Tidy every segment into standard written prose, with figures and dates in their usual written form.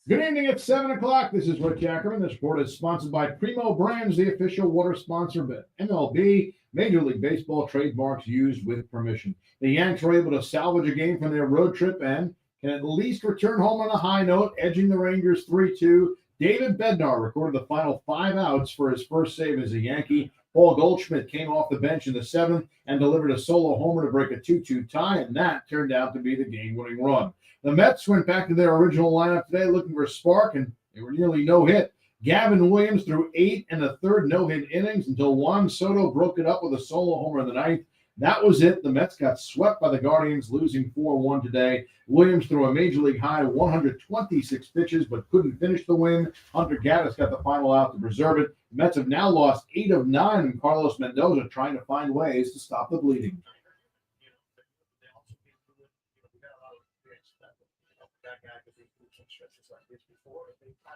Good evening. It's 7 o'clock. This is Rich Ackerman. This report is sponsored by Primo Brands, the official water sponsor of MLB, Major League Baseball trademarks used with permission. The Yanks were able to salvage a game from their road trip and can at least return home on a high note, edging the Rangers 3-2. David Bednar recorded the final 5 outs for his first save as a Yankee. Paul Goldschmidt came off the bench in the 7th and delivered a solo homer to break a 2-2 tie, and that turned out to be the game-winning run. The Mets went back to their original lineup today looking for a spark, and they were nearly no-hit. Gavin Williams threw 8 1/3 no-hit innings until Juan Soto broke it up with a solo homer in the 9th. That was it. The Mets got swept by the Guardians, losing 4-1 today. Williams threw a Major League high 126 pitches, but couldn't finish the win. Hunter Gaddis got the final out to preserve it. The Mets have now lost 8 of 9, and Carlos Mendoza trying to find ways to stop the bleeding.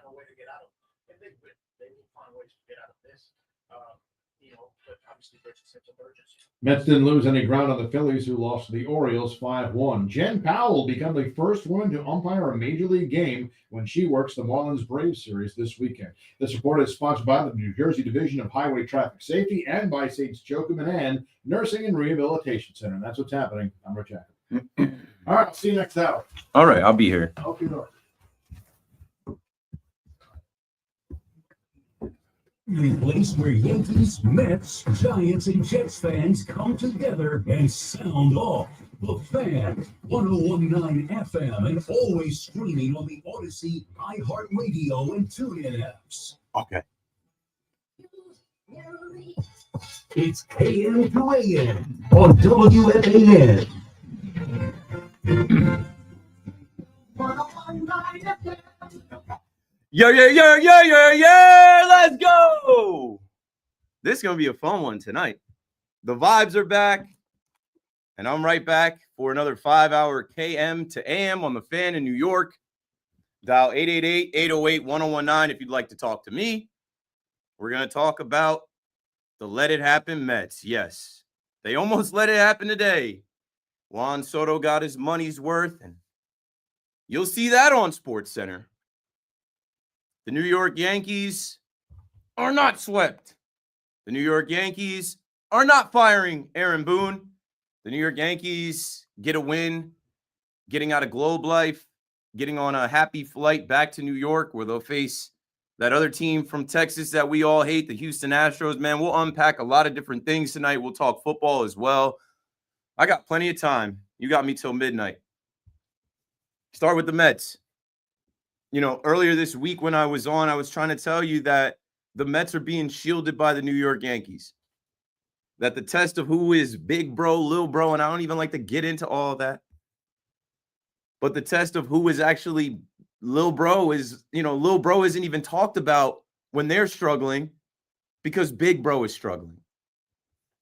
A way to get out of it. And they will find ways to get out of this. But obviously there's a sense of urgency. Mets didn't lose any ground on the Phillies, who lost to the Orioles 5-1. Jen Powell will become the first woman to umpire a Major League game when she works the Marlins-Braves series this weekend. This report is sponsored by the New Jersey Division of Highway Traffic Safety and by St. Joachim and Nursing and Rehabilitation Center. And that's what's happening. I'm Rich Ackerman. All right, I'll see you next hour. All right, I'll be here. Okay, Lord. The place where Yankees, Mets, Giants, and Jets fans come together and sound off. The Fan, 101.9 FM, and always streaming on the Odyssey, iHeartRadio, and TuneIn apps. Okay. It's AM to AM on WFAN. 101.9 FM. Yeah, let's go. This is going to be a fun one tonight. The vibes are back, and I'm right back for another 5-hour KM to AM on the Fan in New York. Dial 888-808-1019 if you'd like to talk to me. We're going to talk about the Let It Happen Mets. Yes, they almost let it happen today. Juan Soto got his money's worth, and you'll see that on SportsCenter. The New York Yankees are not swept. The New York Yankees are not firing Aaron Boone. The New York Yankees get a win, getting out of Globe Life, getting on a happy flight back to New York where they'll face that other team from Texas that we all hate, the Houston Astros. Man, we'll unpack a lot of different things tonight. We'll talk football as well. I got plenty of time. You got me till midnight. Start with the Mets. Earlier this week when I was on, I was trying to tell you that the Mets are being shielded by the New York Yankees. That the test of who is big bro, little bro, and I don't even like to get into all of that. But the test of who is actually little bro is, little bro isn't even talked about when they're struggling because big bro is struggling.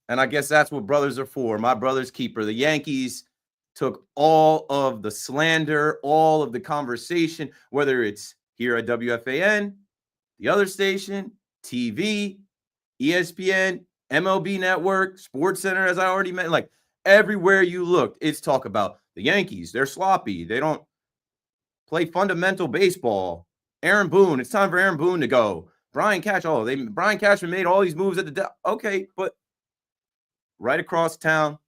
And I guess that's what brothers are for. My brother's keeper. The Yankees took all of the slander, all of the conversation, whether it's here at WFAN, the other station, TV, ESPN, MLB Network, SportsCenter, as I already mentioned, like everywhere you looked, it's talk about the Yankees. They're sloppy. They don't play fundamental baseball. Aaron Boone, it's time for Aaron Boone to go. Brian Cashman made all these moves at the okay, but right across town,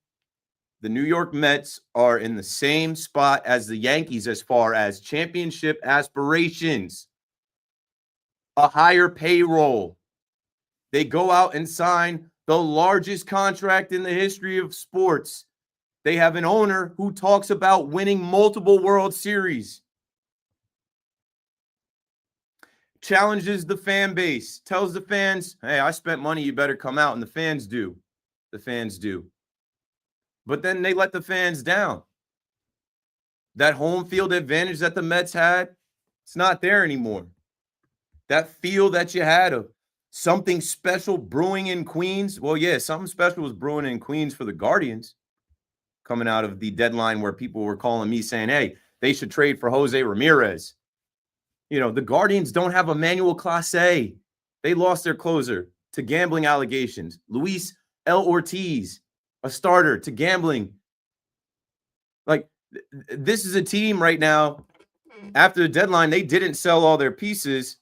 the New York Mets are in the same spot as the Yankees as far as championship aspirations. A higher payroll. They go out and sign the largest contract in the history of sports. They have an owner who talks about winning multiple World Series. Challenges the fan base. Tells the fans, hey, I spent money, you better come out. And the fans do. The fans do. But then they let the fans down. That home field advantage that the Mets had, it's not there anymore. That feel that you had of Something special brewing in Queens? Well, yeah, something special was brewing in Queens for the Guardians coming out of the deadline where people were calling me saying, hey, they should trade for Jose Ramirez. You know, the Guardians don't have Emmanuel Clase. They lost their closer to gambling allegations. Luis L. Ortiz, a starter, to gambling. Like, this is a team right now, after the deadline, they didn't sell all their pieces,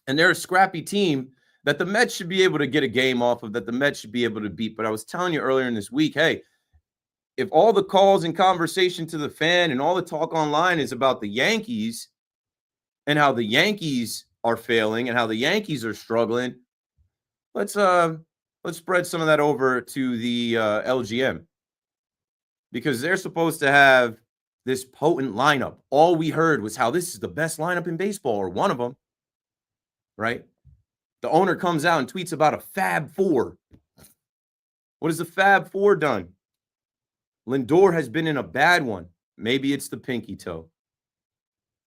and they're a scrappy team that the Mets should be able to get a game off of, that the Mets should be able to beat. But I was telling you earlier in this week, hey, if all the calls and conversation to the fan and all the talk online is about the Yankees and how the Yankees are failing and how the Yankees are struggling, let's spread some of that over to the LGM, because they're supposed to have this potent lineup. All we heard was how this is the best lineup in baseball, or one of them, right? The owner comes out and tweets about a Fab Four. What has the Fab Four done? Lindor has been in a bad one. Maybe it's the pinky toe.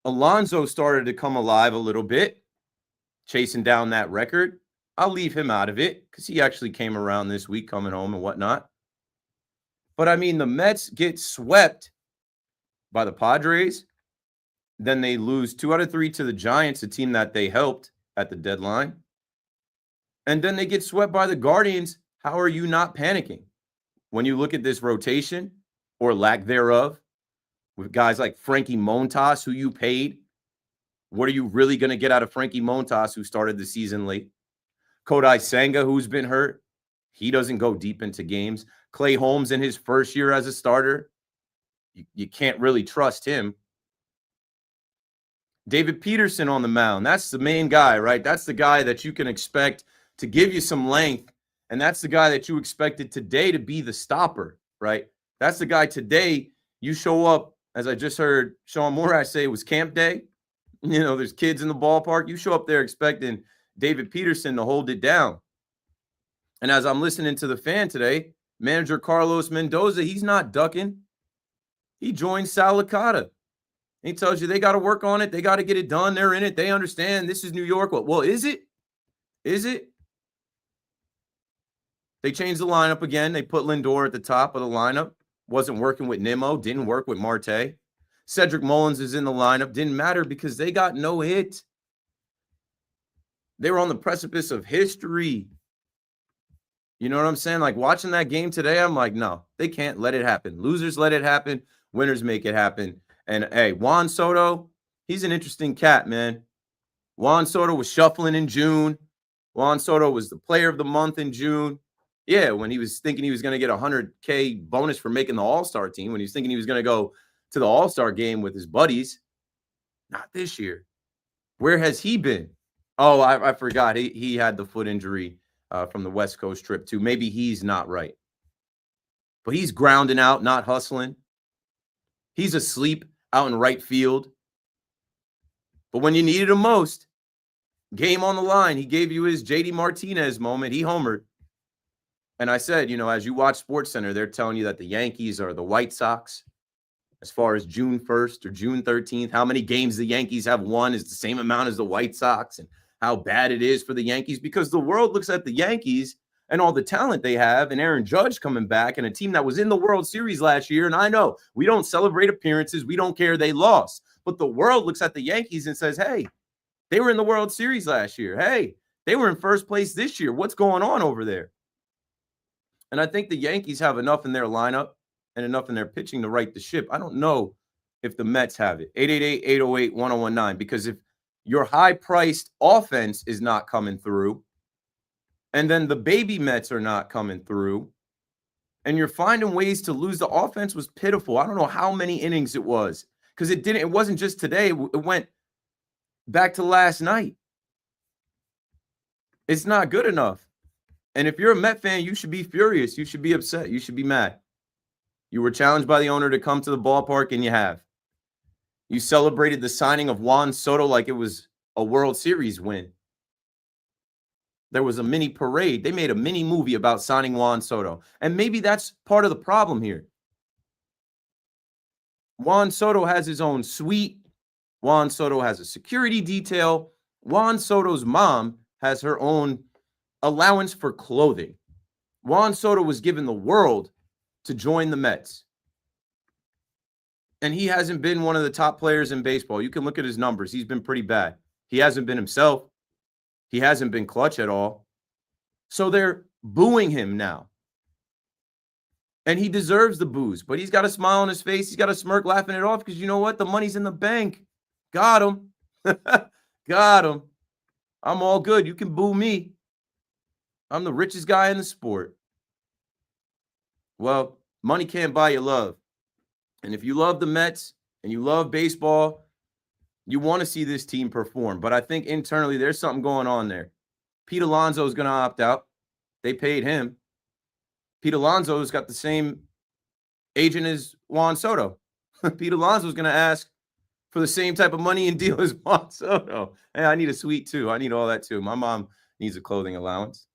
Alonso started to come alive a little bit, chasing down that record. I'll leave him out of it because he actually came around this week coming home and whatnot. But, I mean, the Mets get swept by the Padres. Then they lose 2 out of 3 to the Giants, a team that they helped at the deadline. And then they get swept by the Guardians. How are you not panicking when you look at this rotation, or lack thereof, with guys like Frankie Montas, who you paid? What are you really going to get out of Frankie Montas, who started the season late? Kodai Senga, who's been hurt. He doesn't go deep into games. Clay Holmes in his first year as a starter. You can't really trust him. David Peterson on the mound. That's the main guy, right? That's the guy that you can expect to give you some length. And that's the guy that you expected today to be the stopper, right? That's the guy today. You show up, as I just heard Sean Morash say, it was camp day. You know, there's kids in the ballpark. You show up there expecting David Peterson to hold it down. And as I'm listening to the fan today, manager Carlos Mendoza, he's not ducking. He joined Sal Licata. He tells you they got to work on it. They got to get it done. They're in it. They understand this is New York. Well, is it? Is it? They changed the lineup again. They put Lindor at the top of the lineup. Wasn't working with Nimmo. Didn't work with Marte. Cedric Mullins is in the lineup. Didn't matter because they got no hit. They were on the precipice of history. You know what I'm saying? Like, watching that game today, I'm like, no, they can't let it happen. Losers let it happen. Winners make it happen. And, hey, Juan Soto, he's an interesting cat, man. Juan Soto was shuffling in June. Juan Soto was the player of the month in June. Yeah, when he was thinking he was going to get a $100K bonus for making the All-Star team, when he was thinking he was going to go to the All-Star game with his buddies. Not this year. Where has he been? Oh, I forgot. He had the foot injury from the West Coast trip, too. Maybe he's not right. But he's grounding out, not hustling. He's asleep out in right field. But when you needed him most, game on the line, he gave you his JD Martinez moment. He homered. And I said, you know, as you watch SportsCenter, they're telling you that the Yankees are the White Sox. As far as June 1st or June 13th, how many games the Yankees have won is the same amount as the White Sox, and how bad it is for the Yankees, because the world looks at the Yankees and all the talent they have, and Aaron Judge coming back, and a team that was in the World Series last year. And I know we don't celebrate appearances. We don't care they lost. But the world looks at the Yankees and says, hey, they were in the World Series last year. Hey, they were in first place this year. What's going on over there? And I think the Yankees have enough in their lineup and enough in their pitching to right the ship. I don't know if the Mets have it. 888-808-1019. Because if your high-priced offense is not coming through, and then the baby Mets are not coming through, and you're finding ways to lose, the offense was pitiful. I don't know how many innings it was, because it wasn't just today. It went back to last night. It's not good enough. And if you're a Met fan, you should be furious. You should be upset. You should be mad. You were challenged by the owner to come to the ballpark, and you have. You celebrated the signing of Juan Soto like it was a World Series win. There was a mini parade. They made a mini movie about signing Juan Soto. And maybe that's part of the problem here. Juan Soto has his own suite. Juan Soto has a security detail. Juan Soto's mom has her own allowance for clothing. Juan Soto was given the world to join the Mets. And he hasn't been one of the top players in baseball. You can look at his numbers. He's been pretty bad. He hasn't been himself. He hasn't been clutch at all. So they're booing him now. And he deserves the boos, but he's got a smile on his face. He's got a smirk laughing it off because you know what? The money's in the bank. Got him. Got him. I'm all good. You can boo me. I'm the richest guy in the sport. Well, money can't buy you love. And if you love the Mets and you love baseball, you want to see this team perform. But I think internally there's something going on there. Pete Alonso is going to opt out. They paid him. Pete Alonso's got the same agent as Juan Soto. Pete Alonso's going to ask for the same type of money and deal as Juan Soto. Hey, I need a suite too. I need all that too. My mom needs a clothing allowance.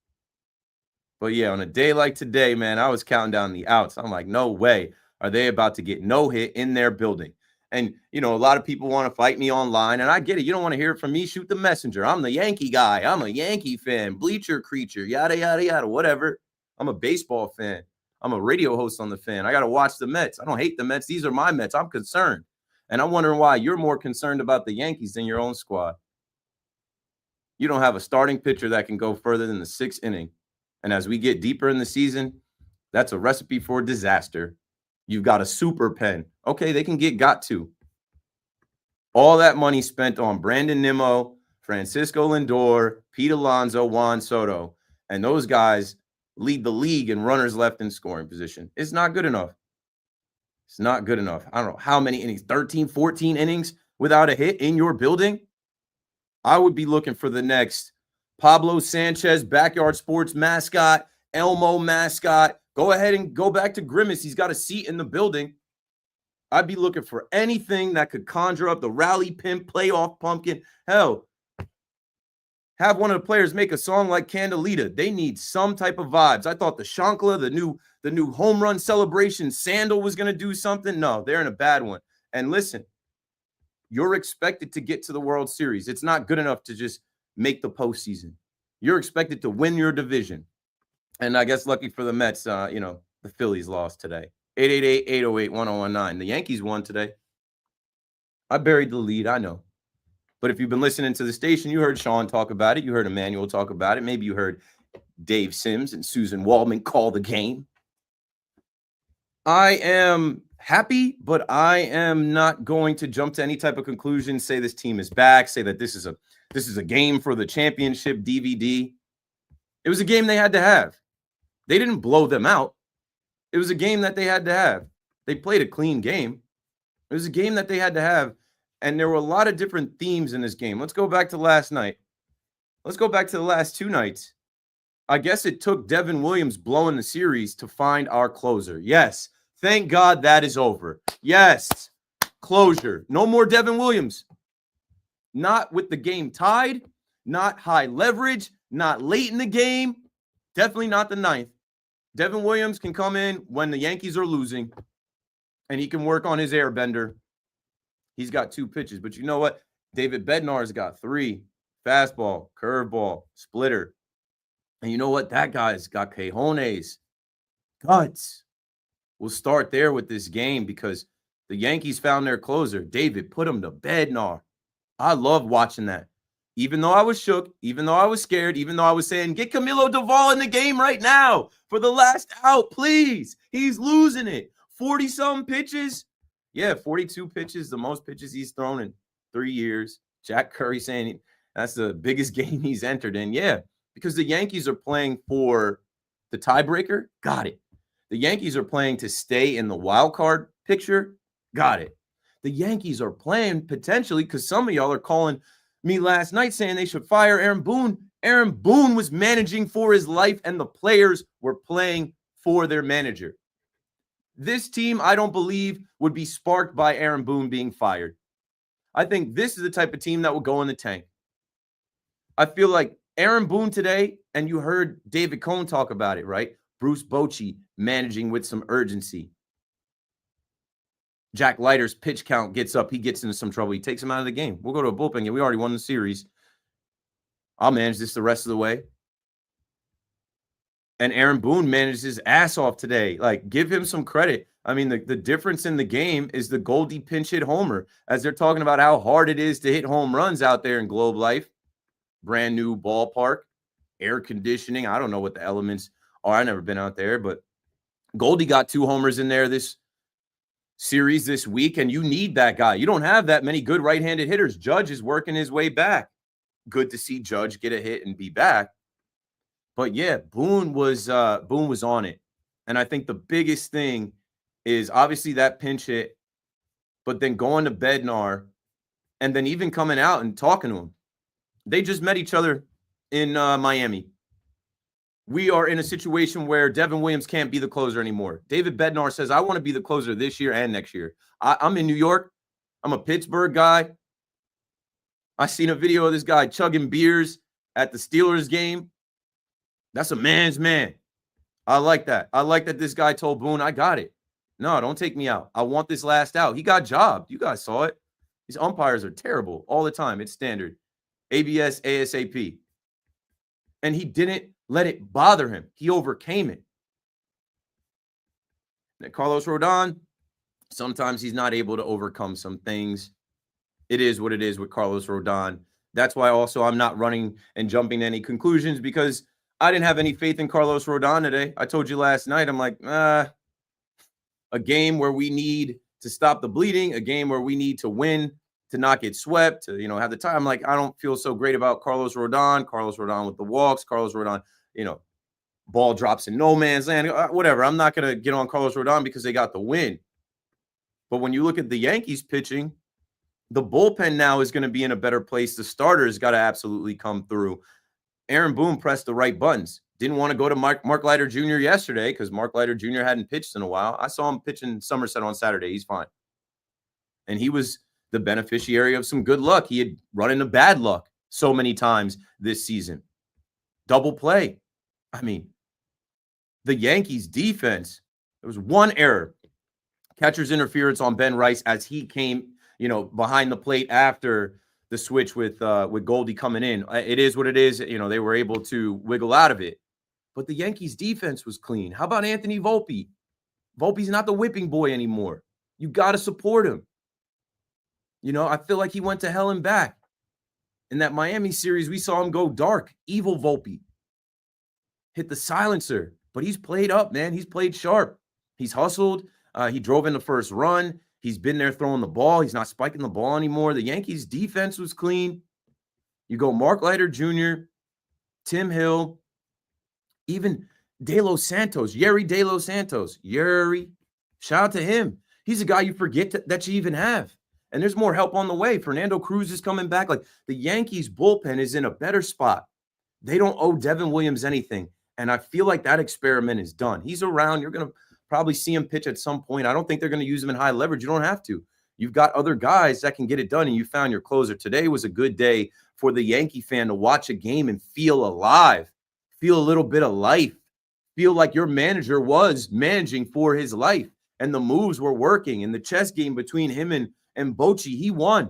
But yeah, on a day like today, man, I was counting down the outs. I'm like, no way are they about to get no hit in their building. And, you know, a lot of people want to fight me online, and I get it. You don't want to hear it from me. Shoot the messenger. I'm the Yankee guy. I'm a Yankee fan, bleacher creature, yada, yada, yada, whatever. I'm a baseball fan. I'm a radio host on the Fan. I got to watch the Mets. I don't hate the Mets. These are my Mets. I'm concerned. And I'm wondering why you're more concerned about the Yankees than your own squad. You don't have a starting pitcher that can go further than the 6th inning. And as we get deeper in the season, that's a recipe for disaster. You've got a super pen. Okay, they can get got to. All that money spent on Brandon Nimmo, Francisco Lindor, Pete Alonso, Juan Soto, and those guys lead the league in runners left in scoring position. It's not good enough. It's not good enough. I don't know how many innings, 13, 14 innings without a hit in your building. I would be looking for the next Pablo Sanchez, Backyard Sports mascot, Elmo mascot. Go ahead and go back to Grimace. He's got a seat in the building. I'd be looking for anything that could conjure up the rally pimp, playoff pumpkin. Hell, have one of the players make a song like Candelita. They need some type of vibes. I thought the Shankla, the new home run celebration sandal was going to do something. No, they're in a bad one. And listen, you're expected to get to the World Series. It's not good enough to just make the postseason. You're expected to win your division. And I guess lucky for the Mets, the Phillies lost today. 888-808-1019. The Yankees won today. I buried the lead, I know. But if you've been listening to the station, you heard Sean talk about it. You heard Emmanuel talk about it. Maybe you heard Dave Sims and Susan Waldman call the game. I am happy, but I am not going to jump to any type of conclusion, say this team is back, say that this is a game for the championship DVD. It was a game they had to have. They didn't blow them out. It was a game that they had to have. They played a clean game. It was a game that they had to have. And there were a lot of different themes in this game. Let's go back to last night. Let's go back to the last 2 nights. I guess it took Devin Williams blowing the series to find our closer. Yes. Thank God that is over. Yes. Closure. No more Devin Williams. Not with the game tied. Not high leverage. Not late in the game. Definitely not the 9th. Devin Williams can come in when the Yankees are losing, and he can work on his airbender. He's got 2 pitches, but you know what? David Bednar's got 3. Fastball, curveball, splitter. And you know what? That guy's got cojones, guts. We'll start there with this game because the Yankees found their closer. David put him to Bednar. I love watching that. Even though I was shook, even though I was scared, even though I was saying, get Camilo Duvall in the game right now for the last out, please. He's losing it. 40-some pitches. Yeah, 42 pitches, the most pitches he's thrown in 3 years. Jack Curry saying that's the biggest game he's entered in. Yeah, because the Yankees are playing for the tiebreaker. Got it. The Yankees are playing to stay in the wild card picture. Got it. The Yankees are playing potentially because some of y'all are calling me last night saying they should fire Aaron Boone. Aaron Boone was managing for his life, and the players were playing for their manager. This team, I don't believe, would be sparked by Aaron Boone being fired. I think this is the type of team that will go in the tank. I feel like Aaron Boone today, and you heard David Cohn talk about it, right? Bruce Bochy managing with some urgency. Jack Leiter's pitch count gets up. He gets into some trouble. He takes him out of the game. We'll go to a bullpen game. We already won the series. I'll manage this the rest of the way. And Aaron Boone managed his ass off today. Like, give him some credit. I mean, the difference in the game is the Goldie pinch hit homer, as they're talking about how hard it is to hit home runs out there in Globe Life. Brand new ballpark, air conditioning. I don't know what the elements are. I've never been out there, but Goldie got 2 homers in there this series this week, and you need that guy. You don't have that many good right-handed hitters. Judge is working his way back. Good to see Judge get a hit and be back. But yeah, Boone was on it. And I think the biggest thing is obviously that pinch hit, but then going to Bednar and then even coming out and talking to him. They just met each other in Miami. We are in a situation where Devin Williams can't be the closer anymore. David Bednar says, I want to be the closer this year and next year. I'm in New York. I'm a Pittsburgh guy. I seen a video of this guy chugging beers at the Steelers game. That's a man's man. I like that. I like that this guy told Boone, I got it. No, don't take me out. I want this last out. He got jobbed. You guys saw it. These umpires are terrible all the time. It's standard. ABS, ASAP. And he didn't let it bother him. He overcame it. And Carlos Rodon, sometimes he's not able to overcome some things. It is what it is with Carlos Rodon. That's why also I'm not running and jumping to any conclusions, because I didn't have any faith in Carlos Rodon today. I told you last night, I'm like, a game where we need to stop the bleeding, a game where we need to win, to not get swept, to, have the time. I'm like, I don't feel so great about Carlos Rodon with the walks, Carlos Rodon, ball drops in no man's land, whatever. I'm not going to get on Carlos Rodon because they got the win. But when you look at the Yankees pitching, the bullpen now is going to be in a better place. The starters got to absolutely come through. Aaron Boone pressed the right buttons. Didn't want to go to Mark Leiter Jr. yesterday because Mark Leiter Jr. hadn't pitched in a while. I saw him pitch in Somerset on Saturday. He's fine. And he was the beneficiary of some good luck. He had run into bad luck so many times this season. Double play. I mean, the Yankees defense, there was one error. Catcher's interference on Ben Rice as he came, behind the plate after the switch with Goldie coming in. It is what it is. They were able to wiggle out of it. But the Yankees defense was clean. How about Anthony Volpe? Volpe's not the whipping boy anymore. You got to support him. I feel like he went to hell and back. In that Miami series, we saw him go dark. Evil Volpe. Hit the silencer. But he's played up, man. He's played sharp. He's hustled. He drove in the first run. He's been there throwing the ball. He's not spiking the ball anymore. The Yankees defense was clean. You go Mark Leiter Jr., Tim Hill, even De Los Santos, Yerry De Los Santos. Yerry, shout out to him. He's a guy you forget that you even have. And there's more help on the way. Fernando Cruz is coming back. Like, the Yankees bullpen is in a better spot. They don't owe Devin Williams anything. And I feel like that experiment is done. He's around. You're going to probably see him pitch at some point. I don't think they're going to use him in high leverage. You don't have to. You've got other guys that can get it done, and you found your closer. Today was a good day for the Yankee fan to watch a game and feel alive, feel a little bit of life, feel like your manager was managing for his life, and the moves were working. And the chess game between him and Bochy, he won.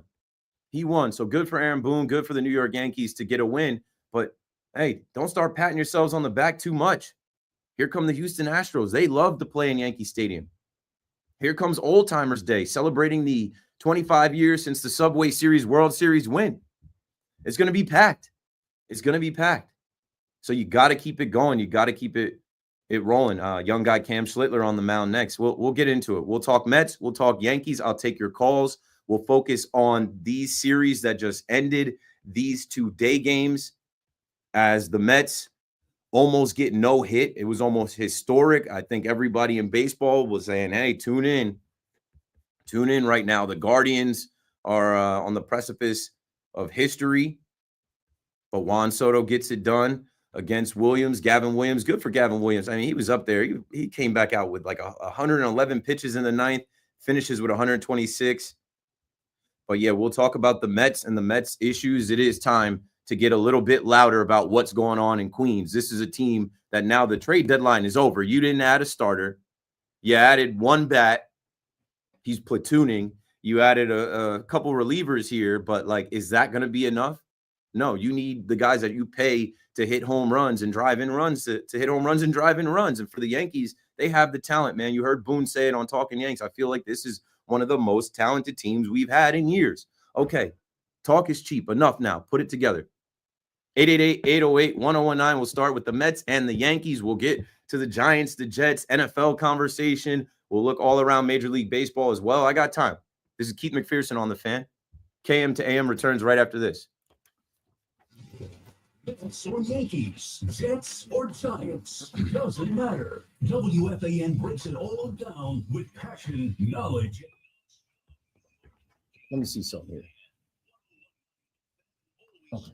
He won. So good for Aaron Boone, good for the New York Yankees to get a win. But, hey, don't start patting yourselves on the back too much. Here come the Houston Astros. They love to play in Yankee Stadium. Here comes Old Timers Day, celebrating the 25 years since the Subway Series World Series win. It's going to be packed. It's going to be packed. So you got to keep it going. You got to keep it rolling. Young guy Cam Schlittler on the mound next. We'll get into it. We'll talk Mets. We'll talk Yankees. I'll take your calls. We'll focus on these series that just ended, these 2 day games, as the Mets almost get no hit. It was almost historic. I think everybody in baseball was saying, hey, tune in. Tune in right now. The Guardians are on the precipice of history. But Juan Soto gets it done against Williams. Gavin Williams, good for Gavin Williams. I mean, he was up there. He came back out with like 111 pitches in the 9th, finishes with 126. But, yeah, we'll talk about the Mets and the Mets issues. It is time to get a little bit louder about what's going on in Queens. This is a team that now the trade deadline is over. You didn't add a starter. You added one bat. He's platooning. You added a couple relievers here, but, like, is that going to be enough? No, you need the guys that you pay to hit home runs and drive in runs, to hit home runs and drive in runs. And for the Yankees, they have the talent, man. You heard Boone say it on Talking Yanks. I feel like this is one of the most talented teams we've had in years. Okay, talk is cheap. Enough now. Put it together. 888-808-1019. We'll start with the Mets and the Yankees. We'll get to the Giants, the Jets, NFL conversation. We'll look all around Major League Baseball as well. I got time. This is Keith McPherson on The Fan. KM to AM returns right after this. Mets or Yankees, Jets or Giants, doesn't matter. WFAN breaks it all down with passion, knowledge. Let me see something here. Okay.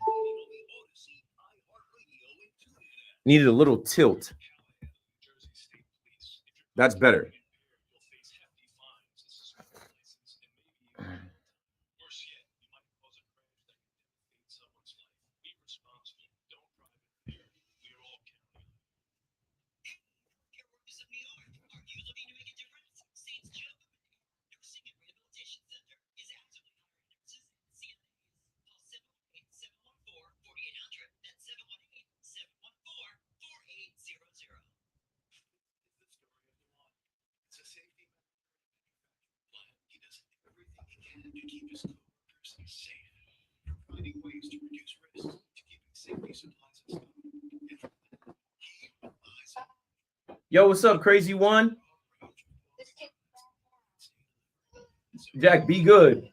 Needed a little tilt. That's better. Yo, what's up, Crazy One? Jack, be good.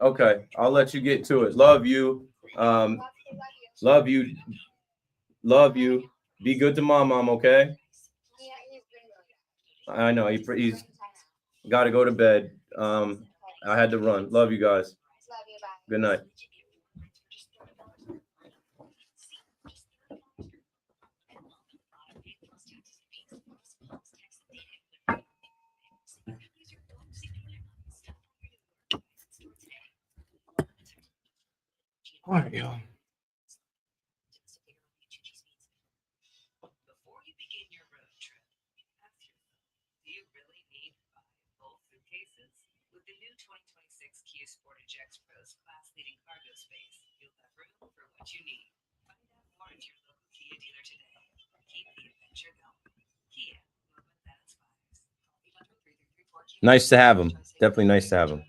Okay, I'll let you get to it. Love you. Love you. Love you. Be good to mom, okay? I know he's got to go to bed. I had to run. Love you guys. Good night. All right, yo. Before you begin your road trip, ask yourself, do you really need 5 full suitcases? With the new 2026 Kia Sportage X Pro's class-leading cargo space, you'll have room for what you need. Find out more at your local Kia dealer today. Keep the adventure going. Kia, movement that inspires. Nice to have him. Definitely nice to have him.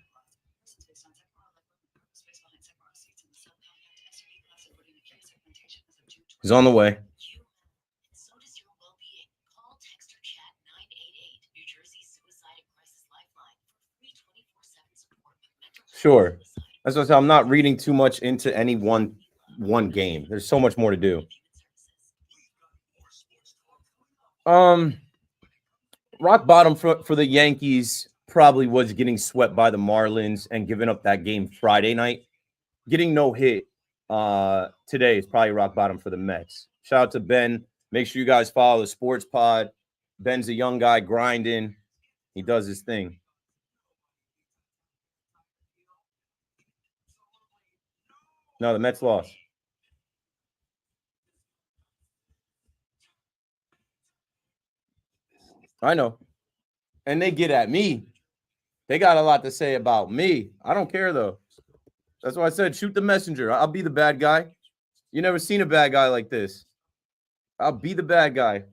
He's on the way. So does your well-being. Call, text, or chat 988, New Jersey Suicide and Crisis Lifeline for free 24/7 support with mental health. Sure. That's what I'm not reading too much into any one game. There's so much more to do. Rock bottom for the Yankees probably was getting swept by the Marlins and giving up that game Friday night. Getting no hit today is probably rock bottom for the Mets. Shout out to Ben. Make sure you guys follow the Sports Pod. Ben's a young guy grinding. He does his thing. No, the Mets lost. I know. And they get at me. They got a lot to say about me. I don't care, though. That's why I said shoot the messenger. I'll be the bad guy. You never seen a bad guy like this. I'll be the bad guy.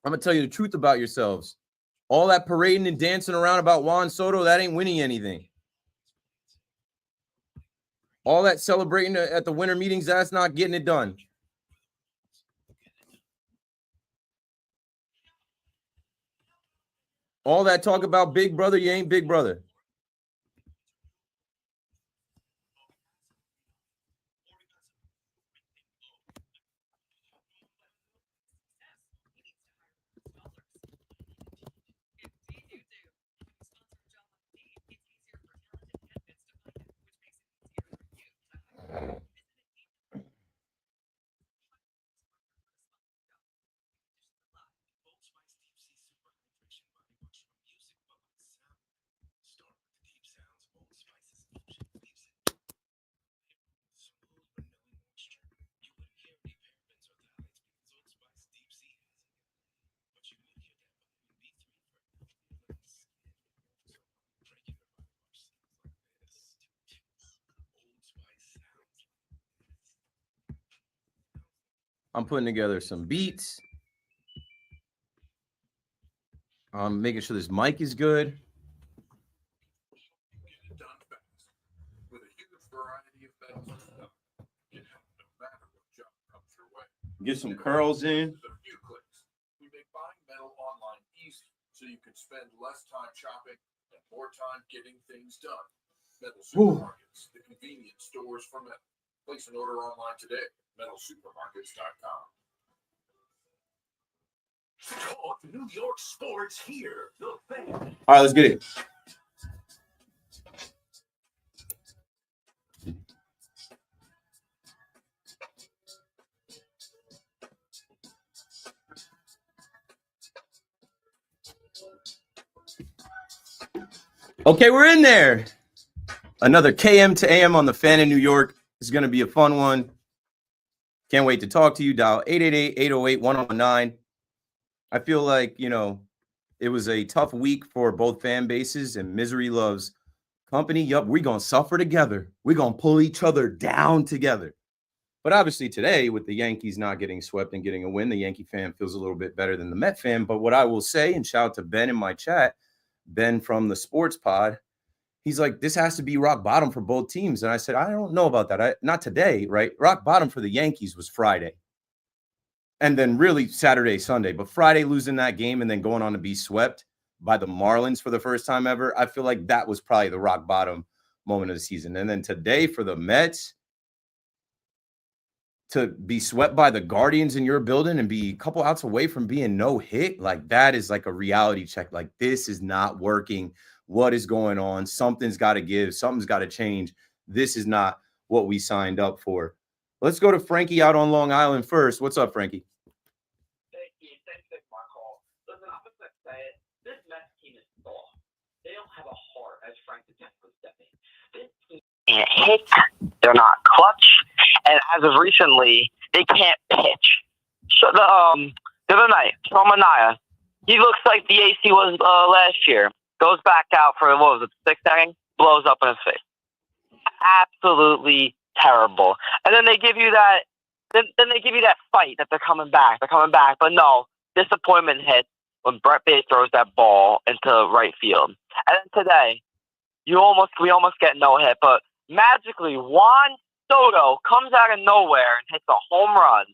I'm going to tell you the truth about yourselves. All that parading and dancing around about Juan Soto, that ain't winning anything. All that celebrating at the winter meetings, that's not getting it done. All that talk about big brother, you ain't big brother. I'm putting together some beats. I'm making sure this mic is good. Get it done fast. With a huge variety of metals and stuff, you can help no matter what job comes your way. Get some curls in. With a few clicks, we make buying metal online easy so you can spend less time shopping and more time getting things done. Metal Supermarkets, the convenience stores for metal. Place an order online today at metalsupermarkets.com. Talk New York sports here. The Fan. All right, let's get it. Okay, we're in there. Another KM to AM on the Fan in New York. This is going to be a fun one. Can't wait to talk to you. Dial 888-808-1019. I feel like, it was a tough week for both fan bases, and misery loves company. Yup, we're going to suffer together. We're going to pull each other down together. But obviously today, with the Yankees not getting swept and getting a win, the Yankee fan feels a little bit better than the Met fan. But what I will say, and shout out to Ben in my chat, Ben from the Sports Pod, he's like, this has to be rock bottom for both teams. And I said, I don't know about that. Not today, right? Rock bottom for the Yankees was Friday. And then really Saturday, Sunday. But Friday losing that game and then going on to be swept by the Marlins for the first time ever, I feel like that was probably the rock bottom moment of the season. And then today for the Mets, to be swept by the Guardians in your building and be a couple outs away from being no hit, like that is like a reality check. Like, this is not working. What is going on? Something's got to give. Something's got to change. This is not what we signed up for. Let's go to Frankie out on Long Island first. What's up, Frankie? Thank you. Thanks for my call. Listen, I'm just going to say it. This Mets team is soft. They don't have a heart, as Frank the Tank was saying. This team can't hit. They're not clutch. And as of recently, they can't pitch. So the other night, Salmonaya, he looks like the AC was last year. Goes back out for, what was it, the 6th inning? Blows up in his face. Absolutely terrible. And then they give you that, then they give you that fight that they're coming back. But no, disappointment hits when Brett Bates throws that ball into right field. And then today, we almost get no hit, but magically Juan Soto comes out of nowhere and hits a home run.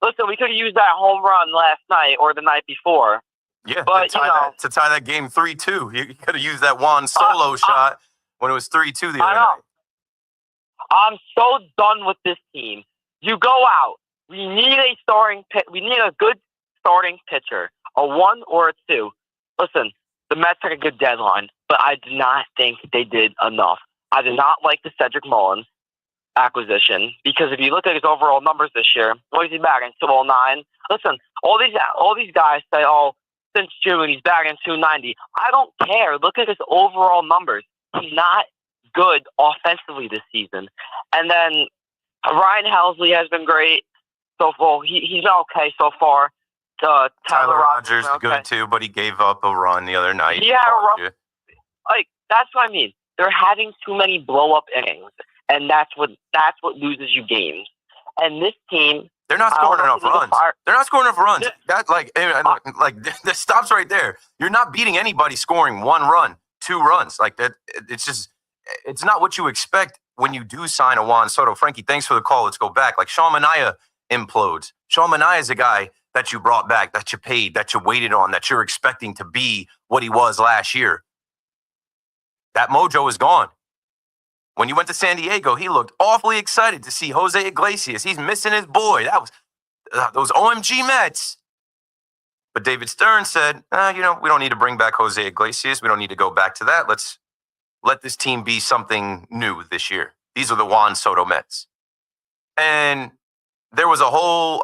Listen, we could have used that home run last night or the night before. Yeah, but, to tie that game 3-2. You could have used that Juan Solo shot when it was 3-2 the other night. I'm so done with this team. You go out. We need a good starting pitcher, a 1 or a 2. Listen, the Mets had a good deadline, but I did not think they did enough. I did not like the Cedric Mullins acquisition, because if you look at his overall numbers this year, what is he batting? 209. Listen, all these guys say, oh, since June he's batting 290. I don't care. Look at his overall numbers. He's not good offensively this season. And then Ryan Helsley has been great so far. He's okay so far. Tyler Rogers okay. Good too, but he gave up a run the other night. Yeah, that's what I mean. They're having too many blow up innings, and that's what loses you games. And this team, they're not scoring enough runs. They're not scoring enough runs. That stops right there. You're not beating anybody scoring 1 run, 2 runs like that. It's not what you expect when you do sign a Juan Soto. Frankie, thanks for the call. Let's go back. Like, Sean Manaea implodes. Sean Manaea is a guy that you brought back, that you paid, that you waited on, that you're expecting to be what he was last year. That mojo is gone. When you went to San Diego, he looked awfully excited to see Jose Iglesias. He's missing his boy. That was those OMG Mets. But David Stern said, we don't need to bring back Jose Iglesias. We don't need to go back to that. Let's let this team be something new this year. These are the Juan Soto Mets. And there was a whole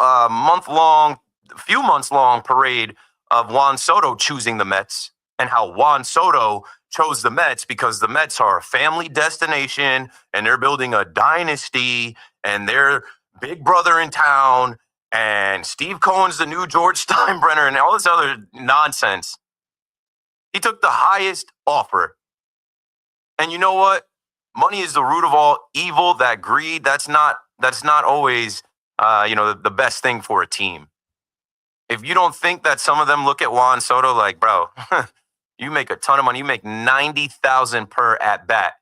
few months long parade of Juan Soto choosing the Mets, and how Juan Soto chose the Mets because the Mets are a family destination and they're building a dynasty and they're big brother in town and Steve Cohen's the new George Steinbrenner and all this other nonsense. He took the highest offer. And you know what? Money is the root of all evil. That greed, that's not always the best thing for a team. If you don't think that some of them look at Juan Soto like, bro, you make a ton of money. You make $90,000 per at bat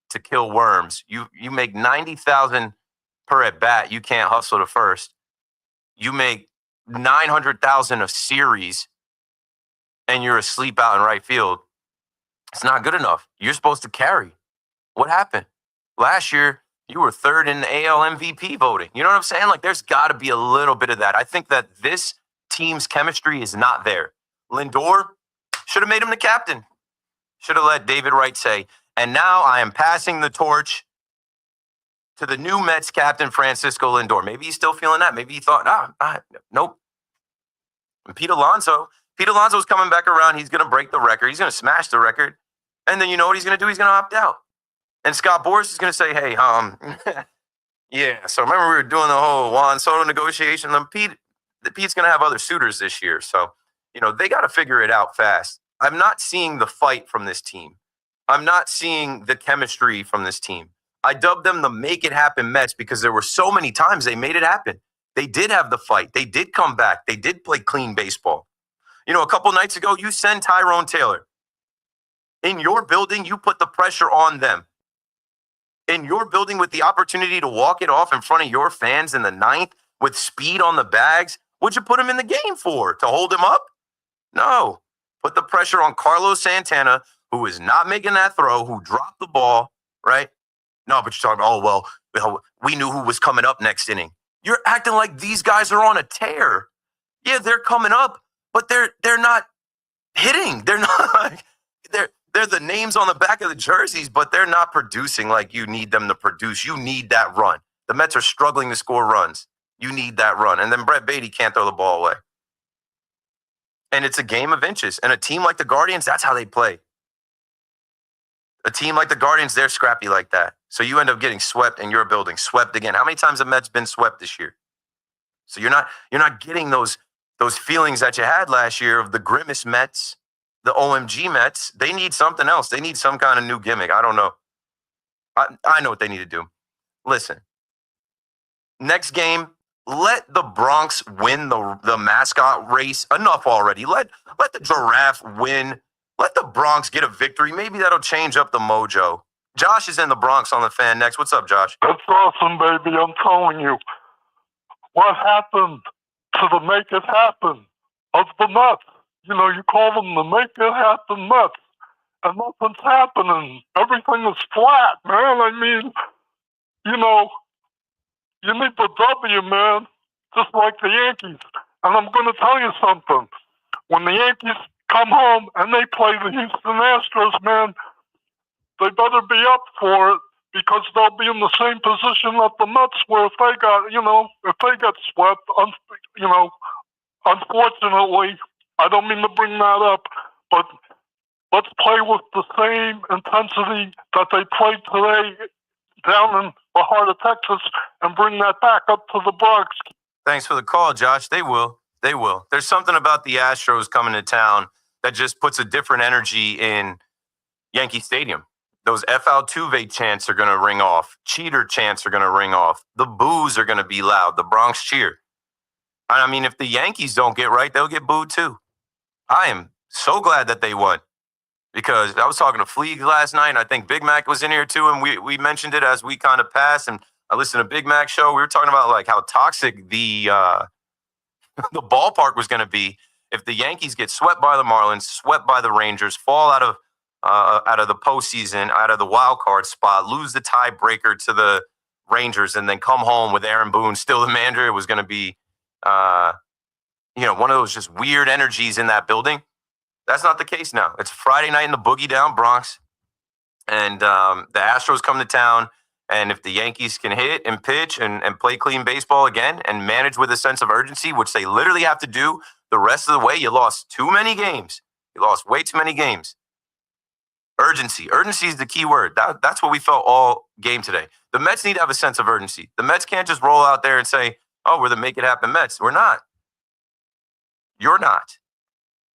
to kill worms. You make $90,000 per at bat. You can't hustle to first. You make $900,000 a series, and you're asleep out in right field. It's not good enough. You're supposed to carry. What happened? Last year, you were third in the AL MVP voting. You know what I'm saying? Like, there's got to be a little bit of that. I think that this team's chemistry is not there. Lindor should have made him the captain. Should have let David Wright say, and now I am passing the torch to the new Mets captain, Francisco Lindor. Maybe he's still feeling that. Maybe he thought, nope. And Pete Alonso's coming back around. He's going to break the record. He's going to smash the record. And then you know what he's going to do? He's going to opt out. And Scott Boras is going to say, hey, yeah, so remember we were doing the whole Juan Soto negotiation? And Pete's going to have other suitors this year. So, they got to figure it out fast. I'm not seeing the fight from this team. I'm not seeing the chemistry from this team. I dubbed them the make it happen Mets because there were so many times they made it happen. They did have the fight. They did come back. They did play clean baseball. A couple nights ago, you send Tyrone Taylor. In your building, you put the pressure on them. In your building with the opportunity to walk it off in front of your fans in the ninth with speed on the bags, what'd you put him in the game for? To hold him up? No. Put the pressure on Carlos Santana, who is not making that throw, who dropped the ball, right? No, but you're talking, we knew who was coming up next inning. You're acting like these guys are on a tear. Yeah, they're coming up, but they're not hitting. They're not they're the names on the back of the jerseys, but they're not producing like you need them to produce. You need that run. The Mets are struggling to score runs. You need that run. And then Brett Beatty can't throw the ball away. And it's a game of inches. And a team like the Guardians, that's how they play. A team like the Guardians, they're scrappy like that. So you end up getting swept in your building, swept again. How many times have Mets been swept this year? So you're not getting those feelings that you had last year of the grimace Mets, the OMG Mets. They need something else. They need some kind of new gimmick. I don't know. I know what they need to do. Listen, next game, let the Bronx win the mascot race. Enough already. Let the giraffe win. Let the Bronx get a victory. Maybe that'll change up the mojo. Josh is in the Bronx on the Fan next. What's up, Josh? That's awesome, baby. I'm telling you. What happened to the make it happen of the Mets? You call them the make it happen Mets, and nothing's happening. Everything is flat, man. I mean, you need the W, man, just like the Yankees. And I'm going to tell you something. When the Yankees come home and they play the Houston Astros, man, they better be up for it because they'll be in the same position that the Mets were if they got swept. Unfortunately, I don't mean to bring that up, but let's play with the same intensity that they played today down in the heart of Texas and bring that back up to the Bronx. Thanks for the call, Josh. They will. There's something about the Astros coming to town that just puts a different energy in Yankee Stadium. Those F. Altuve chants are going to ring off. Cheater chants are going to ring off. The boos are going to be loud. The Bronx cheer. And I mean, if the Yankees don't get right, they'll get booed too. I am so glad that they won because I was talking to Fleeg last night, and I think Big Mac was in here too, and we mentioned it as we kind of passed, and I listened to Big Mac's show. We were talking about like how toxic the the ballpark was going to be if the Yankees get swept by the Marlins, swept by the Rangers, fall out of the postseason, out of the wild card spot, lose the tiebreaker to the Rangers, and then come home with Aaron Boone still the manager. It was going to be, one of those just weird energies in that building. That's not the case now. It's Friday night in the boogie down Bronx, and the Astros come to town. And if the Yankees can hit and pitch and play clean baseball again and manage with a sense of urgency, which they literally have to do the rest of the way, you lost too many games. You lost way too many games. Urgency. Urgency is the key word. That's what we felt all game today. The Mets need to have a sense of urgency. The Mets can't just roll out there and say, oh, we're the make it happen Mets. We're not. You're not.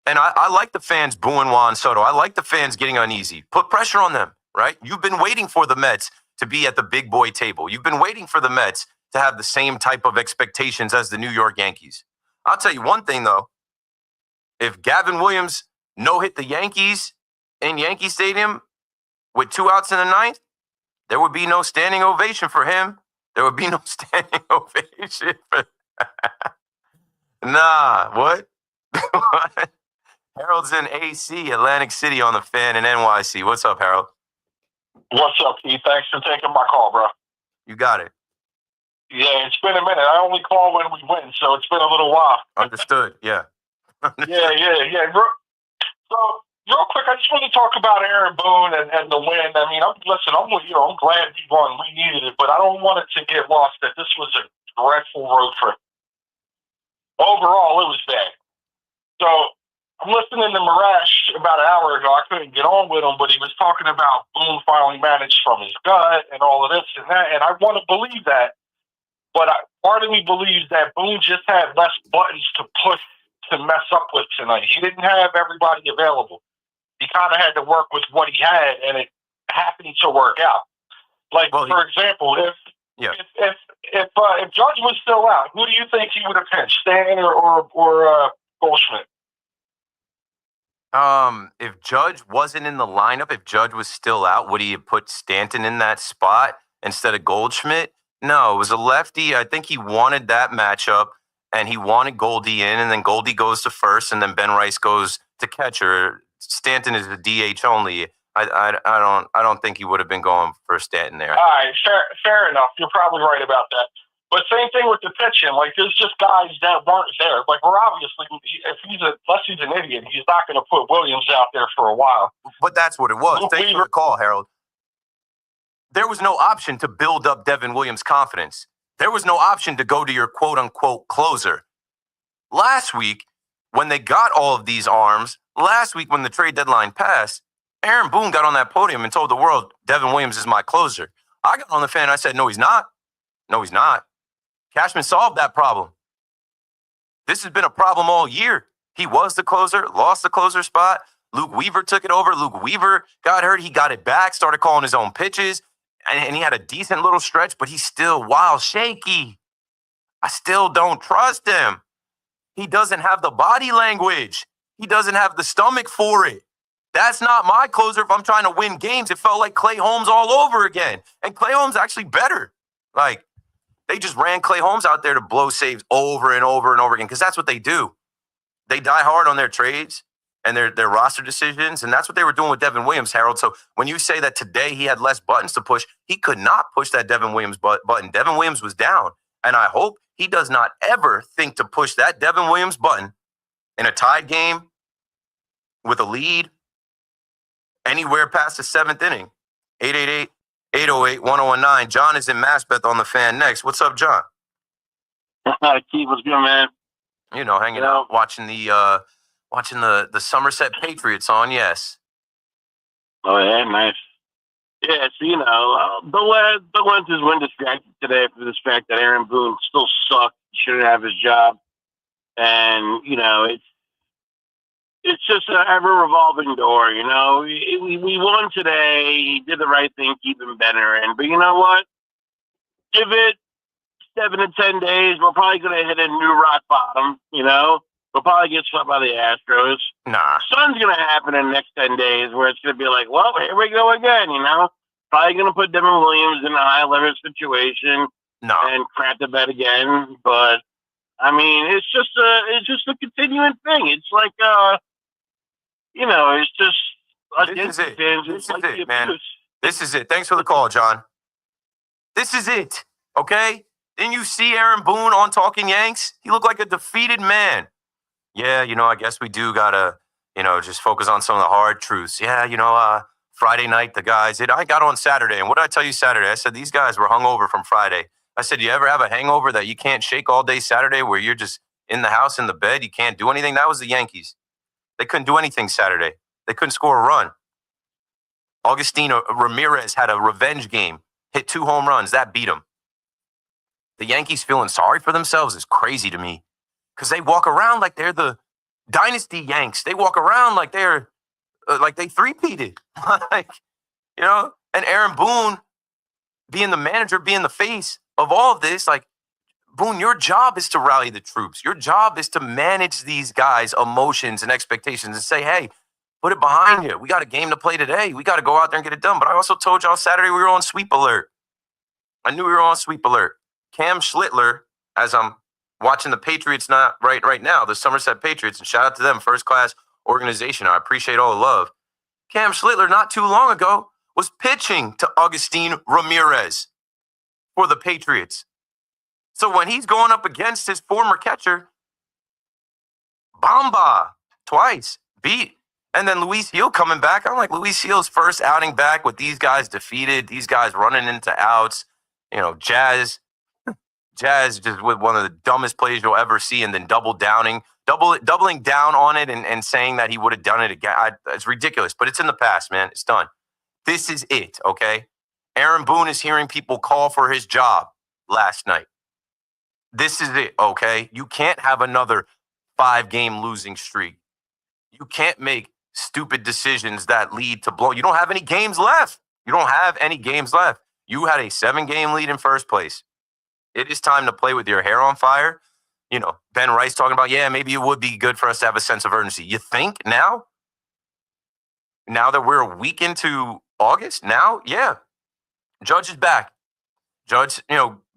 And I like the fans booing Juan Soto. I like the fans getting uneasy. Put pressure on them, right? You've been waiting for the Mets to be at the big boy table. You've been waiting for the Mets to have the same type of expectations as the New York Yankees. I'll tell you one thing, though. If Gavin Williams no-hit the Yankees in Yankee Stadium with 2 outs in the ninth, there would be no standing ovation for him. There would be no standing ovation for Nah, what? Harold's in AC, Atlantic City on the Fan in NYC. What's up, Harold? What's up, Keith? Thanks for taking my call, bro. You got it. Yeah, it's been a minute. I only call when we win, so it's been a little while. Understood, yeah. Yeah. So, real quick, I just want to talk about Aaron Boone and the win. I mean, I'm with you. I'm glad we won. We needed it, but I don't want it to get lost that this was a dreadful road trip. Overall, it was bad. So, I'm listening to Marash about an hour ago. I couldn't get on with him, but he was talking about Boone finally managed from his gut and all of this and that, and I want to believe that. But part of me believes that Boone just had less buttons to push to mess up with tonight. He didn't have everybody available. He kind of had to work with what he had, and it happened to work out. Like, for example, if Judge was still out, who do you think he would have pinched, Stanton or Goldschmidt? If Judge wasn't in the lineup, if Judge was still out, would he have put Stanton in that spot instead of Goldschmidt? No, it was a lefty. I think he wanted that matchup, and he wanted Goldie in, and then Goldie goes to first, and then Ben Rice goes to catcher. Stanton is a DH only. I don't think he would have been going for Stanton there. All right, fair enough. You're probably right about that. But same thing with the pitching. Like, there's just guys that weren't there. Like, we're obviously, unless he's an idiot, he's not going to put Williams out there for a while. But that's what it was. Thanks for the call, Harold. There was no option to build up Devin Williams' confidence. There was no option to go to your quote-unquote closer. Last week, when they got all of these arms, last week when the trade deadline passed, Aaron Boone got on that podium and told the world, Devin Williams is my closer. I got on the fan and I said, no, he's not. No, he's not. Cashman solved that problem. This has been a problem all year. He was the closer, lost the closer spot. Luke Weaver took it over. Luke Weaver got hurt. He got it back, started calling his own pitches, and he had a decent little stretch, but he's still wild shaky. I still don't trust him. He doesn't have the body language. He doesn't have the stomach for it. That's not my closer if I'm trying to win games. It felt like Clay Holmes all over again. And Clay Holmes actually better. Like, they just ran Clay Holmes out there to blow saves over and over and over again because that's what they do. They die hard on their trades and their roster decisions, and that's what they were doing with Devin Williams, Harold. So when you say that today he had less buttons to push, he could not push that Devin Williams button. Devin Williams was down, and I hope he does not ever think to push that Devin Williams button in a tied game with a lead anywhere past the 7th inning. 888-808-1019. John is in Maspeth on the Fan next. What's up, John? Keith, what's good, man? You know, hanging out, watching the Somerset Patriots on. Yes. Oh yeah, nice. Yeah, so the Lenses win distracted today for this fact that Aaron Boone still sucked. He shouldn't have his job, and it's just an ever-revolving door, you know. We won today. He did the right thing, keeping Benner in. But you know what? Give it 7 to 10 days. We're probably going to hit a new rock bottom, you know. We'll probably get swept by the Astros. Nah. Something's going to happen in the next 10 days where it's going to be like, well, here we go again, you know. Probably going to put Devin Williams in a high-leverage situation and crap the bed again. But, I mean, it's just a continuing thing. It's like, it's just this is it. This is it, man. This is it. Thanks for the call, John. This is it, okay? Didn't you see Aaron Boone on Talking Yanks? He looked like a defeated man. Yeah, I guess we do got to, just focus on some of the hard truths. Yeah, Friday night, the guys, I got on Saturday, and what did I tell you Saturday? I said, these guys were hungover from Friday. I said, you ever have a hangover that you can't shake all day Saturday where you're just in the house, in the bed, you can't do anything? That was the Yankees. They couldn't do anything Saturday. They couldn't score a run. Augustino Ramirez had a revenge game, hit 2 home runs. That beat him. The Yankees feeling sorry for themselves is crazy to me because they walk around like they're the dynasty Yanks. They walk around like they're like they three-peated. And Aaron Boone being the manager, being the face, of all of this, like, Boone, your job is to rally the troops. Your job is to manage these guys' emotions and expectations and say, hey, put it behind you. We got a game to play today. We got to go out there and get it done. But I also told y'all Saturday we were on sweep alert. I knew we were on sweep alert. Cam Schlittler, as I'm watching the Patriots right now, the Somerset Patriots, and shout out to them, first-class organization. I appreciate all the love. Cam Schlittler, not too long ago, was pitching to Augustine Ramirez for the Patriots. So when he's going up against his former catcher, Bamba, twice, beat. And then Luis Gil coming back. I'm like, Luis Gil's first outing back with these guys defeated, these guys running into outs. You know, Jazz just with one of the dumbest plays you'll ever see, and then doubling down on it and saying that he would have done it again. It's ridiculous, but it's in the past, man. It's done. This is it, okay? Aaron Boone is hearing people call for his job last night. This is it, okay? You can't have another 5-game losing streak. You can't make stupid decisions that lead to blow. You don't have any games left. You don't have any games left. You had a 7-game lead in first place. It is time to play with your hair on fire. You know, Ben Rice talking about, yeah, maybe it would be good for us to have a sense of urgency. You think now? Now that we're a week into August? Now? Yeah. Judge is back. Judge,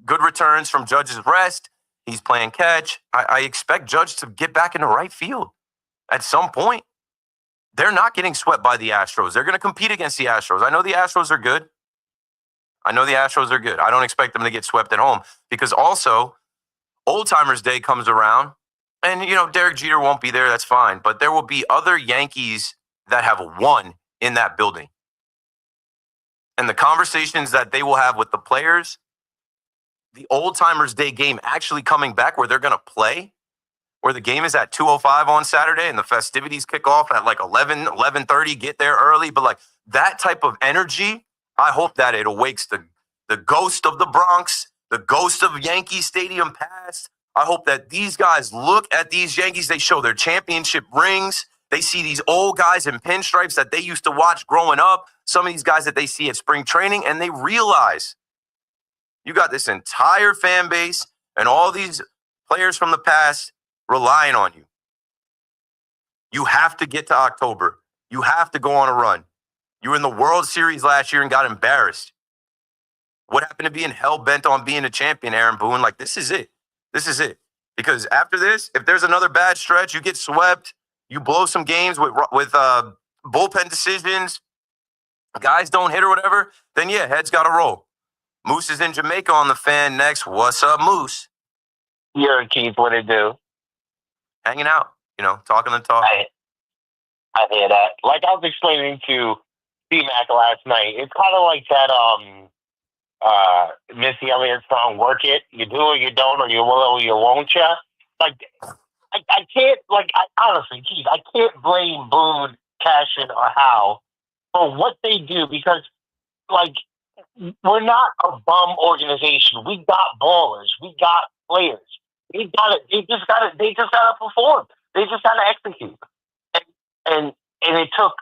good returns from Judge's rest. He's playing catch. I expect Judge to get back into right field at some point. They're not getting swept by the Astros. They're going to compete against the Astros. I know the Astros are good. I don't expect them to get swept at home because also Old Timers Day comes around and, Derek Jeter won't be there. That's fine. But there will be other Yankees that have won in that building. And the conversations that they will have with the players, the Old Timers Day game actually coming back where they're going to play, where the game is at 2:05 on Saturday and the festivities kick off at like 11:30, get there early. But like that type of energy, I hope that it awakes the ghost of the Bronx, the ghost of Yankee Stadium past. I hope that these guys look at these Yankees. They show their championship rings. They see these old guys in pinstripes that they used to watch growing up. Some of these guys that they see at spring training, and they realize you got this entire fan base and all these players from the past relying on you. You have to get to October. You have to go on a run. You were in the World Series last year and got embarrassed. What happened to being hell-bent on being a champion, Aaron Boone? Like, this is it. This is it. Because after this, if there's another bad stretch, you get swept, you blow some games with bullpen decisions, guys don't hit or whatever, then yeah, heads got to roll. Moose is in Jamaica on the fan next. What's up, Moose? Yankees, what it do? Hanging out, talking the talk. I hear that. Like I was explaining to C-Mac last night, it's kind of like that Missy Elliott song, Work It. You do or you don't, or you will or you won't ya. Like, I can't, honestly, geez, I can't blame Boone, Cashin, or Howe for what they do because, we're not a bum organization. We got ballers. We got players. They just gotta perform. They just gotta execute. And it took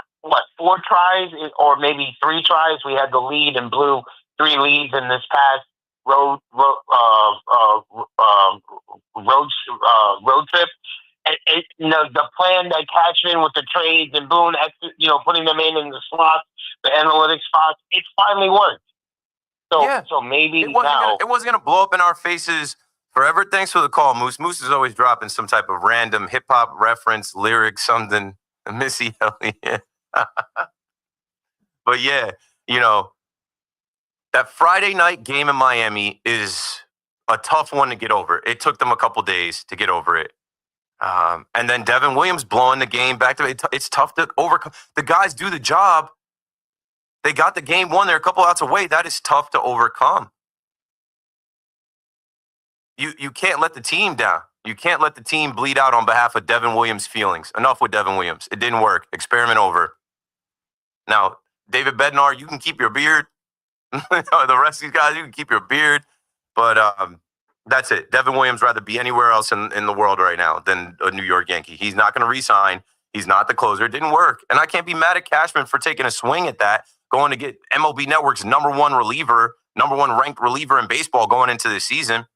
4 tries or maybe 3 tries. We had the lead and blew 3 leads in this past road trip. And the plan that Cashman with the trades and Boone, putting them in the slots, the analytics spots, it finally worked. So maybe it wasn't gonna blow up in our faces forever. Thanks for the call, Moose. Moose is always dropping some type of random hip hop reference, lyric, something. Missy Elliott. But yeah, that Friday night game in Miami is a tough one to get over. It took them a couple days to get over it. And then Devin Williams blowing the game back to it. It's tough to overcome. The guys do the job. They got the game won. They're a couple outs away. That is tough to overcome. You can't let the team down. You can't let the team bleed out on behalf of Devin Williams' feelings. Enough with Devin Williams. It didn't work. Experiment over. Now, David Bednar, you can keep your beard. The rest of these guys, you can keep your beard. But that's it. Devin Williams rather be anywhere else in the world right now than a New York Yankee. He's not going to re-sign. He's not the closer. It didn't work. And I can't be mad at Cashman for taking a swing at that, going to get MLB Network's #1 reliever number one ranked reliever in baseball going into the season.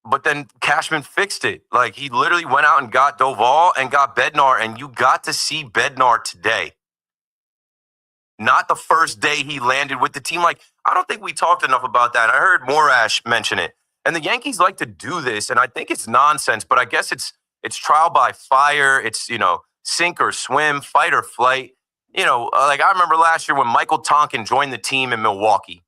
But then Cashman fixed it. Like, he literally went out and got Doval and got Bednar, and you got to see Bednar today. Not the first day he landed with the team. Like, I don't think we talked enough about that. I heard Morash mention it. And the Yankees like to do this, and I think it's nonsense, but I guess it's trial by fire. It's, sink or swim, fight or flight. Like I remember last year when Michael Tonkin joined the team in Milwaukee.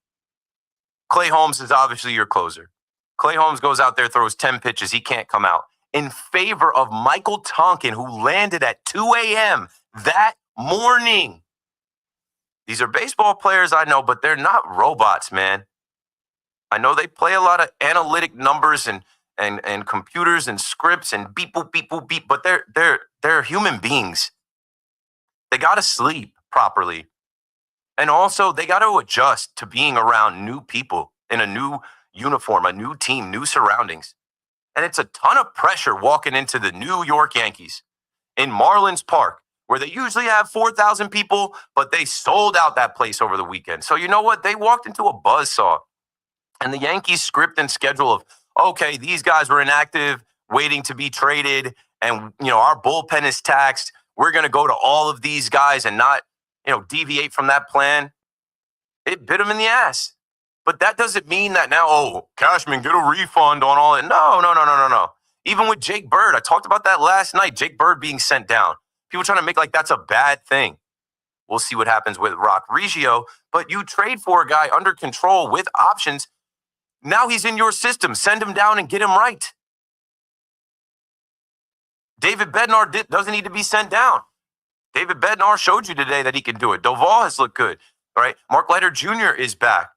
Clay Holmes is obviously your closer. Clay Holmes goes out there, throws 10 pitches. He can't come out. In favor of Michael Tonkin, who landed at 2 a.m. that morning. These are baseball players, I know, but they're not robots, man. I know they play a lot of analytic numbers and computers and scripts and beep, boop, beep, boop, beep, but they're human beings. They got to sleep properly. And also, they got to adjust to being around new people in a new uniform, a new team, new surroundings. And it's a ton of pressure walking into the New York Yankees in Marlins Park, where they usually have 4,000 people, but they sold out that place over the weekend. So you know what? They walked into a buzzsaw. And the Yankees script and schedule of, okay, these guys were inactive, waiting to be traded, and, our bullpen is taxed. We're going to go to all of these guys and not, deviate from that plan. It bit them in the ass. But that doesn't mean that now, Cashman, get a refund on all it. No. Even with Jake Bird, I talked about that last night, Jake Bird being sent down. People trying to make like that's a bad thing. We'll see what happens with Rock Reggio. But you trade for a guy under control with options. Now he's in your system. Send him down and get him right. David Bednar doesn't need to be sent down. David Bednar showed you today that he can do it. Doval has looked good. All right. Mark Leiter Jr. is back.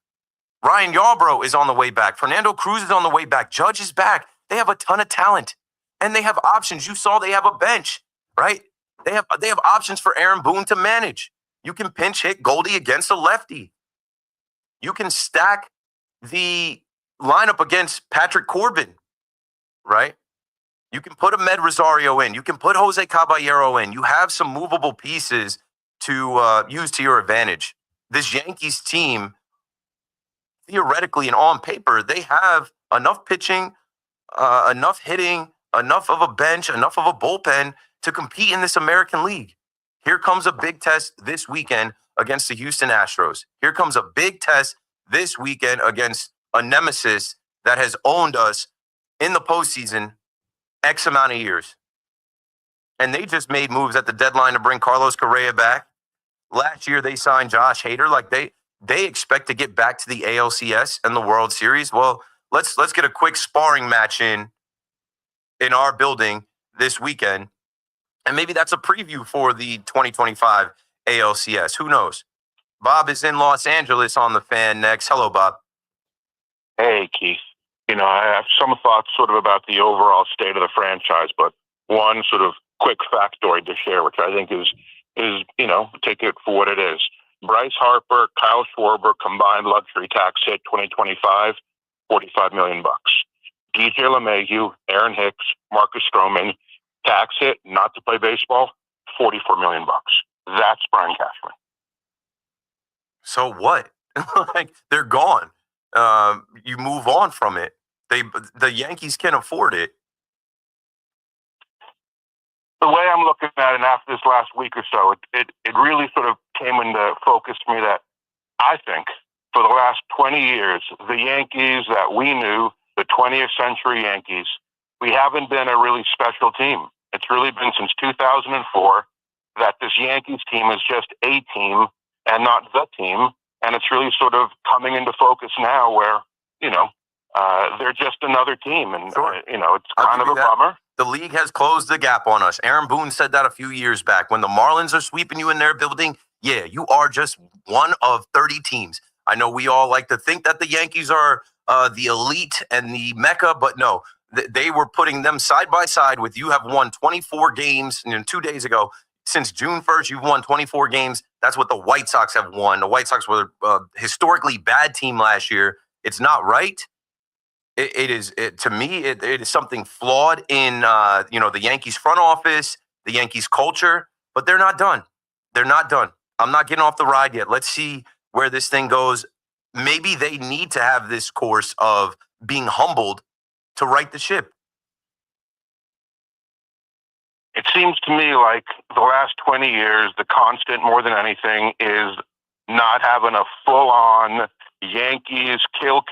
Ryan Yarbrough is on the way back. Fernando Cruz is on the way back. Judge is back. They have a ton of talent. And they have options. You saw they have a bench, right? They have options for Aaron Boone to manage. You can pinch hit Goldie against a lefty. You can stack the lineup against Patrick Corbin, right? You can put Ahmed Rosario in. You can put Jose Caballero in. You have some movable pieces to use to your advantage. This Yankees team, theoretically and on paper, they have enough pitching, enough hitting, enough of a bench, enough of a bullpen to compete in this American League. Here comes a big test this weekend against the Houston Astros. Here comes a big test this weekend against a nemesis that has owned us in the postseason X amount of years. And they just made moves at the deadline to bring Carlos Correa back. Last year, they signed Josh Hader. Like they expect to get back to the ALCS and the World Series. Well, let's get a quick sparring match in our building this weekend. And maybe that's a preview for the 2025 ALCS. Who knows? Bob is in Los Angeles on the Fan next. Hello, Bob. Hey, Keith. I have some thoughts sort of about the overall state of the franchise, but one sort of quick factoid to share, which I think is take it for what it is. Bryce Harper, Kyle Schwarber, combined luxury tax hit 2025, $45 million. DJ LeMahieu, Aaron Hicks, Marcus Stroman, tax hit not to play baseball, $44 million. That's Brian Cashman. So what? Like, they're gone. You move on from it. The Yankees can afford it. The way I'm looking at it after this last week or so, it really sort of came into focus to me that I think for the last 20 years, the Yankees that we knew, the 20th century Yankees, we haven't been a really special team. It's really been since 2004 that this Yankees team is just a team and not the team. And it's really sort of coming into focus now where, they're just another team. And, Sure. It's kind of a bummer. The league has closed the gap on us. Aaron Boone said that a few years back. When the Marlins are sweeping you in their building, yeah, you are just one of 30 teams. I know we all like to think that the Yankees are the elite and the mecca, but no, they were putting them side by side with you have won 24 games 2 days ago. Since June 1st, you've won 24 games. That's what the White Sox have won. The White Sox were a historically bad team last year. It's not right. To me, it is something flawed in, the Yankees front office, the Yankees culture, but they're not done. They're not done. I'm not getting off the ride yet. Let's see where this thing goes. Maybe they need to have this course of being humbled to right the ship. It seems to me like the last 20 years, the constant more than anything is not having a full-on Yankees kill,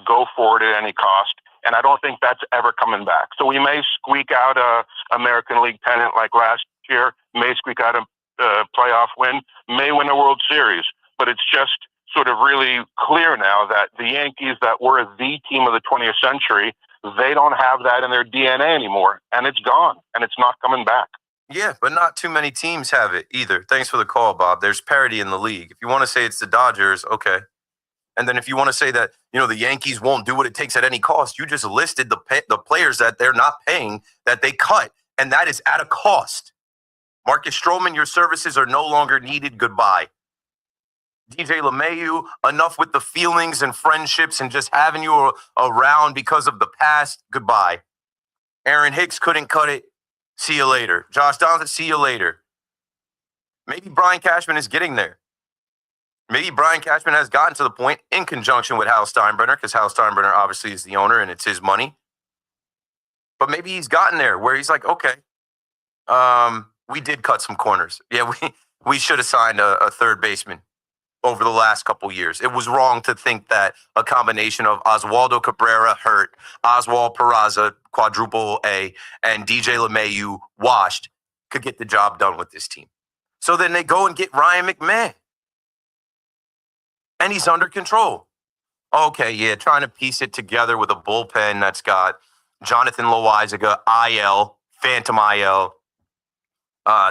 go for it at any cost. And I don't think that's ever coming back. So we may squeak out a American League pennant like last year, may squeak out a playoff win, may win a World Series. But it's just sort of really clear now that the Yankees that were the team of the 20th century, they don't have that in their DNA anymore. And it's gone, and it's not coming back. Yeah, but not too many teams have it either. Thanks for the call, Bob. There's parity in the league. If you want to say it's the Dodgers, okay. And then if you want to say that, the Yankees won't do what it takes at any cost, you just listed the players that they're not paying, that they cut, and that is at a cost. Marcus Stroman, your services are no longer needed. Goodbye. DJ LeMahieu, enough with the feelings and friendships and just having you around because of the past. Goodbye. Aaron Hicks couldn't cut it. See you later. Josh Donaldson, see you later. Maybe Brian Cashman is getting there. Maybe Brian Cashman has gotten to the point in conjunction with Hal Steinbrenner, because Hal Steinbrenner obviously is the owner and it's his money. But maybe he's gotten there where he's like, okay, we did cut some corners. Yeah, we should have signed a third baseman over the last couple years. It was wrong to think that a combination of Oswaldo Cabrera hurt, Oswald Peraza, quadruple A, and DJ LeMahieu washed could get the job done with this team. So then they go and get Ryan McMahon. And he's under control. Okay, yeah, trying to piece it together with a bullpen that's got Jonathan Loizaga, IL, Phantom IL,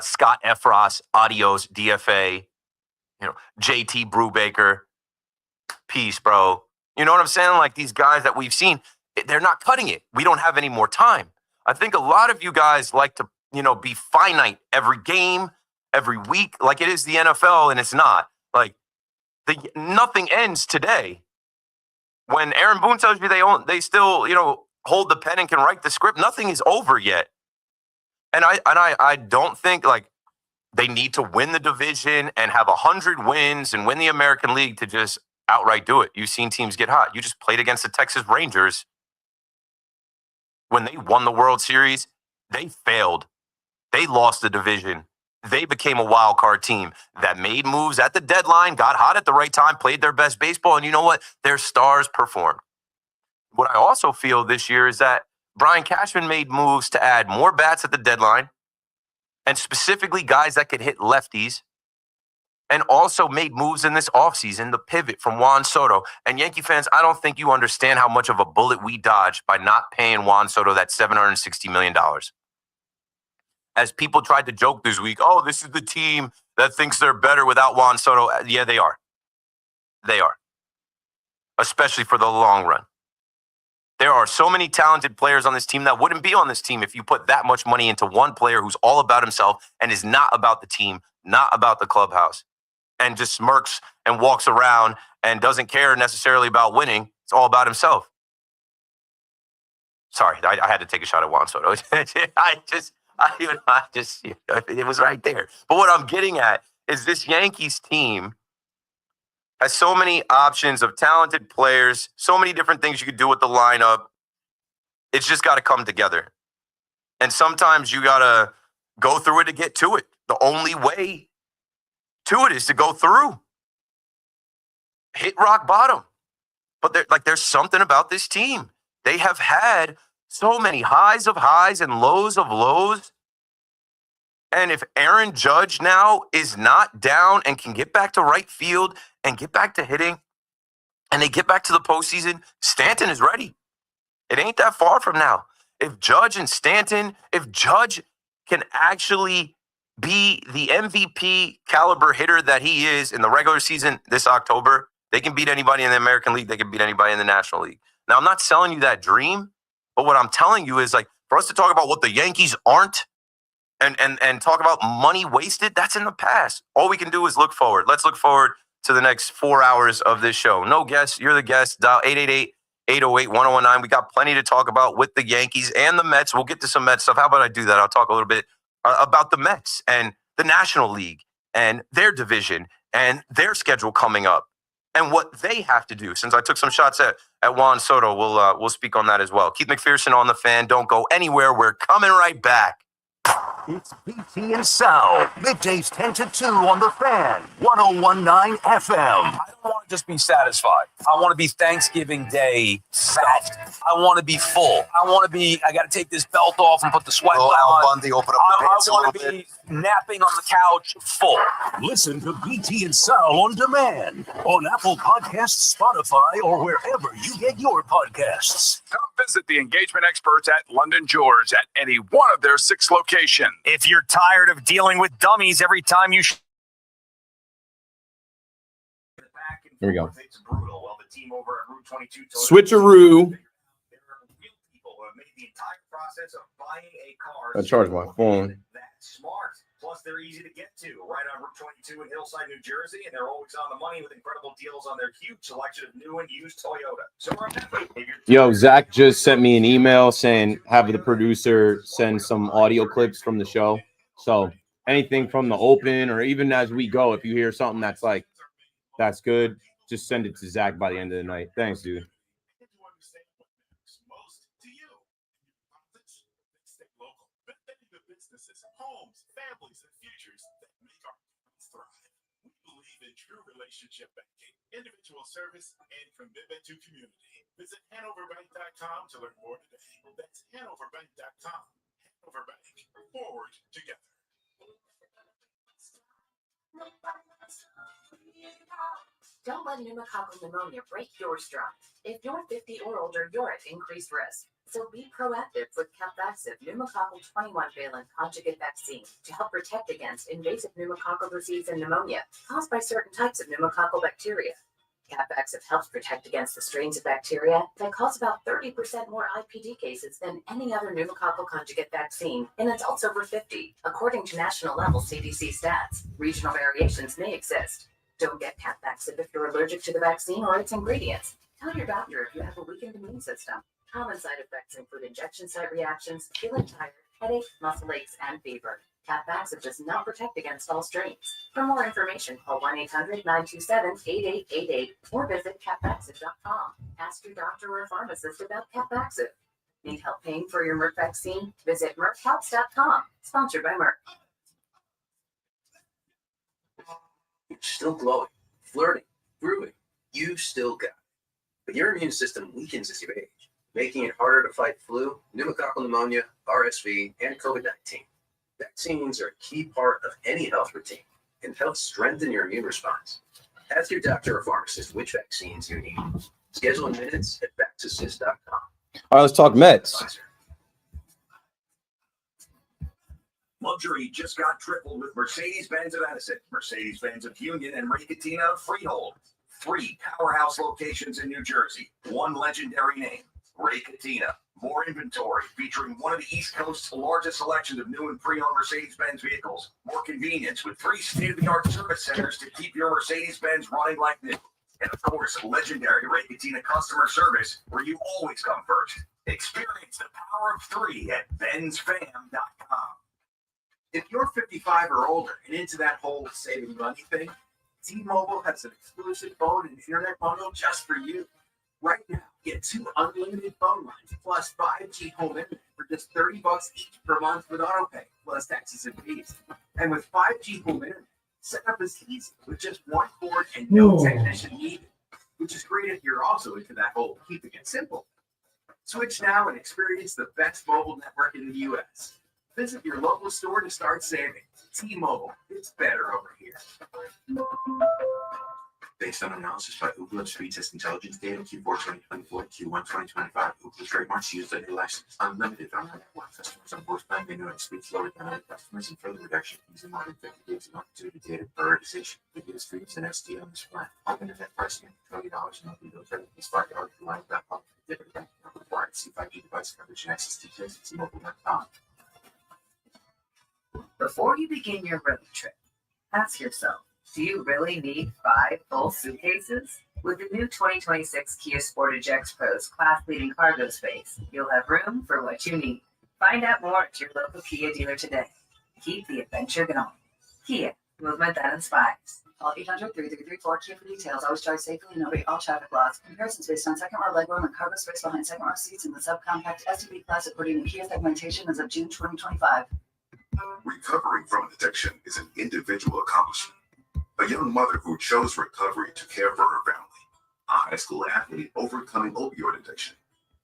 Scott Efros, Adios, DFA, JT Brubaker, peace, bro. You know what I'm saying? Like these guys that we've seen, they're not cutting it. We don't have any more time. I think a lot of you guys like to, be finite every game, every week, like it is the NFL, and it's not. Like, nothing ends today. When Aaron Boone tells you they still, hold the pen and can write the script, nothing is over yet. And I don't think like they need to win the division and have 100 wins and win the American League to just outright do it. You've seen teams get hot. You just played against the Texas Rangers. When they won the World Series, they failed. They lost the division. They became a wild card team that made moves at the deadline, got hot at the right time, played their best baseball, and you know what? Their stars performed. What I also feel this year is that Brian Cashman made moves to add more bats at the deadline, and specifically guys that could hit lefties, and also made moves in this offseason, the pivot from Juan Soto. And Yankee fans, I don't think you understand how much of a bullet we dodged by not paying Juan Soto that $760 million. As people tried to joke this week, oh, this is the team that thinks they're better without Juan Soto. Yeah, they are. They are. Especially for the long run. There are so many talented players on this team that wouldn't be on this team if you put that much money into one player who's all about himself and is not about the team, not about the clubhouse, and just smirks and walks around and doesn't care necessarily about winning. It's all about himself. Sorry, I had to take a shot at Juan Soto. It was right there. But what I'm getting at is this Yankees team has so many options of talented players, so many different things you could do with the lineup. It's just got to come together. And sometimes you got to go through it to get to it. The only way to it is to go through. Hit rock bottom. But there's something about this team. They have had so many highs of highs and lows of lows. And if Aaron Judge now is not down and can get back to right field and get back to hitting and they get back to the postseason, Stanton is ready. It ain't that far from now. If Judge can actually be the MVP caliber hitter that he is in the regular season this October, they can beat anybody in the American League. They can beat anybody in the National League. Now, I'm not selling you that dream. But what I'm telling you is, like, for us to talk about what the Yankees aren't and talk about money wasted, that's in the past. All we can do is look forward. Let's look forward to the next 4 hours of this show. No guests. You're the guest. Dial 888-808-1019. We got plenty to talk about with the Yankees and the Mets. We'll get to some Mets stuff. How about I do that? I'll talk a little bit about the Mets and the National League and their division and their schedule coming up and what they have to do. Since I took some shots at Juan Soto, we'll speak on that as well. Keith McPherson on the Fan. Don't go anywhere. We're coming right back. It's BT and Sal, middays 10 to 2 on the Fan, 101.9 FM. I don't want to just be satisfied. I want to be Thanksgiving Day fat. I want to be full. I got to take this belt off and put the sweat on. Al Bundy, open up the pants I want to be napping on the couch full. Listen to BT and Sal on demand on Apple Podcasts, Spotify, or wherever you get your podcasts. Come visit the engagement experts at London George at any one of their 6 locations. If you're tired of dealing with dummies every time you... Here we go. It's brutal. Well, the team over at Route 22 Switcheroo. There are real people who have made the entire process of buying a car. I charged my phone. That's smart. Plus, they're easy to get to, right on Route 22 in Hillside, New Jersey, and they're always on the money with incredible deals on their huge selection of new and used Toyota. So remember, Yo, Zach just sent me an email saying have the producer send some audio clips from the show. So anything from the open or even as we go, if you hear something that's like, that's good, just send it to Zach by the end of the night. Thanks, dude. Homes, families, and futures that make our lives thrive. We believe in true relationship banking, individual service, and commitment to community. Visit HanoverBank.com to learn more today. That's HanoverBank.com. Hanover Bank, forward together. Don't let pneumococcal pneumonia break your stride. If you're 50 or older, you're at increased risk. So be proactive with Capvaxive pneumococcal 21-valent conjugate vaccine to help protect against invasive pneumococcal disease and pneumonia caused by certain types of pneumococcal bacteria. Capvaxive helps protect against the strains of bacteria that cause about 30% more IPD cases than any other pneumococcal conjugate vaccine in adults over 50, according to national level CDC stats. Regional variations may exist. Don't get Capvaxive if you're allergic to the vaccine or its ingredients. Tell your doctor if you have a weakened immune system. Common side effects include injection site reactions, feeling tired, headache, muscle aches, and fever. Capvaxive does not protect against all strains. For more information, call 1-800-927-8888 or visit capvaxive.com. Ask your doctor or pharmacist about Capvaxive. Need help paying for your Merck vaccine? Visit merckhealth.com. Sponsored by Merck. You're still glowing, flirting, grooving. You still got it. But your immune system weakens as you age, making it harder to fight flu, pneumococcal pneumonia, RSV, and COVID-19. Vaccines are a key part of any health routine and help strengthen your immune response. Ask your doctor or pharmacist which vaccines you need. Schedule in minutes at vaxassist.com. All right, let's talk Mets. Luxury just got tripled with Mercedes-Benz of Edison, Mercedes-Benz of Union, and Ray Cattina of Freehold. 3 powerhouse locations in New Jersey. 1 legendary name, Ray Cattina. More inventory, featuring one of the East Coast's largest selections of new and pre-owned Mercedes-Benz vehicles. More convenience with 3 state-of-the-art service centers to keep your Mercedes-Benz running like new. And of course, legendary Ray Cattina customer service, where you always come first. Experience the power of 3 at benzfam.com. If you're 55 or older and into that whole saving money thing, T-Mobile has an exclusive phone and internet bundle just for you. Right now, get 2 unlimited phone lines plus 5G home internet for just $30 each per month with autopay, plus taxes and fees. And with 5G home internet, setup is easy with just 1 cord and no technician needed, which is great if you're also into that whole keeping it simple. Switch now and experience the best mobile network in the U.S. Visit your local store to start saving. T-Mobile, it's better over here. Based on analysis by Ookla Speed Test Intelligence data, Q4 2024, Q1 2025, Ookla trademarks used under license unlimited on our network. Customers on both plan may know at speeds lower than other customers and further reduction using more than 50 gigs of opportunity data prioritization. The biggest streams and SD on this plan. All internet pricing $20 and monthly bill credit is $5 for line.com. Different bank number required. See 5G device coverage and access details at T-Mobile.com. Before you begin your road trip, ask yourself, do you really need 5 full suitcases? With the new 2026 Kia Sportage X Pro's class-leading cargo space, you'll have room for what you need. Find out more at your local Kia dealer today. Keep the adventure going. Kia, movement that inspires. Call 800-3334 for details. Always drive safely and obey all traffic laws. Comparisons based on second row legroom and cargo space behind second row seats in the subcompact SUV class according to Kia segmentation as of June 2025. Recovering from an addiction is an individual accomplishment. A young mother who chose recovery to care for her family. A high school athlete overcoming opioid addiction.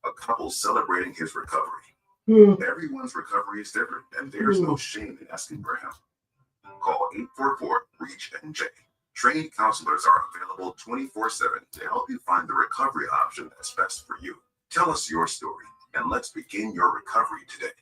A couple celebrating his recovery. Everyone's recovery is different, and there's no shame in asking for help. Call 844-REACH-NJ. Trained counselors are available 24/7 to help you find the recovery option that's best for you. Tell us your story, and let's begin your recovery today.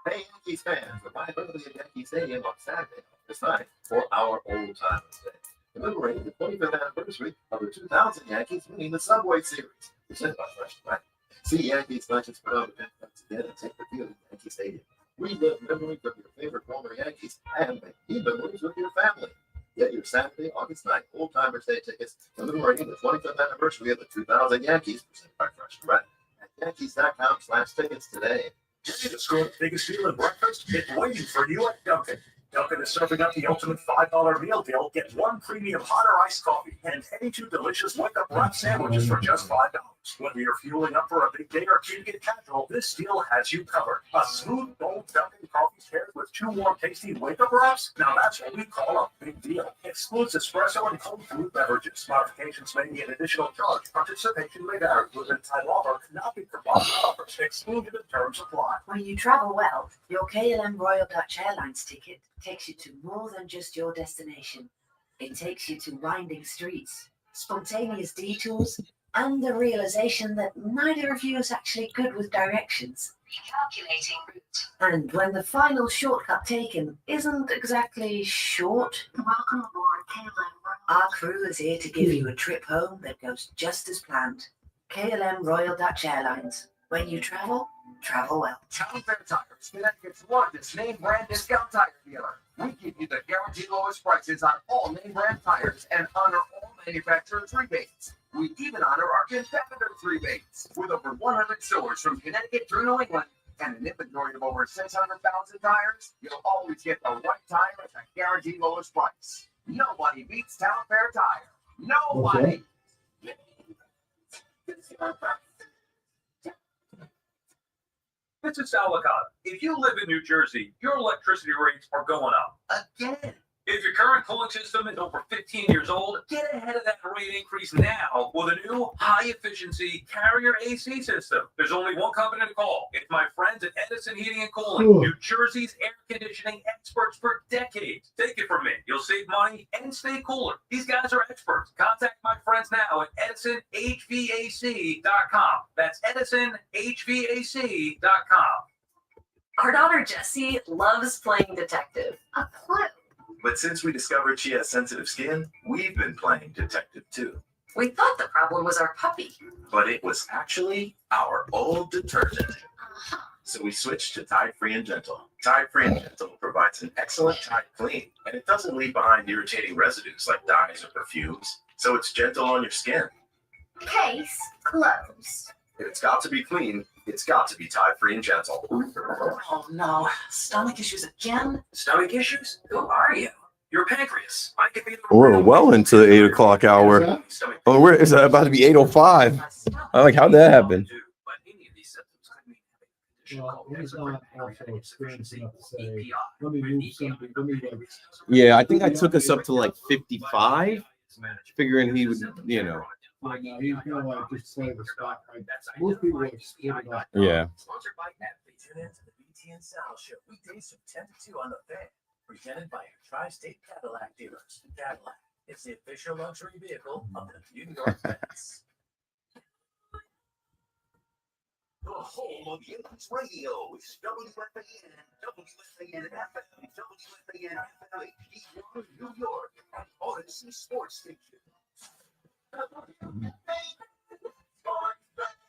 Hey, Yankees fans, arrive early at Yankee Stadium on Saturday this night for our Old Timers Day, commemorating the 25th anniversary of the 2000 Yankees winning the Subway Series, presented by Fresh Right. See Yankees legends put on the once again and take the field at Yankee Stadium. Relive memories of your favorite former Yankees and make new memories with your family. Get your Saturday, August 9th Old Timers Day tickets commemorating the 25th anniversary of the 2000 Yankees, presented by Fresh Right at Yankees.com/tickets today. Ready to score the biggest deal in breakfast? It's waiting for you at Dunkin'. Dunkin' is serving up the ultimate $5 meal deal. Get one premium hot or iced coffee and 82 delicious wake-up wrap sandwiches for just $5. Whether you're fueling up for a big day or keeping it casual, this deal has you covered. A smooth, bold Dunkin' coffee paired with 2 warm, tasty wake-up wraps? Now that's what we call a big deal. Excludes espresso and cold food beverages. Modifications may be an additional charge. Participation may vary. Limited time offer cannot be provided. Offers excluded in terms apply. When you travel well, your KLM Royal Dutch Airlines ticket takes you to more than just your destination. It takes you to winding streets, spontaneous detours, and the realization that neither of you is actually good with directions. Calculating route. And when the final shortcut taken isn't exactly short, Welcome aboard KLM. our crew is here to give you a trip home that goes just as planned. KLM Royal Dutch Airlines. When you travel, travel well. Town Fair Tires, Connecticut's largest name brand discount tire dealer. We give you the guaranteed lowest prices on all name brand tires and honor all manufacturers' rebates. We even honor our competitors' rebates. With over 100 stores from Connecticut through New England and an inventory of over 600,000 tires, you'll always get the right tire at the guaranteed lowest price. Nobody beats Town Fair Tire. Nobody. This is Sal Licata. If you live in New Jersey, your electricity rates are going up. Again. If your current cooling system is over 15 years old, get ahead of that rate increase now with a new high-efficiency Carrier AC system. There's only one company to call. It's my friends at Edison Heating and Cooling, New Jersey's air conditioning experts for decades. Take it from me. You'll save money and stay cooler. These guys are experts. Contact my friends now at EdisonHVAC.com. That's EdisonHVAC.com. Our daughter Jessie loves playing detective. A clue. But since we discovered she has sensitive skin, we've been playing detective too. We thought the problem was our puppy. But it was actually our old detergent. So we switched to Tide Free and Gentle. Tide Free and Gentle provides an excellent Tide clean, and it doesn't leave behind irritating residues like dyes or perfumes. So it's gentle on your skin. Case closed. If it's got to be clean, it's got to be Tide Free and Gentle. Oh no, stomach issues again? Stomach issues? Who are you? Your pancreas. I could be the We're well into the 8 o'clock hour. Oh, we're it's about to be 8:05. I'm like, how'd that happen? Well, he's not also experienced enough to say, let me move something, let me like. Yeah, I think I took us up to like 55, figuring he would, you know. Yeah, no, he's gonna like just play the spot. Right? Most people like split it up. Yeah. Sponsored by Athletes. Tune in to the BT and Sal Show weekdays from 10 to 2 on the Fan. Presented by your Tri-State Cadillac dealers. Cadillac. It's the official luxury vehicle of the New York Mets. The home of Yankees Radio is WFAN, WFAN FM, WFAN FM, HD1 New York, and Odyssey Sports Station.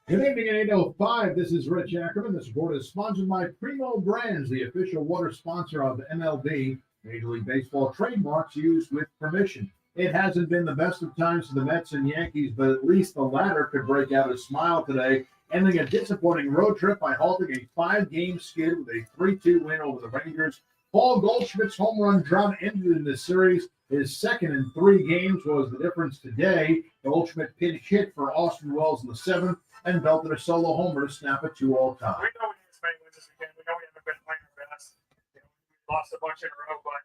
Good evening at 8:05. This is Rich Ackerman. This report is sponsored by Primo Brands, the official water sponsor of MLB. Major League Baseball trademarks used with permission. It hasn't been the best of times for the Mets and Yankees, but at least the latter could break out a smile today, ending a disappointing road trip by halting a 5-game skid with a 3-2 win over the Rangers Paul Goldschmidt's home run drought ended in this series. His second in 3 games was the difference today. Goldschmidt pinch hit for Austin Wells in the 7th and belted a solo homer to snap a 2-all tie. We know we need to make win this weekend. We know we haven't been playing our best. We lost a bunch in a row, but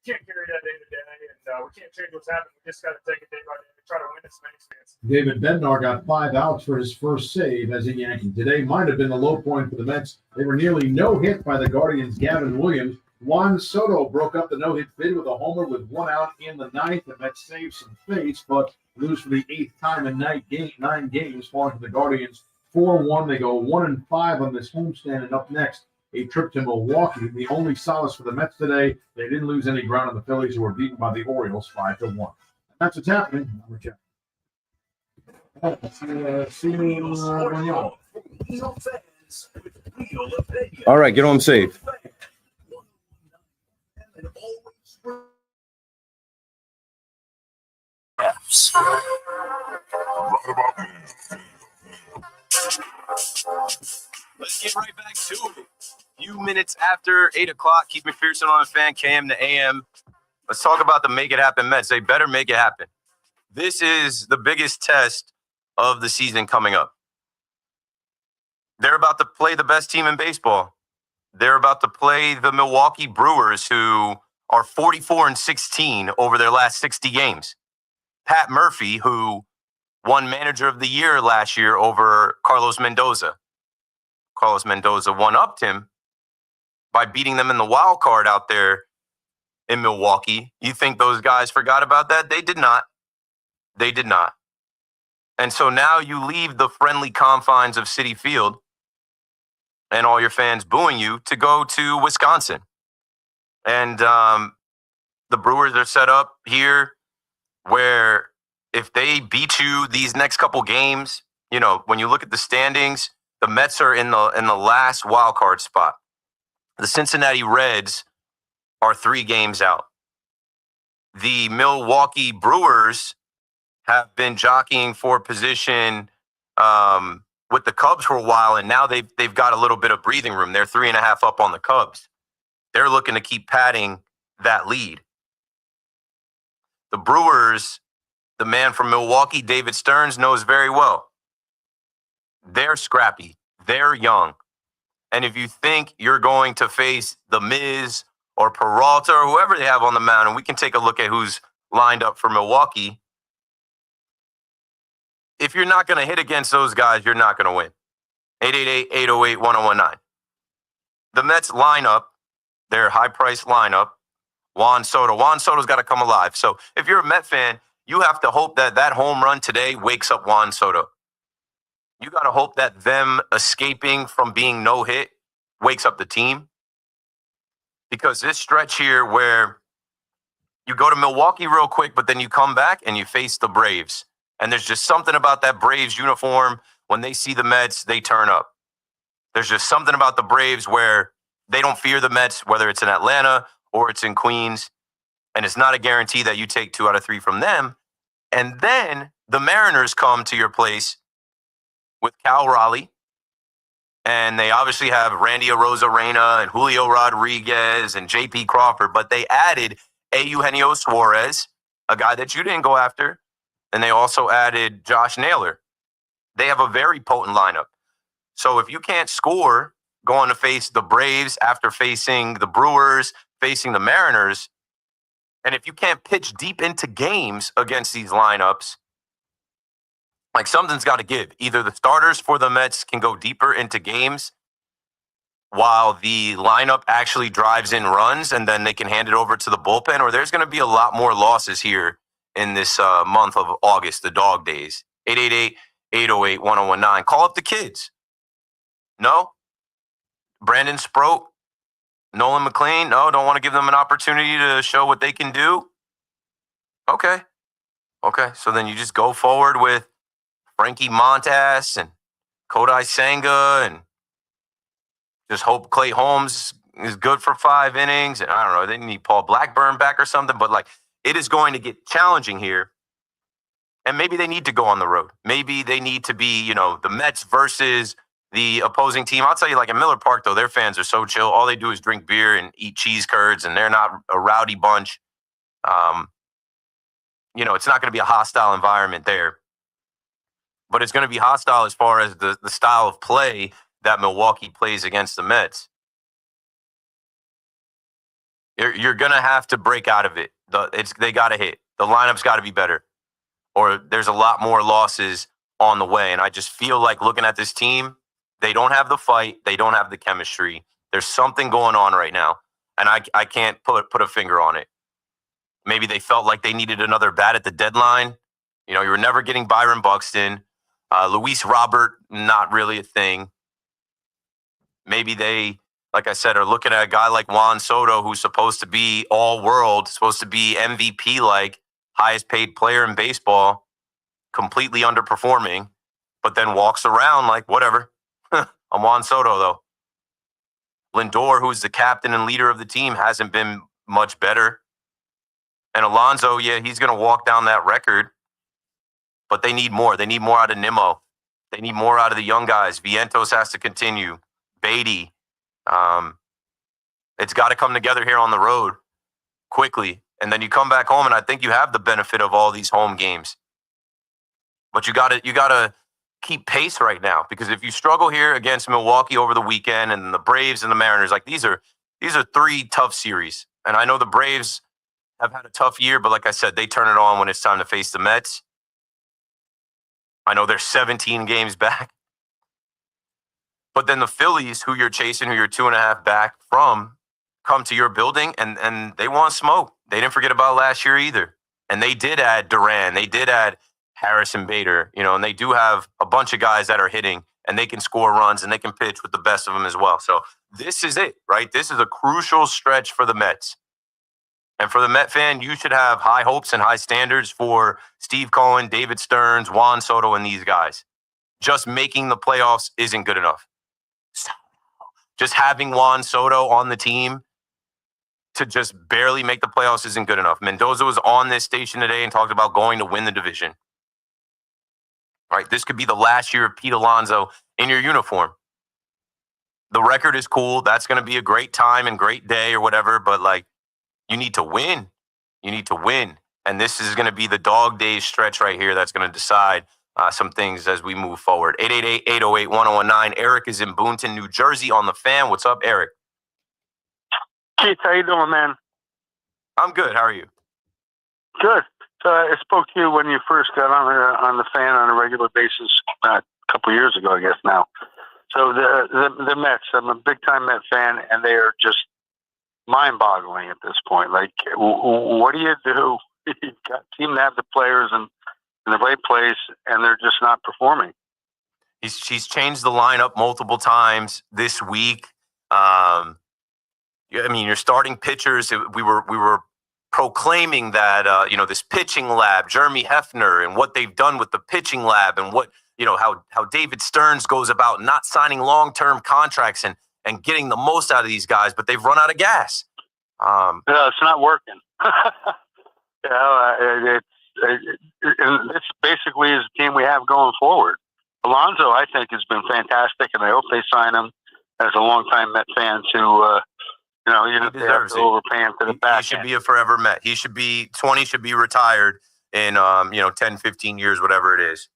we can't carry that day to day, and we can't change what's happening. We just got to take it day by day and try to win as many games. David Bednar got 5 outs for his first save as a Yankee. Today might have been the low point for the Mets. They were nearly no-hit by the Guardians' Gavin Williams. Juan Soto broke up the no-hit bid with a homer with 1 out in the 9th. The Mets saved some face, but lose for the 8th time in 9 games, falling to the Guardians 4-1. They go 1-5 on this homestand, and up next, a trip to Milwaukee. The only solace for the Mets today, they didn't lose any ground on the Phillies, who were beaten by the Orioles 5-1. That's what's happening. All right, get home safe. Let's get right back to it. A few minutes after 8 o'clock, Keith McPherson on the Fan, KM to AM. Let's talk about the Make It Happen Mets. They better make it happen. This is the biggest test of the season coming up. They're about to play the best team in baseball. They're about to play the Milwaukee Brewers, who are 44-16 over their last 60 games. Pat Murphy, who won Manager of the Year last year over Carlos Mendoza. Carlos Mendoza one-upped him by beating them in the wild card out there in Milwaukee. You think those guys forgot about that? They did not. They did not. And so now you leave the friendly confines of Citi Field and all your fans booing you to go to Wisconsin. And the Brewers are set up here where if they beat you these next couple games, you know, when you look at the standings, the Mets are in the last wild card spot. The Cincinnati Reds are 3 games out. The Milwaukee Brewers have been jockeying for position with the Cubs for a while, and now they've got a little bit of breathing room. They're 3.5 up on the Cubs. They're looking to keep padding that lead. The Brewers, the man from Milwaukee, David Stearns, knows very well. They're scrappy. They're young. And if you think you're going to face the Miz or Peralta or whoever they have on the mound, and we can take a look at who's lined up for Milwaukee, if you're not going to hit against those guys, you're not going to win. 888-808-1019. The Mets lineup, their high-priced lineup, Juan Soto. Juan Soto's got to come alive. So if you're a Met fan, you have to hope that that home run today wakes up Juan Soto. You got to hope that them escaping from being no-hit wakes up the team. Because this stretch here where you go to Milwaukee real quick, but then you come back and you face the Braves. And there's just something about that Braves uniform. When they see the Mets, they turn up. There's just something about the Braves where they don't fear the Mets, whether it's in Atlanta or it's in Queens. And it's not a guarantee that you take 2 out of 3 from them. And then the Mariners come to your place with Cal Raleigh. And they obviously have Randy Arozarena and Julio Rodriguez and J.P. Crawford. But they added Eugenio Suarez, a guy that you didn't go after. And they also added Josh Naylor. They have a very potent lineup. So if you can't score going to face the Braves after facing the Brewers, facing the Mariners, and if you can't pitch deep into games against these lineups, like something's got to give. Either the starters for the Mets can go deeper into games while the lineup actually drives in runs and then they can hand it over to the bullpen, or there's going to be a lot more losses here in this month of August, the dog days. 888-808-1019. Call up the kids. No? Brandon Sproat? Nolan McLean? No, don't want to give them an opportunity to show what they can do? Okay. So then you just go forward with Frankie Montas and Kodai Senga and just hope Clay Holmes is good for 5 innings. And I don't know, they need Paul Blackburn back or something, but like it is going to get challenging here. And maybe they need to go on the road. Maybe they need to be, the Mets versus the opposing team. I'll tell you, like in Miller Park, though, their fans are so chill. All they do is drink beer and eat cheese curds, and they're not a rowdy bunch. It's not going to be a hostile environment there. But it's going to be hostile as far as the style of play that Milwaukee plays against the Mets. You're going to have to break out of it. They got to hit. The lineup's got to be better. Or there's a lot more losses on the way. And I just feel like looking at this team, they don't have the fight. They don't have the chemistry. There's something going on right now. And I can't put a finger on it. Maybe they felt like they needed another bat at the deadline. You were never getting Byron Buxton. Luis Robert, not really a thing. Maybe they, like I said, are looking at a guy like Juan Soto, who's supposed to be all-world, supposed to be MVP-like, highest paid player in baseball, completely underperforming, but then walks around like, whatever. I'm Juan Soto, though. Lindor, who's the captain and leader of the team, hasn't been much better. And Alonso, he's going to walk down that record. But they need more. They need more out of Nimmo. They need more out of the young guys. Vientos has to continue. Beatty. It's got to come together here on the road quickly. And then you come back home, and I think you have the benefit of all these home games. But you gotta keep pace right now, because if you struggle here against Milwaukee over the weekend and the Braves and the Mariners, like these are 3 tough series. And I know the Braves have had a tough year, but like I said, they turn it on when it's time to face the Mets. I know they're 17 games back. But then the Phillies, who you're chasing, who you're 2.5 back from, come to your building and they want smoke. They didn't forget about last year either. And they did add Duran. They did add Harrison Bader, and they do have a bunch of guys that are hitting, and they can score runs and they can pitch with the best of them as well. So this is it, right? This is a crucial stretch for the Mets. And for the Met fan, you should have high hopes and high standards for Steve Cohen, David Stearns, Juan Soto, and these guys. Just making the playoffs isn't good enough. Just having Juan Soto on the team to just barely make the playoffs isn't good enough. Mendoza was on this station today and talked about going to win the division. Right? This could be the last year of Pete Alonso in your uniform. The record is cool. That's going to be a great time and great day or whatever, but you need to win. You need to win. And this is going to be the dog days stretch right here that's going to decide some things as we move forward. 888-808-1019. Eric is in Boonton, New Jersey on the Fan. What's up, Eric? Keith, how you doing, man? I'm good. How are you? Good. So I spoke to you when you first got on the Fan on a regular basis a couple of years ago, I guess now. So the Mets, I'm a big-time Met fan, and they are just mind-boggling at this point. What do? You seem to have the players in the right place, and they're just not performing. She's changed the lineup multiple times this week. Your starting pitchers. We were proclaiming that this pitching lab, Jeremy Hefner, and what they've done with the pitching lab, and what how David Stearns goes about not signing long-term contracts and getting the most out of these guys, but they've run out of gas. It's not working. This basically is the team we have going forward. Alonso, I think, has been fantastic, and I hope they sign him as a longtime Met fan to, he deserves it. Overpay him to the back. He should be a forever Met. He should be 20, should be retired in 10, 15 years, whatever it is.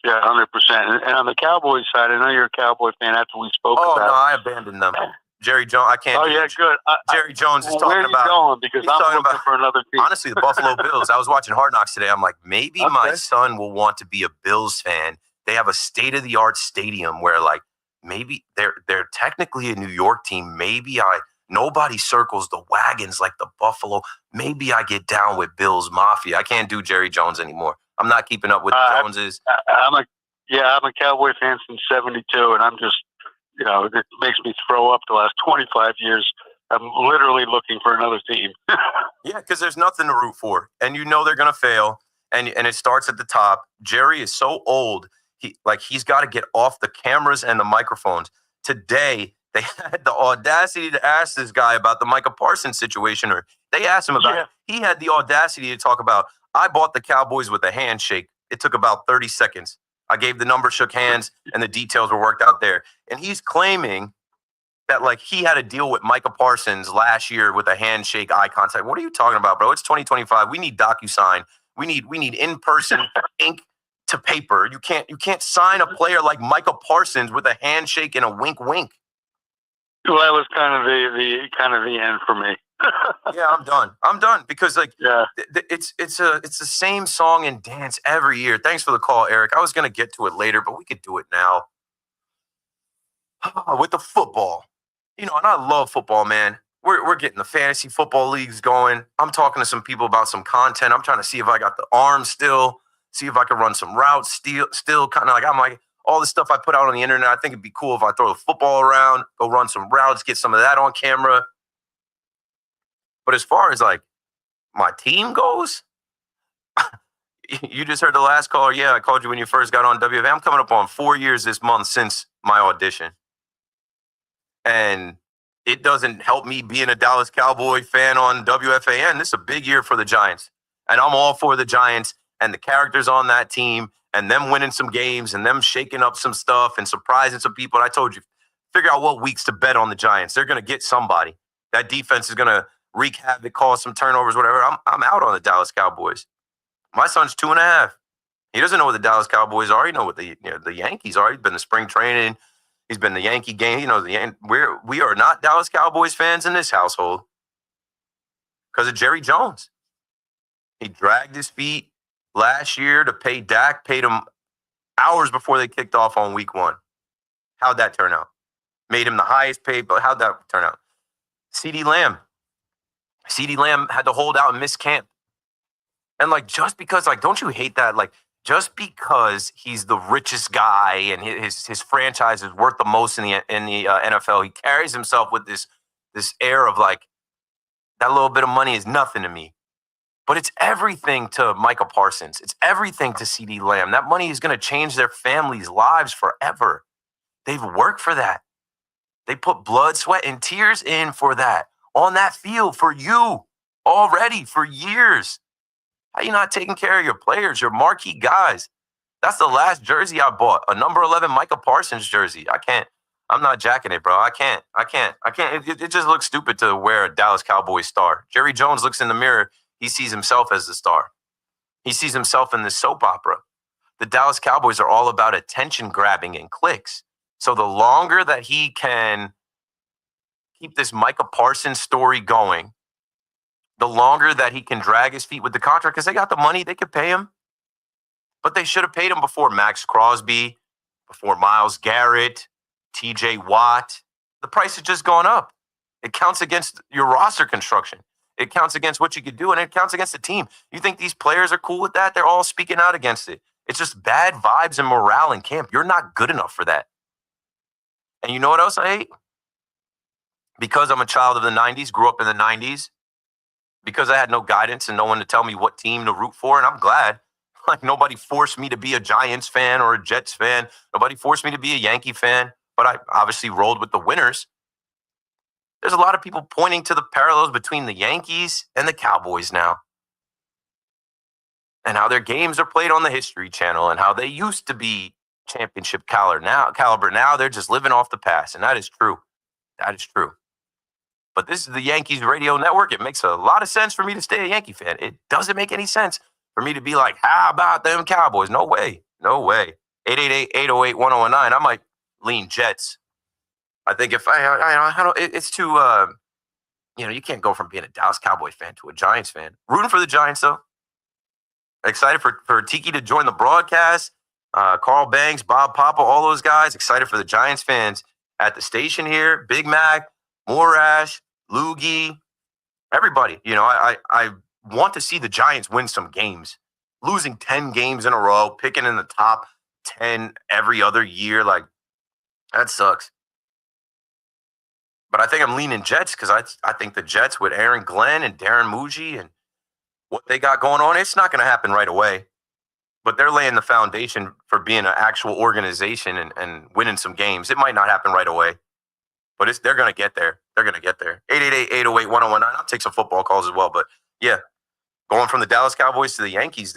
Yeah, 100%. And on the Cowboys side, I know you're a Cowboy fan after we spoke about. Oh, no, I abandoned them. Jerry Jones, I can't. Oh, yeah, good. Jerry Jones is talking where are you about. Going? Because I'm looking for another team. Honestly, the Buffalo Bills. I was watching Hard Knocks today. I'm like, maybe my son will want to be a Bills fan. They have a state-of-the-art stadium where, maybe they're technically a New York team. Maybe nobody circles the wagons like the Buffalo. Maybe I get down with Bills Mafia. I can't do Jerry Jones anymore. I'm not keeping up with the Joneses. I'm a Cowboy fan since '72, and I'm just. It makes me throw up the last 25 years. I'm literally looking for another team. Yeah, because there's nothing to root for. And they're going to fail. And it starts at the top. Jerry is so old. He's got to get off the cameras and the microphones. Today, they had the audacity to ask this guy about the Micah Parsons situation. Or they asked him about it. He had the audacity to talk about, I bought the Cowboys with a handshake. It took about 30 seconds. I gave the number, shook hands, and the details were worked out there. And he's claiming that like he had a deal with Micah Parsons last year with a handshake, eye contact. What are you talking about, bro? It's 2025. We need DocuSign. We need in-person ink to paper. You can't sign a player like Micah Parsons with a handshake and a wink wink. Well, that was kind of the end for me. Yeah, I'm done because like it's the same song and dance every year. Thanks for the call, Eric. I was gonna get to it later, but we could do it now. With the football, and I love football, man. We're getting the fantasy football leagues going. I'm talking to some people about some content. I'm trying to see if I got the arm still, see if I can run some routes still kind of like I'm like all the stuff I put out on the internet. I think it'd be cool if I throw the football around, go run some routes, get some of that on camera. But as far as like my team goes, you just heard the last call. Yeah, I called you when you first got on WFA. I'm coming up on 4 years this month since my audition. And it doesn't help me being a Dallas Cowboy fan on WFAN. This is a big year for the Giants. And I'm all for the Giants and the characters on that team and them winning some games and them shaking up some stuff and surprising some people. And I told you, figure out what weeks to bet on the Giants. They're going to get somebody. That defense is going to wreak havoc, cause some turnovers, whatever. I'm out on the Dallas Cowboys. My son's 2.5. He doesn't know what the Dallas Cowboys are. He knows what the Yankees are. He's been to spring training. He's been to Yankee game. We are not Dallas Cowboys fans in this household because of Jerry Jones. He dragged his feet last year to pay Dak, paid him hours before they kicked off on week 1. How'd that turn out? Made him the highest paid, but how'd that turn out? CeeDee Lamb had to hold out and miss camp. And like, just because, like, don't you hate that? Like, just because he's the richest guy and his franchise is worth the most in the NFL, he carries himself with this air of like, that little bit of money is nothing to me. But it's everything to Micah Parsons. It's everything to CeeDee Lamb. That money is going to change their families' lives forever. They've worked for that. They put blood, sweat, and tears in for that. On that field for you already for years. How you not taking care of your players, your marquee guys? That's the last jersey I bought, a number 11 Micah Parsons jersey. I'm not jacking it, bro. I can't. It just looks stupid to wear a Dallas Cowboys star. Jerry Jones looks in the mirror. He sees himself as the star. He sees himself in this soap opera. The Dallas Cowboys are all about attention grabbing and clicks. So the longer that he can keep this Micah Parsons story going, the longer that he can drag his feet with the contract, because they got the money, they could pay him. But they should have paid him before Max Crosby, before Myles Garrett, TJ Watt. The price has just gone up. It counts against your roster construction. It counts against what you could do, and it counts against the team. You think these players are cool with that? They're all speaking out against it. It's just bad vibes and morale in camp. You're not good enough for that. And you know what else I hate? Because I'm a child of the 90s, grew up in the 90s, because I had no guidance and no one to tell me what team to root for, and I'm glad. Like, nobody forced me to be a Giants fan or a Jets fan. Nobody forced me to be a Yankee fan, but I obviously rolled with the winners. There's a lot of people pointing to the parallels between the Yankees and the Cowboys now, and how their games are played on the History Channel, and how they used to be championship caliber. Now they're just living off the past, and that is true. That is true. But this is the Yankees radio network. It makes a lot of sense for me to stay a Yankee fan. It doesn't make any sense for me to be like, how about them Cowboys? No way. No way. 888-808-1019. I might lean Jets. I think if I don't, it's too, you can't go from being a Dallas Cowboy fan to a Giants fan. Rooting for the Giants, though. Excited for Tiki to join the broadcast. Carl Banks, Bob Papa, all those guys. Excited for the Giants fans at the station here. Big Mac, Morash, Loogie, everybody. I want to see the Giants win some games. Losing 10 games in a row, picking in the top 10 every other year, like, that sucks. But I think I'm leaning Jets because I think the Jets with Aaron Glenn and Darren Muji and what they got going on, it's not going to happen right away. But they're laying the foundation for being an actual organization and winning some games. It might not happen right away, but they're going to get there. They're going to get there. 888-808-1019. I'll take some football calls as well. But, yeah, going from the Dallas Cowboys to the Yankees,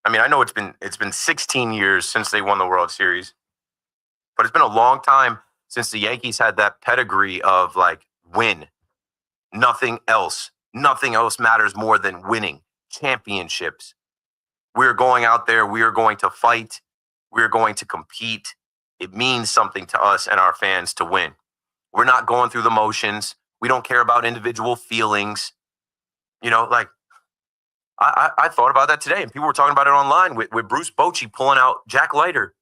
I mean, I know it's been 16 years since they won the World Series, but it's been a long time since the Yankees had that pedigree of like win. Nothing else matters more than winning championships. We're going out there. We are going to fight. We're going to compete. It means something to us and our fans to win. We're not going through the motions. We don't care about individual feelings. You know, like I thought about that today, and people were talking about it online with Bruce Bochy pulling out Jack Leiter.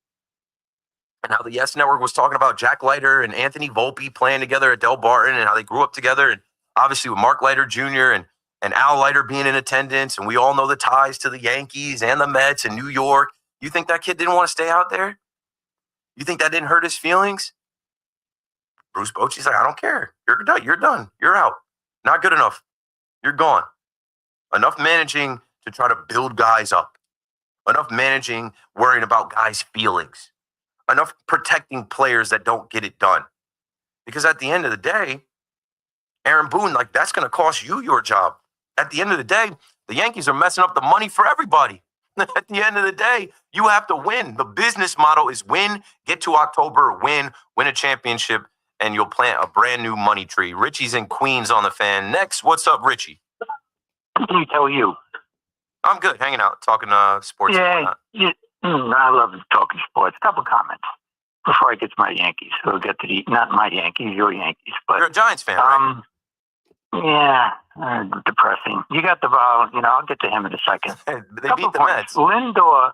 And how the Yes Network was talking about Jack Leiter and Anthony Volpe playing together at Del Barton and how they grew up together. And obviously with Mark Leiter Jr. and Al Leiter being in attendance. And we all know the ties to the Yankees and the Mets and New York. You think that kid didn't want to stay out there? You think that didn't hurt his feelings? Bruce Bochy's like, I don't care. You're done. You're done. You're out. Not good enough. You're gone. Enough managing to try to build guys up. Enough managing, worrying about guys' feelings. Enough protecting players that don't get it done. Because at the end of the day, Aaron Boone, like that's going to cost you your job. At the end of the day, the Yankees are messing up the money for everybody. At the end of the day, you have to win. The business model is win, get to October, win a championship, and you'll plant a brand new money tree. Richie's in Queens on the Fan. Next, what's up, Richie? What can we tell you? I'm good, hanging out, talking sports. Yeah, I love talking sports. A couple comments before I get to my Yankees. We'll get to not my Yankees, your Yankees. But you're a Giants fan, right? Yeah, depressing. You got the ball. I'll get to him in a second. They beat the Mets. Lindor,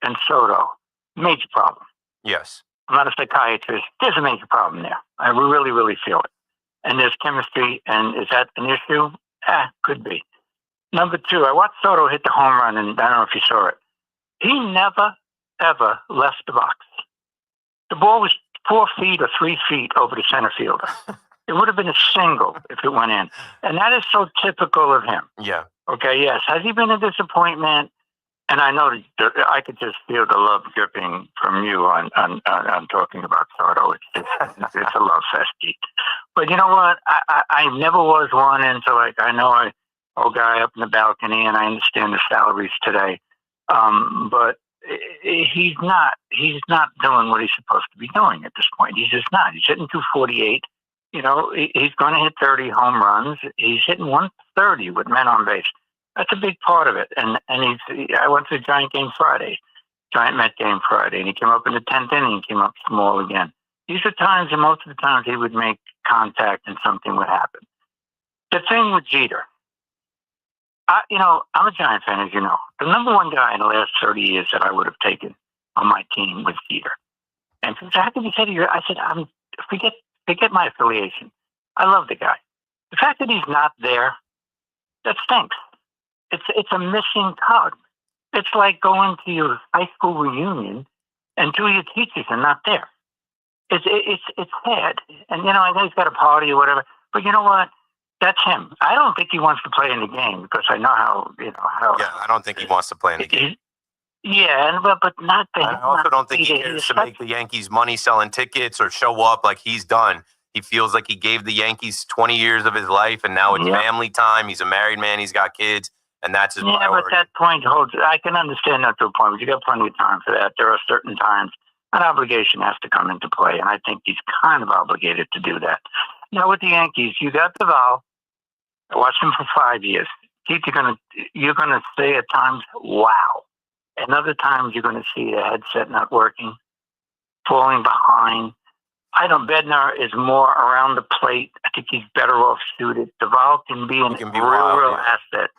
and Soto, major problem. Yes. I'm not a psychiatrist. There's a major problem there. I really, really feel it. And there's chemistry. And is that an issue? Could be. Number two, I watched Soto hit the home run, and I don't know if you saw it. He never, ever left the box. The ball was 4 feet or 3 feet over the center fielder. It would have been a single if it went in. And that is so typical of him. Yeah. Okay, yes. Has he been a disappointment? And I know that I could just feel the love dripping from you on talking about Soto. It's a love fest. But you know what? I never was one into like, I know I old guy up in the balcony, and I understand the salaries today. But he's not doing what he's supposed to be doing at this point. He's just not. He's hitting 248. He's going to hit 30 home runs. He's hitting 130 with men on base. That's a big part of it. And I went to the Giant Met game Friday, and he came up in the 10th inning and came up small again. These are times, and most of the times he would make contact and something would happen. The thing with Jeter, I'm a Giant fan, as you know. The number one guy in the last 30 years that I would have taken on my team was Jeter. And so how could you say to you, I said, forget my affiliation. I love the guy. The fact that he's not there, that stinks. It's a missing tug. It's like going to your high school reunion and two of your teachers are not there. It's sad. And I know he's got a party or whatever. But you know what? That's him. I don't think he wants to play in the game because I know how. Yeah, I don't think he wants to play in the game. Yeah, but not the. I also don't think he cares to make the Yankees money selling tickets or show up like he's done. He feels like he gave the Yankees 20 years of his life, and now it's family time. He's a married man. He's got kids, and that's his priority. But that point holds. I can understand that to a point, but you got plenty of time for that. There are certain times an obligation has to come into play, and I think he's kind of obligated to do that. Now with the Yankees, you got Duvall. I watched him for 5 years. Keith, you're gonna say at times, wow. And other times you're gonna see the headset not working, falling behind. Bednar is more around the plate. I think he's better off suited. Duvall can be real asset.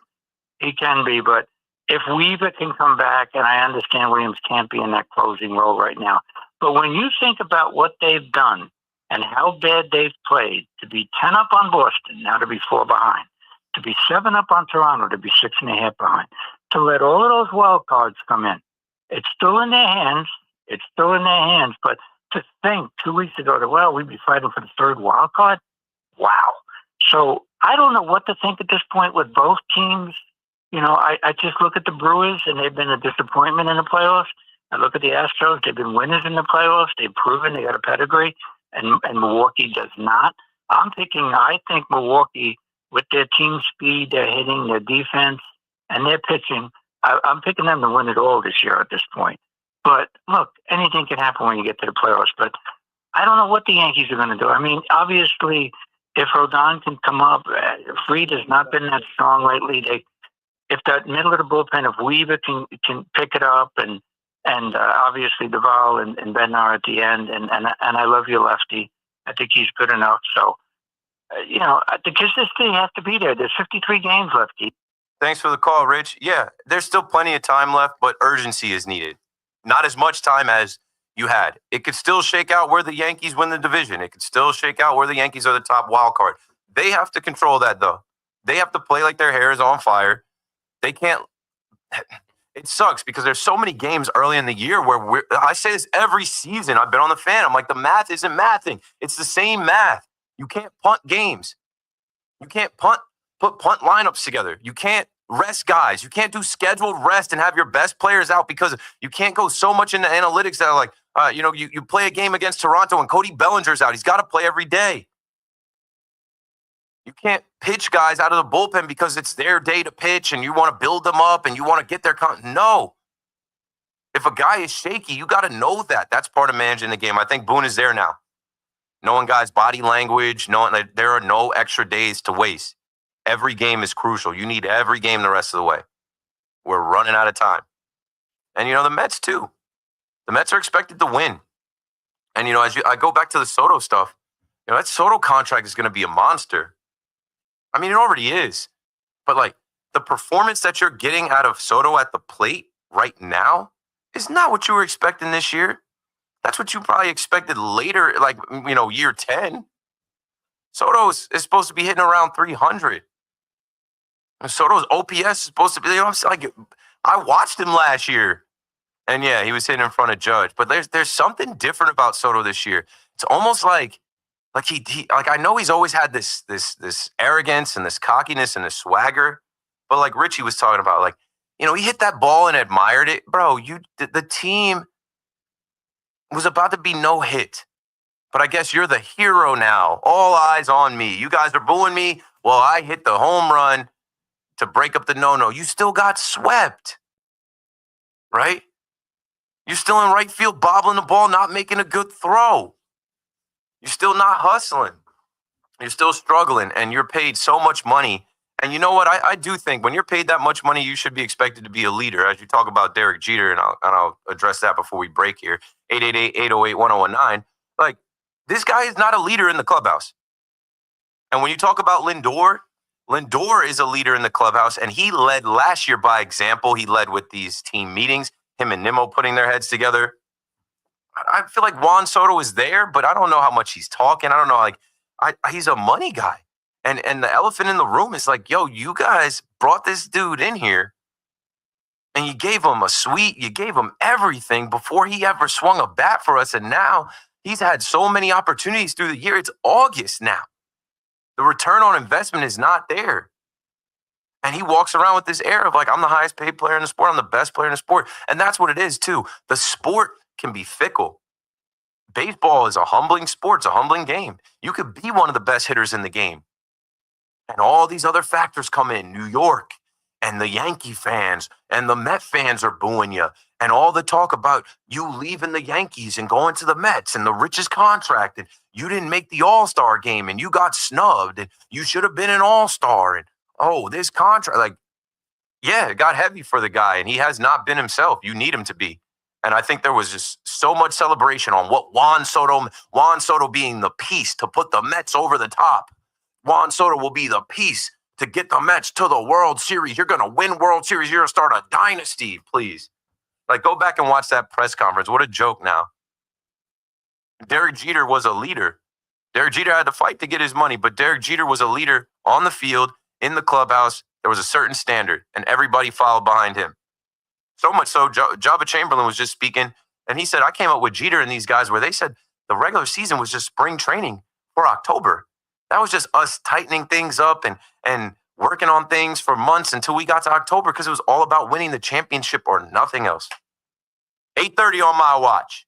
He can be, but if Weaver can come back, and I understand Williams can't be in that closing role right now, but when you think about what they've done and how bad they've played, to be 10 up on Boston, now to be 4 behind, to be 7 up on Toronto, to be 6.5 behind, to let all of those wild cards come in. It's still in their hands. But to think 2 weeks ago that, we'd be fighting for the 3rd wild card, wow. So I don't know what to think at this point with both teams. I just look at the Brewers, and they've been a disappointment in the playoffs. I look at the Astros. They've been winners in the playoffs. They've proven they got a pedigree, and Milwaukee does not. I think Milwaukee, with their team speed, their hitting, their defense, and their pitching, I'm picking them to win it all this year at this point. But look, anything can happen when you get to the playoffs. But I don't know what the Yankees are going to do. I mean, obviously, if Rodon can come up, Fried has not been that strong lately. If that middle of the bullpen, if Weaver can pick it up, and obviously Duvall and Bednar at the end, and I love you, lefty. I think he's good enough. So, the consistency has to be there. There's 53 games left. Thanks for the call, Rich. Yeah, there's still plenty of time left, but urgency is needed. Not as much time as you had. It could still shake out where the Yankees win the division. It could still shake out where the Yankees are the top wild card. They have to control that, though. They have to play like their hair is on fire. They can't. It sucks because there's so many games early in the year where I say this every season. I've been on the fan. I'm like, the math isn't mathing. It's the same math. You can't punt games. You can't put punt lineups together. You can't rest guys. You can't do scheduled rest and have your best players out because you can't go so much into analytics that are like, you play a game against Toronto and Cody Bellinger's out. He's got to play every day. You can't pitch guys out of the bullpen because it's their day to pitch and you want to build them up and you want to get their no. If a guy is shaky, you got to know that. That's part of managing the game. I think Boone is there now. Knowing guys' body language, knowing that there are no extra days to waste. Every game is crucial. You need every game the rest of the way. We're running out of time. And, the Mets, too. The Mets are expected to win. And, as I go back to the Soto stuff, that Soto contract is going to be a monster. I mean, it already is. But, the performance that you're getting out of Soto at the plate right now is not what you were expecting this year. That's what you probably expected later, year 10. Soto is supposed to be hitting around 300. And Soto's OPS is supposed to be, I watched him last year. And yeah, he was hitting in front of Judge. But there's something different about Soto this year. It's almost like he I know he's always had this arrogance and this cockiness and this swagger. But like Richie was talking about, he hit that ball and admired it. Bro, the team was about to be no hit. But I guess you're the hero now. All eyes on me. You guys are booing me. Well, I hit the home run to break up the no-no. You still got swept. Right? You're still in right field, bobbling the ball, not making a good throw. You're still not hustling. You're still struggling, and you're paid so much money. And you know what? I do think when you're paid that much money, you should be expected to be a leader. As you talk about Derek Jeter, and I'll address that before we break here. 888-808-1019. This guy is not a leader in the clubhouse. And when you talk about Lindor is a leader in the clubhouse, and he led last year by example. He led with these team meetings, him and Nimmo putting their heads together. I feel like Juan Soto is there, but I don't know how much he's talking. I don't know. He's a money guy. And the elephant in the room is you guys brought this dude in here, and you gave him a suite. You gave him everything before he ever swung a bat for us, and now he's had so many opportunities through the year. It's August now. The return on investment is not there. And he walks around with this air of I'm the highest paid player in the sport. I'm the best player in the sport. And that's what it is too. The sport can be fickle. Baseball is a humbling sport. It's a humbling game. You could be one of the best hitters in the game. And all these other factors come in. New York and the Yankee fans and the Met fans are booing you. And all the talk about you leaving the Yankees and going to the Mets and the richest contract, and you didn't make the All-Star game and you got snubbed and you should have been an All-Star. And this contract, it got heavy for the guy and he has not been himself. You need him to be. And I think there was just so much celebration on what Juan Soto being the piece to put the Mets over the top. Juan Soto will be the piece to get the Mets to the World Series. You're going to win World Series. You're going to start a dynasty, please. Go back and watch that press conference. What a joke now. Derek Jeter was a leader. Derek Jeter had to fight to get his money, but Derek Jeter was a leader on the field, in the clubhouse. There was a certain standard, and everybody followed behind him. So much so, Jabba Chamberlain was just speaking, and he said, I came up with Jeter and these guys where they said the regular season was just spring training for October. That was just us tightening things up and working on things for months until we got to October because it was all about winning the championship or nothing else. 8:30 on my watch.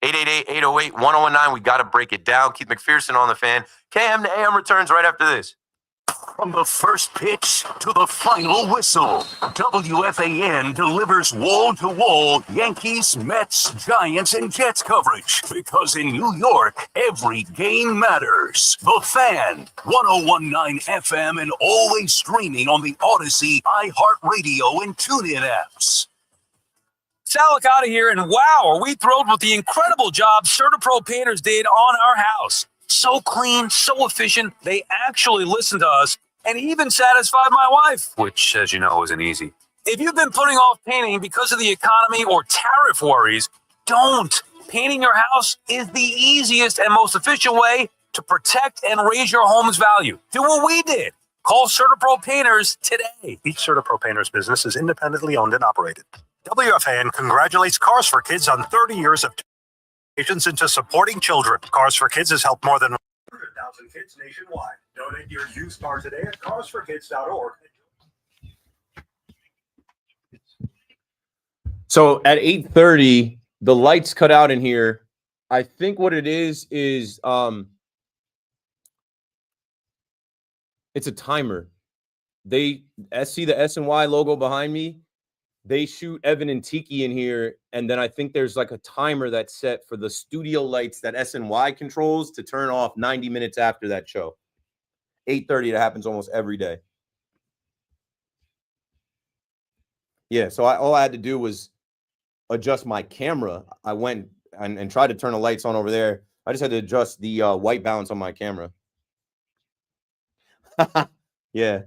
888-808-1019. We got to break it down. Keith McPherson on the fan. KM to AM returns right after this. From the first pitch to the final whistle, WFAN delivers wall-to-wall Yankees, Mets, Giants, and Jets coverage. Because in New York, every game matters. The Fan, 101.9 FM, and always streaming on the Odyssey, iHeartRadio, and TuneIn apps. Sal Licata here, and wow, are we thrilled with the incredible job CertaPro Painters did on our house. So clean, so efficient, they actually listened to us and even satisfied my wife, which, as you know, isn't easy. If you've been putting off painting because of the economy or tariff worries, don't. Painting your house is the easiest and most efficient way to protect and raise your home's value. Do what we did. Call CertaPro Painters today. Each CertaPro Painters business is independently owned and operated. WFAN congratulates Cars for Kids on 30 years of donations into supporting children. Cars for Kids has helped more than 100,000 kids nationwide. Donate your used car today at carsforkids.org. So at 8:30, the lights cut out in here. I think what it is it's a timer. They see the S&Y logo behind me. They shoot Evan and Tiki in here, and then I think there's like a timer that's set for the studio lights that S&Y controls to turn off 90 minutes after that show. 8:30, that happens almost every day. Yeah, so all I had to do was adjust my camera. I went and tried to turn the lights on over there. I just had to adjust the white balance on my camera. Yeah.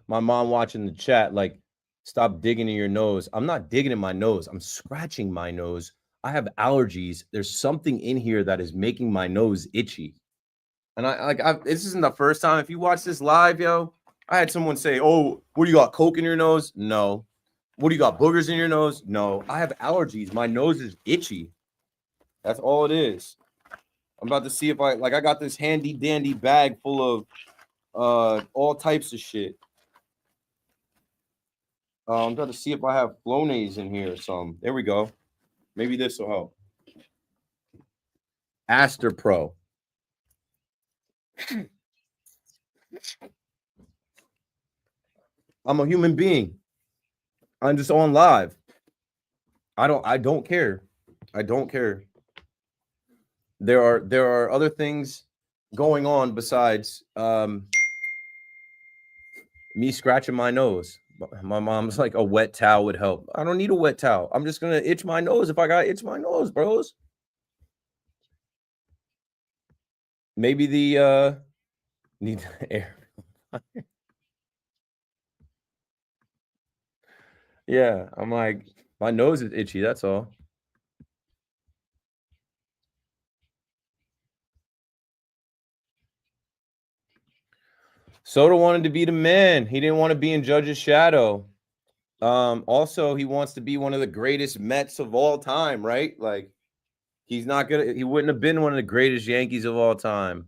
My mom watching the chat, like, stop digging in your nose. I'm not digging in my nose. I'm scratching my nose. I have allergies. There's something in here that is making my nose itchy. And this isn't the first time. If you watch this live, yo, I had someone say, "Oh, what do you got? Coke in your nose?" No. What do you got? Boogers in your nose? No. I have allergies. My nose is itchy. That's all it is. I'm about to see if I got this handy dandy bag full of all types of shit. I'm trying to see if I have Flonase in here or something. There we go. Maybe this will help. Aster Pro. I'm a human being. I'm just on live. I don't care. I don't care. There are other things going on besides me scratching my nose. My mom's like, a wet towel would help. I don't need a wet towel. I'm just gonna itch my nose if I gotta itch my nose, bros. Maybe the need the air. Yeah, I'm like, my nose is itchy, that's all. Soto wanted to be the man. He didn't want to be in Judge's shadow. Also, he wants to be one of the greatest Mets of all time, right? Like, he wouldn't have been one of the greatest Yankees of all time.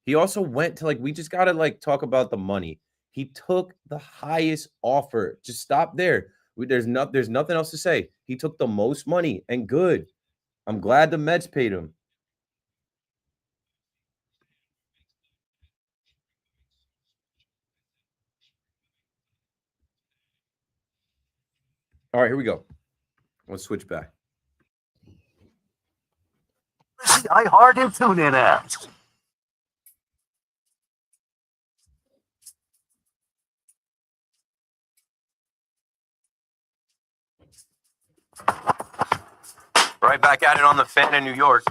He also went to, like, we just gotta like talk about the money. He took the highest offer. Just stop there. There's nothing else to say. He took the most money, and good. I'm glad the Mets paid him. All right, here we go. Let's switch back. iHeart and TuneIn apps. Right back at it on the Fan in New York.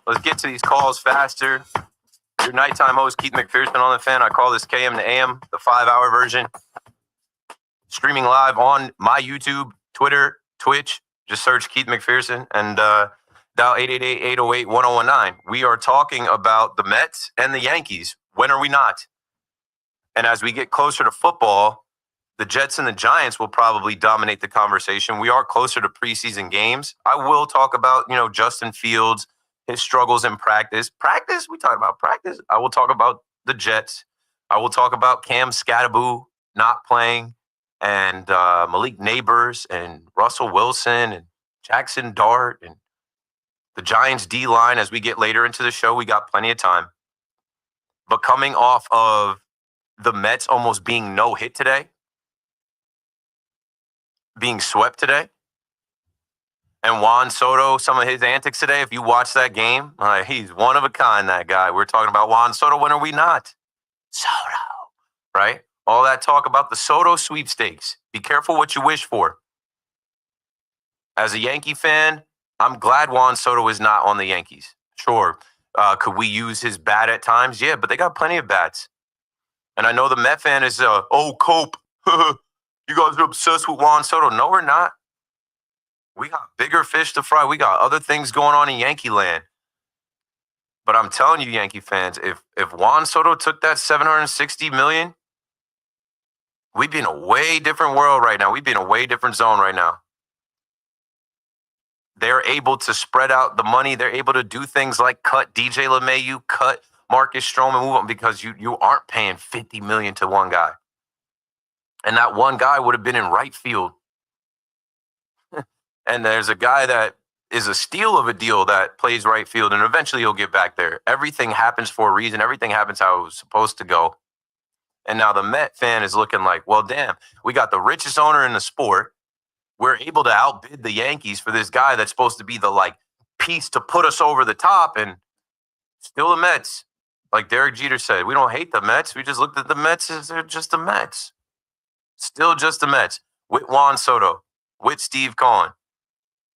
Let's get to these calls faster. Your nighttime host, Keith McPherson on the Fan. I call this KM to AM, the 5-hour version. Streaming live on my YouTube, Twitter, Twitch. Just search Keith McPherson and dial 888-808-1019. We are talking about the Mets and the Yankees. When are we not? And as we get closer to football, the Jets and the Giants will probably dominate the conversation. We are closer to preseason games. I will talk about, Justin Fields, his struggles in practice. Practice? We talk about practice. I will talk about the Jets. I will talk about Cam Scattaboo not playing, and Malik Neighbors and Russell Wilson and Jackson Dart and the Giants D-line. As we get later into the show, we got plenty of time. But coming off of the Mets almost being no hit today, being swept today, and Juan Soto, some of his antics today, if you watch that game, he's one of a kind, that guy. We're talking about Juan Soto. When are we not? Soto, right? All that talk about the Soto sweepstakes. Be careful what you wish for. As a Yankee fan, I'm glad Juan Soto is not on the Yankees. Sure. Could we use his bat at times? Yeah, but they got plenty of bats. And I know the Met fan is, Cope. You guys are obsessed with Juan Soto. No, we're not. We got bigger fish to fry. We got other things going on in Yankee land. But I'm telling you, Yankee fans, if Juan Soto took that $760 million, we'd be in a way different world right now. We'd be in a way different zone right now. They're able to spread out the money. They're able to do things like cut DJ LeMahieu, cut Marcus Stroman, move on, because you aren't paying $50 million to one guy. And that one guy would have been in right field. And there's a guy that is a steal of a deal that plays right field, and eventually he'll get back there. Everything happens for a reason. Everything happens how it was supposed to go. And now the Met fan is looking like, well, damn, we got the richest owner in the sport. We're able to outbid the Yankees for this guy that's supposed to be the, piece to put us over the top, and still the Mets. Like Derek Jeter said, we don't hate the Mets. We just looked at the Mets as they're just the Mets. Still just the Mets. With Juan Soto, with Steve Cohen,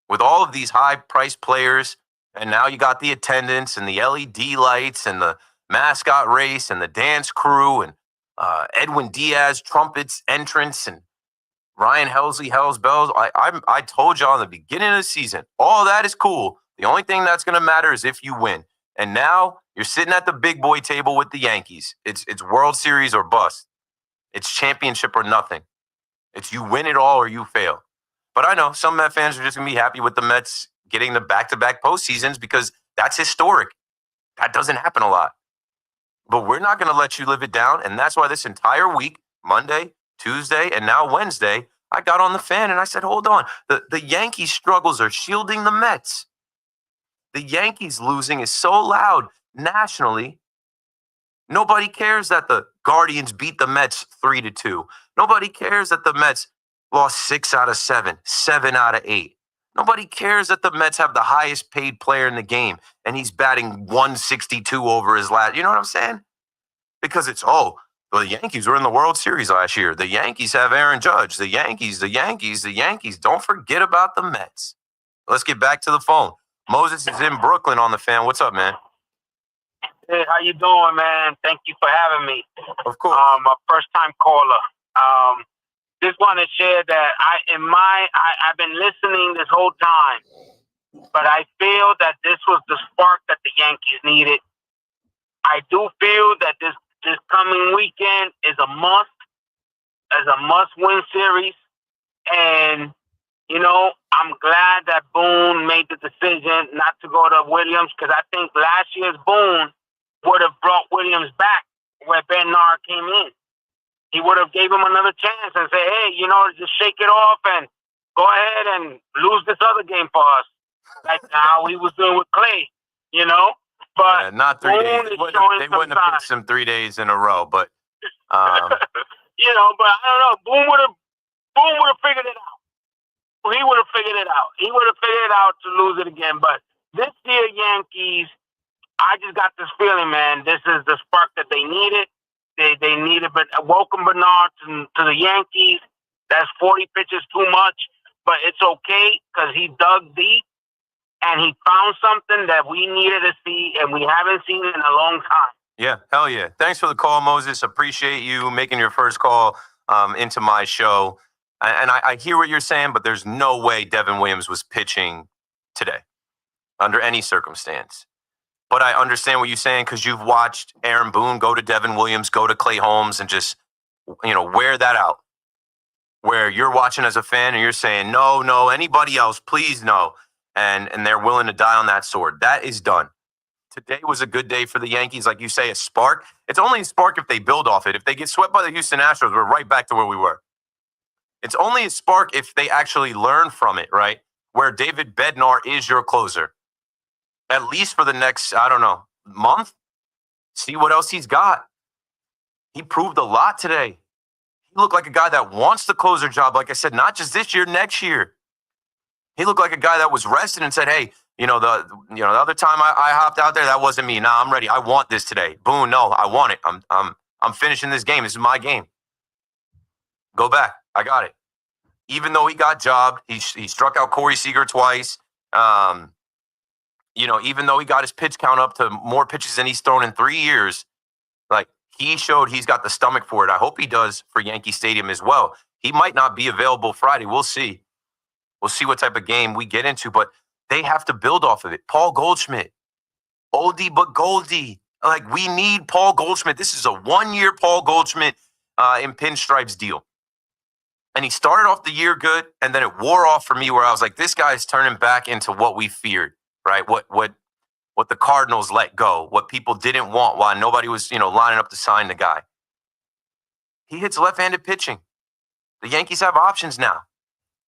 with all of these high-priced players, and now you got the attendance and the LED lights and the mascot race and the dance crew and Edwin Diaz trumpets entrance and Ryan Helsley Hells Bells. I told y'all in the beginning of the season, all that is cool. The only thing that's going to matter is if you win. And now you're sitting at the big boy table with the Yankees. It's World Series or bust. It's championship or nothing. It's you win it all or you fail. But I know some Met fans are just going to be happy with the Mets getting the back-to-back postseasons because that's historic. That doesn't happen a lot. But we're not going to let you live it down. And that's why this entire week, Monday, Tuesday, and now Wednesday, I got on the Fan and I said, hold on. The Yankees' struggles are shielding the Mets. The Yankees losing is so loud nationally. Nobody cares that the Guardians beat the Mets 3-2. Nobody cares that the Mets lost 6 out of 7, 7 out of 8. Nobody cares that the Mets have the highest paid player in the game and he's batting 162 over his last. You know what I'm saying? Because it's, the Yankees were in the World Series last year. The Yankees have Aaron Judge. The Yankees. Don't forget about the Mets. Let's get back to the phone. Moses is in Brooklyn on the Fan. What's up, man? Hey, how you doing, man? Thank you for having me. Of course. I'm a first-time caller. Just want to share that I've been listening this whole time, but I feel that this was the spark that the Yankees needed. I do feel that this coming weekend is a must-win series, and I'm glad that Boone made the decision not to go to Williams, because I think last year's Boone would have brought Williams back where Bernard came in. he would have gave him another chance and say, hey, just shake it off and go ahead and lose this other game for us. Like how he was doing with Clay, But not 3 days. They wouldn't have pitched him 3 days in a row, but but I don't know. Boone would have figured it out. He would have figured it out. He would have figured it out to lose it again. But this year, Yankees, I just got this feeling, man. This is the spark that they needed. They needed, but welcome Bernard to the Yankees. That's 40 pitches too much, but it's okay because he dug deep and he found something that we needed to see and we haven't seen in a long time. Yeah, hell yeah. Thanks for the call, Moses. Appreciate you making your first call into my show. And I hear what you're saying, but there's no way Devin Williams was pitching today under any circumstance. But I understand what you're saying because you've watched Aaron Boone go to Devin Williams, go to Clay Holmes, and just, wear that out. Where you're watching as a fan and you're saying, no, anybody else, please no. And they're willing to die on that sword. That is done. Today was a good day for the Yankees. Like you say, a spark. It's only a spark if they build off it. If they get swept by the Houston Astros, we're right back to where we were. It's only a spark if they actually learn from it, right? Where David Bednar is your closer. At least for the next, month. See what else he's got. He proved a lot today. He looked like a guy that wants the closer job. Like I said, not just this year, next year. He looked like a guy that was rested and said, hey, the other time I hopped out there, that wasn't me. Nah, I'm ready. I want this today. Boom, no, I want it. I'm finishing this game. This is my game. Go back. I got it. Even though he got jobbed, he struck out Corey Seager twice. Even though he got his pitch count up to more pitches than he's thrown in 3 years, like he showed he's got the stomach for it. I hope he does for Yankee Stadium as well. He might not be available Friday. We'll see. We'll see what type of game we get into, but they have to build off of it. Paul Goldschmidt, oldie but goldie. Like, we need Paul Goldschmidt. This is a 1-year Paul Goldschmidt in pinstripes deal. And he started off the year good, and then it wore off for me where I was like, this guy's turning back into what we feared, right? What the Cardinals let go, what people didn't want, why nobody was, lining up to sign the guy. He hits left-handed pitching. The Yankees have options now.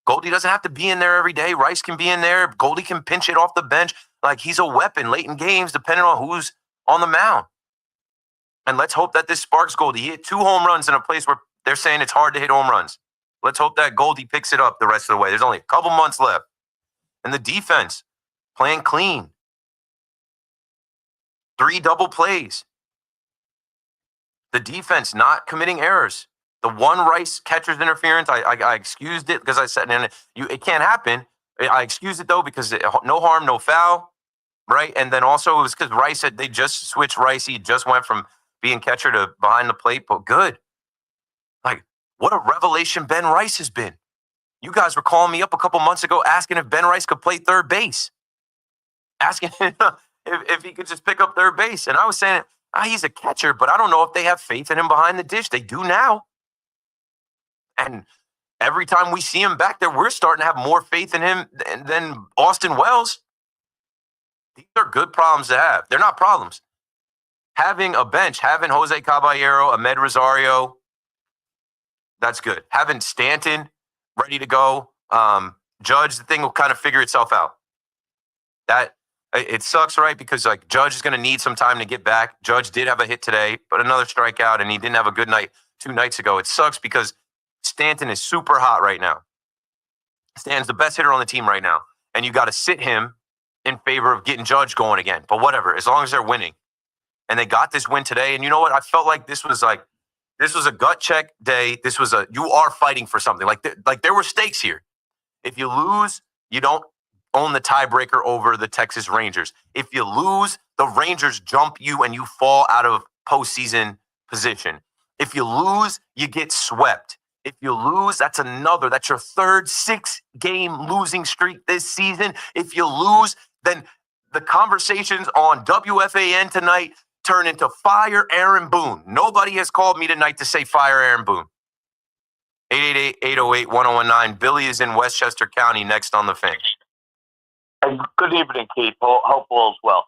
Goldie doesn't have to be in there every day. Rice can be in there. Goldie can pinch it off the bench. Like, he's a weapon late in games, depending on who's on the mound. And let's hope that this sparks Goldie. He hit 2 home runs in a place where they're saying it's hard to hit home runs. Let's hope that Goldie picks it up the rest of the way. There's only a couple months left. And the defense playing clean. 3 double plays. The defense not committing errors. The one Rice catcher's interference, I excused it because I said, it can't happen. I excused it, though, because no harm, no foul, right? And then also it was because Rice they just switched Rice. He just went from being catcher to behind the plate, but good. Like, what a revelation Ben Rice has been. You guys were calling me up a couple months ago asking if Ben Rice could play third base. Asking if he could just pick up third base. And I was saying, he's a catcher, but I don't know if they have faith in him behind the dish. They do now. And every time we see him back there, we're starting to have more faith in him than Austin Wells. These are good problems to have. They're not problems. Having a bench, having Jose Caballero, Ahmed Rosario, that's good. Having Stanton ready to go, Judge, the thing will kind of figure itself out. It sucks, right? Because Judge is going to need some time to get back. Judge did have a hit today, but another strikeout, and he didn't have a good night 2 nights ago. It sucks because Stanton is super hot right now. Stanton's the best hitter on the team right now. And you got to sit him in favor of getting Judge going again. But whatever, as long as they're winning. And they got this win today. And you know what? I felt like this was a gut check day. You are fighting for something. Like there were stakes here. If you lose, you don't own the tiebreaker over the Texas Rangers. If you lose, the Rangers jump you and you fall out of postseason position. If you lose, you get swept. If you lose, that's your third 6-game losing streak this season. If you lose, then the conversations on WFAN tonight turn into fire Aaron Boone. Nobody has called me tonight to say fire Aaron Boone. 888-808-1019. Billy is in Westchester County, next on the Fan. Good evening, Keith. Hope all is well.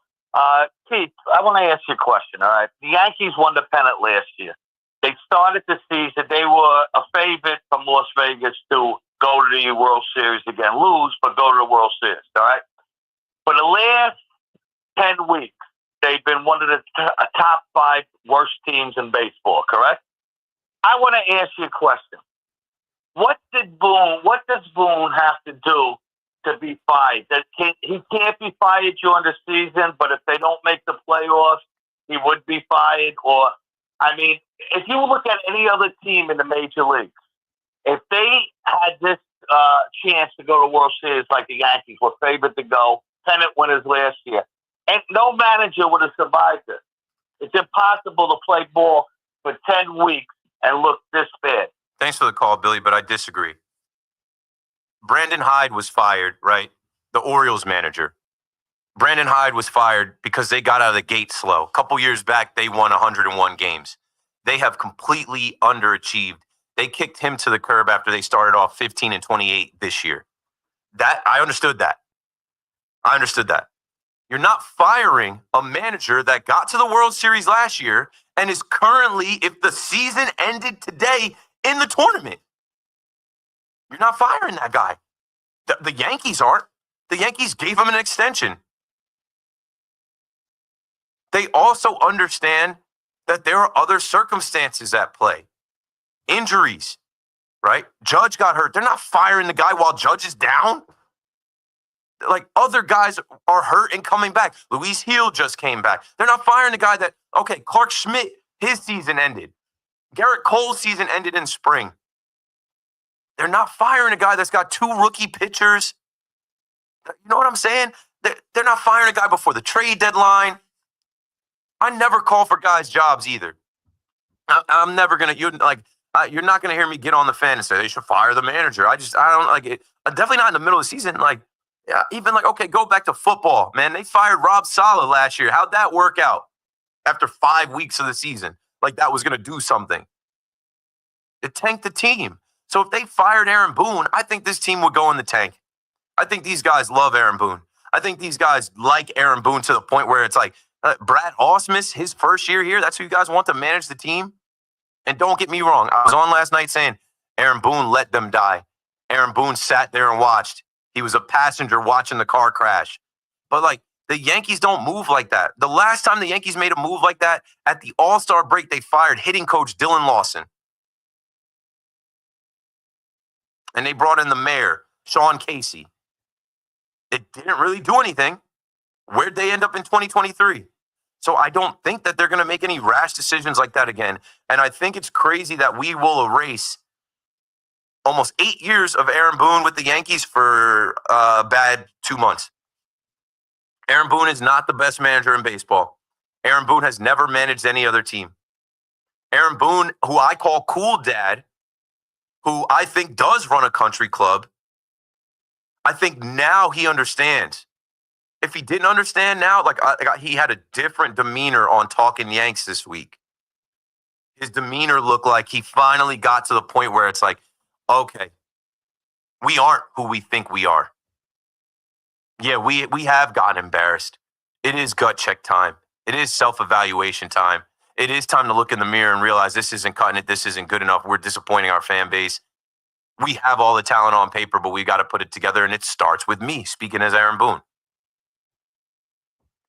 Keith, I want to ask you a question, all right? The Yankees won the pennant last year. They started the season. They were a favorite from Las Vegas to go to the World Series again. Lose, but go to the World Series, all right? For the last 10 weeks, they've been one of the top 5 worst teams in baseball, correct? I want to ask you a question. What does Boone have to do to be fired? He can't be fired during the season, but if they don't make the playoffs, he would be fired. Or, I mean, if you look at any other team in the major leagues, if they had this chance to go to World Series like the Yankees were favored to go, pennant winners last year, and no manager would have survived it. It's impossible to play ball for 10 weeks and look this bad. Thanks for the call, Billy, but I disagree. Brandon Hyde was fired, right? The Orioles manager. Brandon Hyde was fired because they got out of the gate slow. A couple years back, they won 101 games. They have completely underachieved. They kicked him to the curb after they started off 15-28 this year. I understood that. You're not firing a manager that got to the World Series last year and is currently, if the season ended today, in the tournament. You're not firing that guy. The Yankees aren't. The Yankees gave him an extension. They also understand that there are other circumstances at play. Injuries, right? Judge got hurt. They're not firing the guy while Judge is down. Like, other guys are hurt and coming back. Luis Hill just came back. They're not firing the guy that, okay, Clark Schmidt, his season ended. Garrett Cole's season ended in spring. They're not firing a guy that's got 2 rookie pitchers. You know what I'm saying? They're not firing a guy before the trade deadline. I never call for guys' jobs either. I'm never going to, you're not going to hear me get on the fan and say they should fire the manager. I don't like it. Definitely not in the middle of the season. Like, yeah, even like, okay, go back to football, man. They fired Rob Saleh last year. How'd that work out after 5 weeks of the season? Like that was going to do something. It tanked the team. So if they fired Aaron Boone, I think this team would go in the tank. I think these guys love Aaron Boone. I think these guys like Aaron Boone to the point where it's like Brad Ausmus, his first year here, that's who you guys want to manage the team. And don't get me wrong. I was on last night saying Aaron Boone let them die. Aaron Boone sat there and watched. He was a passenger watching the car crash. But like, the Yankees don't move like that. The last time the Yankees made a move like that, at the All-Star break, they fired hitting coach Dylan Lawson. And they brought in the mayor, Sean Casey. It didn't really do anything. Where'd they end up in 2023? So I don't think that they're going to make any rash decisions like that again. And I think it's crazy that we will erase almost 8 years of Aaron Boone with the Yankees for a bad 2 months. Aaron Boone is not the best manager in baseball. Aaron Boone has never managed any other team. Aaron Boone, who I call Cool Dad, who I think does run a country club, I think now he understands. If he didn't understand now, he had a different demeanor on Talking Yanks this week. His demeanor looked like he finally got to the point where it's like, okay, we aren't who we think we are. Yeah, we have gotten embarrassed. It is gut check time. It is self-evaluation time. It is time to look in the mirror and realize this isn't cutting it. This isn't good enough. We're disappointing our fan base. We have all the talent on paper, but we got to put it together, and it starts with me, speaking as Aaron Boone.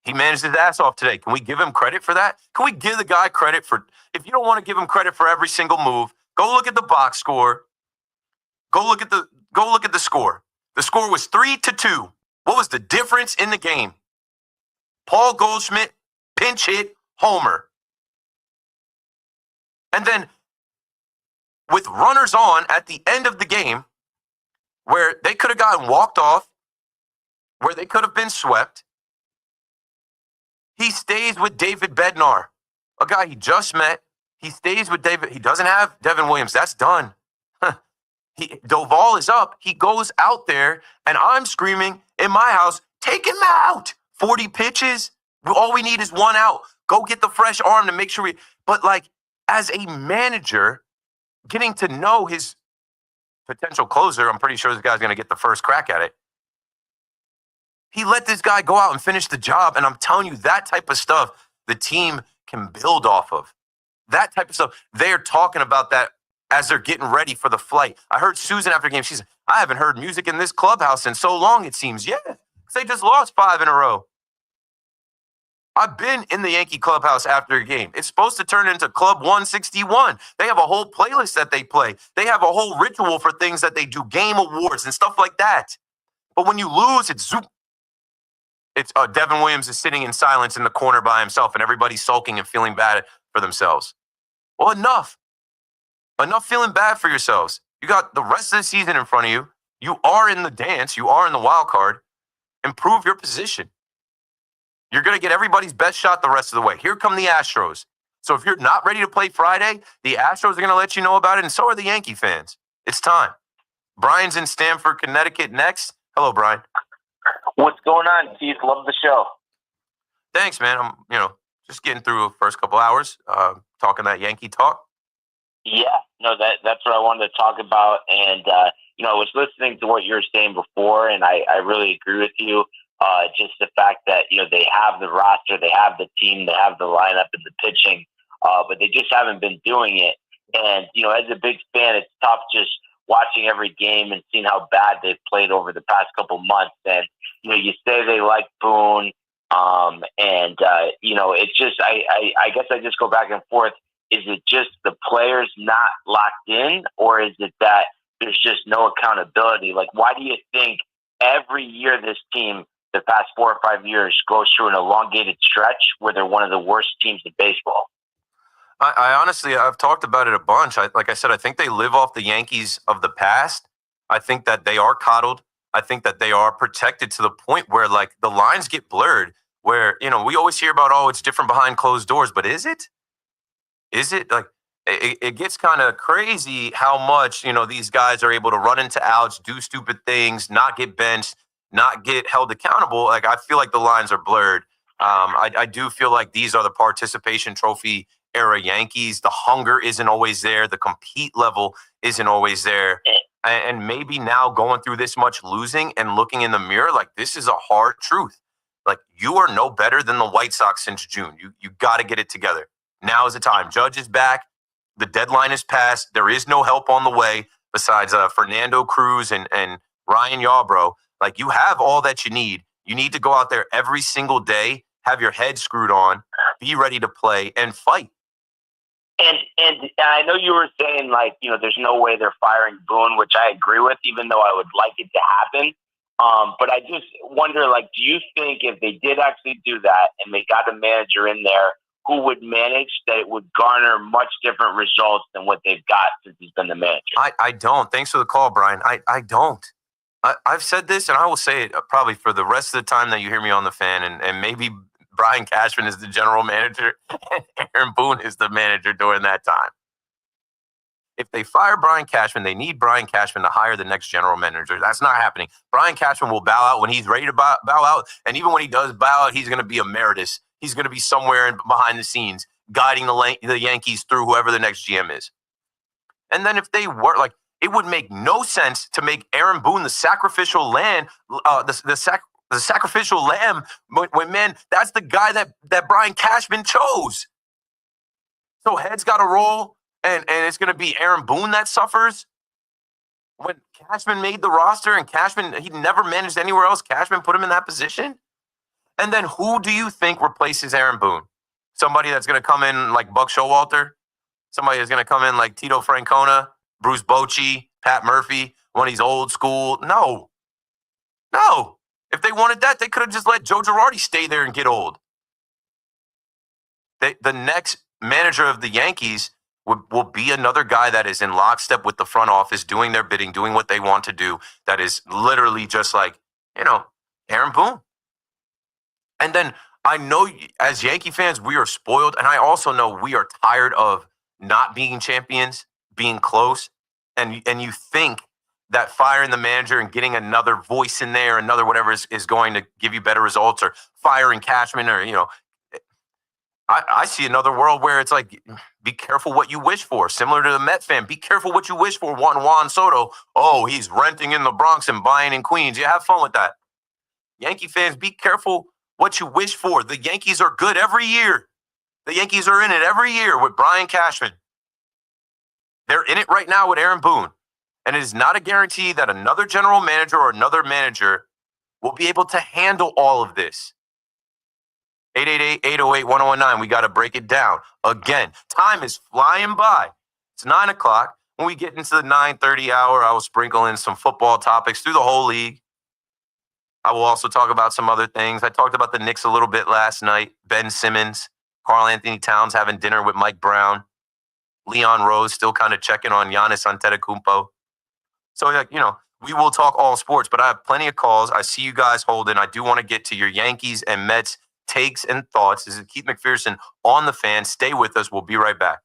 He managed his ass off today. Can we give him credit for that? Can we give the guy credit for, if you don't want to give him credit for every single move, go look at the box score. Go look at the score. The score was 3-2. What was the difference in the game? Paul Goldschmidt, pinch hit, homer. And then with runners on at the end of the game, where they could have gotten walked off, where they could have been swept, he stays with David Bednar, a guy he just met. He stays with David. He doesn't have Devin Williams. That's done. Doval is up. He goes out there, and I'm screaming in my house, take him out. 40 pitches. All we need is 1 out. Go get the fresh arm to make sure we. But like, as a manager, getting to know his potential closer, I'm pretty sure this guy's going to get the first crack at it. He let this guy go out and finish the job. And I'm telling you, that type of stuff the team can build off of. that type of stuff. They're talking about that as they're getting ready for the flight. I heard Susan after the game. She said, I haven't heard music in this clubhouse in so long, it seems. Yeah, because they just lost 5 in a row. I've been in the Yankee clubhouse after a game. It's supposed to turn into Club 161. They have a whole playlist that they play. They have a whole ritual for things that they do, game awards and stuff like that. But when you lose, it's zoop. It's Devin Williams is sitting in silence in the corner by himself, and everybody's sulking and feeling bad for themselves. Well, enough. Enough feeling bad for yourselves. You got the rest of the season in front of you. You are in the dance. You are in the wild card. Improve your position. You're going to get everybody's best shot the rest of the way. Here come the Astros. So if you're not ready to play Friday, the Astros are going to let you know about it, and so are the Yankee fans. It's time. Brian's in Stamford, Connecticut next. Hello, Brian. What's going on, Keith? Love the show. Thanks, man. I'm, just getting through the first couple hours, talking that Yankee talk. Yeah, no, that's what I wanted to talk about. And, I was listening to what you were saying before, and I really agree with you. Just the fact that, they have the roster, they have the team, they have the lineup and the pitching, but they just haven't been doing it. And, as a big fan, it's tough just watching every game and seeing how bad they've played over the past couple months. And, you say they like Boone, it's just, I guess I just go back and forth. Is it just the players not locked in, or is it that there's just no accountability? Like, why do you think every year this team, the past 4 or 5 years, goes through an elongated stretch where they're one of the worst teams in baseball? I honestly, I've talked about it a bunch. Like I said, I think they live off the Yankees of the past. I think that they are coddled. I think that they are protected to the point where, like, the lines get blurred, where, we always hear about, oh, it's different behind closed doors, but is it? Is it? Like, it gets kind of crazy how much, these guys are able to run into outs, do stupid things, not get benched, not get held accountable. Like, I feel like the lines are blurred. I do feel like these are the participation trophy era Yankees. The hunger isn't always there. The compete level isn't always there. And maybe now going through this much losing and looking in the mirror, like, this is a hard truth. Like, you are no better than the White Sox since June. You got to get it together. Now is the time. Judge is back. The deadline is passed. There is no help on the way besides Fernando Cruz and Ryan Yarbrough. Like, you have all that you need. You need to go out there every single day, have your head screwed on, be ready to play, and fight. And I know you were saying, like, there's no way they're firing Boone, which I agree with, even though I would like it to happen. But I just wonder, like, do you think if they did actually do that and they got a manager in there who would manage, that it would garner much different results than what they've got since he's been the manager? I don't. Thanks for the call, Brian. I don't. I've said this, and I will say it probably for the rest of the time that you hear me on the fan, and maybe Brian Cashman is the general manager and Aaron Boone is the manager during that time. If they fire Brian Cashman, they need Brian Cashman to hire the next general manager. That's not happening. Brian Cashman will bow out when he's ready to bow out, and even when he does bow out, he's going to be emeritus. He's going to be somewhere behind the scenes, guiding the Yankees through whoever the next GM is. And then if they were, like, it would make no sense to make Aaron Boone the sacrificial lamb, the sacrificial lamb, when, man, that's the guy that Brian Cashman chose. So heads got to roll, and it's going to be Aaron Boone that suffers. When Cashman made the roster, and Cashman, he never managed anywhere else, Cashman put him in that position. And then who do you think replaces Aaron Boone? Somebody that's going to come in like Buck Showalter? Somebody that's going to come in like Tito Francona, Bruce Bochy, Pat Murphy, one of these old school? No. If they wanted that, they could have just let Joe Girardi stay there and get old. The next manager of the Yankees will be another guy that is in lockstep with the front office, doing their bidding, doing what they want to do. That is literally just like, Aaron Boone. And then I know as Yankee fans, we are spoiled. And I also know we are tired of not being champions, being close. And you think that firing the manager and getting another voice in there, another whatever is going to give you better results, or firing Cashman, or, I see another world where it's like, be careful what you wish for. Similar to the Met fan, be careful what you wish for. Juan Soto, oh, he's renting in the Bronx and buying in Queens. Yeah, have fun with that. Yankee fans, be careful what you wish for. The Yankees are good every year. The Yankees are in it every year with Brian Cashman. They're in it right now with Aaron Boone. And it is not a guarantee that another general manager or another manager will be able to handle all of this. 888-808-1019. We got to break it down. Again, time is flying by. It's 9 o'clock. When we get into the 9:30 hour, I will sprinkle in some football topics through the whole league. I will also talk about some other things. I talked about the Knicks a little bit last night. Ben Simmons, Karl Anthony Towns having dinner with Mike Brown. Leon Rose still kind of checking on Giannis Antetokounmpo. So, we will talk all sports, but I have plenty of calls. I see you guys holding. I do want to get to your Yankees and Mets takes and thoughts. This is Keith McPherson on the Fan. Stay with us. We'll be right back.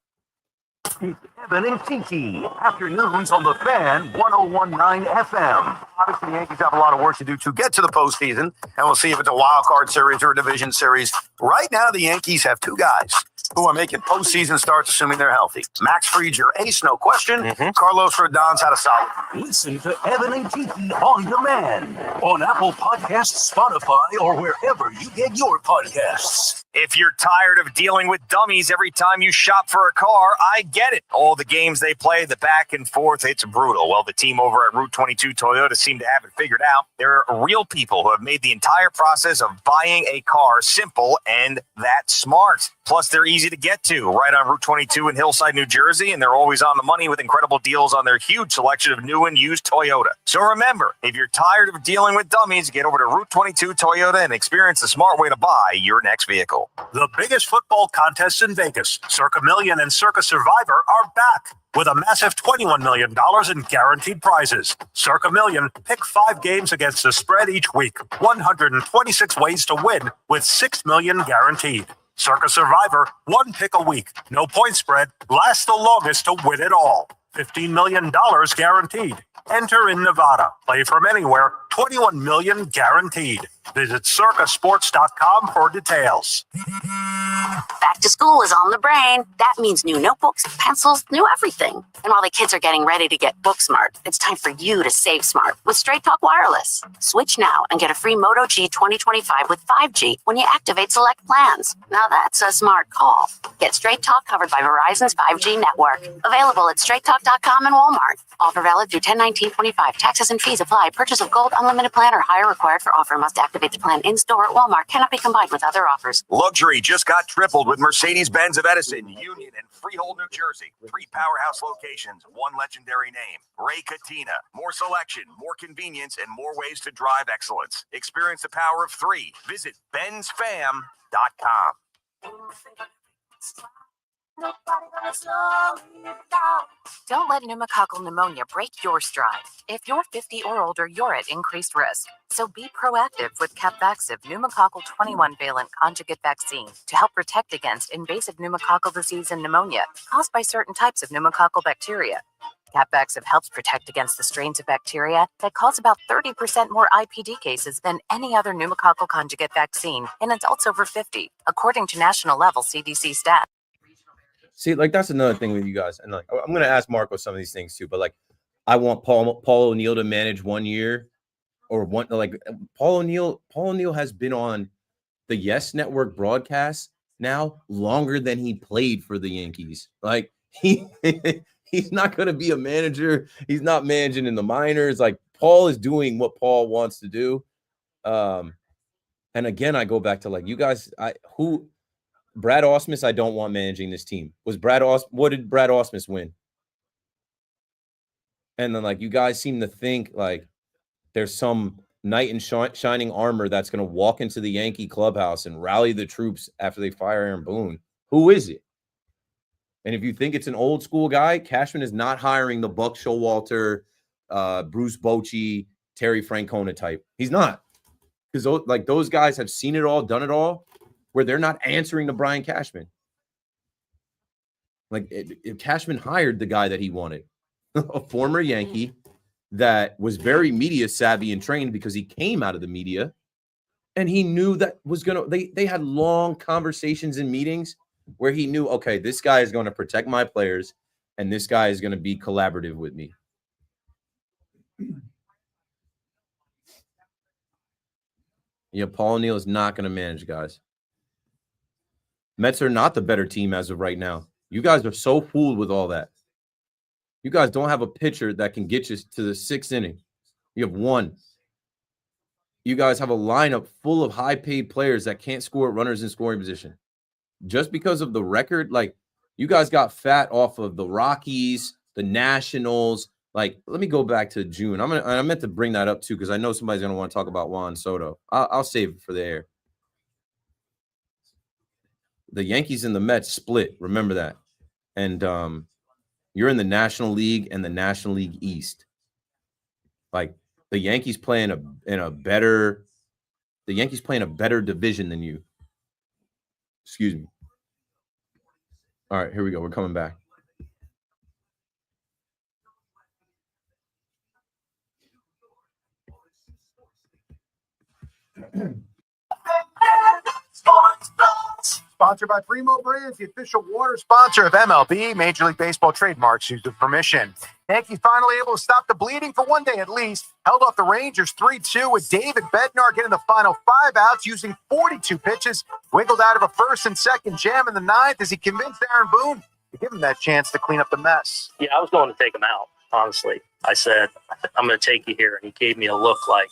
Evan and Tiki, afternoons on the Fan, 101.9 FM. Obviously, the Yankees have a lot of work to do to get to the postseason, and we'll see if it's a wild card series or a division series. Right now, the Yankees have two guys who are making postseason starts, assuming they're healthy. Max Fried, your ace, no question. Carlos Rodon's had a solid. Listen to Evan and Tiki on demand on Apple Podcasts, Spotify, or wherever you get your podcasts. If you're tired of dealing with dummies every time you shop for a car, I get it. All the games they play, the back and forth, it's brutal. Well, the team over at Route 22 Toyota seem to have it figured out. There are real people who have made the entire process of buying a car simple and that smart. Plus, they're easy to get to, right on Route 22 in Hillside, New Jersey, and they're always on the money with incredible deals on their huge selection of new and used Toyota. So remember, if you're tired of dealing with dummies, get over to Route 22 Toyota and experience the smart way to buy your next vehicle. The biggest football contests in Vegas, Circa Million and Circa Survivor, are back with a massive $21 million in guaranteed prizes. Circa Million, pick 5 games against the spread each week. 126 ways to win with $6 million guaranteed. Circa Survivor, 1 pick a week. No point spread, lasts the longest to win it all. $15 million guaranteed. Enter in Nevada. Play from anywhere. $21 million guaranteed. Visit circasports.com for details. Back to school is on the brain. That means new notebooks, pencils, new everything. And while the kids are getting ready to get book smart, it's time for you to save smart with Straight Talk Wireless. Switch now and get a free Moto G 2025 with 5G when you activate select plans. Now that's a smart call. Get Straight Talk covered by Verizon's 5G network. Available at straighttalk.com and Walmart. Offer valid through 10/19/25. Taxes and fees apply. Purchase of gold unlimited plan or higher required for offer. Must activate the plan in-store at Walmart. Cannot be combined with other offers. Luxury just got tripled with Mercedes-Benz of Edison, Union, and Freehold, New Jersey. 3 powerhouse locations, 1 legendary name. Ray Katina. More selection, more convenience, and more ways to drive excellence. Experience the power of 3. Visit benzfam.com. Don't let pneumococcal pneumonia break your stride. If you're 50 or older, you're at increased risk. So be proactive with Capvaxive pneumococcal 21-valent conjugate vaccine to help protect against invasive pneumococcal disease and pneumonia caused by certain types of pneumococcal bacteria. Capvaxive helps protect against the strains of bacteria that cause about 30% more IPD cases than any other pneumococcal conjugate vaccine in adults over 50, according to national level CDC stats. See, that's another thing with you guys. And I'm going to ask Marco some of these things too, but I want Paul O'Neill to manage 1 year or one, Paul O'Neill has been on the Yes Network broadcast now longer than he played for the Yankees. He's not going to be a manager. He's not managing in the minors. Paul is doing what Paul wants to do. And again, I go back to you guys, Brad Ausmus, I don't want managing this team. What did Brad Ausmus win? And then you guys seem to think there's some knight in shining armor that's going to walk into the Yankee clubhouse and rally the troops after they fire Aaron Boone. Who is it? And if you think it's an old school guy, Cashman is not hiring the Buck Showalter, Bruce Bochy, Terry Francona type. He's not. Because those guys have seen it all, done it all, where they're not answering to Brian Cashman. If Cashman hired the guy that he wanted, a former Yankee that was very media savvy and trained because he came out of the media, and he knew that was going to, they had long conversations and meetings where he knew, okay, this guy is going to protect my players and this guy is going to be collaborative with me. Yeah, Paul O'Neill is not going to manage, guys. Mets are not the better team as of right now. You guys are so fooled with all that. You guys don't have a pitcher that can get you to the 6th inning. You have one. You guys have a lineup full of high-paid players that can't score runners in scoring position. Just because of the record, like, you guys got fat off of the Rockies, the Nationals. Like, let me go back to June. I meant to bring that up too because I know somebody's going to want to talk about Juan Soto. I'll save it for the air. The Yankees and the Mets split. Remember that. And you're in the National League and the National League East. Like, the Yankees play in a better division than you. Excuse me. All right, here we go. We're coming back. Sponsored by Primo Brands, the official water sponsor of MLB. Major League Baseball trademarks used with permission. Yankees finally able to stop the bleeding for one day at least. Held off the Rangers 3-2 with David Bednar getting the final 5 outs using 42 pitches. Wiggled out of a first and second jam in the 9th as he convinced Aaron Boone to give him that chance to clean up the mess. Yeah, I was going to take him out, honestly. I said, I'm going to take you here. And he gave me a look like,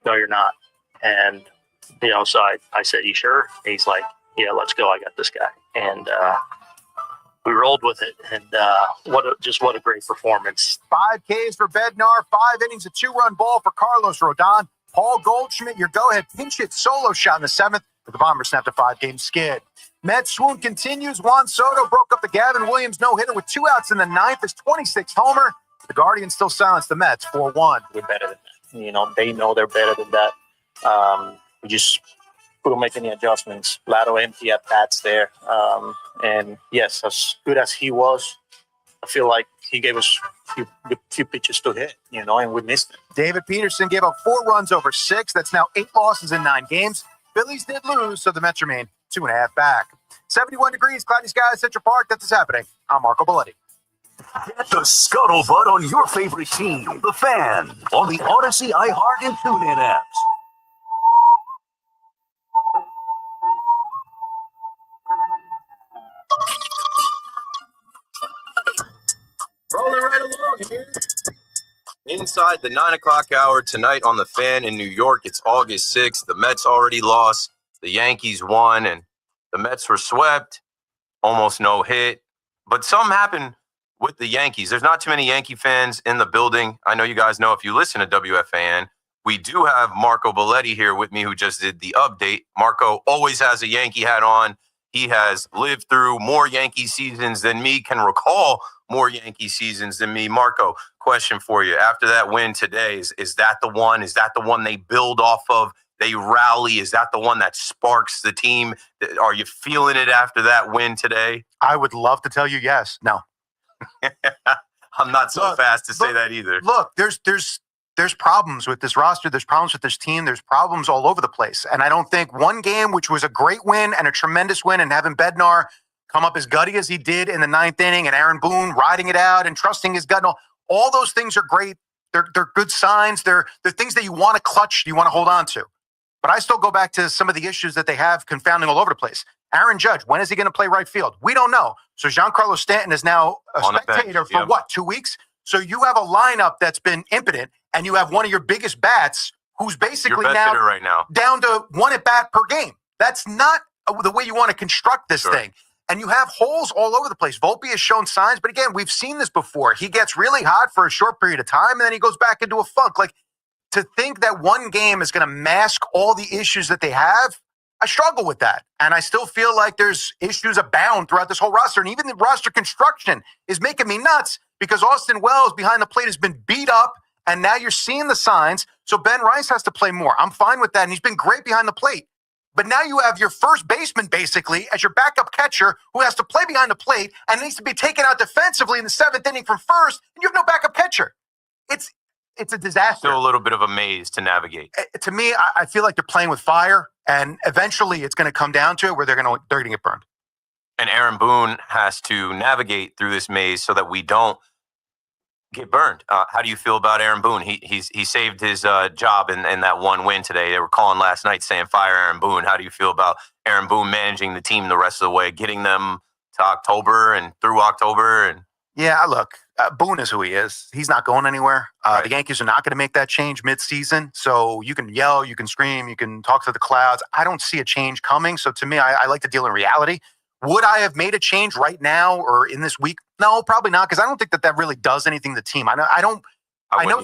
no, you're not. And, so I said, you sure? And he's like, yeah, let's go. I got this guy. And we rolled with it. And what a great performance. 5 Ks for Bednar, 5 innings, a 2-run ball for Carlos Rodon. Paul Goldschmidt, your go-ahead pinch hit solo shot in the 7th, but the Bombers snapped a 5-game skid. Mets swoon continues. Juan Soto broke up the Gavin Williams no-hitter with 2 outs in the 9th, his 26th homer. The Guardians still silence the Mets 4-1. We're better than that. They know they're better than that. We just couldn't make any adjustments. A lot of empty at-bats there. And yes, as good as he was, I feel like he gave us a few pitches to hit, and we missed it. David Peterson gave up 4 runs over 6. That's now 8 losses in 9 games. Phillies did lose, so the Mets remain 2.5 back. 71 degrees, cloudy skies, Central Park. That's what's happening. I'm Marco Belletti. Get the scuttlebutt on your favorite team, the Fan, on the Odyssey, iHeart, and TuneIn apps. Rolling right along here. Inside the 9 o'clock hour tonight on the Fan in New York, it's August 6th. The Mets already lost. The Yankees won, and the Mets were swept. Almost no hit. But something happened with the Yankees. There's not too many Yankee fans in the building. I know you guys know if you listen to WFAN. We do have Marco Belletti here with me who just did the update. Marco always has a Yankee hat on. He has lived through more Yankee seasons than me, can recall more Yankee seasons than me. Marco, question for you. After that win today, is that the one? Is that the one they build off of? They rally? Is that the one that sparks the team? Are you feeling it after that win today? I would love to tell you yes. No. I'm not so fast to say that either. Look, there's problems with this roster. There's problems with this team. There's problems all over the place. And I don't think one game, which was a great win and a tremendous win, and having Bednar come up as gutty as he did in the 9th inning, and Aaron Boone riding it out and trusting his gut, all those things are great. They're good signs. They're things that you want to clutch, you want to hold on to. But I still go back to some of the issues that they have confounding all over the place. Aaron Judge, when is he going to play right field? We don't know. So Giancarlo Stanton is now a spectator for what, 2 weeks? So you have a lineup that's been impotent, and you have one of your biggest bats who's basically now, right now down to 1 at bat per game. That's not the way you want to construct this thing. And you have holes all over the place. Volpe has shown signs, but again, we've seen this before. He gets really hot for a short period of time, and then he goes back into a funk. Like, to think that one game is going to mask all the issues that they have, I struggle with that. And I still feel like there's issues abound throughout this whole roster. And even the roster construction is making me nuts because Austin Wells behind the plate has been beat up, and now you're seeing the signs. So Ben Rice has to play more. I'm fine with that, and he's been great behind the plate. But now you have your first baseman basically as your backup catcher who has to play behind the plate and needs to be taken out defensively in the 7th inning from first, and you have no backup catcher. It's a disaster. Still a little bit of a maze to navigate. To me, I feel like they're playing with fire, and eventually it's going to come down to it where they're going to get burned. And Aaron Boone has to navigate through this maze so that we don't get burned. How do you feel about Aaron Boone? He saved his job in that one win today. They were calling last night saying fire Aaron Boone. How do you feel about Aaron Boone managing the team the rest of the way, getting them to October and through October? And yeah, look, Boone is who he is. He's not going anywhere. The Yankees are not going to make that change mid-season. So you can yell, you can scream, you can talk to the clouds. I don't see a change coming. So to me, I like to deal in reality. Would I have made a change right now or in this week? No, probably not, because I don't think that really does anything to the team. I know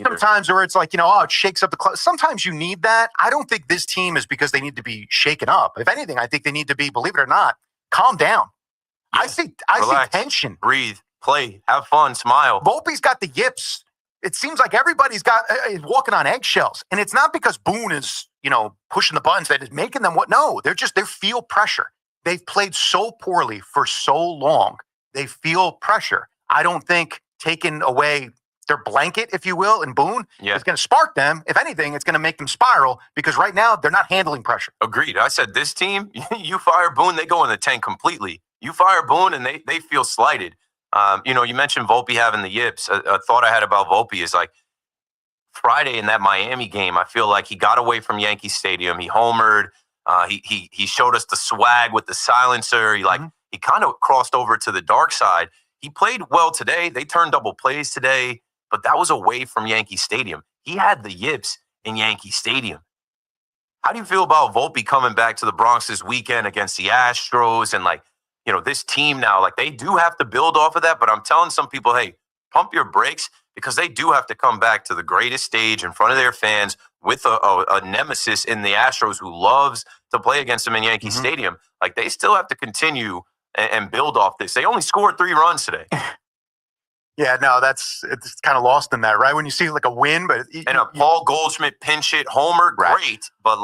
sometimes where it's like, it shakes up the club. Sometimes you need that. I don't think this team is because they need to be shaken up. If anything, I think they need to be, believe it or not, calm down. Yeah. I see tension. Breathe, play, have fun, smile. Volpe's got the yips. It seems like everybody's is walking on eggshells. And it's not because Boone is, pushing the buttons that is making them what. No, they feel pressure. They've played so poorly for so long. They feel pressure. I don't think taking away their blanket, if you will, in Boone is going to spark them. If anything, it's going to make them spiral because right now they're not handling pressure. Agreed. I said this team, you fire Boone, they go in the tank completely. You fire Boone and they feel slighted. You mentioned Volpe having the yips. A thought I had about Volpe is like Friday in that Miami game, I feel like he got away from Yankee Stadium. He homered. He showed us the swag with the silencer. He kind of crossed over to the dark side. He played well today. They turned double plays today, but that was away from Yankee Stadium. He had the yips in Yankee Stadium. How do you feel about Volpe coming back to the Bronx this weekend against the Astros and this team now? Like they do have to build off of that, but I'm telling some people, hey, pump your brakes because they do have to come back to the greatest stage in front of their fans with a nemesis in the Astros who loves to play against them in Yankee Stadium. Like they still have to continue and build off this. They only scored 3 runs today. Yeah, no, it's kind of lost in that, right? When you see like a win, but Paul Goldschmidt pinch hit homer, great, but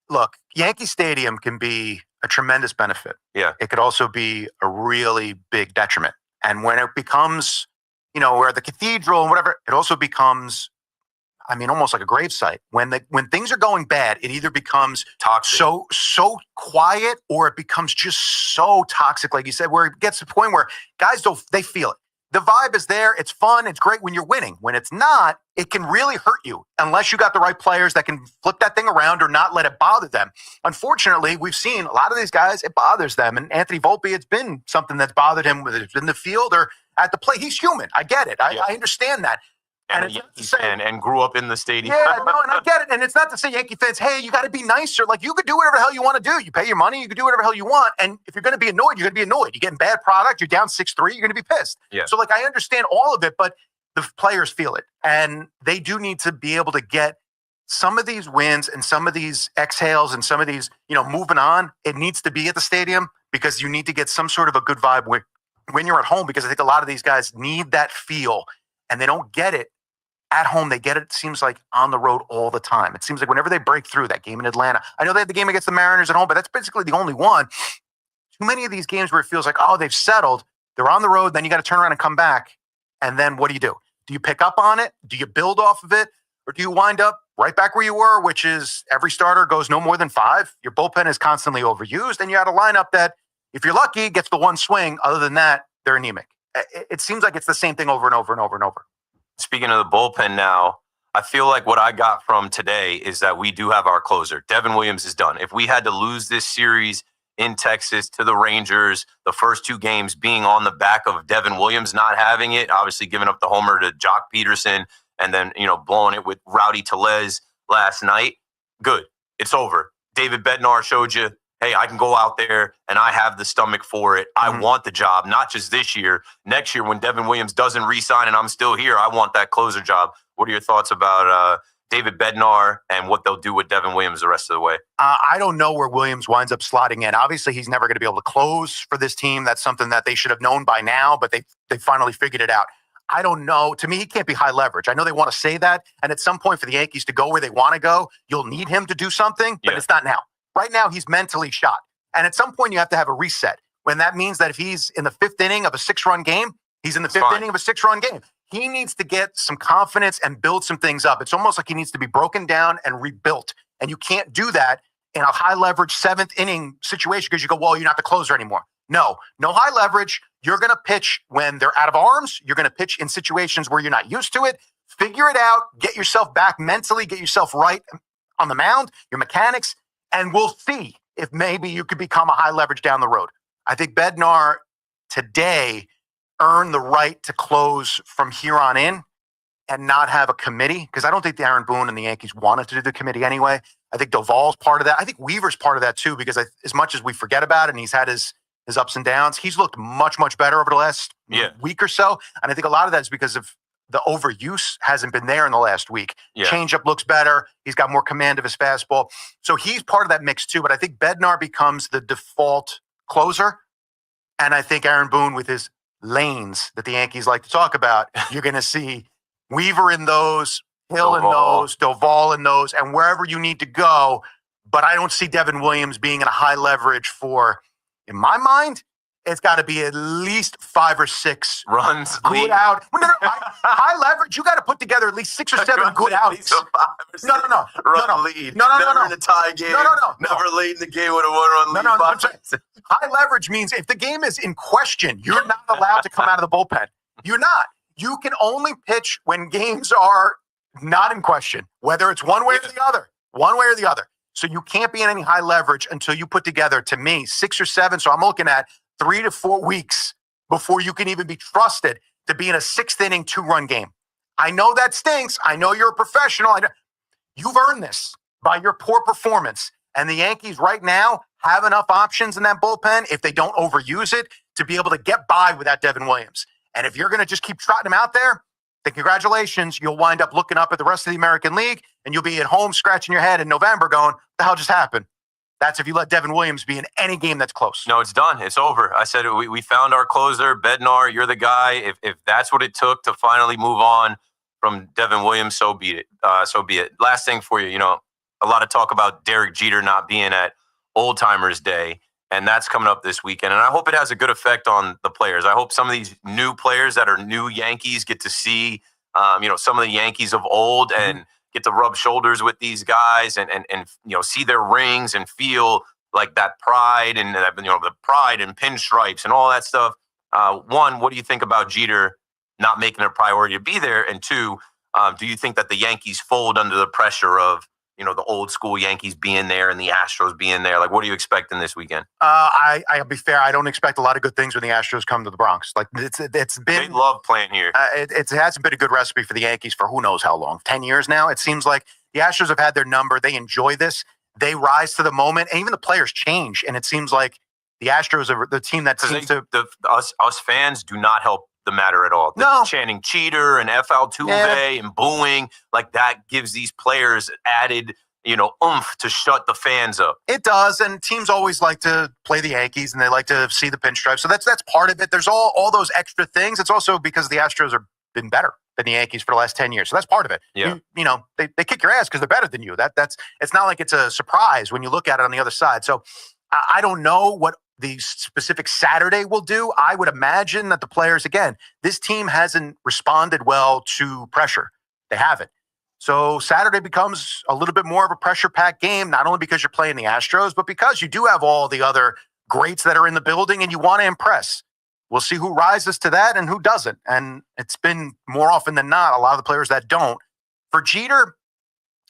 look, Yankee Stadium can be a tremendous benefit. Yeah, it could also be a really big detriment. And when it becomes, where the cathedral and whatever, it also becomes, almost like a gravesite. When things are going bad, it either becomes toxic, so quiet, or it becomes just so toxic, like you said, where it gets to the point where guys they feel it. The vibe is there. It's fun. It's great when you're winning. When it's not, it can really hurt you unless you got the right players that can flip that thing around or not let it bother them. Unfortunately, we've seen a lot of these guys, it bothers them. And Anthony Volpe, it's been something that's bothered him, whether it's in the field or at the plate. He's human. I get it. I understand that. And and grew up in the stadium. Yeah, no, and I get it. And it's not to say Yankee fans, hey, you got to be nicer. Like, you could do whatever the hell you want to do. You pay your money, you can do whatever the hell you want. And if you're going to be annoyed, you're going to be annoyed. You're getting bad product, you're down 6-3, you're going to be pissed. Yeah. So, I understand all of it, but the players feel it. And they do need to be able to get some of these wins and some of these exhales and some of these, moving on. It needs to be at the stadium because you need to get some sort of a good vibe when you're at home, because I think a lot of these guys need that feel and they don't get it at home. They get it, seems like, on the road all the time. It seems like whenever they break through that game in Atlanta, I know they had the game against the Mariners at home, but that's basically the only one. Too many of these games where it feels like, they've settled, they're on the road, then you got to turn around and come back. And then what do? Do you pick up on it? Do you build off of it? Or do you wind up right back where you were, which is every starter goes no more than 5. Your bullpen is constantly overused, and you had a lineup that, if you're lucky, gets the one swing. Other than that, they're anemic. It seems like it's the same thing over and over and over and over. Speaking of the bullpen now, I feel like what I got from today is that we do have our closer. Devin Williams is done. If we had to lose this series in Texas to the Rangers, the first 2 games being on the back of Devin Williams not having it, obviously giving up the homer to Jock Peterson, and then, blowing it with Rowdy Tellez last night, good. It's over. David Bednar showed you, hey, I can go out there and I have the stomach for it. I want the job, not just this year. Next year, when Devin Williams doesn't re-sign and I'm still here, I want that closer job. What are your thoughts about David Bednar and what they'll do with Devin Williams the rest of the way? I don't know where Williams winds up slotting in. Obviously, he's never going to be able to close for this team. That's something that they should have known by now, but they finally figured it out. I don't know. To me, he can't be high leverage. I know they want to say that, and at some point for the Yankees to go where they want to go, you'll need him to do something, but it's not now. Right now, he's mentally shot. And at some point, you have to have a reset. When that means that if he's in the 5th inning of a 6-run game, he's in the 5th inning of a 6-run game. He needs to get some confidence and build some things up. It's almost like he needs to be broken down and rebuilt. And you can't do that in a high leverage 7th inning situation because you go, well, you're not the closer anymore. No high leverage. You're going to pitch when they're out of arms. You're going to pitch in situations where you're not used to it. Figure it out. Get yourself back mentally. Get yourself right on the mound, your mechanics, and we'll see if maybe you could become a high leverage down the road. I think Bednar today earned the right to close from here on in and not have a committee, because I don't think Aaron Boone and the Yankees wanted to do the committee anyway. I think Doval's part of that. I think Weaver's part of that too, because as much as we forget about it and he's had his ups and downs, he's looked much, much better over the last week or so. And I think a lot of that is because of the overuse hasn't been there in the last week. Yeah. Changeup looks better. He's got more command of his fastball. So he's part of that mix too. But I think Bednar becomes the default closer. And I think Aaron Boone with his lanes that the Yankees like to talk about, you're going to see Weaver in those, Hill in those, Doval in those, and wherever you need to go. But I don't see Devin Williams being in a high leverage for, in my mind, it's got to be at least 5 or 6 runs. Good out. High leverage, you got to put together at least 6 or 7 good outs. No. Run lead. No. Never in a tie game. No. Never late in the game with a 1-run lead. No. High leverage means if the game is in question, you're not allowed to come out of the bullpen. You're not. You can only pitch when games are not in question, whether it's one way or the other. One way or the other. So you can't be in any high leverage until you put together, to me, 6 or 7. So I'm looking at 3 to 4 weeks before you can even be trusted to be in a 6th inning 2-run game. I know that stinks. I know you're a professional. You've earned this by your poor performance. And the Yankees right now have enough options in that bullpen, if they don't overuse it, to be able to get by without Devin Williams. And if you're going to just keep trotting him out there, then congratulations, you'll wind up looking up at the rest of the American League, and you'll be at home scratching your head in November going, what the hell just happened? That's if you let Devin Williams be in any game that's close. No, it's done. It's over. I said we found our closer, Bednar. You're the guy. If that's what it took to finally move on from Devin Williams, so be it. So be it. Last thing for you, a lot of talk about Derek Jeter not being at Old Timers Day, and that's coming up this weekend. And I hope it has a good effect on the players. I hope some of these new players that are new Yankees get to see, some of the Yankees of old and get to rub shoulders with these guys and see their rings and feel like that pride and the pride and pinstripes and all that stuff. One, what do you think about Jeter not making it a priority to be there? And two, do you think that the Yankees fold under the pressure of the old school Yankees being there and the Astros being there? Like, what are you expecting this weekend? I'll be fair. I don't expect a lot of good things when the Astros come to the Bronx. Like it's been. They love playing here. It hasn't been a good recipe for the Yankees for who knows how long. 10 years now. It seems like the Astros have had their number. They enjoy this. They rise to the moment, and even the players change. And it seems like the Astros are the team that seems us fans do not help the matter at all. Chanting cheater and F. Altuve and booing, like that gives these players added, oomph to shut the fans up. It does, and teams always like to play the Yankees, and they like to see the pinstripe. So that's part of it. There's all those extra things. It's also because the Astros have been better than the Yankees for the last 10 years. So that's part of it. Yeah. They kick your ass because they're better than you. It's not like it's a surprise when you look at it on the other side. So I don't know what the specific Saturday will do. I would imagine that the players, again, this team hasn't responded well to pressure. They haven't. So Saturday becomes a little bit more of a pressure-packed game, not only because you're playing the Astros, but because you do have all the other greats that are in the building and you want to impress. We'll see who rises to that and who doesn't. And it's been more often than not, a lot of the players that don't. For Jeter,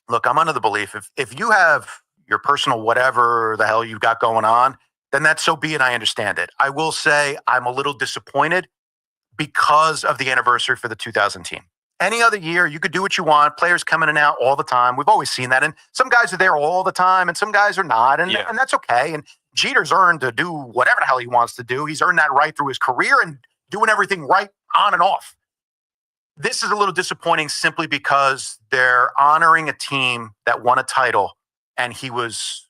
look, I'm under the belief if you have your personal whatever the hell you've got going on, then that's so be it. I understand it. I will say I'm a little disappointed because of the anniversary for the 2000 team. Any other year, you could do what you want. Players coming in and out all the time. We've always seen that. And some guys are there all the time and some guys are not. And that's okay. And Jeter's earned to do whatever the hell he wants to do. He's earned that right through his career and doing everything right on and off. This is a little disappointing simply because they're honoring a team that won a title, and he was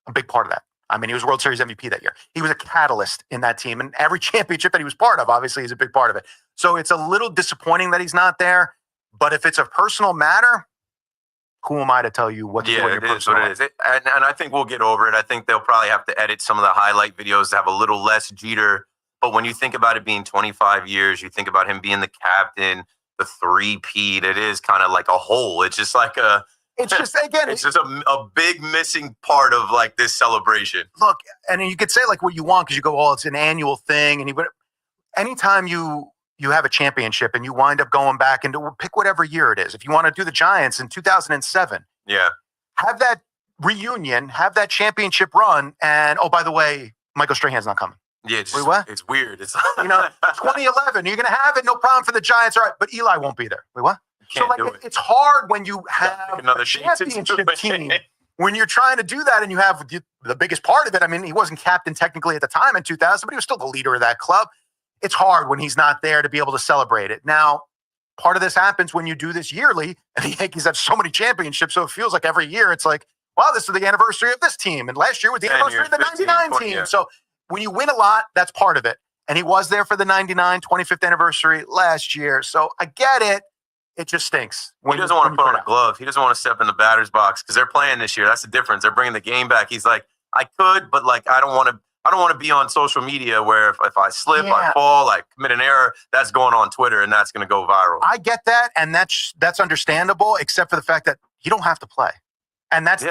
a big part of that. I mean, he was World Series MVP that year. He was a catalyst in that team, and every championship that he was part of, obviously, is a big part of it. So it's a little disappointing that he's not there. But if it's a personal matter, who am I to tell you what to do in your personal life? It is what it is. And I think we'll get over it. I think they'll probably have to edit some of the highlight videos to have a little less Jeter. But when you think about it being 25 years, you think about him being the captain, the three-peat, it is kind of like a hole. It's just like It's just, again, it's just a big missing part of like this celebration. Look, and you could say like what you want because you go, oh, it's an annual thing. And anytime you have a championship and you wind up going back and pick whatever year it is. If you want to do the Giants in 2007, have that reunion, have that championship run. And, oh, by the way, Michael Strahan's not coming. Yeah, it's weird. It's 2011, you're going to have it, no problem for the Giants. All right, but Eli won't be there. Wait, what? So like it's hard when you have another a championship team, when you're trying to do that and you have the biggest part of it. I mean, he wasn't captain technically at the time in 2000, but he was still the leader of that club. It's hard when he's not there to be able to celebrate it. Now, part of this happens when you do this yearly, and the Yankees have so many championships, so it feels like every year it's like, wow, this is the anniversary of this team, and last year was the anniversary of the 99 team. Yeah. So when you win a lot, that's part of it. And he was there for the 99 25th anniversary last year. So I get it. It just stinks. He doesn't want to put on a glove. He doesn't want to step in the batter's box because they're playing this year. That's the difference. They're bringing the game back. He's like, I could, but like I don't want to be on social media where if I slip, I fall, I commit an error, that's going on Twitter and that's going to go viral. I get that, and that's understandable, except for the fact that you don't have to play. And that's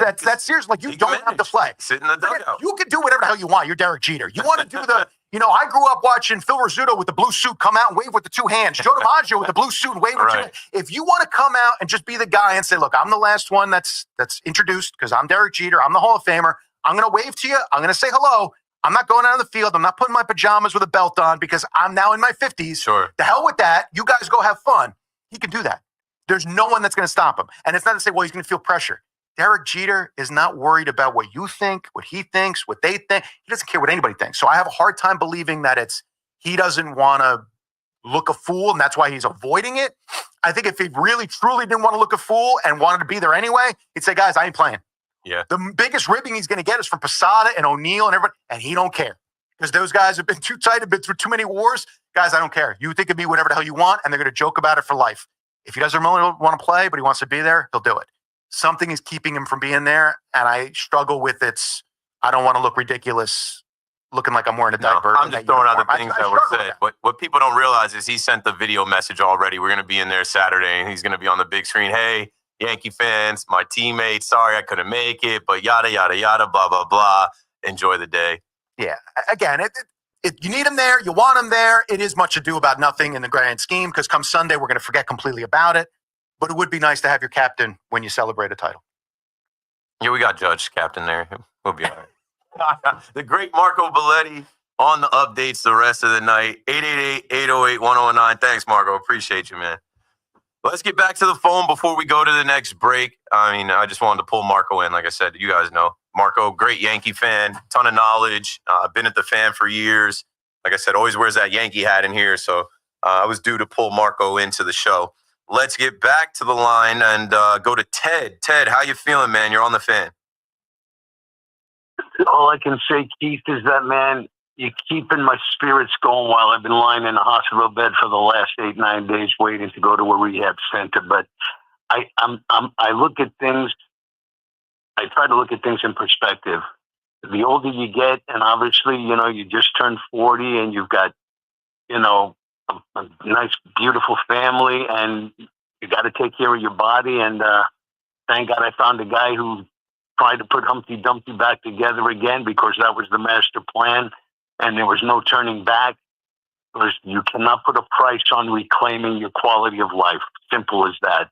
serious. Like, you don't have to play. Sit in the dugout. You can do whatever the hell you want. You're Derek Jeter. You want to do the, I grew up watching Phil Rizzuto with the blue suit come out and wave with the two hands. Joe DiMaggio with the blue suit and wave with two hands. If you want to come out and just be the guy and say, look, I'm the last one that's introduced because I'm Derek Jeter. I'm the Hall of Famer. I'm going to wave to you. I'm going to say hello. I'm not going out of the field. I'm not putting my pajamas with a belt on because I'm now in my 50s. Sure. The hell with that. You guys go have fun. He can do that. There's no one that's going to stop him. And it's not to say, well, he's going to feel pressure. Derek Jeter is not worried about what you think, what he thinks, what they think. He doesn't care what anybody thinks. So I have a hard time believing that he doesn't want to look a fool, and that's why he's avoiding it. I think if he really, truly didn't want to look a fool and wanted to be there anyway, he'd say, guys, I ain't playing. Yeah. The biggest ribbing he's going to get is from Posada and O'Neill and everybody, and he don't care. Because those guys have been too tight, have been through too many wars. Guys, I don't care. You think of me whatever the hell you want, and they're going to joke about it for life. If he doesn't really want to play, but he wants to be there, he'll do it. Something is keeping him from being there, and I struggle with I don't want to look ridiculous looking like I'm wearing a diaper. I'm just throwing out the things that were said. What people don't realize is he sent the video message already. We're going to be in there Saturday, and he's going to be on the big screen. Hey, Yankee fans, my teammates, sorry I couldn't make it, but yada, yada, yada, blah, blah, blah. Enjoy the day. Yeah. Again, you need him there. You want him there. It is much ado about nothing in the grand scheme because come Sunday, we're going to forget completely about it. But it would be nice to have your captain when you celebrate a title. Yeah, we got Judge captain there. We'll be all right. The great Marco Belletti on the updates the rest of the night. 888-808-1009. Thanks, Marco. Appreciate you, man. Let's get back to the phone before we go to the next break. I mean, I just wanted to pull Marco in. Like I said, you guys know. Marco, great Yankee fan, ton of knowledge. Been at the fan for years. Like I said, always wears that Yankee hat in here. So I was due to pull Marco into the show. Let's get back to the line and go to Ted. Ted, how you feeling, man? You're on the fan. All I can say, Keith, is that, man, you're keeping my spirits going while I've been lying in a hospital bed for the last 8-9 days waiting to go to a rehab center. But I look at things, I try to look at things in perspective. The older you get, and obviously, you just turned 40 and you've got, a nice, beautiful family, and you got to take care of your body. And thank God I found a guy who tried to put Humpty Dumpty back together again because that was the master plan, and there was no turning back. Because you cannot put a price on reclaiming your quality of life. Simple as that.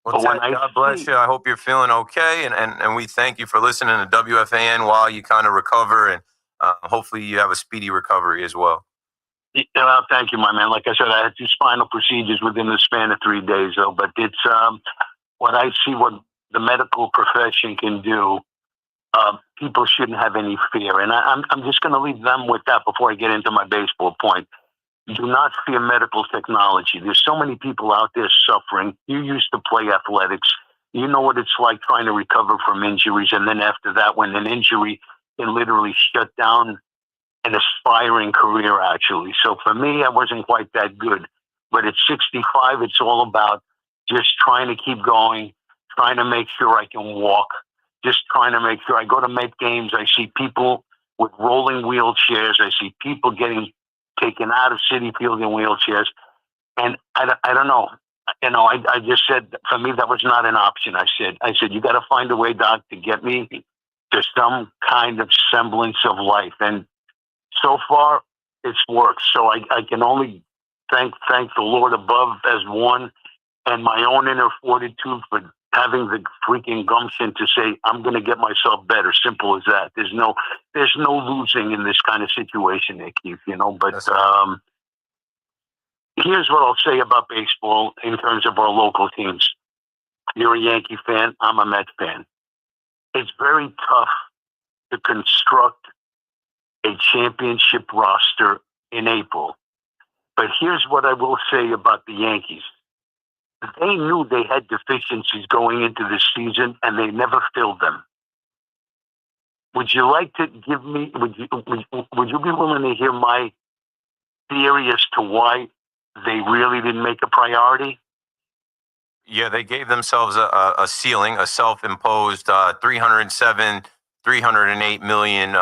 Well, Ted, God bless you. I hope you're feeling okay, and we thank you for listening to WFAN while you kind of recover, and hopefully you have a speedy recovery as well. Well, thank you, my man. Like I said, I had 2 spinal procedures within the span of 3 days, though. But it's what I see what the medical profession can do. People shouldn't have any fear, and I'm just going to leave them with that before I get into my baseball point. Do not fear medical technology. There's so many people out there suffering. You used to play athletics. You know what it's like trying to recover from injuries, and then after that, when an injury can literally shut down an aspiring career, actually. So for me, I wasn't quite that good. But at 65, it's all about just trying to keep going, trying to make sure I can walk, just trying to make sure I go to Met games. I see people with rolling wheelchairs. I see people getting taken out of Citi Field in wheelchairs. And I don't know. I just said, for me, that was not an option. I said, you got to find a way, Doc, to get me to some kind of semblance of life. And so far, it's worked. So I can only thank the Lord above as one, and my own inner fortitude for having the freaking gumption to say, I'm going to get myself better. Simple as that. There's no losing in this kind of situation, Nick, but here's what I'll say about baseball in terms of our local teams. You're a Yankee fan. I'm a Mets fan. It's very tough to construct a championship roster in April. But here's what I will say about the Yankees. They knew they had deficiencies going into this season, and they never filled them. Would you like to give me? Would you be willing to hear my theory as to why they really didn't make a priority? Yeah, they gave themselves a ceiling, a self-imposed 308 million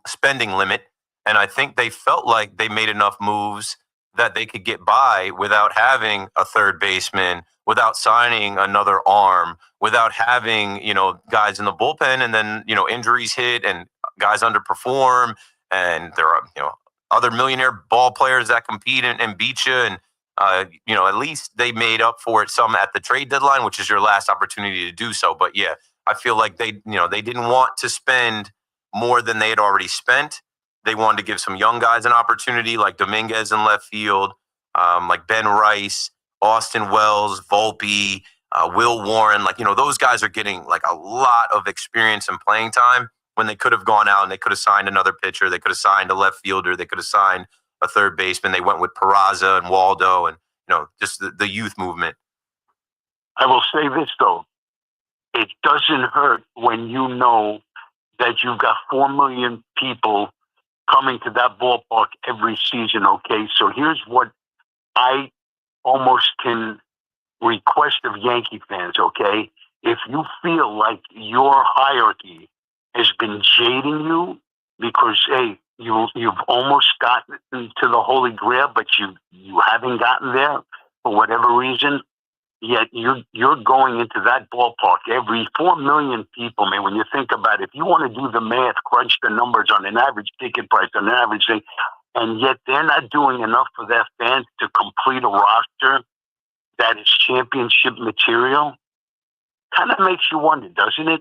spending limit, and I think they felt like they made enough moves that they could get by without having a third baseman, without signing another arm, without having, guys in the bullpen, and then, injuries hit and guys underperform, and there are, other millionaire ball players that compete and beat you. And, at least they made up for it some at the trade deadline, which is your last opportunity to do so. But yeah, I feel like they didn't want to spend more than they had already spent. They wanted to give some young guys an opportunity, like Dominguez in left field, like Ben Rice, Austin Wells, Volpe, Will Warren. Those guys are getting like a lot of experience and playing time when they could have gone out and they could have signed another pitcher. They could have signed a left fielder. They could have signed a third baseman. They went with Peraza and Waldo and, just the youth movement. I will say this, though. It doesn't hurt when you know that you've got 4 million people coming to that ballpark every season, okay? So here's what I almost can request of Yankee fans, okay? If you feel like your hierarchy has been jading you because, hey, you've almost gotten to the Holy Grail, but you haven't gotten there for whatever reason, yet you're going into that ballpark every 4 million people, man. When you think about it, if you want to do the math, crunch the numbers on an average ticket price, on an average thing, and yet they're not doing enough for their fans to complete a roster that is championship material, kind of makes you wonder, doesn't it?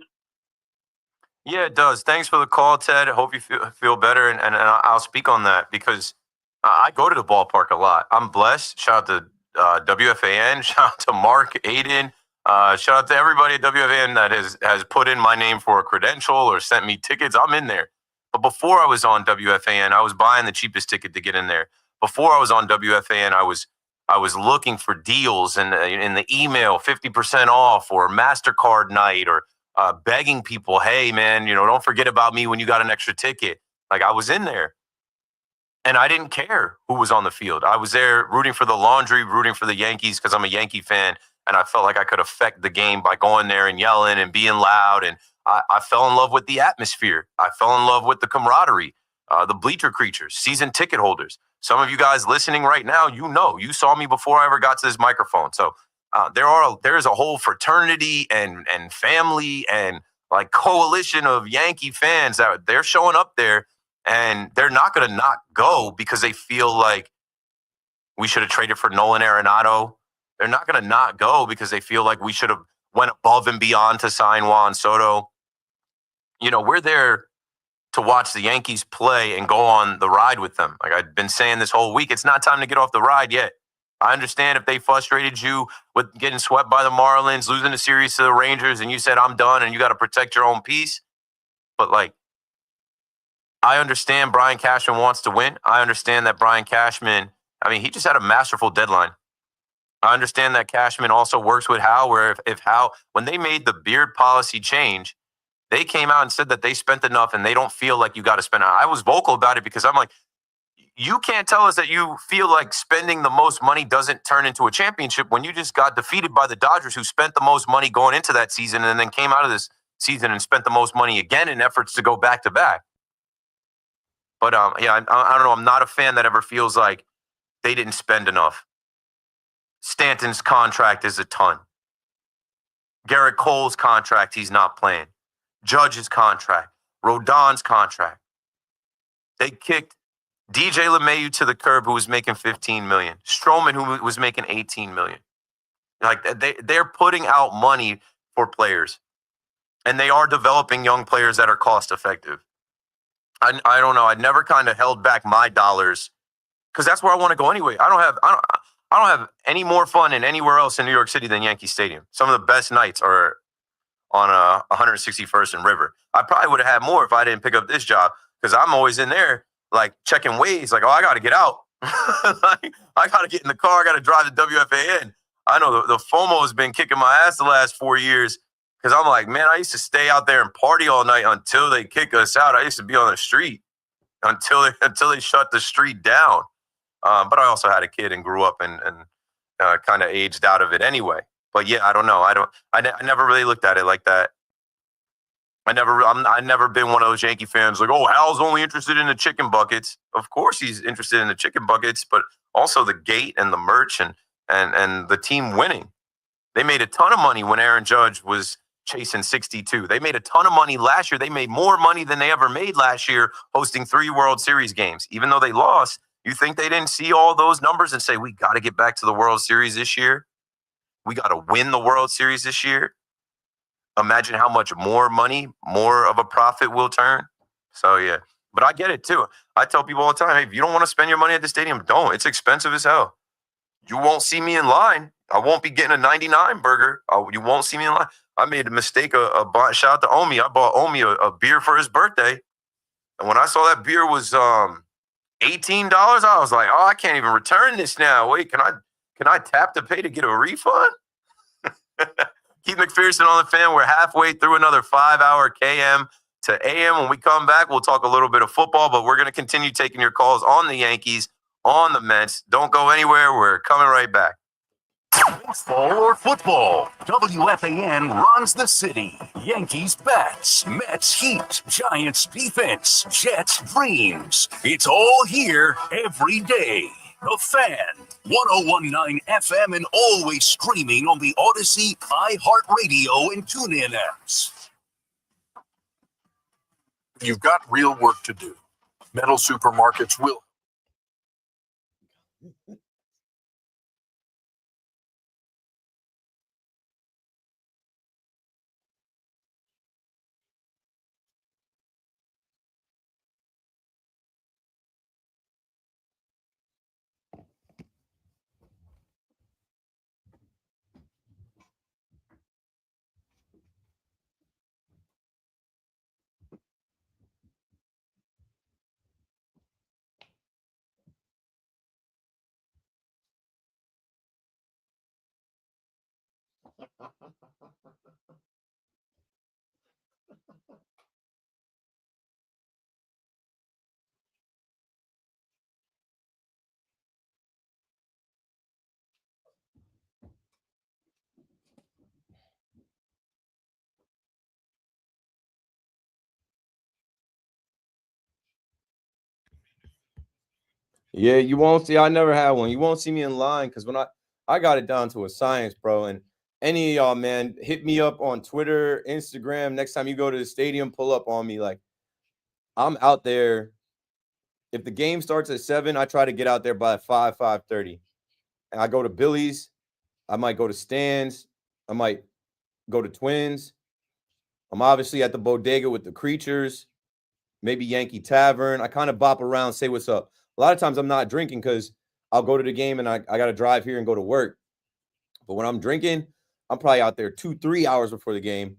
Yeah, it does. Thanks for the call, Ted. I hope you feel better, and I'll speak on that because I go to the ballpark a lot. I'm blessed. Shout out to WFAN. Shout out to Mark, Aiden. Shout out to everybody at WFAN that has put in my name for a credential or sent me tickets. I'm in there. But before I was on WFAN, I was buying the cheapest ticket to get in there. Before I was on WFAN, I was looking for deals in the email, 50% off or MasterCard night, or begging people, hey, man, don't forget about me when you got an extra ticket. Like, I was in there. And I didn't care who was on the field. I was there rooting for the laundry, rooting for the Yankees because I'm a Yankee fan. And I felt like I could affect the game by going there and yelling and being loud. And I fell in love with the atmosphere. I fell in love with the camaraderie, the bleacher creatures, season ticket holders. Some of you guys listening right now, you saw me before I ever got to this microphone. So there's a whole fraternity and family and like coalition of Yankee fans that they're showing up there. And they're not going to not go because they feel like we should have traded for Nolan Arenado. They're not going to not go because they feel like we should have went above and beyond to sign Juan Soto. We're there to watch the Yankees play and go on the ride with them. Like I've been saying this whole week, it's not time to get off the ride yet. I understand if they frustrated you with getting swept by the Marlins, losing the series to the Rangers, and you said, I'm done and you got to protect your own peace. But I understand Brian Cashman wants to win. I understand that Brian Cashman, he just had a masterful deadline. I understand that Cashman also works with Hal, where if Hal, when they made the beard policy change, they came out and said that they spent enough and they don't feel like you got to spend. I was vocal about it because I'm like, you can't tell us that you feel like spending the most money doesn't turn into a championship when you just got defeated by the Dodgers, who spent the most money going into that season and then came out of this season and spent the most money again in efforts to go back to back. But I don't know. I'm not a fan that ever feels like they didn't spend enough. Stanton's contract is a ton. Garrett Cole's contract, he's not playing. Judge's contract. Rodon's contract. They kicked DJ LeMahieu to the curb, who was making $15 million. Stroman, who was making $18 million. Like, they're putting out money for players. And they are developing young players that are cost effective. I don't know. I never kind of held back my dollars because that's where I want to go anyway. I don't have any more fun in anywhere else in New York City than Yankee Stadium. Some of the best nights are on 161st and River. I probably would have had more if I didn't pick up this job because I'm always in there like checking ways. Like, oh, I got to get out. Like, I got to get in the car. I got to drive the WFAN. I know the FOMO has been kicking my ass the last 4 years. Because I'm like, man, I used to stay out there and party all night until they kick us out. I used to be on the street until they shut the street down. But I also had a kid and grew up and kind of aged out of it anyway. But yeah, I don't know. I never really looked at it like that. I've never been one of those Yankee fans like, oh, Hal's only interested in the chicken buckets. Of course he's interested in the chicken buckets, but also the gate and the merch and the team winning. They made a ton of money when Aaron Judge was chasing 62. They made a ton of money last year. They made more money than they ever made last year hosting 3 World Series games. Even though they lost, you think they didn't see all those numbers and say, we got to get back to the World Series this year? We got to win the World Series this year? Imagine how much more money, more of a profit will turn. So, yeah. But I get it, too. I tell people all the time, hey, if you don't want to spend your money at the stadium, don't. It's expensive as hell. You won't see me in line. I won't be getting a 99 burger. You won't see me in line. I made a mistake. Shout out to Omi. I bought Omi a beer for his birthday. And when I saw that beer was $18, I was like, oh, I can't even return this now. Wait, can I tap to pay to get a refund? Keith McPherson on the Fan. We're halfway through another 5-hour KM to AM. When we come back, we'll talk a little bit of football, but we're going to continue taking your calls on the Yankees, on the Mets. Don't go anywhere. We're coming right back. Baseball or football, WFAN runs the city. Yankees bats, Mets heat, Giants defense, Jets dreams. It's all here every day. The Fan, 101.9 FM and always streaming on the Odyssey, iHeartRadio, and TuneIn apps. You've got real work to do. Metal Supermarkets will. Yeah, you won't see. I never had one. You won't see me in line because when I got it down to a science, bro. And any of y'all, man, hit me up on Twitter, Instagram. Next time you go to the stadium, pull up on me. Like, I'm out there. If the game starts at 7, I try to get out there by 5:30. And I go to Billy's. I might go to Stan's. I might go to Twins. I'm obviously at the bodega with the Creatures, maybe Yankee Tavern. I kind of bop around, say what's up. A lot of times I'm not drinking because I'll go to the game and I got to drive here and go to work. But when I'm drinking, I'm probably out there 2-3 hours before the game.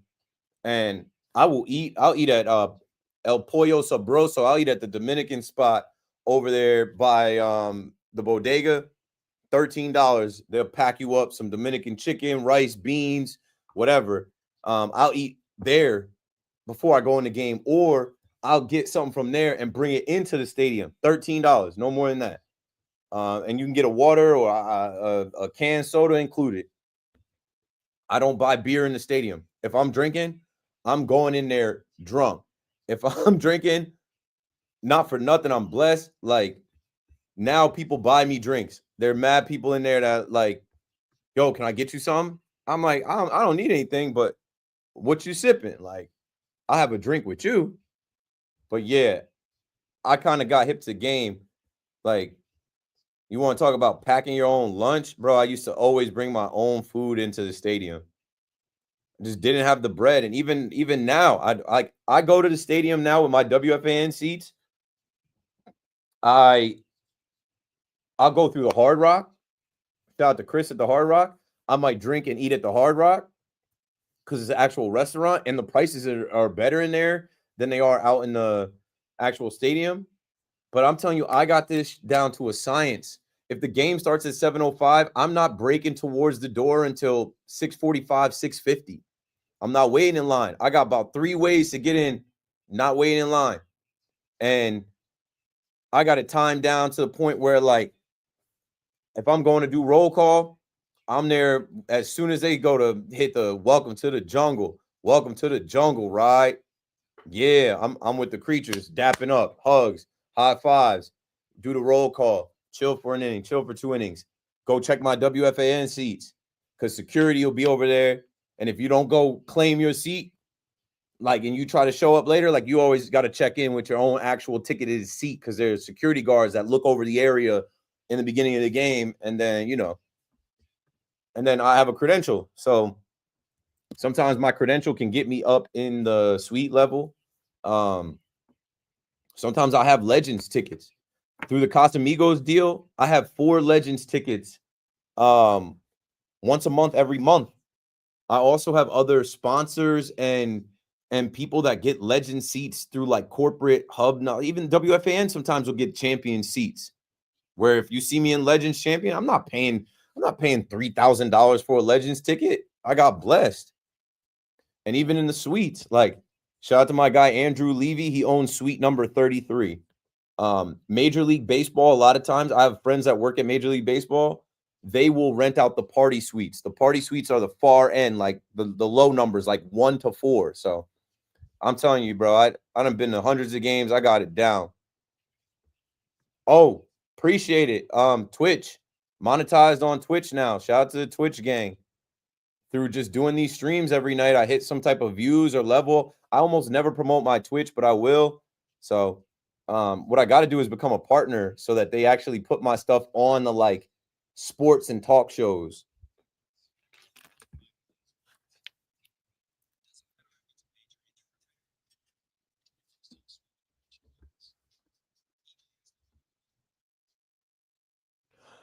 And I'll eat at El Pollo Sabroso. I'll eat at the Dominican spot over there by the bodega. $13. They'll pack you up some Dominican chicken, rice, beans, whatever. I'll eat there before I go in the game, or I'll get something from there and bring it into the stadium. $13, no more than that. And you can get a water or a canned soda included. I don't buy beer in the stadium. If I'm drinking, I'm going in there drunk. If I'm drinking, not for nothing, I'm blessed. Like, now people buy me drinks. There are mad people in there that, like, yo, can I get you some? I'm like, I don't need anything, but what you sipping? Like, I'll have a drink with you. But yeah, I kind of got hip to the game. Like, you want to talk about packing your own lunch? Bro, I used to always bring my own food into the stadium. Just didn't have the bread. And even now, I go to the stadium now with my WFAN seats. I'll go through the Hard Rock. Shout out to Chris at the Hard Rock. I might drink and eat at the Hard Rock because it's an actual restaurant and the prices are better in there than they are out in the actual stadium. But I'm telling you, I got this down to a science. If the game starts at 7:05, I'm not breaking towards the door until 6:45, 6:50. I'm not waiting in line. I got about 3 ways to get in, not waiting in line. And I got it timed down to the point where, like, if I'm going to do roll call, I'm there as soon as they go to hit the welcome to the jungle, right? Yeah, I'm with the creatures, dapping up, hugs, high fives, do the roll call, chill for an inning, chill for 2 innings, go check my WFAN seats because security will be over there. And if you don't go claim your seat, like, and you try to show up later, like, you always got to check in with your own actual ticketed seat because there's security guards that look over the area in the beginning of the game. And then, and then I have a credential. So sometimes my credential can get me up in the suite level. Sometimes I have Legends tickets. Through the Casamigos deal, I have 4 Legends tickets once a month, every month. I also have other sponsors and people that get Legend seats through like corporate hub. Now, even WFAN sometimes will get champion seats. Where if you see me in Legends champion, I'm not paying $3,000 for a Legends ticket. I got blessed. And even in the suites, like, shout out to my guy Andrew Levy. He owns suite number 33. Major League Baseball, a lot of times I have friends that work at Major League Baseball. They will rent out the party suites. The party suites are the far end, like the low numbers, like 1 to 4. So I'm telling you, bro, I done been to hundreds of games. I got it down. Oh, appreciate it. Twitch, monetized on Twitch now. Shout out to the Twitch gang. Through just doing these streams every night, I hit some type of views or level. I almost never promote my Twitch, but I will. So what I got to do is become a partner so that they actually put my stuff on the like sports and talk shows.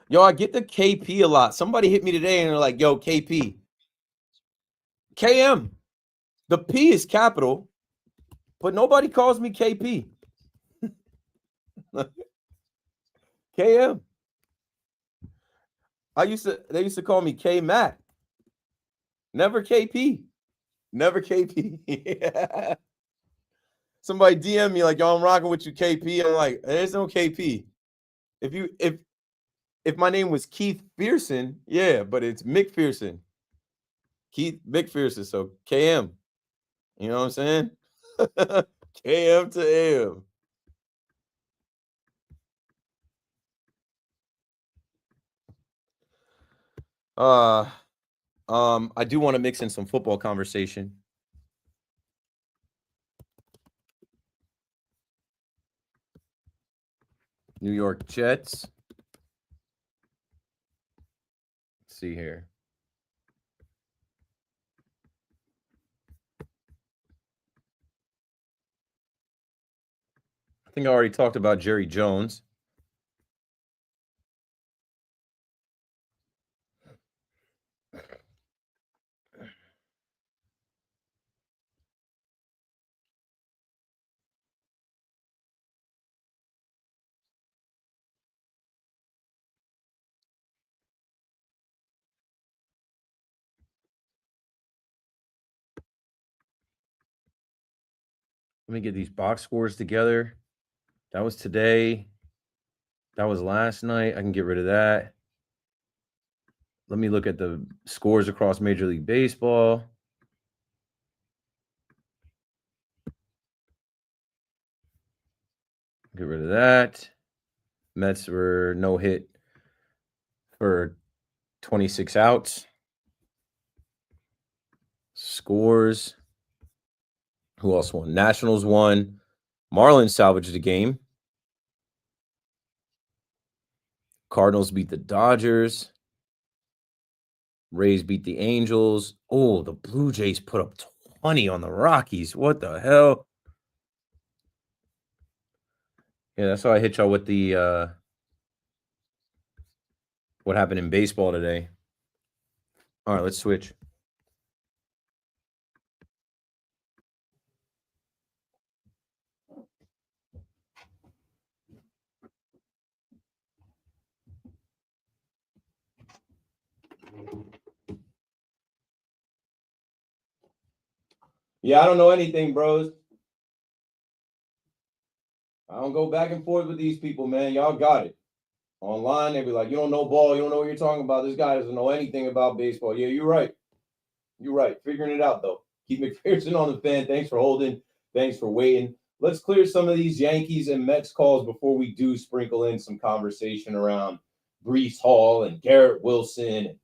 Yo, I get the KP a lot. Somebody hit me today and they're like, yo, KP. KM. The P is capital, but nobody calls me KP. KM. They used to call me K Matt. Never KP. Never KP. Somebody DM me like, yo, I'm rocking with you, KP. I'm like, there's no KP. If my name was Keith Pearson, yeah, but it's McPherson. Keith McPherson. So KM. You know what I'm saying? KM to M. I do want to mix in some football conversation. New York Jets. Let's see here. I think I already talked about Jerry Jones. Let me get these box scores together. That was today. That was last night. I can get rid of that. Let me look at the scores across Major League Baseball. Get rid of that. Mets were no hit for 26 outs. Scores. Who else won? Nationals won. Marlins salvaged the game. Cardinals beat the Dodgers. Rays beat the Angels. Oh, the Blue Jays put up 20 on the Rockies. What the hell? Yeah, that's how I hit y'all with the what happened in baseball today. All right, let's switch. Yeah, I don't know anything, bros. I don't go back and forth with these people, man. Y'all got it. Online, they be like, you don't know ball. You don't know what you're talking about. This guy doesn't know anything about baseball. Yeah, you're right. You're right. Figuring it out, though. Keep McPherson on the fan. Thanks for holding. Thanks for waiting. Let's clear some of these Yankees and Mets calls before we do sprinkle in some conversation around Breece Hall and Garrett Wilson and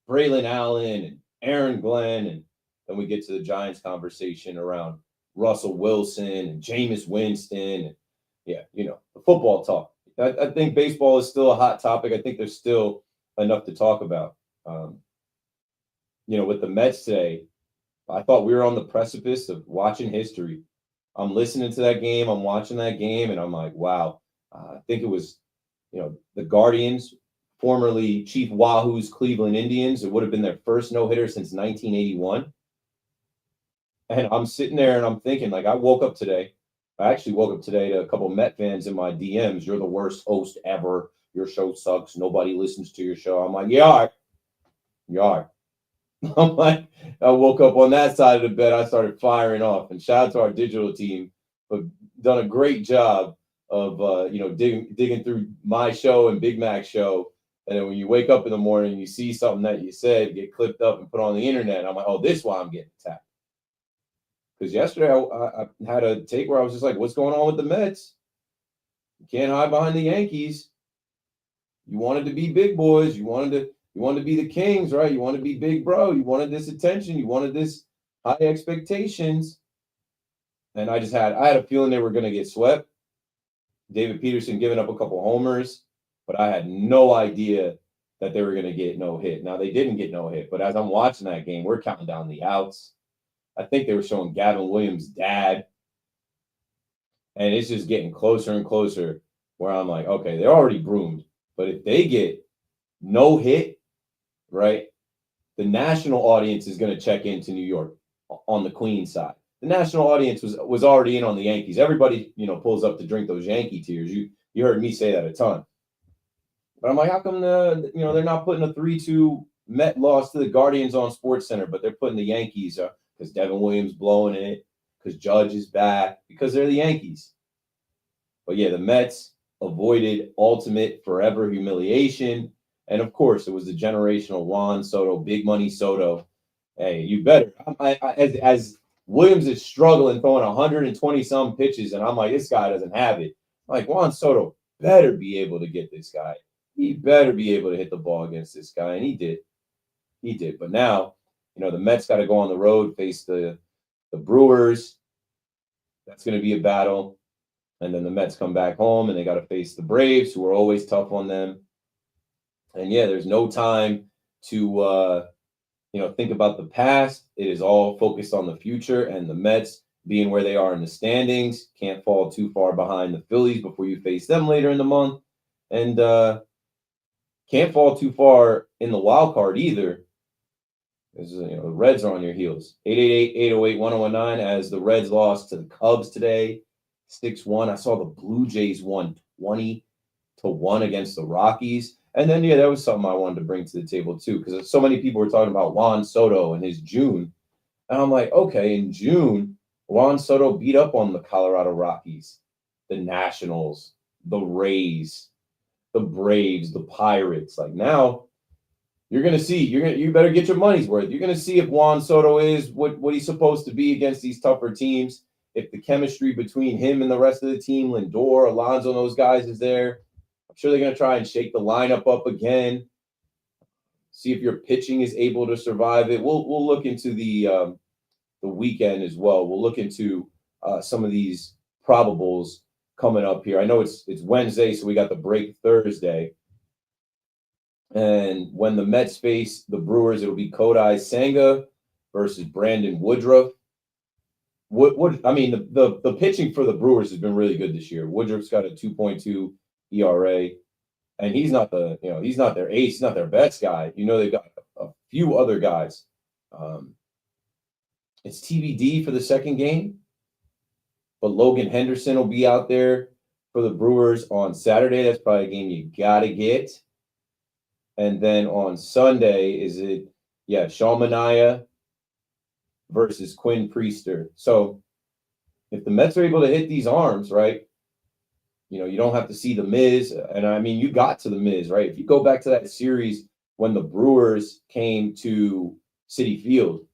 Braylon Allen and Aaron Glenn. And then we get to the Giants conversation around Russell Wilson and Jameis Winston. And yeah, you know, the football talk. I think baseball is still a hot topic. I think there's still enough to talk about. You know, with the Mets today, I thought we were on the precipice of watching history. I'm listening to that game. I'm watching that game, and I'm like, wow. I think it was, you know, the Guardians, formerly Chief Wahoo's Cleveland Indians. It would have been their first no-hitter since 1981. And I'm sitting there, and I'm thinking, like, I actually woke up today to a couple of Met fans in my DMs. You're the worst host ever. Your show sucks. Nobody listens to your show. I'm like, yeah, all right. You are. I'm like, I woke up on that side of the bed. I started firing off. And shout out to our digital team, who've done a great job of, you know, digging through my show and Big Mac's show. And then when you wake up in the morning, you see something that you said get clipped up and put on the internet. I'm like, oh, this is why I'm getting attacked. Because yesterday I had a take where I was just like, what's going on with the Mets? You can't hide behind the Yankees. You wanted to be big boys. You wanted to be the Kings, right? You want to be big bro. You wanted this attention. You wanted this high expectations. And I had a feeling they were going to get swept. David Peterson giving up a couple homers, but I had no idea that they were going to get no hit. Now, they didn't get no hit, but as I'm watching that game, we're counting down the outs. I think they were showing Gavin Williams' dad. And it's just getting closer and closer where I'm like, okay, they're already broomed. But if they get no hit, right, the national audience is going to check into New York on the Queen side. The national audience was already in on the Yankees. Everybody, you know, pulls up to drink those Yankee tears. You heard me say that a ton. But I'm like, how come they're not putting a 3-2 Met loss to the Guardians on SportsCenter, but they're putting the Yankees because Devin Williams blowing it, because Judge is back, because they're the Yankees. But yeah, the Mets avoided ultimate forever humiliation. And of course, it was the generational Juan Soto, big money Soto. Hey, you better. As Williams is struggling, throwing 120 some pitches, and I'm like, this guy doesn't have it. Like, Juan Soto better be able to get this guy. He better be able to hit the ball against this guy, and he did. He did. But now, you know, the Mets got to go on the road, face the Brewers. That's going to be a battle. And then the Mets come back home, and they got to face the Braves, who are always tough on them. And yeah, there's no time to, think about the past. It is all focused on the future, and the Mets being where they are in the standings can't fall too far behind the Phillies before you face them later in the month, and can't fall too far in the wild card either. Because, the Reds are on your heels. 888-808-1019 as the Reds lost to the Cubs today, 6-1. I saw the Blue Jays won 20-1 against the Rockies. And then, that was something I wanted to bring to the table, too, because so many people were talking about Juan Soto and his June. And I'm like, okay, in June, Juan Soto beat up on the Colorado Rockies, the Nationals, the Rays, the Braves, the Pirates. Like, now you're going to see, you better get your money's worth. You're going to see if Juan Soto is what he's supposed to be against these tougher teams, if the chemistry between him and the rest of the team, Lindor, Alonso, and those guys is there. I'm sure they're going to try and shake the lineup up again. See if your pitching is able to survive it. We'll look into the weekend as well. We'll look into some of these probables coming up here. I know it's Wednesday, so we got the break Thursday. And when the Mets face the Brewers, it'll be Kodai Senga versus Brandon Woodruff. I mean, the pitching for the Brewers has been really good this year. Woodruff's got a 2.2 ERA, and he's not their ace, he's not their best guy. They've got a few other guys. It's TBD for the second game, but Logan Henderson will be out there for the Brewers on Saturday. That's probably a game you gotta get. And then on Sunday, Sean Manaea versus Quinn Priester. So if the Mets are able to hit these arms, right, you don't have to see the Miz. And I mean, you got to the Miz, right? If you go back to that series when the Brewers came to Citi Field,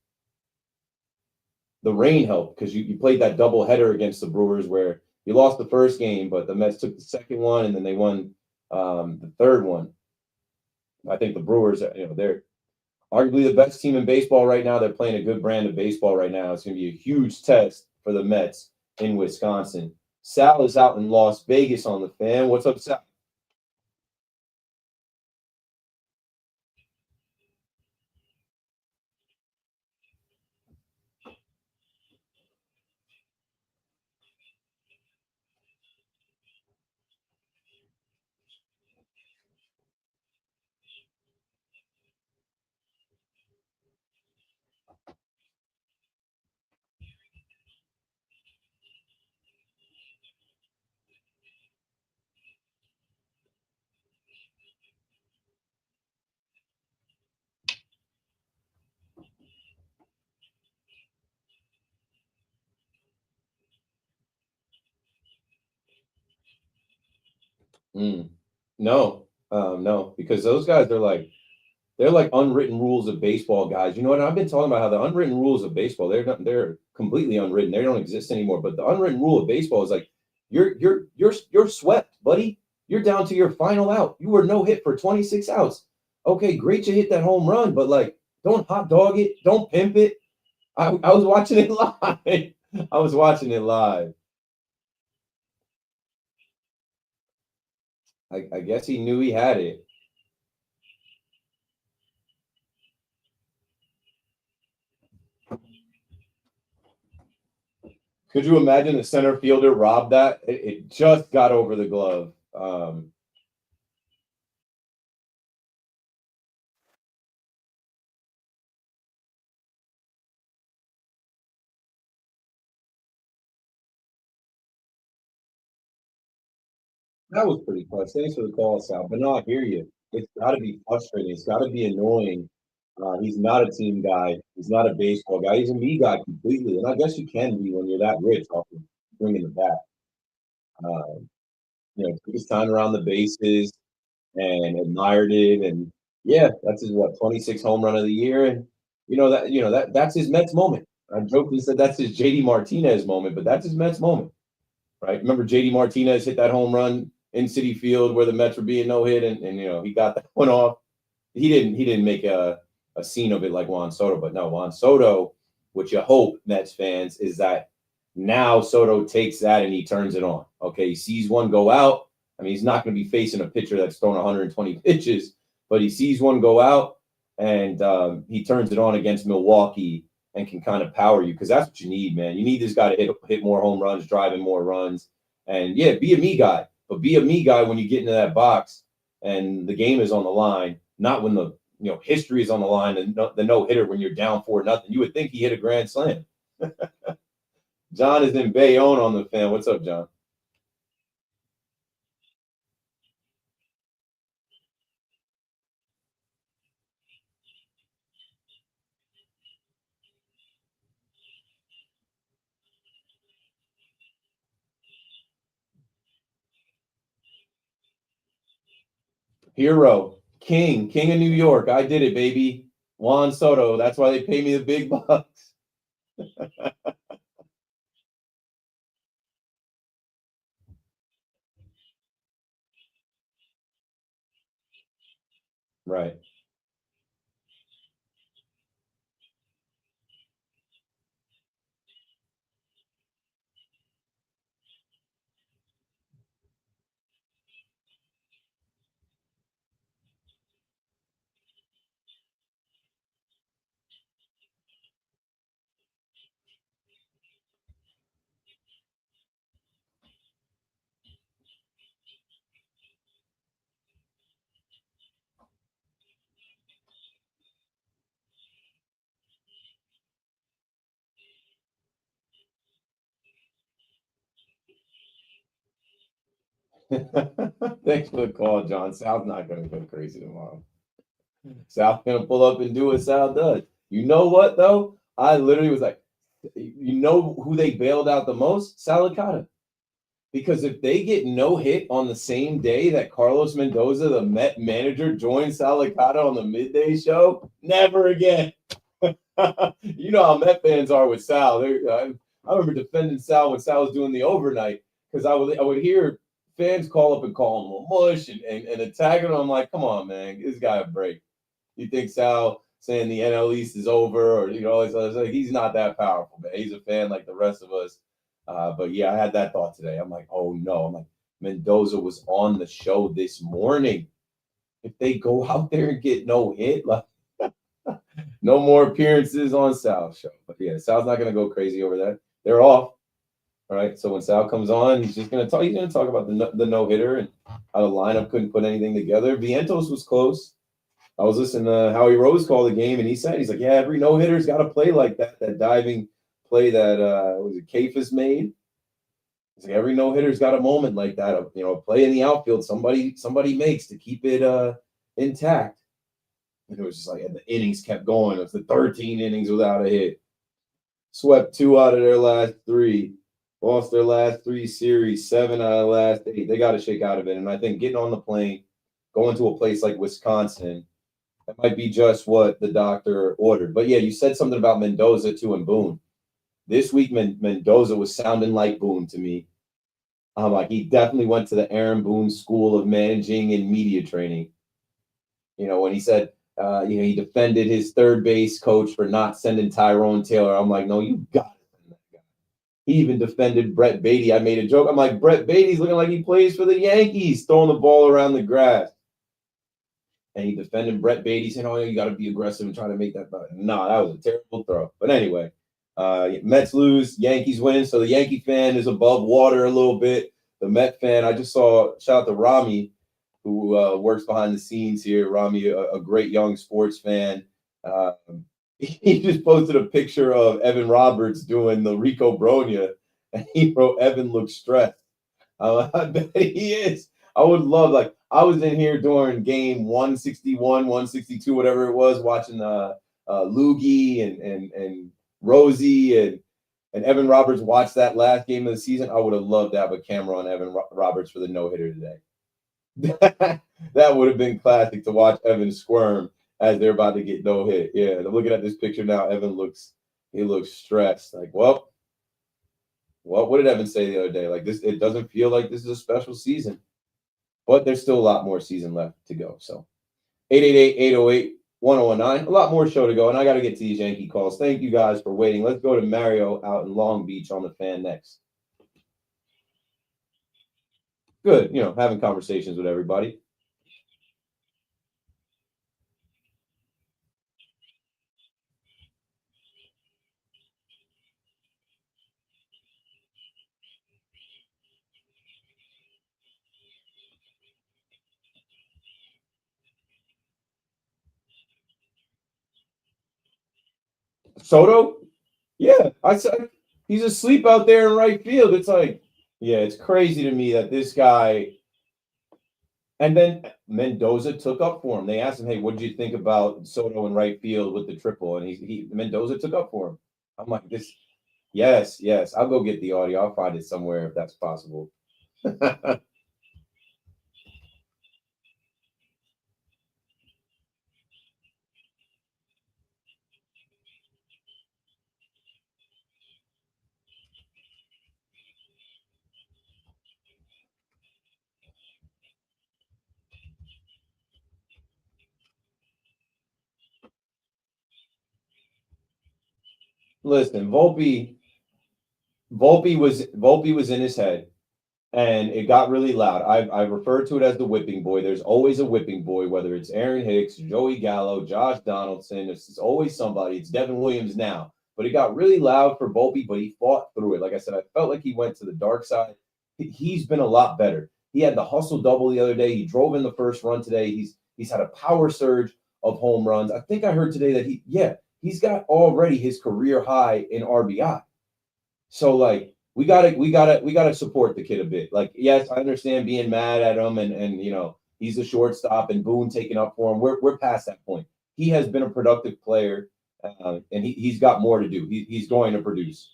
the rain helped because you played that double header against the Brewers where you lost the first game, but the Mets took the second one and then they won the third one. I think the Brewers, they're arguably the best team in baseball right now. They're playing a good brand of baseball right now. It's going to be a huge test for the Mets in Wisconsin. Sal is out in Las Vegas on the Fan. What's up, Sal? No, because those guys they're like unwritten rules of baseball guys. You know what? I've been talking about how the unwritten rules of baseball they're completely unwritten. They don't exist anymore. But the unwritten rule of baseball is like you're swept, buddy. You're down to your final out. You were no hit for 26 outs. Okay, great you hit that home run, but like don't hot dog it, don't pimp it. I was watching it live. I was watching it live. I guess he knew he had it. Could you imagine the center fielder robbed that? It just got over the glove. That was pretty close. Thanks for the call, Sal. But no, I hear you. It's got to be frustrating. It's got to be annoying. He's not a team guy. He's not a baseball guy. He's a me guy completely. And I guess you can be when you're that rich off of bringing the bat. Took his time around the bases and admired it. And yeah, that's his 26 home run of the year. And that's his Mets moment. I jokingly said that's his JD Martinez moment, but that's his Mets moment. Right? Remember JD Martinez hit that home run in Citi Field where the Mets were being no hit, and he got that one off. He didn't make a scene of it like Juan Soto, but no, Juan Soto, what you hope, Mets fans, is that now Soto takes that and he turns it on. Okay, he sees one go out. I mean, he's not going to be facing a pitcher that's thrown 120 pitches, but he sees one go out and he turns it on against Milwaukee and can kind of power you, because that's what you need, man. You need this guy to hit more home runs, driving more runs, and yeah, be a me guy. But be a me guy when you get into that box and the game is on the line, not when the history is on the line and the no hitter when you're down 4-0. You would think he hit a grand slam. John is in Bayonne on the Fan. What's up, John? Hero, King of New York. I did it, baby. Juan Soto. That's why they pay me the big bucks. Right. Thanks for the call, John. Sal's not going to go crazy tomorrow. Sal's going to pull up and do what Sal does. You know what, though? I literally was like, you know who they bailed out the most? Sal Licata. Because if they get no hit on the same day that Carlos Mendoza, the Met manager, joins Sal Licata on the midday show, never again. You know how Met fans are with Sal. I remember defending Sal when Sal was doing the overnight because I would hear fans call up and call him a mush and attacking him. I'm like, come on, man, this guy a break. You think Sal saying the NL East is over or all this other stuff? He's not that powerful, man. He's a fan like the rest of us. But yeah, I had that thought today. I'm like, oh no. I'm like, Mendoza was on the show this morning. If they go out there and get no hit, like no more appearances on Sal's show. But yeah, Sal's not gonna go crazy over that. They're off. All right. So when Sal comes on, he's just gonna talk. He's gonna talk about the no hitter and how the lineup couldn't put anything together. Vientos was close. I was listening to Howie Rose call the game, and he's like, yeah, every no hitter's got to play like that. That diving play that was it Kafis made. It's like every no hitter's got a moment like that. Play in the outfield somebody makes to keep it intact. And it was just like and the innings kept going. It was the 13 innings without a hit. Swept 2 out of their last 3. Lost their last 3 series, 7 out of the last 8. They got to shake out of it. And I think getting on the plane, going to a place like Wisconsin, that might be just what the doctor ordered. But yeah, you said something about Mendoza too and Boone. This week, Mendoza was sounding like Boone to me. Like he definitely went to the Aaron Boone School of Managing and Media Training. When he said, he defended his third base coach for not sending Tyrone Taylor. I'm like, no, you got to send that guy. He even defended Brett Beatty. I made a joke. I'm like, Brett Beatty's looking like he plays for the Yankees, throwing the ball around the grass. And he defended Brett Beatty, saying, oh, yeah, you got to be aggressive and try to make that. No, that was a terrible throw. But anyway, Mets lose, Yankees win. So the Yankee fan is above water a little bit. The Met fan, I just saw, shout out to Rami, who works behind the scenes here. Rami, a great young sports fan. He just posted a picture of Evan Roberts doing the Rico Bronya, and he wrote, Evan looks stressed. I bet he is. I would love, I was in here during game 161, 162, whatever it was, watching Loogie and Rosie and Evan Roberts watch that last game of the season. I would have loved to have a camera on Evan Roberts for the no-hitter today. That would have been classic to watch Evan squirm as they're about to get no hit. Yeah, looking at this picture now, Evan looks stressed. Like, well, what did Evan say the other day? Like this, it doesn't feel like this is a special season. But there's still a lot more season left to go. So 888-808-1019. A lot more show to go. And I got to get to these Yankee calls. Thank you guys for waiting. Let's go to Mario out in Long Beach on the Fan next. Good. Having conversations with everybody. Soto? Yeah, I said he's asleep out there in right field. It's like, yeah, it's crazy to me that this guy. And then Mendoza took up for him. They asked him, "Hey, what did you think about Soto in right field with the triple?" And Mendoza took up for him. I'm like, this. Yes. I'll go get the audio. I'll find it somewhere if that's possible. Listen, Volpe was in his head, and it got really loud. I refer to it as the whipping boy. There's always a whipping boy, whether it's Aaron Hicks, Joey Gallo, Josh Donaldson. It's always somebody. It's Devin Williams now. But it got really loud for Volpe, but he fought through it. Like I said, I felt like he went to the dark side. He's been a lot better. He had the hustle double the other day. He drove in the first run today. He's had a power surge of home runs. I think I heard today that he's got already his career high in RBI. So, like, we gotta support the kid a bit. Like, yes, I understand being mad at him, and he's a shortstop, and Boone taking up for him. We're past that point. He has been a productive player, and he's got more to do. He's going to produce.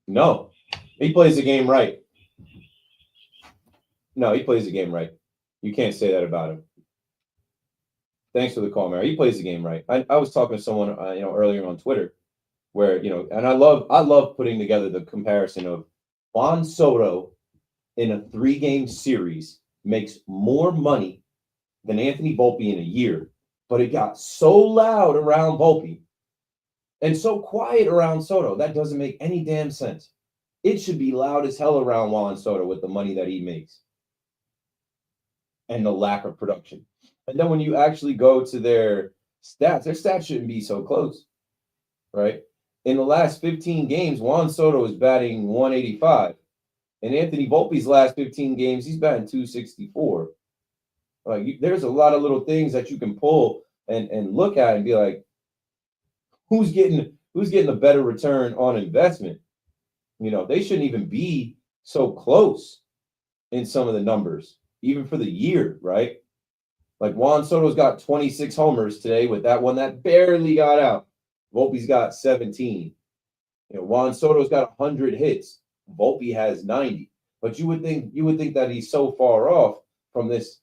No, he plays the game right. No, he plays the game right. You can't say that about him. Thanks for the call, Mary. He plays the game right. I was talking to someone, earlier on Twitter, where and I love putting together the comparison of Juan Soto in a 3-game series makes more money than Anthony Volpe in a year, but it got so loud around Volpe and so quiet around Soto. That doesn't make any damn sense. It should be loud as hell around Juan Soto with the money that he makes and the lack of production. And then when you actually go to their stats shouldn't be so close, right? In the last 15 games, Juan Soto is batting 185. In Anthony Volpe's last 15 games, he's batting 264. Like, there's a lot of little things that you can pull and look at and be like, who's getting a better return on investment? They shouldn't even be so close in some of the numbers, even for the year, right? Like, Juan Soto's got 26 homers today with that one that barely got out. Volpe's got 17. Juan Soto's got 100 hits. Volpe has 90. But you would think that he's so far off from this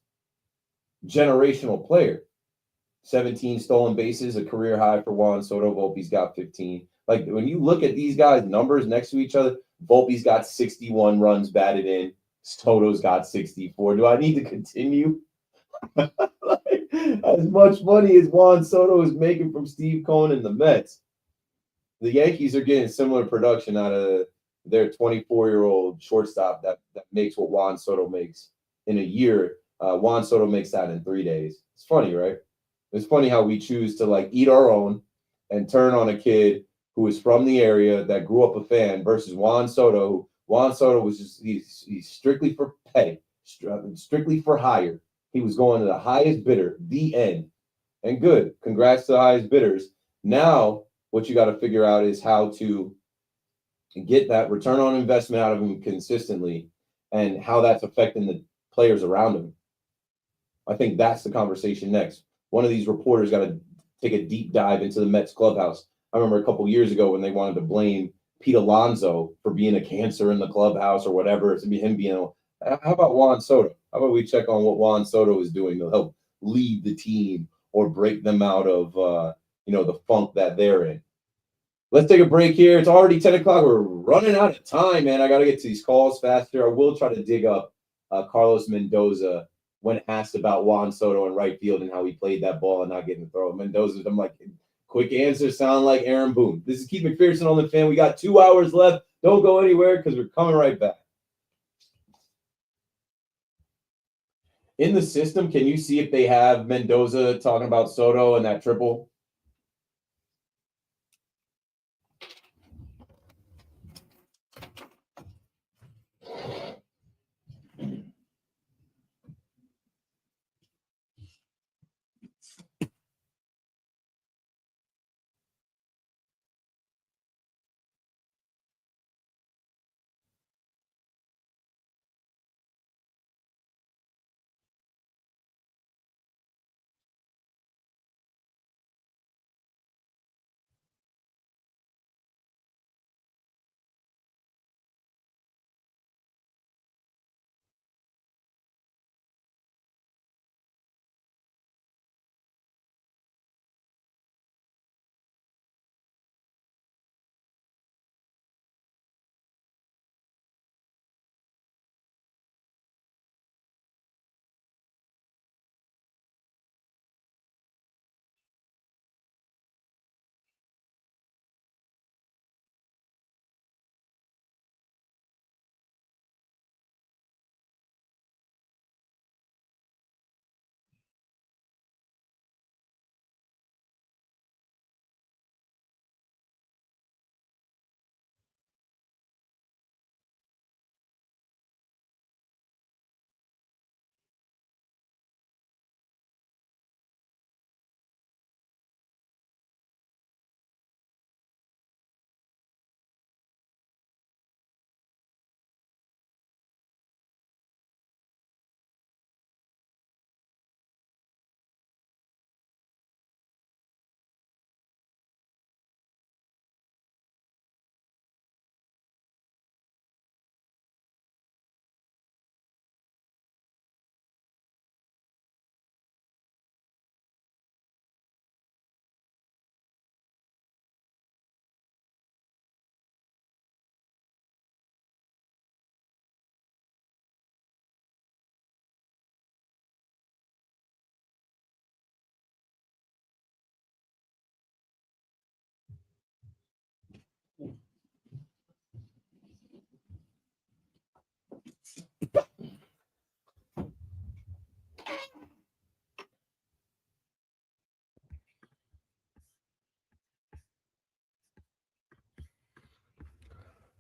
generational player. 17 stolen bases, a career high for Juan Soto. Volpe's got 15. Like, when you look at these guys' numbers next to each other, Volpe's got 61 runs batted in. Soto's got 64. Do I need to continue? As much money as Juan Soto is making from Steve Cohen and the Mets, the Yankees are getting similar production out of their 24-year-old shortstop that makes what Juan Soto makes in a year. Juan Soto makes that in 3 days. It's funny, right? It's funny how we choose to eat our own and turn on a kid who is from the area that grew up a fan versus Juan Soto. Juan Soto was just he's strictly for pay, strictly for hire. He was going to the highest bidder, the end. And good. Congrats to the highest bidders. Now, what you got to figure out is how to get that return on investment out of him consistently and how that's affecting the players around him. I think that's the conversation next. One of these reporters got to take a deep dive into the Mets clubhouse. I remember a couple years ago when they wanted to blame Pete Alonso for being a cancer in the clubhouse or whatever. It's him being. How about Juan Soto? How about we check on what Juan Soto is doing to help lead the team or break them out of the funk that they're in? Let's take a break here. It's already 10 o'clock. We're running out of time, man. I got to get to these calls faster. I will try to dig up Carlos Mendoza when asked about Juan Soto in right field and how he played that ball and not getting the throw. Mendoza, I'm like, quick answers sound like Aaron Boone. This is Keith McPherson on the Fan. We got 2 hours left. Don't go anywhere because we're coming right back. In the system, can you see if they have Mendoza talking about Soto and that triple?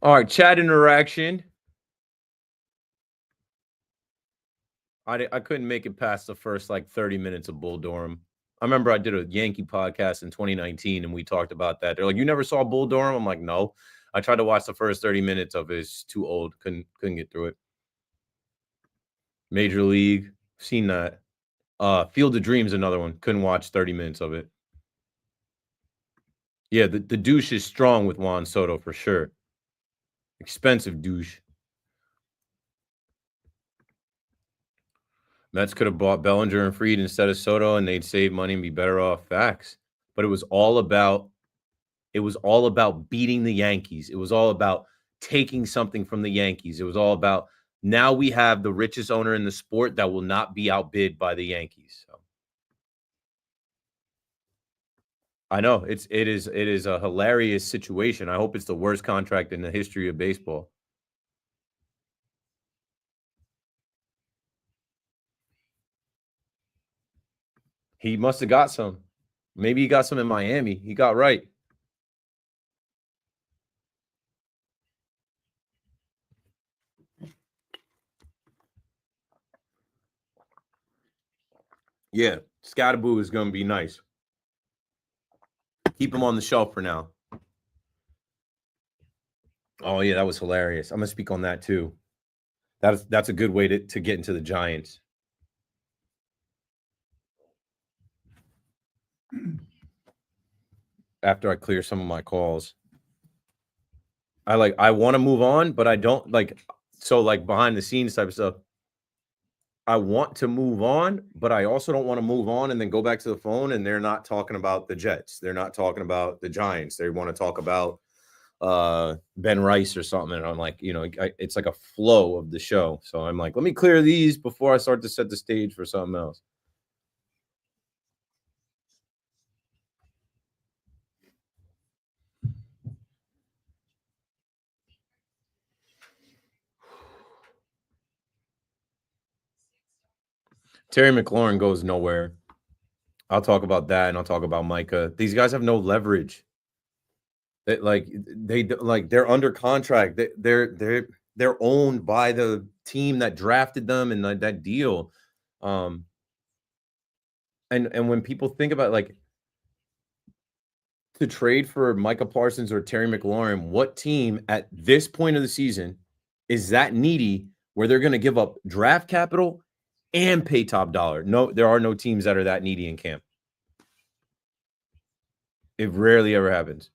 All right, chat interaction. I couldn't make it past the first like 30 minutes of Bull Durham. I remember I did a Yankee podcast in 2019 and we talked about that. They're like, you never saw Bull Durham? I'm like, no. I tried to watch the first 30 minutes of it. It's too old. Couldn't get through it. Major League. Seen that. Field of Dreams, another one. Couldn't watch 30 minutes of it. Yeah, the douche is strong with Juan Soto for sure. Expensive douche. Mets could have bought Bellinger and Fried instead of Soto, and they'd save money and be better off. Facts. But it was all about beating the Yankees. It was all about taking something from the Yankees. It was all about now we have the richest owner in the sport that will not be outbid by the Yankees. So I know it is a hilarious situation. I hope it's the worst contract in the history of baseball. He must have got some. Maybe he got some in Miami. He got right. Yeah, Scatterboo is going to be nice. Keep him on the shelf for now. Oh, yeah, that was hilarious. I'm going to speak on that, too. That's a good way to get into the Giants. After I clear some of my calls. I want to move on, but I don't behind the scenes type of stuff. I want to move on, but I also don't want to move on and then go back to the phone and they're not talking about the Jets. They're not talking about the Giants. They want to talk about Ben Rice or something. And I'm like, it's like a flow of the show. So I'm like, let me clear these before I start to set the stage for something else. Terry McLaurin goes nowhere. I'll talk about that, and I'll talk about Micah. These guys have no leverage. They're under contract. They're owned by the team that drafted them and that deal. And when people think about to trade for Micah Parsons or Terry McLaurin, what team at this point of the season is that needy where they're going to give up draft capital and pay top dollar? No, there are no teams that are that needy in camp. It rarely ever happens.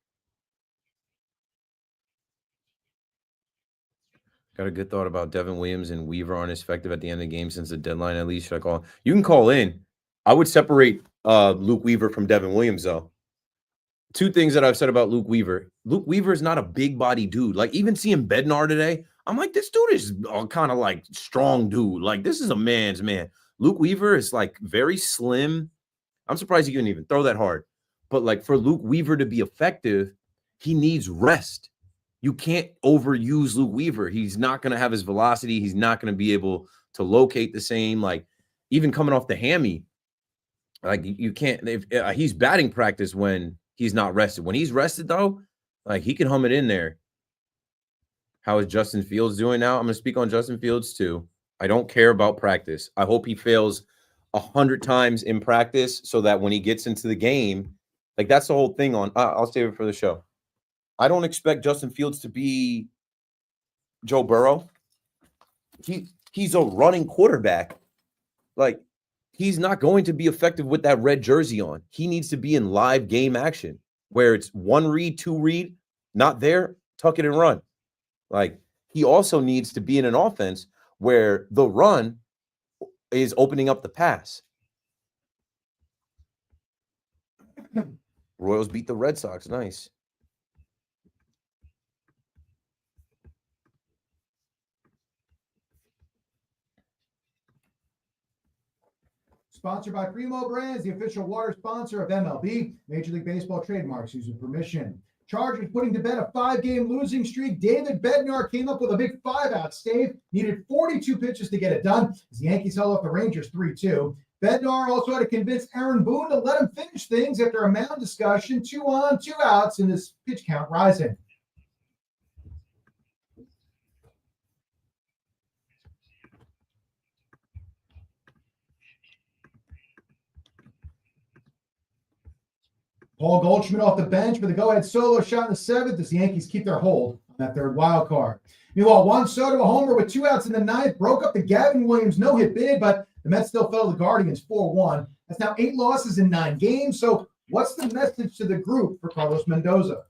Got a good thought about Devin Williams and Weaver aren't as effective at the end of the game since the deadline. At least should I call? You can call in. I would separate Luke Weaver from Devin Williams, though. Two things that I've said about Luke Weaver. Luke Weaver is not a big body dude. Like, even seeing Bednar today, I'm like, this dude is kind of like strong dude. Like, this is a man's man. Luke Weaver is like very slim. I'm surprised he couldn't even throw that hard. But for Luke Weaver to be effective, he needs rest. You can't overuse Luke Weaver. He's not going to have his velocity. He's not going to be able to locate the same. Even coming off the hammy, you can't. He's batting practice when he's not rested. When he's rested, though, he can hum it in there. How is Justin Fields doing now? I'm going to speak on Justin Fields, too. I don't care about practice. I hope he fails 100 times in practice so that when he gets into the game, that's the whole thing on. I'll save it for the show. I don't expect Justin Fields to be Joe Burrow. He's a running quarterback. He's not going to be effective with that red jersey on. He needs to be in live game action where it's one read, two read, not there, tuck it and run. He also needs to be in an offense where the run is opening up the pass. Royals beat the Red Sox. Nice. Sponsored by Primo Brands, the official water sponsor of MLB. Major League Baseball trademarks used with permission. Chargers putting to bed a 5-game losing streak. David Bednar came up with a big 5-out stave. Needed 42 pitches to get it done as the Yankees held off the Rangers 3-2. Bednar also had to convince Aaron Boone to let him finish things after a mound discussion. 2 on, 2 outs, and his pitch count rising. Paul Goldschmidt off the bench for the go-ahead solo shot in the 7th as the Yankees keep their hold on that third wild card. Meanwhile, Juan Soto, a homer with 2 outs in the 9th, broke up the Gavin Williams no-hit bid, but the Mets still fell to the Guardians 4-1. That's now 8 losses in 9 games. So what's the message to the group for Carlos Mendoza?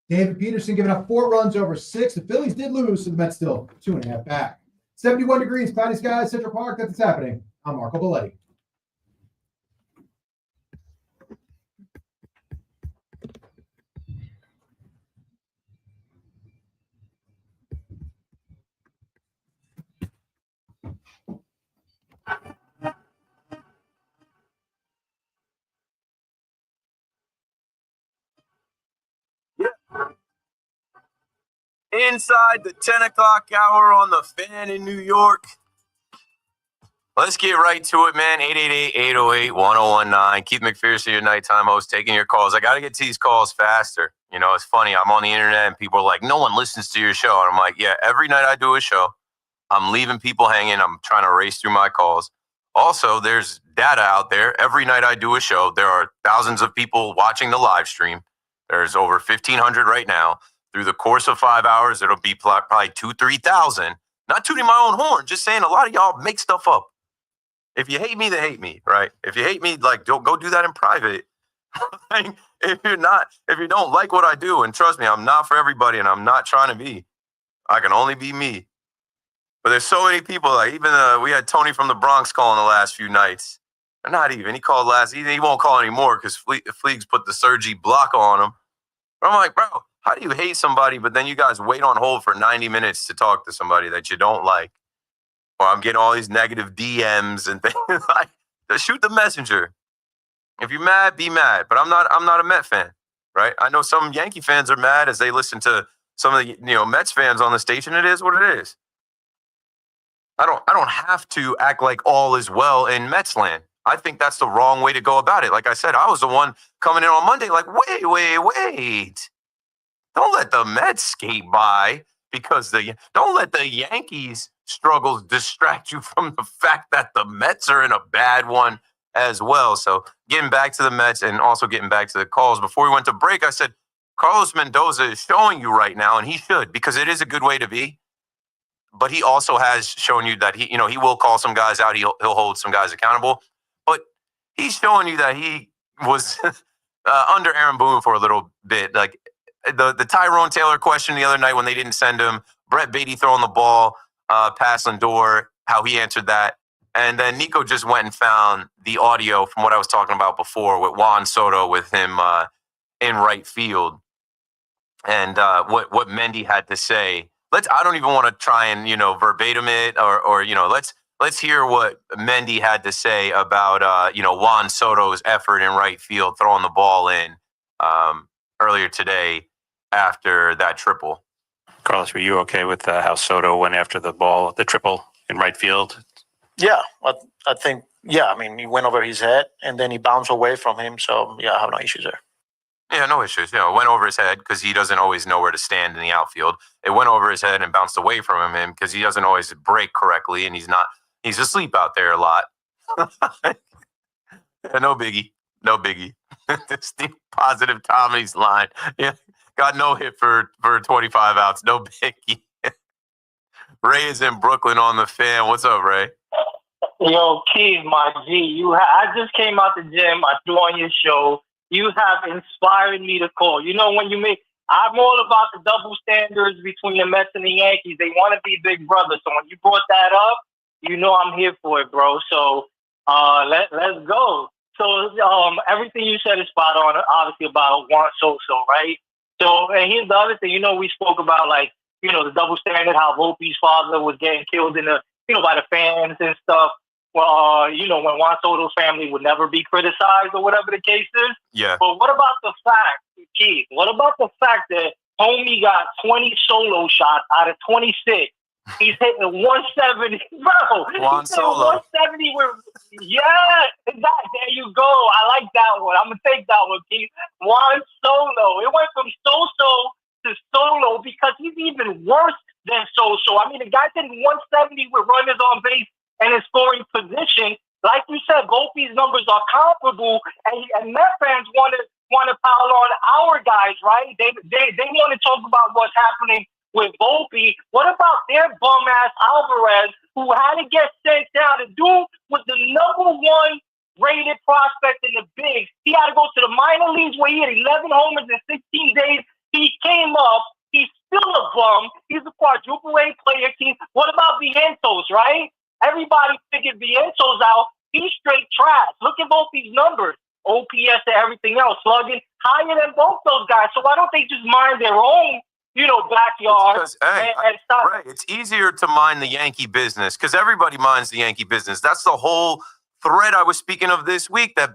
David Peterson giving up 4 runs over 6. The Phillies did lose, so the Mets still 2.5 back. 71 degrees, cloudy skies, Central Park. That's what's happening. I'm Marco Belletti. Inside the 10 o'clock hour on the Fan in New York. Let's get right to it, man. 888-808-1019. Keith McPherson, your nighttime host, taking your calls. I got to get to these calls faster. You know, it's funny. I'm on the internet and people are like, no one listens to your show. And I'm like, yeah, every night I do a show, I'm leaving people hanging. I'm trying to race through my calls. Also, there's data out there. Every night I do a show, there are thousands of people watching the live stream. There's over 1,500 right now. Through the course of 5 hours, it'll be probably 2,000-3,000. Not tooting my own horn, just saying a lot of y'all make stuff up. If you hate me, then hate me, right? If you hate me, like, don't go do that in private. if you don't like what I do, and trust me, I'm not for everybody, and I'm not trying to be. I can only be me. But there's so many people, like even we had Tony from the Bronx calling the last few nights. Or not even. He called last. He won't call anymore because Fleegs put the Sergi block on him. But I'm like, bro, how do you hate somebody, but then you guys wait on hold for 90 minutes to talk to somebody that you don't like? Or I'm getting all these negative DMs and things like that. Shoot the messenger. If you're mad, be mad. But I'm not a Met fan, right? I know some Yankee fans are mad as they listen to some of the Mets fans on the station. It is what it is. I don't have to act like all is well in Mets land. I think that's the wrong way to go about it. Like I said, I was the one coming in on Monday like, wait. Don't let the Mets skate by because don't let the Yankees struggles distract you from the fact that the Mets are in a bad one as well. So getting back to the Mets and also getting back to the calls. Before we went to break, I said, Carlos Mendoza is showing you right now, and he should, because it is a good way to be. But he also has shown you that he will call some guys out. He'll hold some guys accountable. But he's showing you that he was under Aaron Boone for a little bit. Like the Tyrone Taylor question the other night when they didn't send him, Brett Beatty throwing the ball past Lindor, how he answered that. And then Nico just went and found the audio from what I was talking about before with Juan Soto with him in right field. And what Mendy had to say. I don't even want to try and, verbatim it or let's hear what Mendy had to say about, Juan Soto's effort in right field, throwing the ball in earlier today after that triple. Carlos, were you okay with how Soto went after the triple in right field? Yeah, I think, I mean, he went over his head and then he bounced away from him. So, I have no issues there. Yeah, no issues. It went over his head because he doesn't always know where to stand in the outfield. It went over his head and bounced away from him because he doesn't always break correctly, and he's asleep out there a lot. Yeah, no biggie. This positive Tommy's line. Yeah, got no hit for 25 outs. No biggie. Ray is in Brooklyn on the Fan. What's up, Ray? Yo, Keith, my G, I just came out the gym. I threw on your show. You have inspired me to call. When I'm all about the double standards between the Mets and the Yankees. They want to be big brothers. So when you brought that up, I'm here for it, bro. So let's go. So everything you said is spot on, obviously, about Juan Soto, right? So, and here's the other thing. We spoke about, the double standard, how Volpe's father was getting killed by the fans and stuff. Well, when Juan Soto's family would never be criticized or whatever the case is. Yeah. But what about the fact, Keith, that homie got 20 solo shots out of 26 He's hitting 170, bro. Juan He's hitting Soto. 170 with, yeah, exactly. There you go. I like that one. I'm gonna take that one, Keith. Juan Solo. It went from so-so to solo because he's even worse than so-so. I mean, the guy's hitting 170 with runners on base and in scoring position. Like you said, both these numbers are comparable, and Met fans want to pile on our guys, right? They want to talk about what's happening with Volpe. What about their bum ass Alvarez, who had to get sent down to do with the #1 rated prospect in the bigs? He had to go to the minor leagues where he had 11 homers in 16 days. He came up. He's still a bum. He's a quadruple A player, Keith. What about Vientos, right? Everybody figured Vientos out. He's straight trash. Look at both these numbers. OPS and everything else, slugging higher than both those guys. So why don't they just mind their own, backyard and stop? Right. It's easier to mind the Yankee business because everybody minds the Yankee business. That's the whole thread I was speaking of this week. That,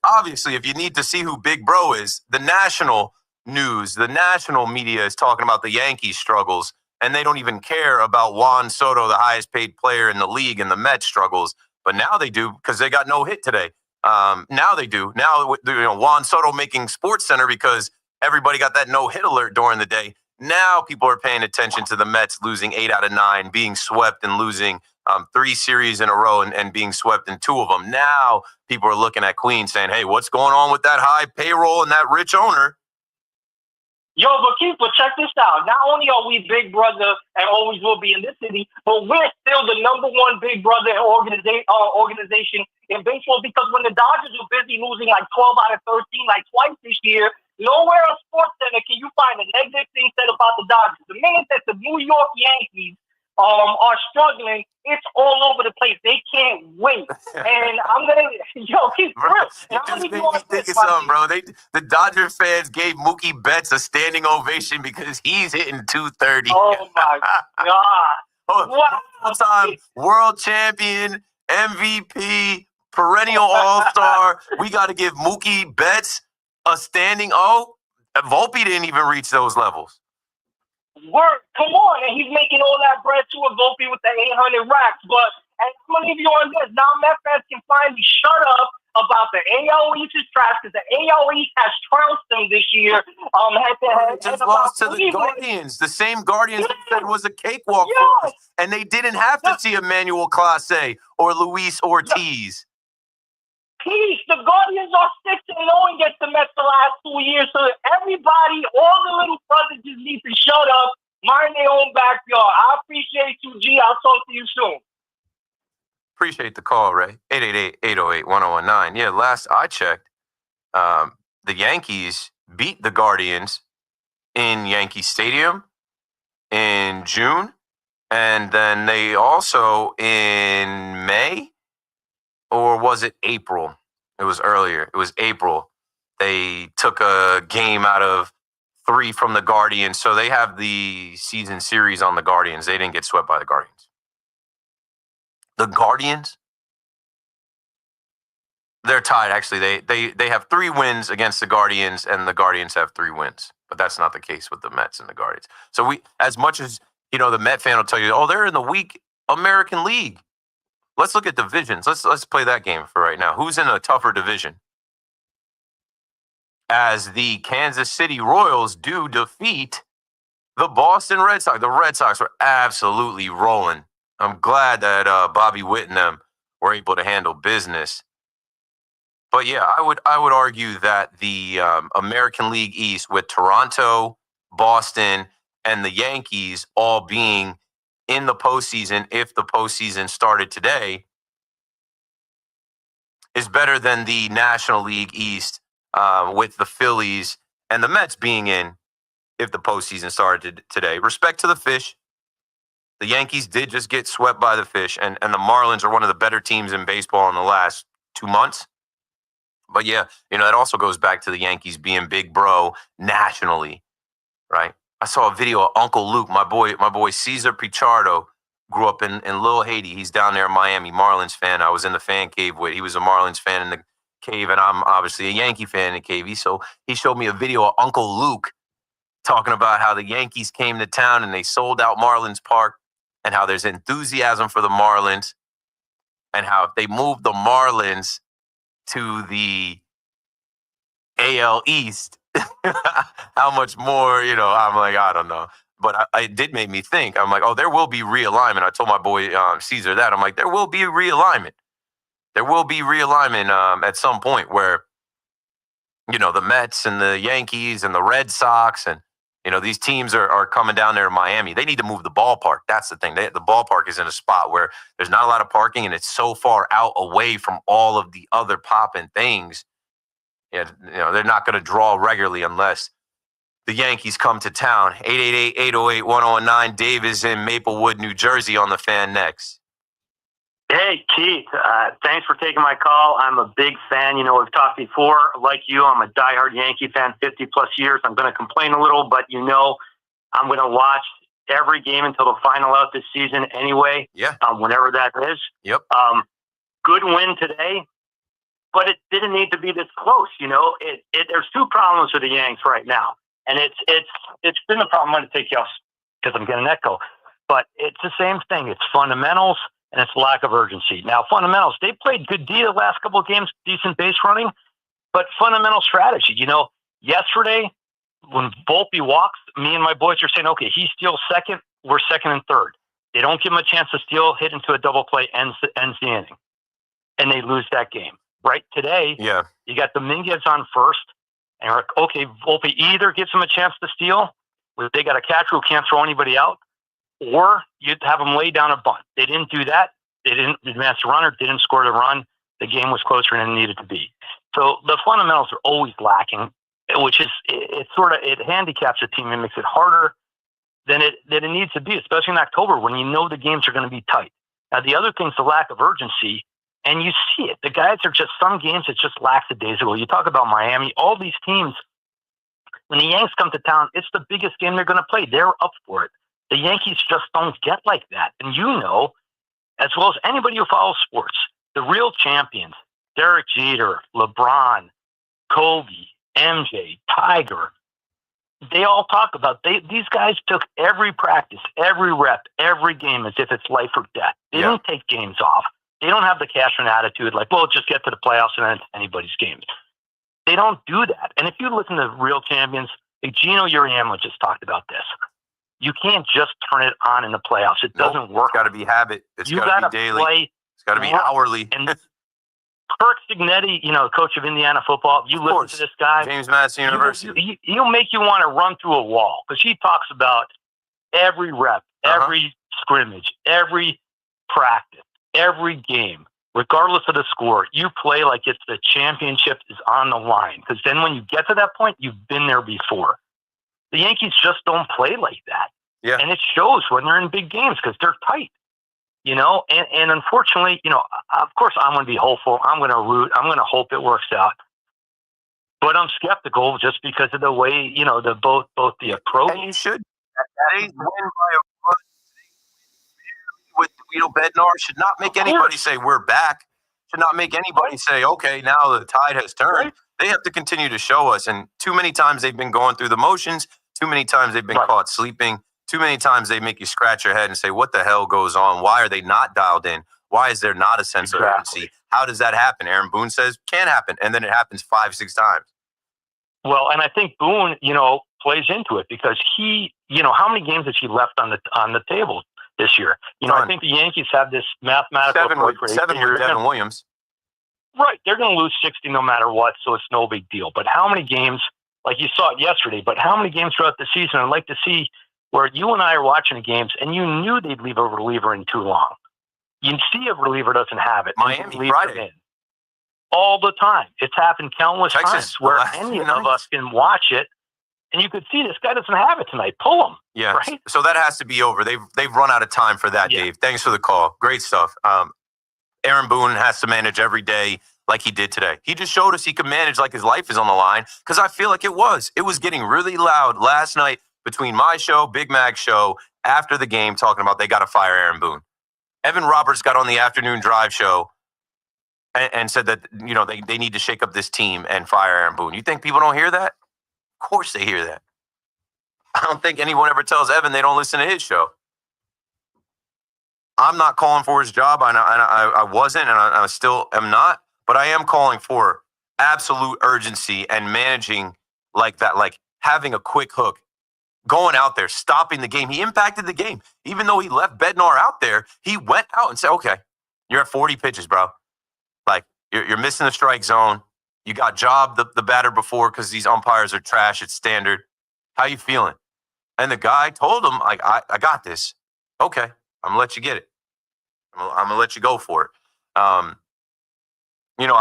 obviously, if you need to see who Big Bro is, the national news, the national media is talking about the Yankees' struggles, and they don't even care about Juan Soto, the highest paid player in the league, and the Mets' struggles. But now they do because they got no hit today. Now they do. Now, Juan Soto making SportsCenter because everybody got that no hit alert during the day. Now people are paying attention to the Mets losing 8 out of 9, being swept and losing 3 series in a row and being swept in 2 of them. Now people are looking at Queen saying, hey, what's going on with that high payroll and that rich owner? Yo, but Keeper, check this out. Not only are we big brother and always will be in this city, but we're still the #1 big brother organization in baseball because when the Dodgers are busy losing like 12 out of 13, like twice this year, nowhere on SportsCenter can you find a negative thing said about the Dodgers. The minute that the New York Yankees are struggling, it's all over the place. They can't wait. And I'm going to, keep real. You just made me think of something, bro. The Dodger fans gave Mookie Betts a standing ovation because he's hitting 230. Oh, my God. Wow. All-time world champion, MVP, perennial all-star. We got to give Mookie Betts a standing O. Volpe didn't even reach those levels. Work, come on, and he's making all that bread to a Volpe with the 800 racks. But and I'm gonna leave you on this. Now, Met fans can finally shut up about the AL East is trash because the AL East has trounced them this year. Head-to-head. Just lost to the Guardians, the same Guardians that said was a cakewalk for us, and they didn't have to see Emmanuel Clase or Luis Ortiz. Peace. The Guardians are 6-0 against the Mets the last 2 years. So everybody, all the little brothers just need to shut up, mind their own backyard. I appreciate you, G. I'll talk to you soon. Appreciate the call, Ray. 888-808-1019. Yeah, last I checked, the Yankees beat the Guardians in Yankee Stadium in June. And then they also in May, or was it April? It was earlier. It was April. They took a game out of 3 from the Guardians. So they have the season series on the Guardians. They didn't get swept by the Guardians. The Guardians, they're tied. Actually, they have 3 wins against the Guardians, and the Guardians have 3 wins. But that's not the case with the Mets and the Guardians. So we, as much as, the Met fan will tell you, oh, they're in the weak American League. Let's look at divisions. Let's play that game for right now. Who's in a tougher division? As the Kansas City Royals do defeat the Boston Red Sox. The Red Sox were absolutely rolling. I'm glad that Bobby Witt and them were able to handle business. But yeah, I would argue that the American League East with Toronto, Boston, and the Yankees all being in the postseason, if the postseason started today, is better than the National League East with the Phillies and the Mets being in if the postseason started today. Respect to the Fish. The Yankees did just get swept by the Fish, and the Marlins are one of the better teams in baseball in the last 2 months. But yeah, it also goes back to the Yankees being big bro nationally, right? I saw a video of Uncle Luke, my boy Cesar Pichardo, grew up in Little Haiti. He's down there in Miami, Marlins fan. I was in the fan cave with. He was a Marlins fan in the cave, and I'm obviously a Yankee fan in the cave. He showed me a video of Uncle Luke talking about how the Yankees came to town and they sold out Marlins Park, and how there's enthusiasm for the Marlins, and how if they move the Marlins to the AL East, how much more, I'm like, I don't know. But it did make me think. I'm like, oh, there will be realignment. I told my boy Caesar that. I'm like, there will be realignment. There will be realignment at some point where, the Mets and the Yankees and the Red Sox and, these teams are coming down there to Miami. They need to move the ballpark. That's the thing. The ballpark is in a spot where there's not a lot of parking and it's so far out away from all of the other popping things. They're not going to draw regularly unless the Yankees come to town. 888-808-1019. Dave is in Maplewood, New Jersey on the Fan next. Hey, Keith. Thanks for taking my call. I'm a big fan. We've talked before. Like you, I'm a diehard Yankee fan, 50-plus years. I'm going to complain a little, but I'm going to watch every game until the final out this season anyway. Yeah. Whenever that is. Yep. Good win today, but it didn't need to be this close. There's two problems with the Yanks right now, and it's been a problem. I'm going to take you off because I'm getting an echo, but it's the same thing. It's fundamentals. And it's lack of urgency. Now, fundamentals, they played good D the last couple of games, decent base running, but fundamental strategy. Yesterday, when Volpe walks, me and my boys are saying, okay, he steals second, we're second and third. They don't give him a chance to steal, hit into a double play, ends the inning. And they lose that game. Right today, you got Dominguez on first, and we're like, okay, Volpe either gives him a chance to steal, they got a catcher who can't throw anybody out, or you'd have them lay down a bunt. They didn't do that. They didn't advance the runner, didn't score the run. The game was closer than it needed to be. So the fundamentals are always lacking, which is, it handicaps the team and makes it harder than it needs to be, especially in October when the games are going to be tight. Now, the other thing is the lack of urgency, and you see it. The guys are just, some games it's just lackadaisical. You talk about Miami, all these teams, when the Yanks come to town, it's the biggest game they're going to play. They're up for it. The Yankees just don't get like that. And as well as anybody who follows sports, the real champions, Derek Jeter, LeBron, Kobe, MJ, Tiger, they all talk about, these guys took every practice, every rep, every game as if it's life or death. They don't take games off. They don't have the Cashman attitude like, well, just get to the playoffs and then it's anybody's games. They don't do that. And if you listen to real champions, like Gino Uriema just talked about this. You can't just turn it on in the playoffs. It doesn't work. It's got to be habit. It's got to be daily. Play, it's got to be hourly. And Kirk Signetti, coach of Indiana football, you listen to this guy. James Madison University. He'll make you want to run through a wall because he talks about every rep, every scrimmage, every practice, every game, regardless of the score. You play like it's the championship is on the line because then when you get to that point, you've been there before. The Yankees just don't play like that. Yeah. And it shows when they're in big games because they're tight, and unfortunately, of course I'm going to be hopeful. I'm going to root. I'm going to hope it works out. But I'm skeptical just because of the way, both the approach. And you should. They win by a run with, Bednar should not make anybody say we're back. Should not make anybody say, okay, now the tide has turned. Right. They have to continue to show us. And too many times they've been going through the motions. Too many times they've been caught sleeping. Too many times they make you scratch your head and say, what the hell goes on? Why are they not dialed in? Why is there not a sense of urgency? How does that happen? Aaron Boone says can't happen. And then it happens 5-6 times. Well, and I think Boone, plays into it because he, how many games has he left on the table this year? I think the Yankees have this mathematical approach. Seven with Devin Williams. Right. They're going to lose 60 no matter what, so it's no big deal. But how many games, like you saw it yesterday, but how many games throughout the season I'd like to see where you and I are watching the games and you knew they'd leave a reliever in too long. You see a reliever doesn't have it. Miami Friday. All the time. It's happened countless times where any of us can watch it and you could see this guy doesn't have it tonight. Pull him. Yeah. Right? So that has to be over. They've run out of time for that, Dave. Thanks for the call. Great stuff. Aaron Boone has to manage every day like he did today. He just showed us he could manage like his life is on the line because I feel like it was. It was getting really loud last night between my show, Big Mac's show, after the game talking about they got to fire Aaron Boone. Evan Roberts got on the afternoon drive show and said that, they need to shake up this team and fire Aaron Boone. You think people don't hear that? Of course they hear that. I don't think anyone ever tells Evan they don't listen to his show. I'm not calling for his job. I wasn't, and I still am not. But I am calling for absolute urgency and managing like that, like having a quick hook, going out there, stopping the game. He impacted the game. Even though he left Bednar out there, he went out and said, okay, you're at 40 pitches, bro. Like, you're missing the strike zone. You got jobbed the batter before because these umpires are trash. It's standard. How you feeling? And the guy told him, like, I got this. Okay, I'm going to let you get it. I'm going to let you go for it. I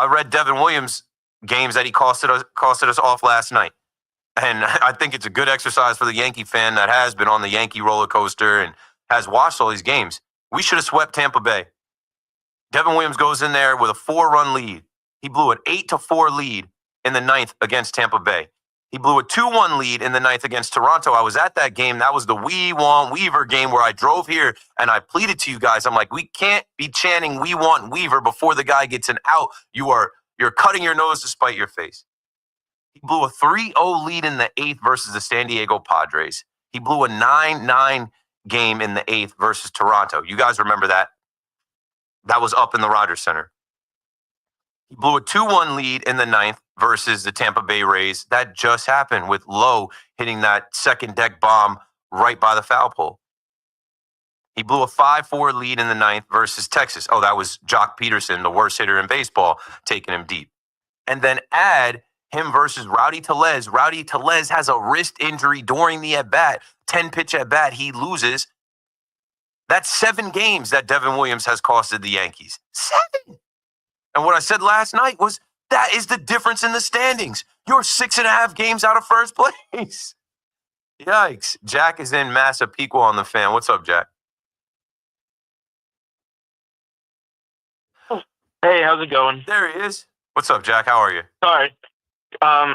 read Devin Williams' games that he costed us off last night. And I think it's a good exercise for the Yankee fan that has been on the Yankee roller coaster and has watched all these games. We should have swept Tampa Bay. Devin Williams goes in there with a 4-run lead. He blew an 8-4 lead in the 9th against Tampa Bay. He blew a 2-1 lead in the 9th against Toronto. I was at that game. That was the We Want Weaver game where I drove here and I pleaded to you guys. I'm like, we can't be chanting We Want Weaver before the guy gets an out. You're cutting your nose to spite your face. He blew a 3-0 lead in the 8th versus the San Diego Padres. He blew a 9-9 game in the 8th versus Toronto. You guys remember that? That was up in the Rogers Center. He blew a 2-1 lead in the 9th versus the Tampa Bay Rays. That just happened with Lowe hitting that second deck bomb right by the foul pole. He blew a 5-4 lead in the 9th versus Texas. Oh, that was Jock Peterson, the worst hitter in baseball, taking him deep. And then add him versus Rowdy Tellez. Rowdy Tellez has a wrist injury during the at-bat. 10-pitch at-bat, he loses. That's 7 games that Devin Williams has costed the Yankees. 7! And what I said last night was, that is the difference in the standings. You're 6.5 games out of first place. Yikes. Jack is in Massapequa on the Fan. What's up, Jack? Hey, how's it going? There he is. What's up, Jack? How are you? Sorry. I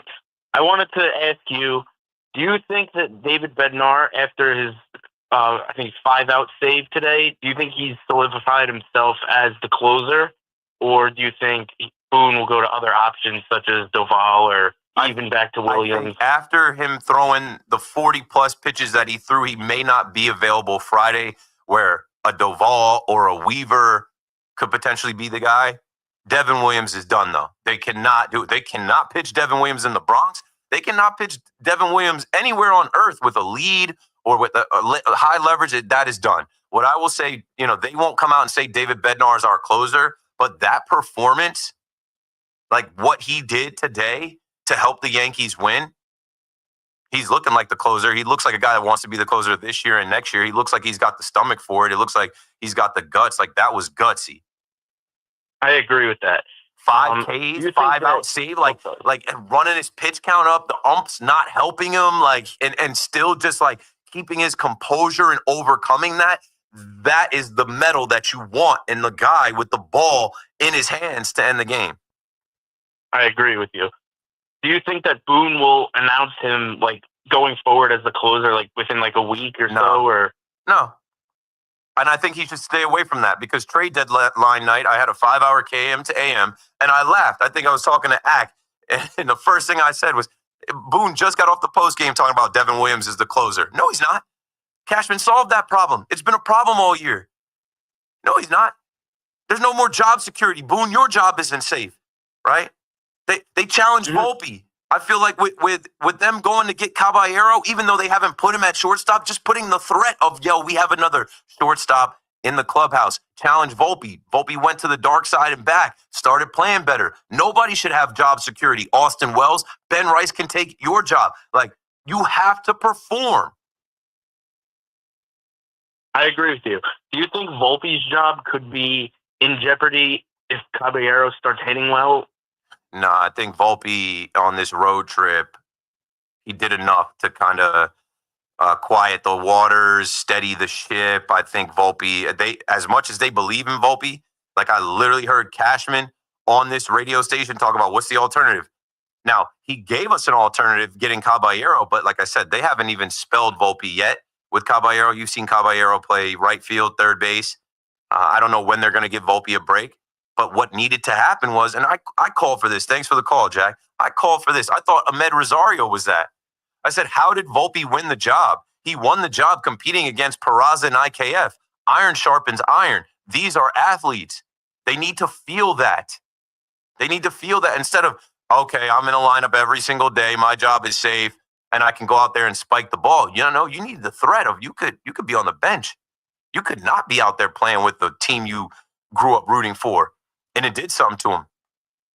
wanted to ask you, do you think that David Bednar, after his, I think 5-out save today, do you think he's solidified himself as the closer? Or do you think Boone will go to other options such as Doval or even back to Williams? I think after him throwing the 40-plus pitches that he threw, he may not be available Friday, where a Doval or a Weaver could potentially be the guy. Devin Williams is done, though. They cannot do it. They cannot pitch Devin Williams in the Bronx. They cannot pitch Devin Williams anywhere on earth with a lead or with a high leverage. That is done. What I will say, they won't come out and say David Bednar is our closer, but that performance, like what he did today to help the Yankees win, he's looking like the closer. He looks like a guy that wants to be the closer this year and next year. He looks like he's got the stomach for it. It looks like he's got the guts. Like, that was gutsy. I agree with that. 5 Ks, 5-out save, like running his pitch count up, the umps not helping him, like, and still just like keeping his composure and overcoming that. That is the medal that you want in the guy with the ball in his hands to end the game. I agree with you. Do you think that Boone will announce him like going forward as the closer, like within like a week or so? Or no. And I think he should stay away from that, because trade deadline night, I had a 5-hour KM to AM, and I laughed. I think I was talking to Ack, and the first thing I said was, Boone just got off the post game talking about Devin Williams as the closer. No, he's not. Cashman solved that problem. It's been a problem all year. No, he's not. There's no more job security. Boone, your job isn't safe, right? They challenged Volpe. I feel like with them going to get Caballero, even though they haven't put him at shortstop, just putting the threat of, we have another shortstop in the clubhouse. Challenge Volpe. Volpe went to the dark side and back, started playing better. Nobody should have job security. Austin Wells, Ben Rice can take your job. Like, you have to perform. I agree with you. Do you think Volpe's job could be in jeopardy if Caballero starts hitting well? No, I think Volpe on this road trip, he did enough to kind of quiet the waters, steady the ship. I think Volpe, as much as they believe in Volpe, like I literally heard Cashman on this radio station talk about what's the alternative. Now, he gave us an alternative getting Caballero, but like I said, they haven't even spelled Volpe yet with Caballero. You've seen Caballero play right field, third base. I don't know when they're going to give Volpe a break. But what needed to happen was, and I called for this. Thanks for the call, Jack. I called for this. I thought Ahmed Rosario was that. I said, how did Volpe win the job? He won the job competing against Peraza and IKF. Iron sharpens iron. These are athletes. They need to feel that. They need to feel that instead of, okay, I'm in a lineup every single day. My job is safe, and I can go out there and spike the ball. You need the threat of you could be on the bench. You could not be out there playing with the team you grew up rooting for. And it did something to him.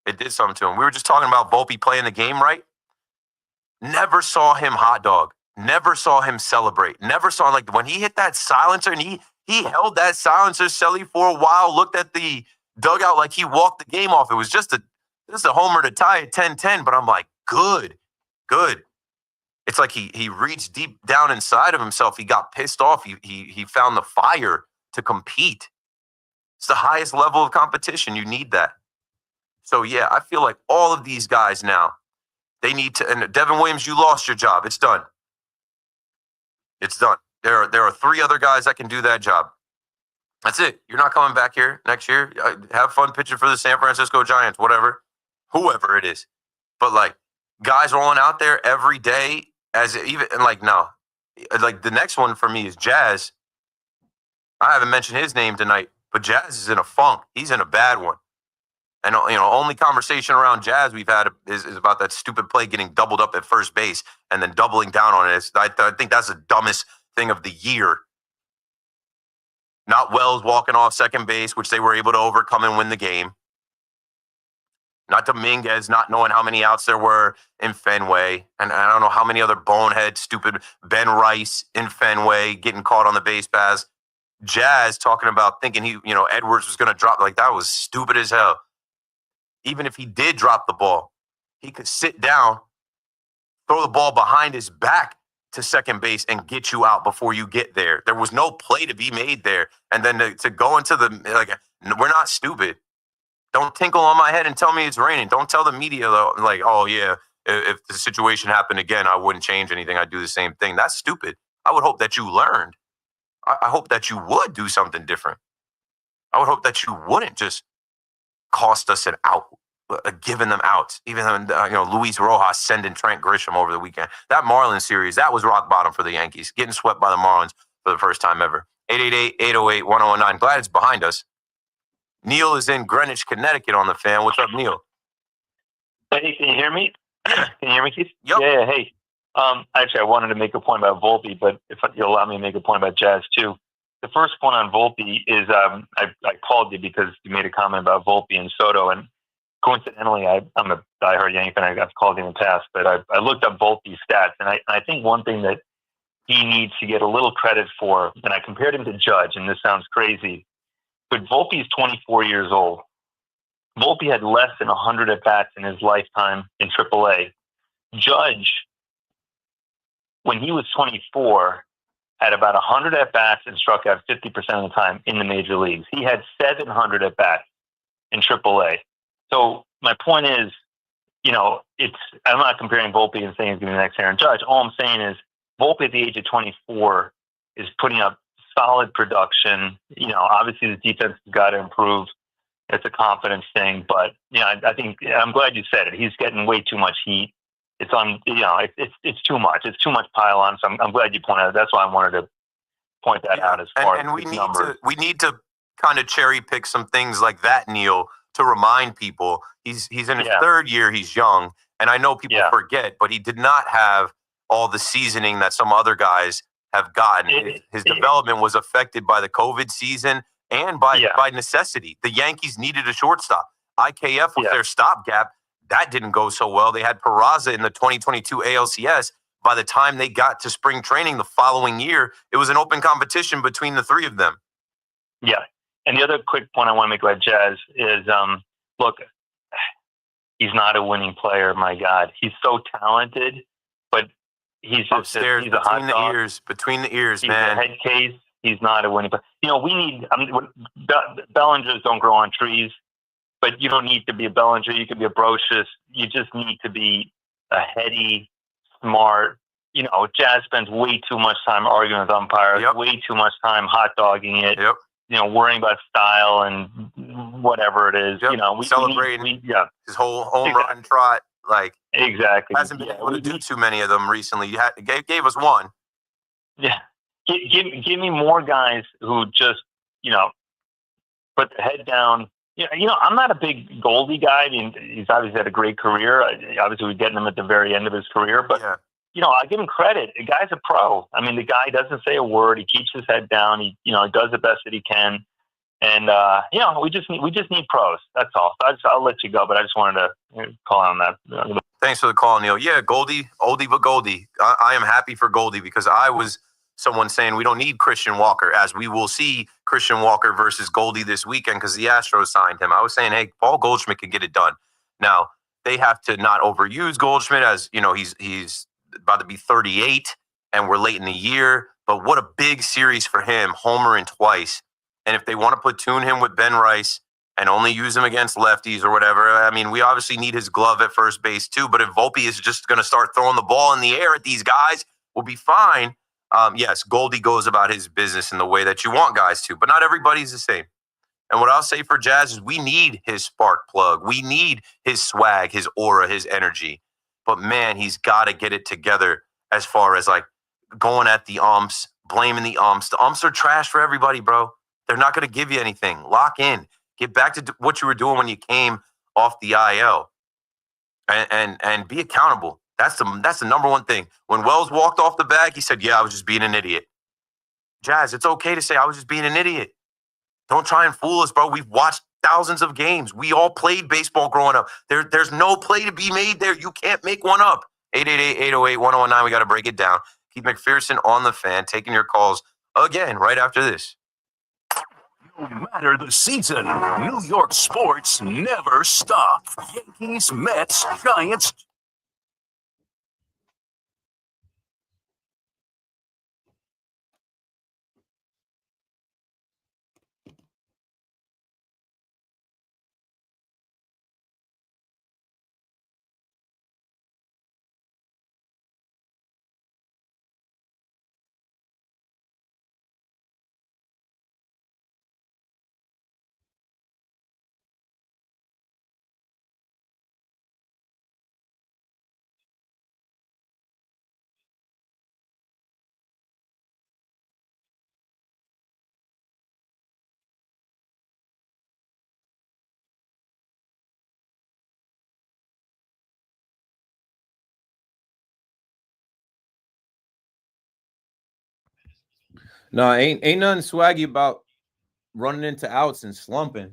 It did something to him. We were just talking about Volpe playing the game right. Never saw him hot dog. Never saw him celebrate. Never saw, like, when he hit that silencer and he held that silencer, Selly, for a while, looked at the dugout like he walked the game off. It was just a homer to tie at 10-10, but I'm like, good. It's like he reached deep down inside of himself. He got pissed off. He found the fire to compete. It's the highest level of competition. You need that. So, yeah, I feel like all of these guys now, they need to, and Devin Williams, you lost your job. It's done. It's done. There are 3 other guys that can do that job. That's it. You're not coming back here next year. Have fun pitching for the San Francisco Giants, whatever, whoever it is. But, like, guys rolling out there every day no. Like, the next one for me is Jazz. I haven't mentioned his name tonight, but Jazz is in a funk. He's in a bad one. And, only conversation around Jazz we've had is about that stupid play getting doubled up at first base and then doubling down on it. I think that's the dumbest thing of the year. Not Wells walking off second base, which they were able to overcome and win the game. Not Dominguez not knowing how many outs there were in Fenway. And I don't know how many other bonehead, stupid Ben Rice in Fenway getting caught on the base pass. Jazz talking about thinking Edwards was going to drop. Like, that was stupid as hell. Even if he did drop the ball, he could sit down, throw the ball behind his back to second base and get you out before you get there. There was no play to be made there. And then to go into we're not stupid. Don't tinkle on my head and tell me it's raining. Don't tell the media, though, like, oh, yeah, if the situation happened again, I wouldn't change anything. I'd do the same thing. That's stupid. I would hope that you learned. I hope that you would do something different. I would hope that you wouldn't just cost us an out, giving them outs. Even Luis Rojas sending Trent Grisham over the weekend. That Marlins series, that was rock bottom for the Yankees. Getting swept by the Marlins for the first time ever. 888-808-1019. Glad it's behind us. Neil is in Greenwich, Connecticut on the Fan. What's up, Neil? Hey, can you hear me? Can you hear me, Keith? Yep. Yeah, hey. Actually, I wanted to make a point about Volpe, but if you'll allow me to make a point about Jazz, too. The first point on Volpe is I called you because you made a comment about Volpe and Soto, and coincidentally, I'm a diehard Yankee fan. I've called you in the past, but I looked up Volpe's stats, and I think one thing that he needs to get a little credit for, and I compared him to Judge, and this sounds crazy, but Volpe's 24 years old. Volpe had less than 100 at-bats in his lifetime in AAA. Judge, when he was 24, had about 100 at-bats and struck out 50% of the time in the major leagues. He had 700 at-bats in AAA. So my point is, I'm not comparing Volpe and saying he's going to be the next Aaron Judge. All I'm saying is Volpe at the age of 24 is putting up solid production. Obviously the defense has got to improve. It's a confidence thing, but I think I'm glad you said it. He's getting way too much heat. It's on, it's too much. It's too much pile on. So I'm glad you pointed out. That's why I wanted to point that out as far as numbers. We need to kind of cherry pick some things like that, Neil, to remind people he's in his third year. He's young, and I know people forget, but he did not have all the seasoning that some other guys have gotten. His development was affected by the COVID season and by necessity. The Yankees needed a shortstop. IKF was their stopgap. That didn't go so well. They had Peraza in the 2022 ALCS. By the time they got to spring training the following year, it was an open competition between the 3 of them. Yeah. And the other quick point I want to make about Jazz is, look, he's not a winning player. My God, he's so talented, but he's just upstairs he's a hot dog. Between the ears, he's man. A head case. He's not a winning player. We need. Bellingers don't grow on trees, but you don't need to be a Bellinger. You can be a Brocious. You just need to be a heady, smart. Jazz spends way too much time arguing with umpires. Way too much time hot dogging it. Worrying about style and whatever it is. We celebrating his whole home run trot. Hasn't been able to do too many of them recently. Gave us one. Yeah. Give me more guys who just put their head down. I'm not a big Goldie guy. I mean, he's obviously had a great career. Obviously, we're getting him at the very end of his career, but I give him credit. The guy's a pro. I mean, the guy doesn't say a word. He keeps his head down. He does the best that he can. And we just need pros. That's all. So I'll let you go, but I just wanted to call on that. Thanks for the call, Neil. Yeah, Goldie, oldie but Goldie. I am happy for Goldie because I was someone saying we don't need Christian Walker, as we will see Christian Walker versus Goldie this weekend because the Astros signed him. I was saying, hey, Paul Goldschmidt can get it done. Now, they have to not overuse Goldschmidt, as he's about to be 38 and we're late in the year. But what a big series for him, homering twice. And if they want to platoon him with Ben Rice and only use him against lefties or whatever, I mean, we obviously need his glove at first base too. But if Volpe is just going to start throwing the ball in the air at these guys, we'll be fine. Yes, Goldie goes about his business in the way that you want guys to, but not everybody's the same. And what I'll say for Jazz is we need his spark plug. We need his swag, his aura, his energy. But man, he's got to get it together as far as like going at the umps, blaming the umps. The umps are trash for everybody, bro. They're not going to give you anything. Lock in. Get back to what you were doing when you came off the IL, and be accountable. That's the number one thing. When Wells walked off the bag, he said, "Yeah, I was just being an idiot." Jazz, it's okay to say I was just being an idiot. Don't try and fool us, bro. We've watched thousands of games. We all played baseball growing up. There's no play to be made there. You can't make one up. 888-808-1019. We got to break it down. Keith McPherson on the Fan, taking your calls again right after this. No matter the season, New York sports never stop. Yankees, Mets, Giants. No, ain't nothing swaggy about running into outs and slumping.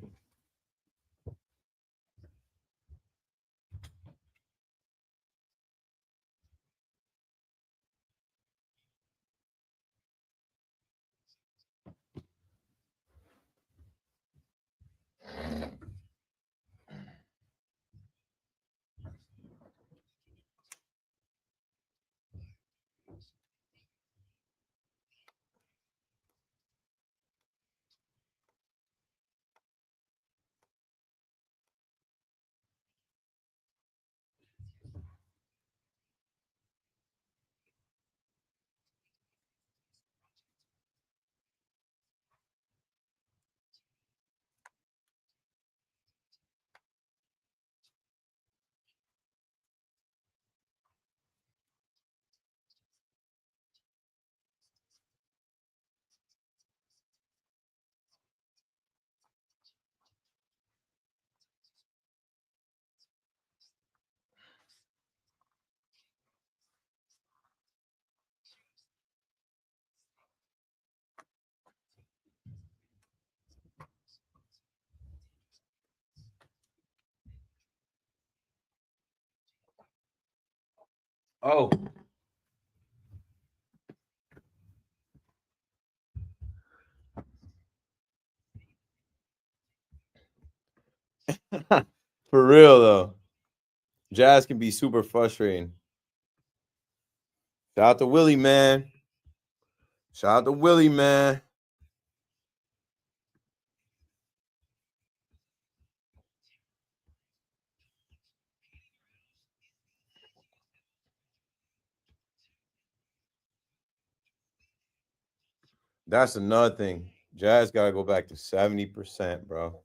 Oh. For real, though. Jazz can be super frustrating. Shout out to Willie, man. Shout out to Willie, man. That's another thing. Jazz got to go back to 70%, bro.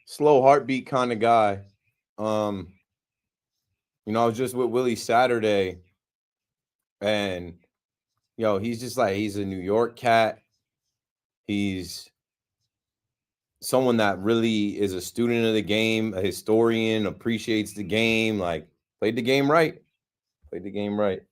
slow heartbeat kind of guy. You know, I was just with Willie Saturday, and he's just like, he's a New York cat. He's someone that really is a student of the game, a historian, appreciates the game, like played the game right. Played the game right.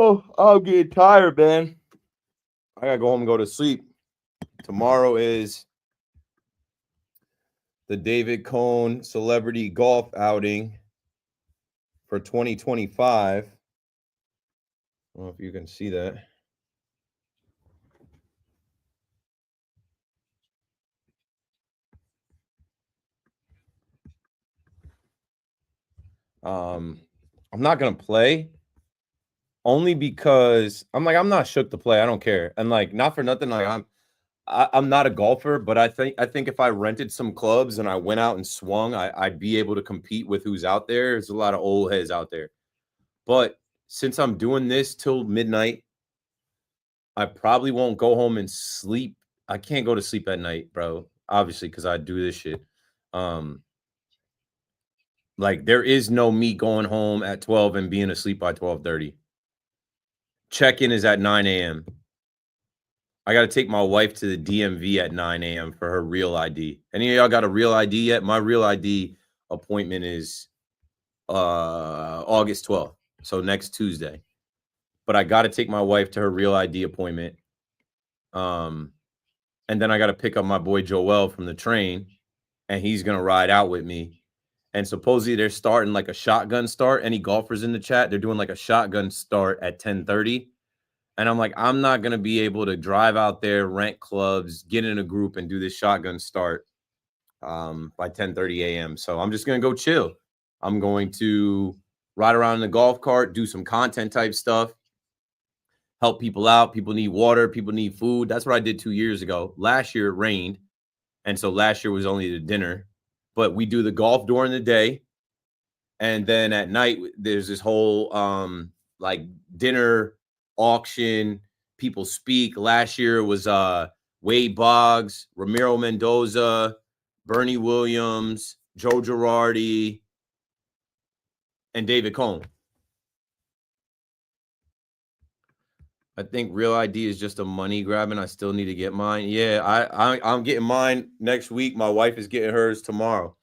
Oh, I'm getting tired, man. I gotta go home and go to sleep. Tomorrow is the David Cohn Celebrity Golf Outing for 2025. I don't know if you can see that. I'm not gonna play only because I'm not shook to play. I don't care, and like not for nothing. Like I'm not a golfer, but I think if I rented some clubs and I went out and swung, I'd be able to compete with who's out there. There's a lot of old heads out there, but since I'm doing this till midnight, I probably won't go home and sleep. I can't go to sleep at night, bro. Obviously, because I do this shit. Like there is no me going home at 12 and being asleep by 12:30. Check-in is at 9 a.m. I got to take my wife to the DMV at 9 a.m. for her real ID. Any of y'all got a real ID yet? My real ID appointment is August 12th, so next Tuesday. But I got to take my wife to her real ID appointment. And then I got to pick up my boy Joel from the train, and he's going to ride out with me. And supposedly they're starting like a shotgun start. Any golfers in the chat, they're doing like a shotgun start at 10:30. And I'm like, I'm not going to be able to drive out there, rent clubs, get in a group and do this shotgun start by 10:30 a.m. So I'm just going to go chill. I'm going to ride around in the golf cart, do some content type stuff, help people out. People need water. People need food. That's what I did 2 years ago. Last year it rained. And so last year was only the dinner. But we do the golf during the day. And then at night, there's this whole like dinner auction. People speak. Last year was Wade Boggs, Ramiro Mendoza, Bernie Williams, Joe Girardi, and David Cohn. I think Real ID is just a money grab, and I still need to get mine. Yeah, I'm getting mine next week. My wife is getting hers tomorrow.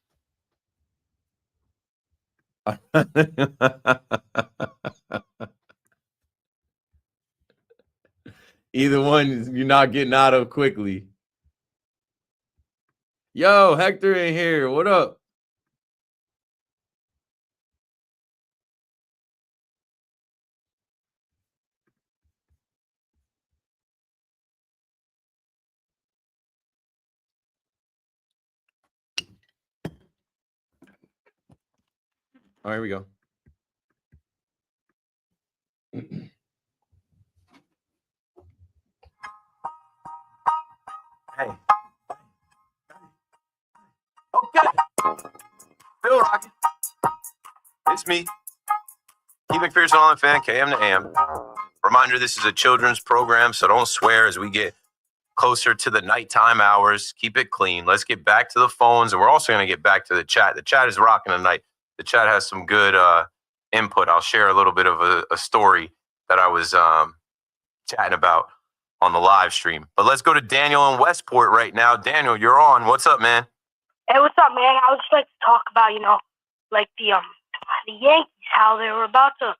Either one you're not getting out of quickly. Yo, Hector in here. What up? All right, here we go. Hey. Okay. Phil Rocky. It's me. Keep McPherson on fan, KM to AM. Reminder, this is a children's program, so don't swear as we get closer to the nighttime hours. Keep it clean. Let's get back to the phones, and we're also going to get back to the chat. The chat is rocking tonight. The chat has some good input. I'll share a little bit of a story that I was chatting about on the live stream. But let's go to Daniel in Westport right now. Daniel, you're on. What's up, man? Hey, what's up, man? I would just like to talk about, like the Yankees, how they were about to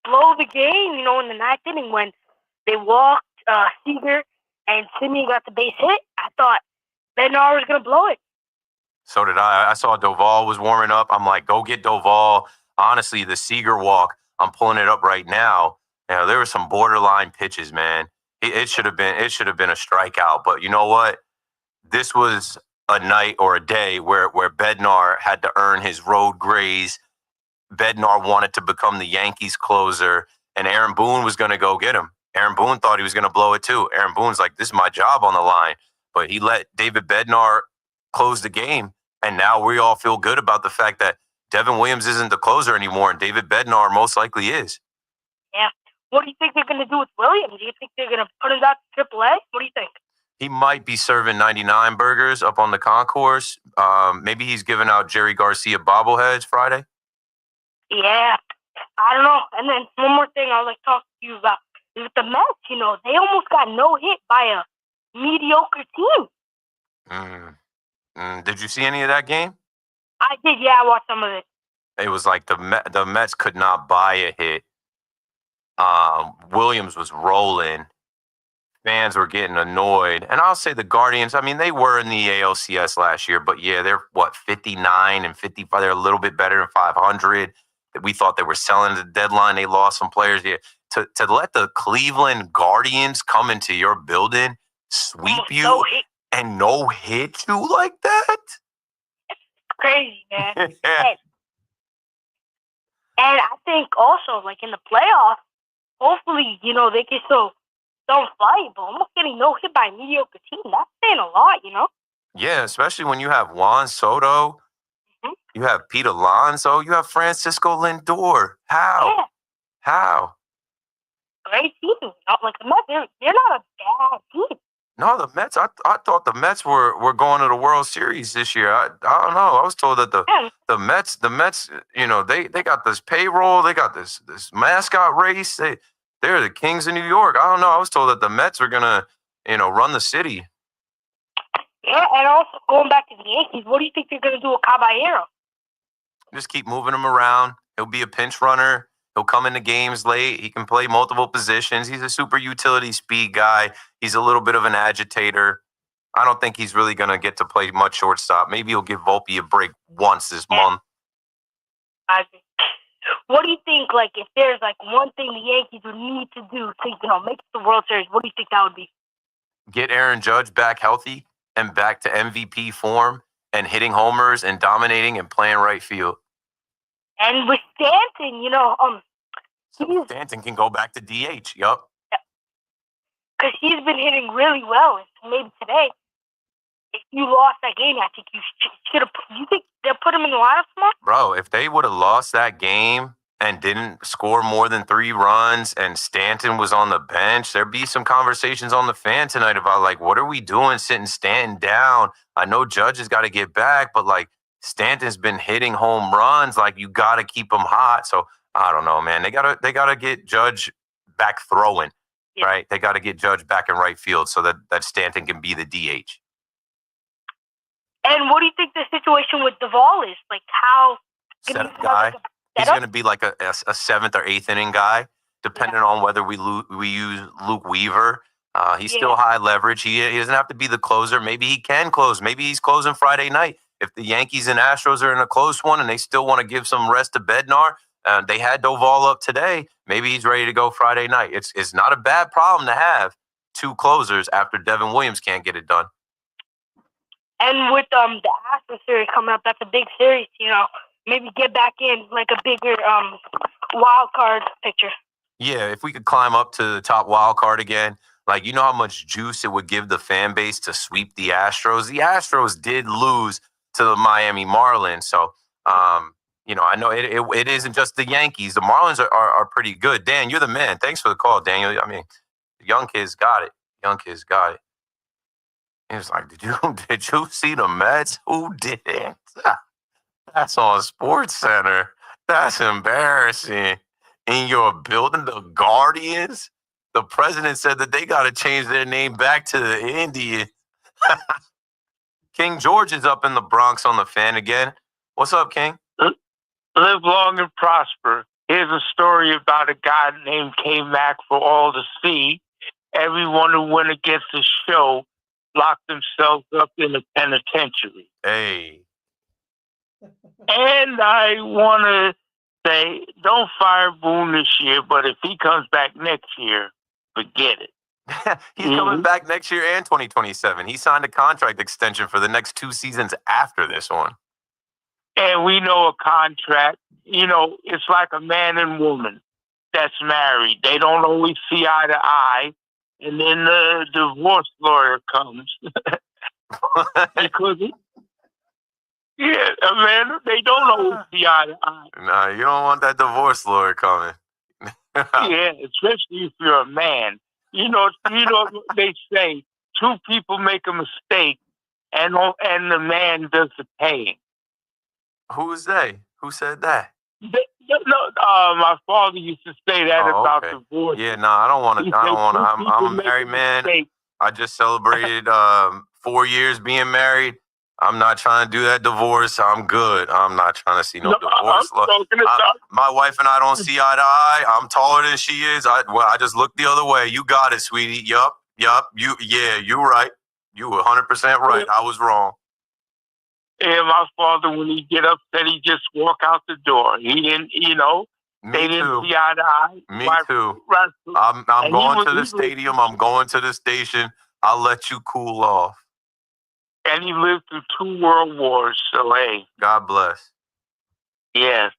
blow the game, in the ninth inning when they walked Seager and Sidney got the base hit. I thought Bednar was going to blow it. So did I. I saw Doval was warming up. I'm like, go get Doval. Honestly, the Seager walk, I'm pulling it up right now. There were some borderline pitches, man. It should have been a strikeout. But you know what? This was a night or a day where Bednar had to earn his road graze. Bednar wanted to become the Yankees closer, and Aaron Boone was going to go get him. Aaron Boone thought he was going to blow it too. Aaron Boone's like, this is my job on the line. But he let David Bednar close the game, and now we all feel good about the fact that Devin Williams isn't the closer anymore, and David Bednar most likely is. Yeah. What do you think they're going to do with Williams? Do you think they're going to put him out to AAA? What do you think? He might be serving 99 burgers up on the concourse. Maybe he's giving out Jerry Garcia bobbleheads Friday. Yeah. I don't know. And then one more thing I'd like to talk to you about is with the Mets, you know, they almost got no hit by a mediocre team. Did you see any of that game? I did, yeah, I watched some of it. It was like the Mets could not buy a hit. Williams was rolling. Fans were getting annoyed. And I'll say the Guardians, I mean, they were in the ALCS last year, but yeah, they're 59 and 55. They're a little bit better than 500. We thought they were selling at the deadline. They lost some players. Yeah. To let the Cleveland Guardians come into your building, sweep you, and no hit you like that? Crazy, man. And I think also, like in the playoffs, hopefully, you know, they can still don't fight, but almost getting no hit by a mediocre team, that's saying a lot, you know? Yeah, especially when you have Juan Soto, you have Pete Alonso, you have Francisco Lindor. How? Yeah. How? Great team. Like the Mets, they're not a bad team. No, the Mets. I thought the Mets were going to the World Series this year. I don't know. I was told that the Mets, you know, they got this payroll. They got this mascot race. They're the kings of New York. I don't know. I was told that the Mets were gonna, you know, run the city. Yeah, and also going back to the Yankees, what do you think they're gonna do with Caballero? Just keep moving him around. He'll be a pinch runner. He'll come into games late. He can play multiple positions. He's a super utility speed guy. He's a little bit of an agitator. I don't think he's really going to get to play much shortstop. Maybe he'll give Volpe a break once this month. I think. What do you think, like, if there's, like, one thing the Yankees would need to do to, you know, make it to the World Series, what do you think that would be? Get Aaron Judge back healthy and back to MVP form and hitting homers and dominating and playing right field. And with Stanton, you know, Stanton can go back to DH. Yup. Because he's been hitting really well. And maybe today, if you lost that game, I think you should have. You think they'll put him in the lineup tomorrow? Bro, if they would have lost that game and didn't score more than 3 runs and Stanton was on the bench, there'd be some conversations on the fan tonight about, like, what are we doing sitting Stanton down? I know Judge has got to get back, but, like, Stanton's been hitting home runs. Like, you got to keep him hot. So I don't know, man. They gotta get Judge back throwing, right? They got to get Judge back in right field so that Stanton can be the DH. And what do you think the situation with Duvall is? Like, how Setup guy. He's going to be like a 7th or 8th inning guy, depending on whether we use Luke Weaver. He's still high leverage. He doesn't have to be the closer. Maybe he can close. Maybe he's closing Friday night. If the Yankees and Astros are in a close one and they still want to give some rest to Bednar, they had Duvall up today. Maybe he's ready to go Friday night. It's not a bad problem to have 2 closers after Devin Williams can't get it done. And with the Astros series coming up, that's a big series, you know. Maybe get back in like a bigger wild card picture. Yeah, if we could climb up to the top wild card again, like, you know how much juice it would give the fan base to sweep the Astros? The Astros did lose to the Miami Marlins. So, you know, I know it isn't just the Yankees. The Marlins are pretty good. Dan, you're the man. Thanks for the call, Daniel. I mean, the young kids got it. He was like, did you see the Mets? Who didn't? That's on Sports Center. That's embarrassing. In your building, the Guardians? The president said that they got to change their name back to the Indians. King George is up in the Bronx on the Fan again. What's up, King? Live long and prosper. Here's a story about a guy named K-Mac for all to see. Everyone who went against the show locked themselves up in a penitentiary. Hey. And I want to say, don't fire Boone this year, but if he comes back next year, forget it. He's coming back next year and 2027. He signed a contract extension for the next 2 seasons after this one. And we know a contract, it's like a man and woman that's married. They don't always see eye to eye. And then the divorce lawyer comes. Because, man, they don't always see eye to eye. Nah, you don't want that divorce lawyer coming. Yeah, especially if you're a man. They say 2 people make a mistake and the man does the paying. Who is they? Who said that? My father used to say that about divorce. Yeah, no, I don't want to. I'm a married man. I just celebrated 4 years being married. I'm not trying to do that divorce. I'm good. I'm not trying to see no divorce. My wife and I don't see eye to eye. I'm taller than she is. I just look the other way. You got it, sweetie. Yup. You're right. You were 100% right. I was wrong. And my father, when he get upset, he just walk out the door. He didn't, they didn't see eye to eye. Me too. I'm going to the stadium. I'm going to the station. I'll let you cool off. And he lived through 2 world wars, so hey. God bless. Yes.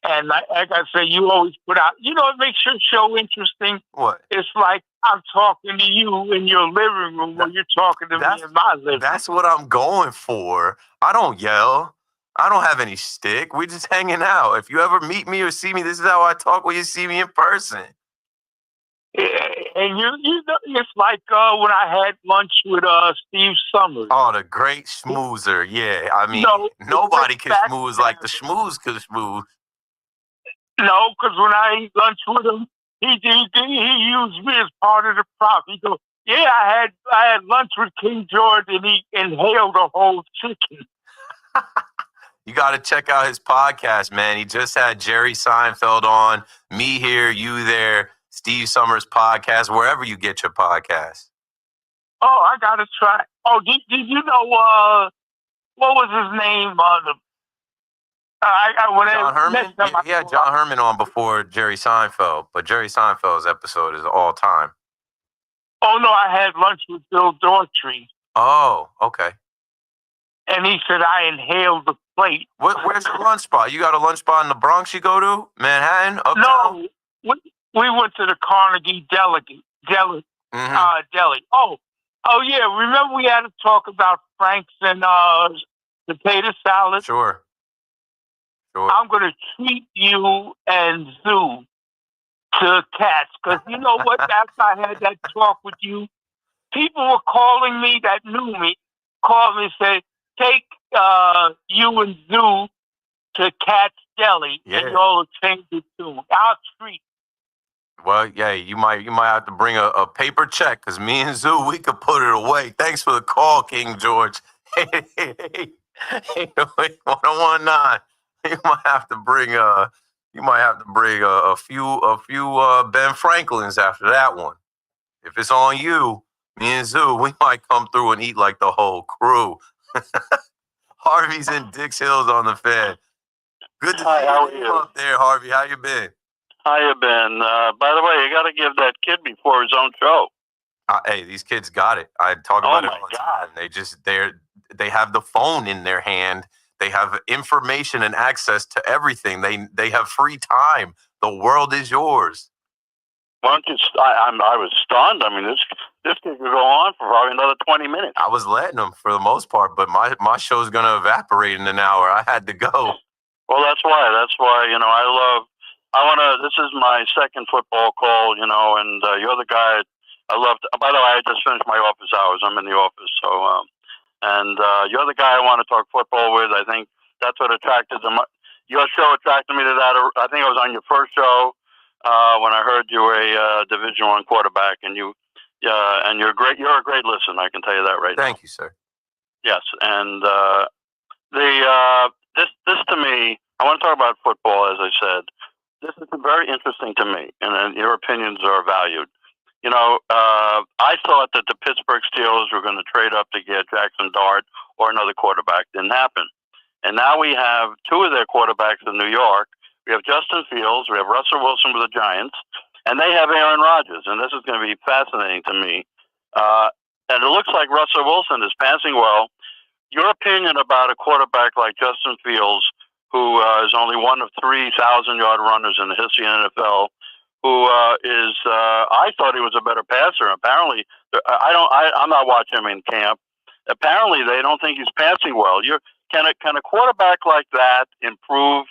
And like I said, you always put out, it makes your show interesting. What? It's like I'm talking to you in your living room when you're talking to me in my living room. That's what I'm going for. I don't yell. I don't have any stick. We're just hanging out. If you ever meet me or see me, this is how I talk when you see me in person. Yeah, and it's like when I had lunch with Steve Summers. Oh, the great schmoozer. Yeah, I mean, nobody can schmooze like the schmooze could schmooze. No, because when I ate lunch with him, he used me as part of the prop. He goes, "Yeah, I had lunch with King George, and he inhaled a whole chicken." You got to check out his podcast, man. He just had Jerry Seinfeld on, me here, you there, Steve Summers podcast, wherever you get your podcasts. Oh, I got to try. Oh, did you know, what was his name? John Herman? He had John Herman on before Jerry Seinfeld, but Jerry Seinfeld's episode is all time. Oh, no, I had lunch with Bill Daughtry. Oh, okay. And he said I inhaled the plate. Where's your lunch spot? You got a lunch spot in the Bronx you go to? Manhattan? Uptown? No, we went to the Carnegie Deli. Deli. Oh, yeah. Remember we had to talk about Frank's and potato salad? Sure. I'm going to treat you and Zoo to Cats. Because you know what? After I had that talk with you, people were calling me that knew me, called me and said, take you and Zoo to Cat's Deli, and y'all change it to our treat. Well, yeah, you might have to bring a paper check, because me and Zoo, we could put it away. Thanks for the call, King George. Hey, 1019. You might have to bring a few Ben Franklins after that one. If it's on you, me and Zoo, we might come through and eat like the whole crew. Harvey's in Dix Hills on the Fan. Good to see you up there, Harvey. How you been? How you been? By the way, you got to give that kid before his own show. Hey, these kids got it. I talk about it all the time. They have the phone in their hand. They have information and access to everything. They have free time. The world is yours. Why don't you? I was stunned. I mean, this could go on for probably another 20 minutes. I was letting them for the most part, but my show's gonna evaporate in an hour. I had to go. Well, that's why. This is my second football call, and you're the guy I love. By the way, I just finished my office hours. I'm in the office, so you're the guy I want to talk football with. I think that's what attracted them. Your show attracted me to that. I think I was on your first show when I heard you were a Division I quarterback, and you're great. You're a great listener. I can tell you that right now. Thank you, sir. Yes, and this to me, I want to talk about football. As I said, this is very interesting to me, and your opinions are valued. I thought that the Pittsburgh Steelers were going to trade up to get Jackson Dart or another quarterback. Didn't happen. And now we have 2 of their quarterbacks in New York. We have Justin Fields. We have Russell Wilson with the Giants. and they have Aaron Rodgers, and this is going to be fascinating to me. And it looks like Russell Wilson is passing well. Your opinion about a quarterback like Justin Fields, who is only one of 3,000-yard runners in the history of the NFL, who I thought he was a better passer. Apparently, I'm not watching him in camp. Apparently, they don't think he's passing well. Can a quarterback like that improve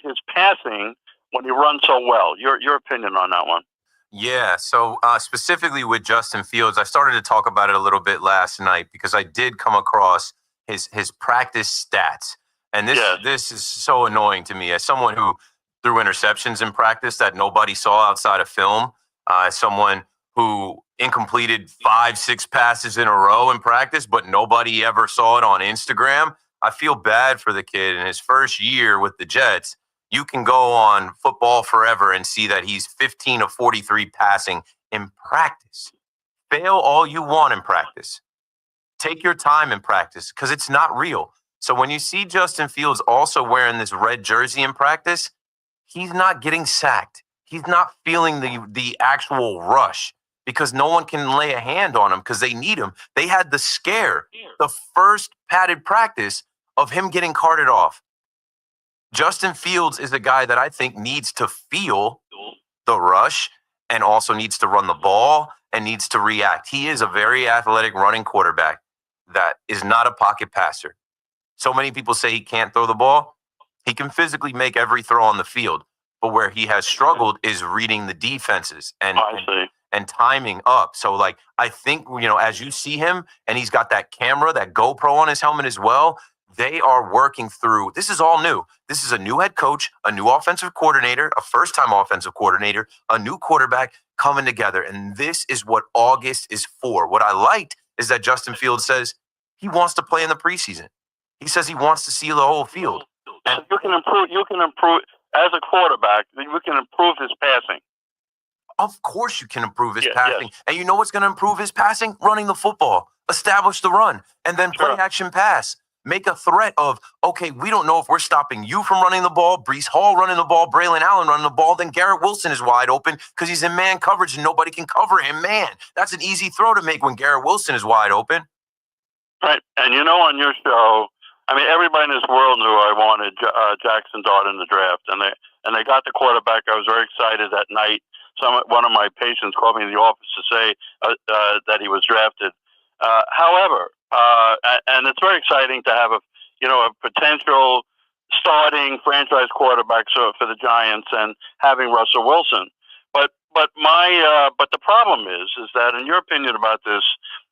his passing when he runs so well? Your opinion on that one? Yeah, so specifically with Justin Fields, I started to talk about it a little bit last night because I did come across his practice stats. And this is so annoying to me as someone who threw interceptions in practice that nobody saw outside of film, as someone who incompleted 5-6 passes in a row in practice, but nobody ever saw it on Instagram. I feel bad for the kid in his first year with the Jets. You can go on Football Forever and see that he's 15 of 43 passing in practice. Fail all you want in practice. Take your time in practice because it's not real. So when you see Justin Fields also wearing this red jersey in practice, he's not getting sacked. He's not feeling the actual rush because no one can lay a hand on him because they need him. They had the scare, the first padded practice of him getting carted off. Justin Fields is a guy that I think needs to feel the rush and also needs to run the ball and needs to react. He is a very athletic running quarterback that is not a pocket passer. So many people say he can't throw the ball. He can physically make every throw on the field, but where he has struggled is reading the defenses and timing up. So, like, I think, as you see him and he's got that camera, that GoPro on his helmet as well, they are working through. This is all new. This is a new head coach, a new offensive coordinator, a first-time offensive coordinator, a new quarterback coming together. And this is what August is for. What I liked is that Justin Fields says he wants to play in the preseason. He says he wants to see the whole field. And you can improve as a quarterback. You can improve his passing. Of course you can improve his passing. Yes. And you know what's going to improve his passing? Running the football. Establish the run. And then play action pass. Make a threat of, okay, we don't know if we're stopping you from running the ball, Breece Hall running the ball, Braylon Allen running the ball, then Garrett Wilson is wide open because he's in man coverage and nobody can cover him. Man, that's an easy throw to make when Garrett Wilson is wide open. Right. And on your show, I mean, everybody in this world knew I wanted Jackson Dart in the draft, and they got the quarterback. I was very excited that night. One of my patients called me in the office to say that he was drafted. However, and it's very exciting to have a potential starting franchise quarterback for the Giants and having Russell Wilson. But the problem is that, in your opinion about this,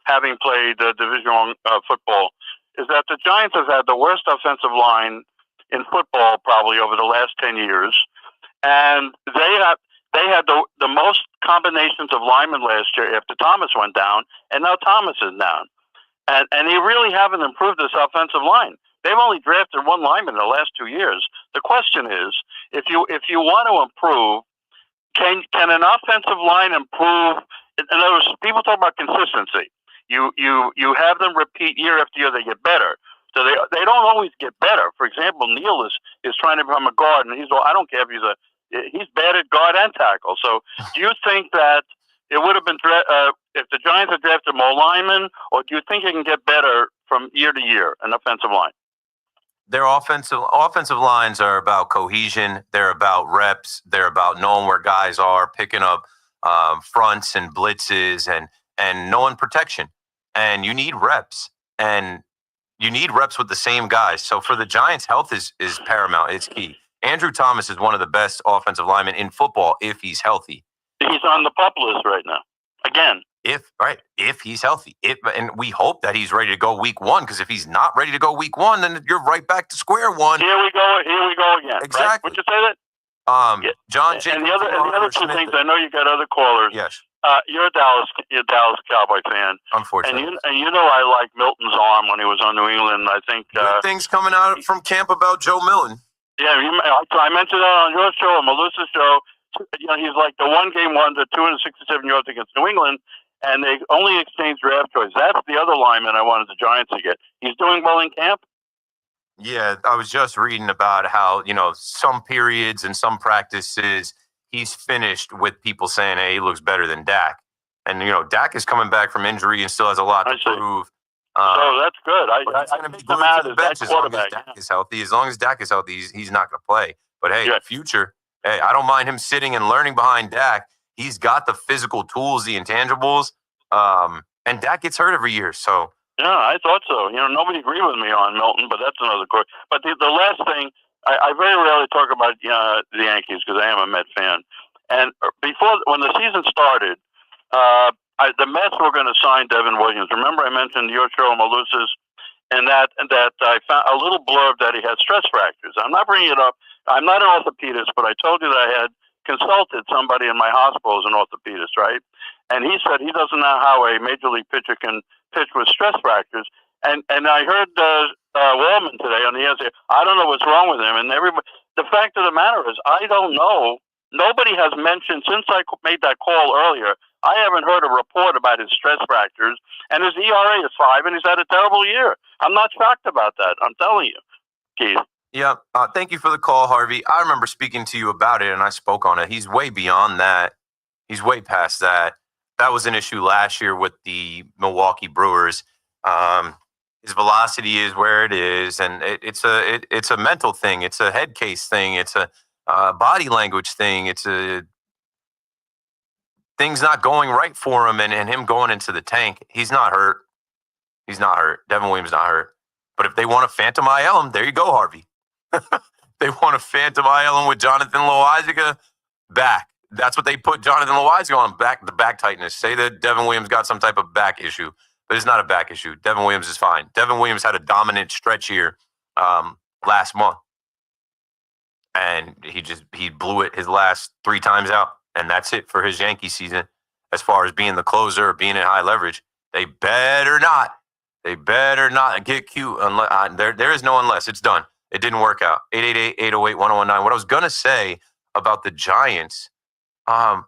having played Division I football, is that the Giants have had the worst offensive line in football probably over the last 10 years, and they had the most combinations of linemen last year after Thomas went down, and now Thomas is down. And they really haven't improved this offensive line. They've only drafted one lineman in the last 2 years. The question is, if you want to improve, can an offensive line improve? In other words, people talk about consistency. You have them repeat year after year, they get better. So they don't always get better. For example, Neal is trying to become a guard, and I don't care if he's bad at guard and tackle. So do you think that it would have been if the Giants had drafted more linemen, or do you think it can get better from year to year, an offensive line? Their offensive lines are about cohesion. They're about reps. They're about knowing where guys are, picking up fronts and blitzes and knowing protection. And you need reps. And you need reps with the same guys. So for the Giants, health is paramount. It's key. Andrew Thomas is one of the best offensive linemen in football if he's healthy. He's on the PUP list right now. Again. If he's healthy. And we hope that he's ready to go week 1, because if he's not ready to go week 1, then you're right back to square one. Here we go again. Exactly. Right? Would you say that? John and the other two things, I know you got other callers. Yes. You're a Dallas Cowboy fan. Unfortunately. And you know I like Milton's arm when he was on New England. I think good things coming out from camp about Joe Milton. Yeah, I mentioned that on your show, on Melissa's show. He's like the one-game wonder, 267 yards against New England, and they only exchanged draft choice. That's the other lineman I wanted the Giants to get. He's doing well in camp. Yeah, I was just reading about how, some periods and some practices he's finished with people saying, hey, he looks better than Dak. And, Dak is coming back from injury and still has a lot to prove. So that's good. I going to be picked glued him out to the as that bench as long as quarterback. Dak is healthy. As long as Dak is healthy, he's not going to play. But, hey, future, hey, I don't mind him sitting and learning behind Dak. He's got the physical tools, the intangibles, and Dak gets hurt every year. So, yeah, I thought so. Nobody agreed with me on Milton, but that's another question. But the last thing, I very rarely talk about the Yankees because I am a Met fan. And when the season started, the Mets were going to sign Devin Williams. Remember, I mentioned your show, Malusis, and that I found a little blurb that he had stress fractures. I'm not bringing it up. I'm not an orthopedist, but I told you that I had consulted somebody in my hospital as an orthopedist, right? And he said he doesn't know how a major league pitcher can pitch with stress fractures. And I heard Wallman today on the air say, I don't know what's wrong with him. And the fact of the matter is, I don't know. Nobody has mentioned, since I made that call earlier, I haven't heard a report about his stress fractures. And his ERA is 5, and he's had a terrible year. I'm not shocked about that. I'm telling you, Keith. Yeah, thank you for the call, Harvey. I remember speaking to you about it, and I spoke on it. He's way beyond that. He's way past that. That was an issue last year with the Milwaukee Brewers. His velocity is where it is, and it's a mental thing. It's a head case thing. It's a body language thing. It's a things not going right for him, and him going into the tank. He's not hurt. He's not hurt. Devin Williams not hurt. But if they want to phantom IL him, there you go, Harvey. They want to phantom IL him with Jonathan Loizaga back. That's what they put Jonathan Loizaga on, the back tightness. Say that Devin Williams got some type of back issue, but it's not a back issue. Devin Williams is fine. Devin Williams had a dominant stretch here last month, and he blew it his last 3 times out, and that's it for his Yankee season. As far as being the closer or being in high leverage, they better not get cute. There is no unless. It's done. It didn't work out. 888-808-1019. What I was going to say about the Giants, can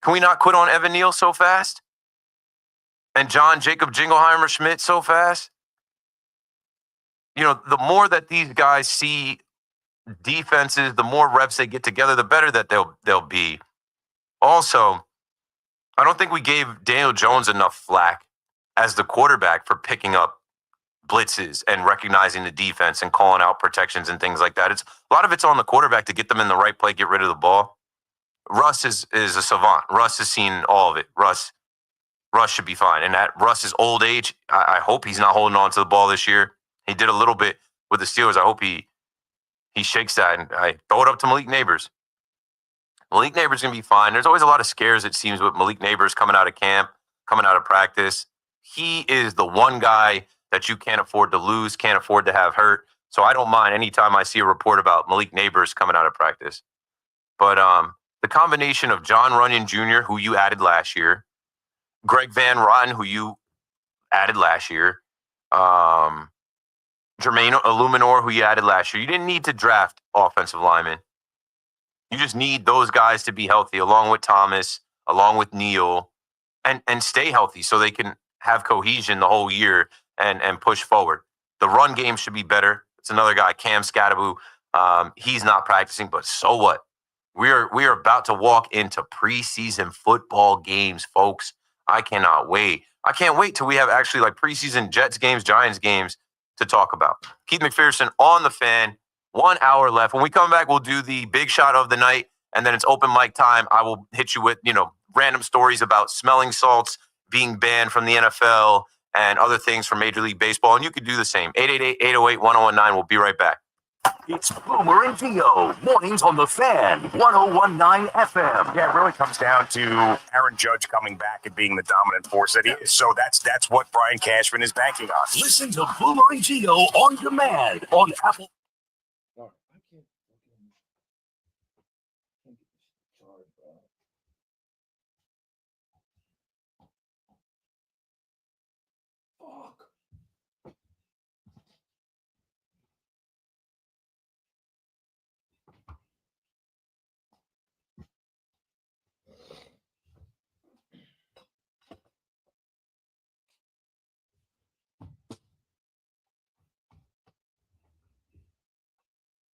we not quit on Evan Neal so fast? And John Jacob Jingleheimer Schmidt so fast? The more that these guys see defenses, the more reps they get together, the better that they'll be. Also, I don't think we gave Daniel Jones enough flack as the quarterback for picking up blitzes and recognizing the defense and calling out protections and things like that. A lot of it's on the quarterback to get them in the right play, get rid of the ball. Russ is a savant. Russ has seen all of it. Russ should be fine. And at Russ's old age, I hope he's not holding on to the ball this year. He did a little bit with the Steelers. I hope he shakes that, and I throw it up to Malik Neighbors. Malik Neighbors going to be fine. There's always a lot of scares, it seems, with Malik Neighbors coming out of camp, coming out of practice. He is the one guy that you can't afford to lose, can't afford to have hurt. So I don't mind anytime I see a report about Malik Neighbors coming out of practice. But the combination of John Runyon Jr., who you added last year, Greg Van Rotten, who you added last year, Jermaine Illuminor, who you added last year, you didn't need to draft offensive linemen. You just need those guys to be healthy, along with Thomas, along with Neal, and stay healthy so they can have cohesion the whole year and push forward. The run game should be better. It's another guy, Cam Scatterbu. He's not practicing, but so what? We are about to walk into preseason football games, folks. I cannot wait. I can't wait till we have actually like preseason Jets games, Giants games to talk about. Keith McPherson on the Fan. 1 hour left. When we come back, we'll do the big shot of the night, and then it's open mic time. I will hit you with, random stories about smelling salts being banned from the NFL and other things from Major League Baseball, and you could do the same. 888-808-1019. We'll be right back. It's Boomer and Gio, mornings on the Fan, 1019 FM. Yeah, it really comes down to Aaron Judge coming back and being the dominant force that he is. So that's what Brian Cashman is banking on. Listen to Boomer and Gio on demand on Apple.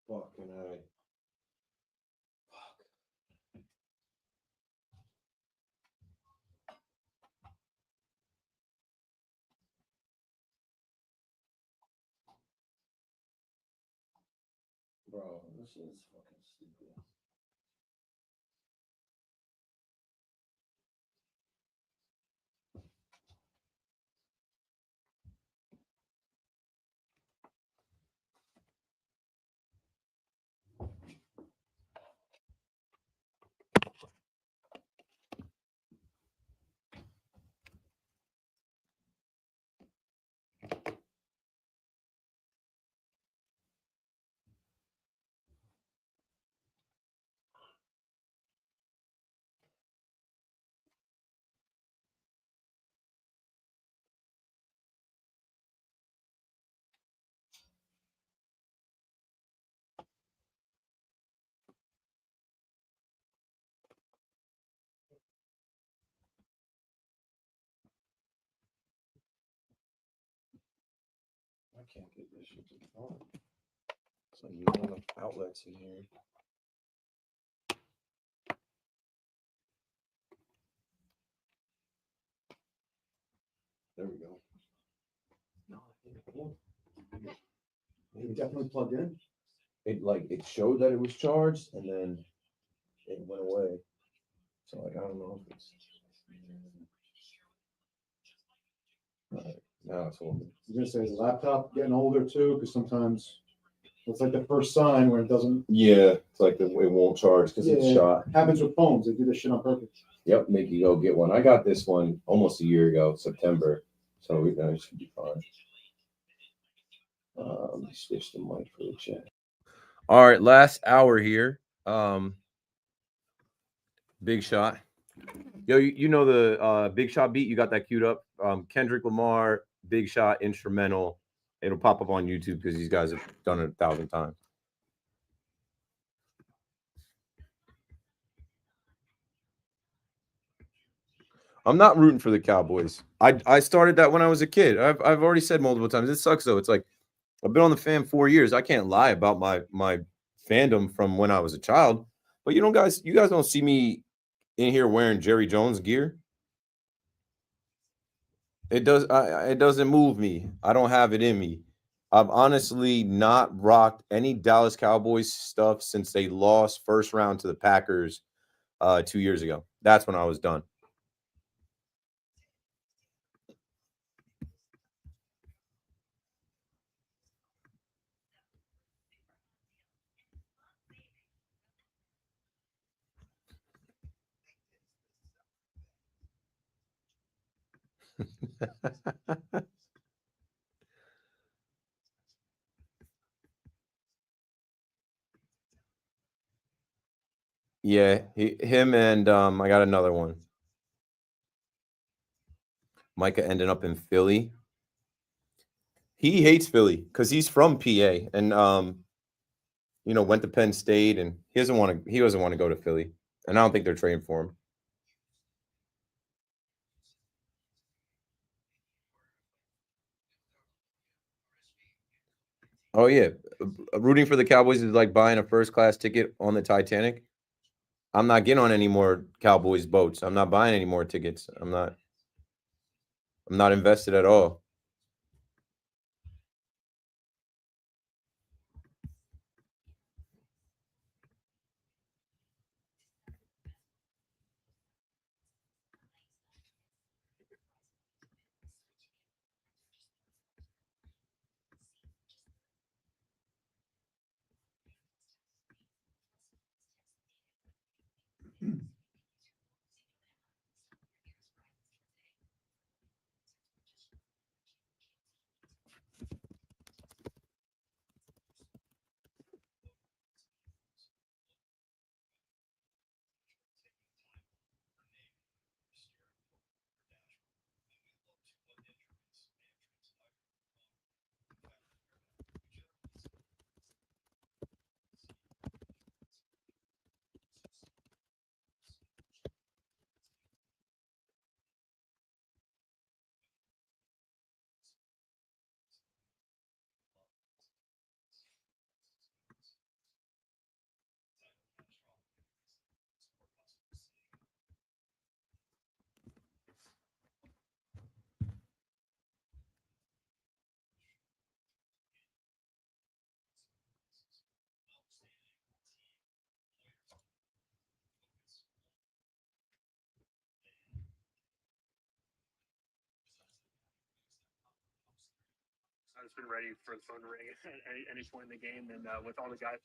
Fucking A. Bro, this is fucking stupid. I can't get this shit to the phone. It's like not enough outlets in here. There we go. No, it definitely plugged in. It showed that it was charged and then it went away. So I don't know if it's now it's working. You're gonna say is the laptop getting older too, because sometimes it's like the first sign where it doesn't. Yeah, it's like it won't charge because it's shot. Happens with phones. They do this shit on purpose. Yep, make you go get one. I got this one almost a year ago, September. So it should be fine. Let me switch the mic for the chat. All right, last hour here. Big Shot. Yo, you know the Big Shot beat? You got that queued up? Kendrick Lamar, Big Shot, instrumental. It'll pop up on YouTube because these guys have done it 1,000 times. I'm not rooting for the Cowboys. I started that when I was a kid. I've already said multiple times. It sucks though. It's like I've been on the fan 4 years. I can't lie about my fandom from when I was a child. But you guys don't see me in here wearing Jerry Jones gear. It doesn't move me. I don't have it in me. I've honestly not rocked any Dallas Cowboys stuff since they lost first round to the Packers 2 years ago. That's when I was done. Yeah, him and I got another one. Micah ended up in Philly. He hates Philly because he's from PA and went to Penn State and he doesn't want to go to Philly. And I don't think they're trading for him. Oh yeah, rooting for the Cowboys is like buying a first class ticket on the Titanic. I'm not getting on any more Cowboys boats. I'm not buying any more tickets. I'm not invested at all. Has been ready for the phone to ring at any point in the game, and with all the guys.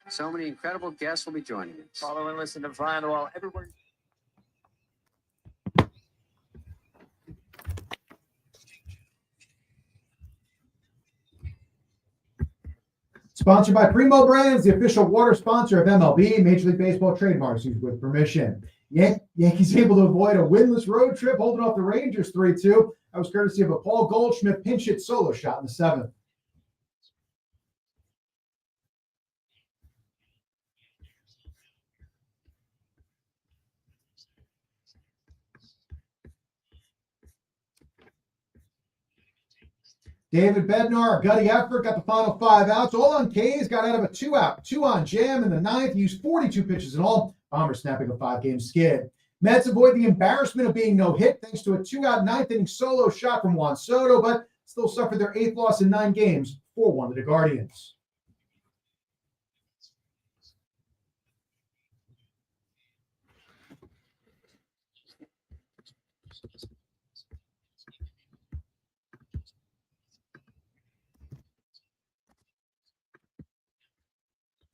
So many incredible guests will be joining us. Follow and listen to Flying Wall everywhere. Sponsored by Primo Brands, the official water sponsor of MLB, Major League Baseball trademarks used with permission. Yankees able to avoid a winless road trip, holding off the Rangers 3-2. That was courtesy of a Paul Goldschmidt pinch hit solo shot in the seventh. David Bednar, a gutty effort, got the final 5 outs, all on K's, got out of a 2-out, 2 on jam in the ninth. He used 42 pitches in all. Bombers snapping a 5-game skid. Mets avoid the embarrassment of being no hit thanks to a 2-out ninth inning solo shot from Juan Soto, but still suffered their 8th loss in 9 games, 4-1 to the Guardians.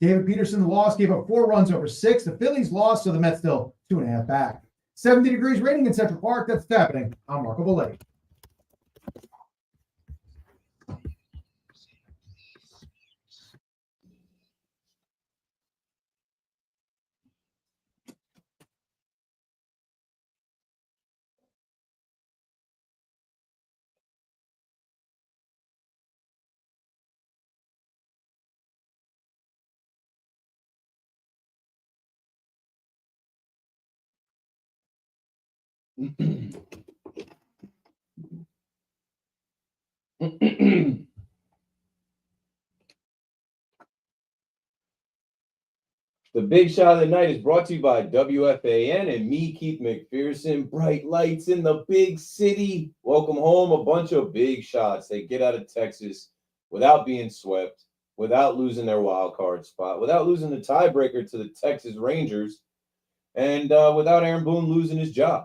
David Peterson, the loss, gave up 4 runs over 6. The Phillies lost, so the Mets still 2.5 back. 70 degrees raining in Central Park. That's what's happening. I'm Marco Valletti. The big shot of the night is brought to you by WFAN and me, Keith McPherson. Bright lights in the big city. Welcome home. A bunch of big shots. They get out of Texas without being swept, without losing their wild card spot, without losing the tiebreaker to the Texas Rangers, and without Aaron Boone losing his job.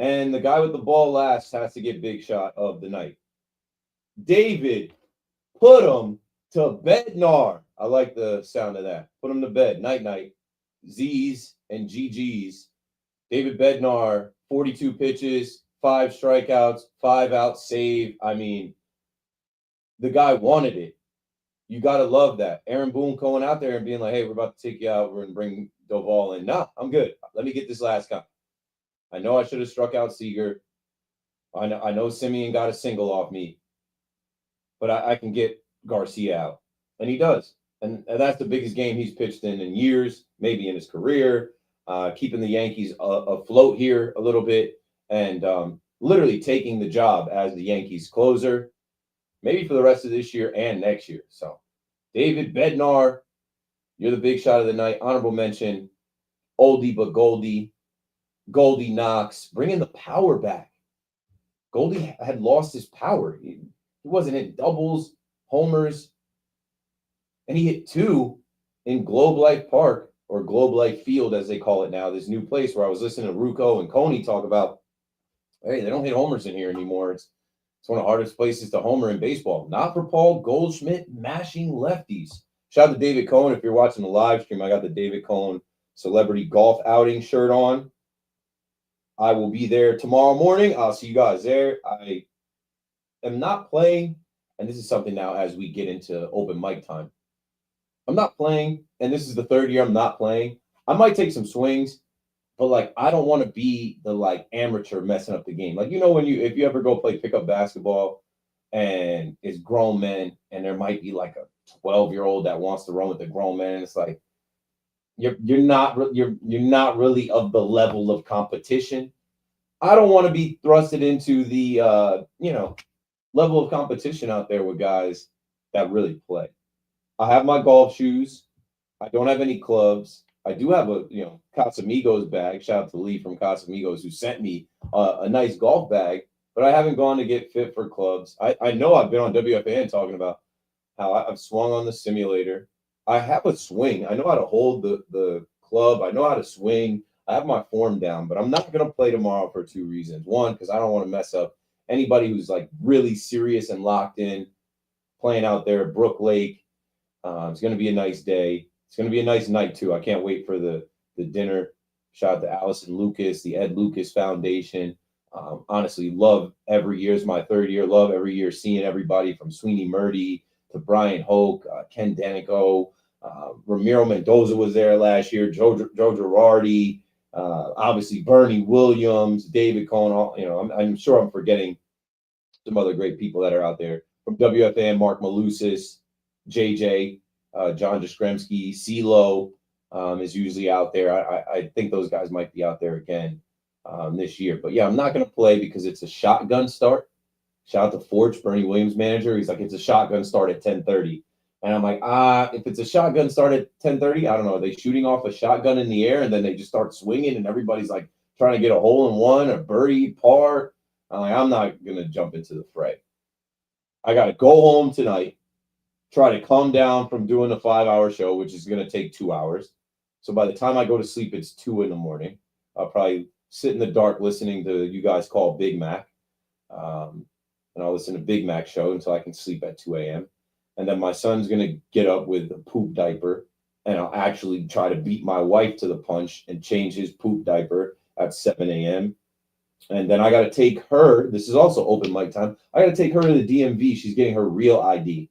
And the guy with the ball last has to get big shot of the night. David, put him to Bednar. I like the sound of that. Put him to bed. Night-night. Z's and GG's. David Bednar, 42 pitches, 5 strikeouts, 5-out save. I mean, the guy wanted it. You got to love that. Aaron Boone going out there and being like, hey, we're about to take you out. We're going to bring Doval in. Nah, I'm good. Let me get this last guy. I know I should have struck out Seager. I know Simeon got a single off me. But I can get Garcia out. And he does. And that's the biggest game he's pitched in years, maybe in his career, keeping the Yankees afloat here a little bit and literally taking the job as the Yankees closer, maybe for the rest of this year and next year. So, David Bednar, you're the big shot of the night. Honorable mention, oldie but Goldie, Goldie Knox, bringing the power back. Goldie had lost his power. He wasn't hitting doubles, homers. And he hit 2 in Globe Life Park, or Globe Life Field, as they call it now, this new place where I was listening to Rucco and Coney talk about, hey, they don't hit homers in here anymore. It's one of the hardest places to homer in baseball. Not for Paul Goldschmidt mashing lefties. Shout out to David Cohn. If you're watching the live stream, I got the David Cohn Celebrity Golf Outing shirt on. I will be there tomorrow morning. I'll see you guys there. I am not playing, and this is something now as we get into open mic time. I'm not playing, and this is the 3rd year I'm not playing. I might take some swings, but I don't want to be the amateur messing up the game. When if you ever go play pickup basketball and it's grown men and there might be a 12-year-old that wants to run with the grown man, and it's you're not really of the level of competition. I don't want to be thrusted into the level of competition out there with guys that really play. I have my golf shoes. I don't have any clubs. I do have a Casamigos bag. Shout out to Lee from Casamigos who sent me a nice golf bag, but I haven't gone to get fit for clubs. I know I've been on WFAN talking about how I've swung on the simulator. I have a swing. I know how to hold the club. I know how to swing. I have my form down, but I'm not going to play tomorrow for 2 reasons. One, because I don't want to mess up anybody who's like really serious and locked in, playing out there at Brook Lake. It's going to be a nice day. It's going to be a nice night too. I can't wait for the dinner. Shout out to Allison Lucas, the Ed Lucas Foundation. Honestly, love every year. It's my third year. Love every year seeing everybody from Sweeney Murdy to Brian Hoke, Ken Danico, Ramiro Mendoza was there last year, Joe Girardi, obviously Bernie Williams, David Cohn. I'm sure I'm forgetting some other great people that are out there from WFAN, Mark Malusis, JJ, John Jaskremski, CeeLo is usually out there. I think those guys might be out there again this year. But yeah, I'm not going to play because it's a shotgun start. Shout out to Forge, Bernie Williams manager. He's like, it's a shotgun start at 10:30. And I'm like, if it's a shotgun start at 10:30, I don't know. Are they shooting off a shotgun in the air and then they just start swinging and everybody's like trying to get a hole in one, a birdie, par? I'm like, I'm not going to jump into the fray. I got to go home tonight, try to calm down from doing a 5-hour show, which is going to take 2 hours. So by the time I go to sleep, it's 2 in the morning. I'll probably sit in the dark listening to you guys call Big Mac. And I'll listen to Big Mac show until I can sleep at 2 a.m. And then my son's going to get up with a poop diaper, and I'll actually try to beat my wife to the punch and change his poop diaper at 7 a.m. And then I got to take her. This is also open mic time. I got to take her to the DMV. She's getting her real ID.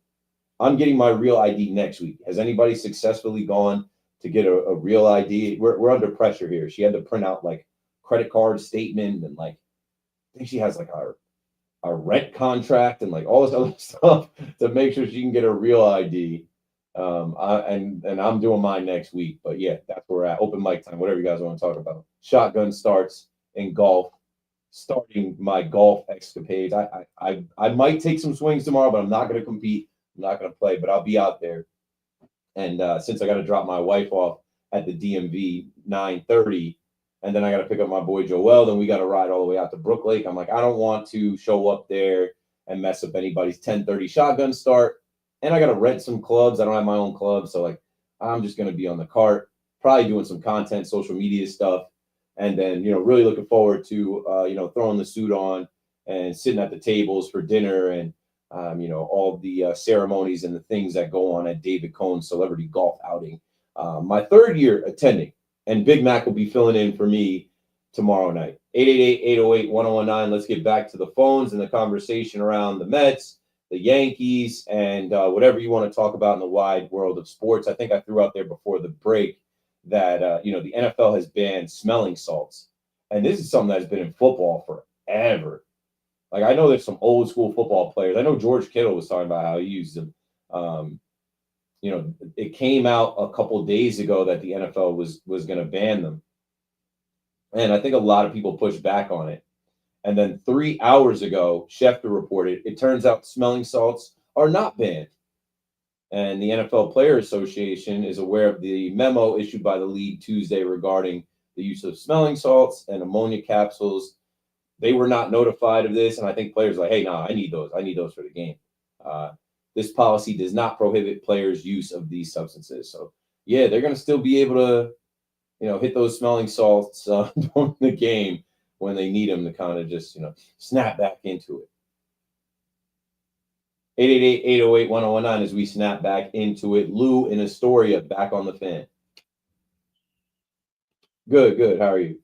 I'm getting my real ID next week. Has anybody successfully gone to get a real ID? We're under pressure here. She had to print out like credit card statement and like I think she has like our rent contract and like all this other stuff to make sure she can get a real ID. And I'm doing mine next week. But yeah, that's where we're at. Open mic time, whatever you guys want to talk about. Shotgun starts in golf. Starting my golf escapades. I might take some swings tomorrow, but I'm not going to compete. I'm not going to play, but I'll be out there. And since I got to drop my wife off at the DMV 9:30, and then I got to pick up my boy Joel, then we got to ride all the way out to Brook Lake. I'm like, I don't want to show up there and mess up anybody's 10:30 shotgun start. And I got to rent some clubs. I don't have my own club, so like I'm just going to be on the cart, probably doing some content, social media stuff. And then, really looking forward to, throwing the suit on and sitting at the tables for dinner and, all the ceremonies and the things that go on at David Cohn's celebrity golf outing. My third year attending, and Big Mac will be filling in for me tomorrow night. 888-808-1019. Let's get back to the phones and the conversation around the Mets, the Yankees, and whatever you want to talk about in the wide world of sports. I think I threw out there before the break that, the NFL has banned smelling salts. And this is something that's been in football forever. Like, I know there's some old school football players. I know George Kittle was talking about how he used them. It came out a couple of days ago that the NFL was going to ban them. And I think a lot of people pushed back on it. And then 3 hours ago, Schefter reported, it turns out smelling salts are not banned. And the NFL Players Association is aware of the memo issued by the league Tuesday regarding the use of smelling salts and ammonia capsules. They were not notified of this, and I think players are like, hey, I need those. I need those for the game. This policy does not prohibit players' use of these substances. So, yeah, they're going to still be able to, hit those smelling salts during the game when they need them to kind of just, snap back into it. 888-808-1019 as we snap back into it. Lou in Astoria back on the fan. Good. How are you?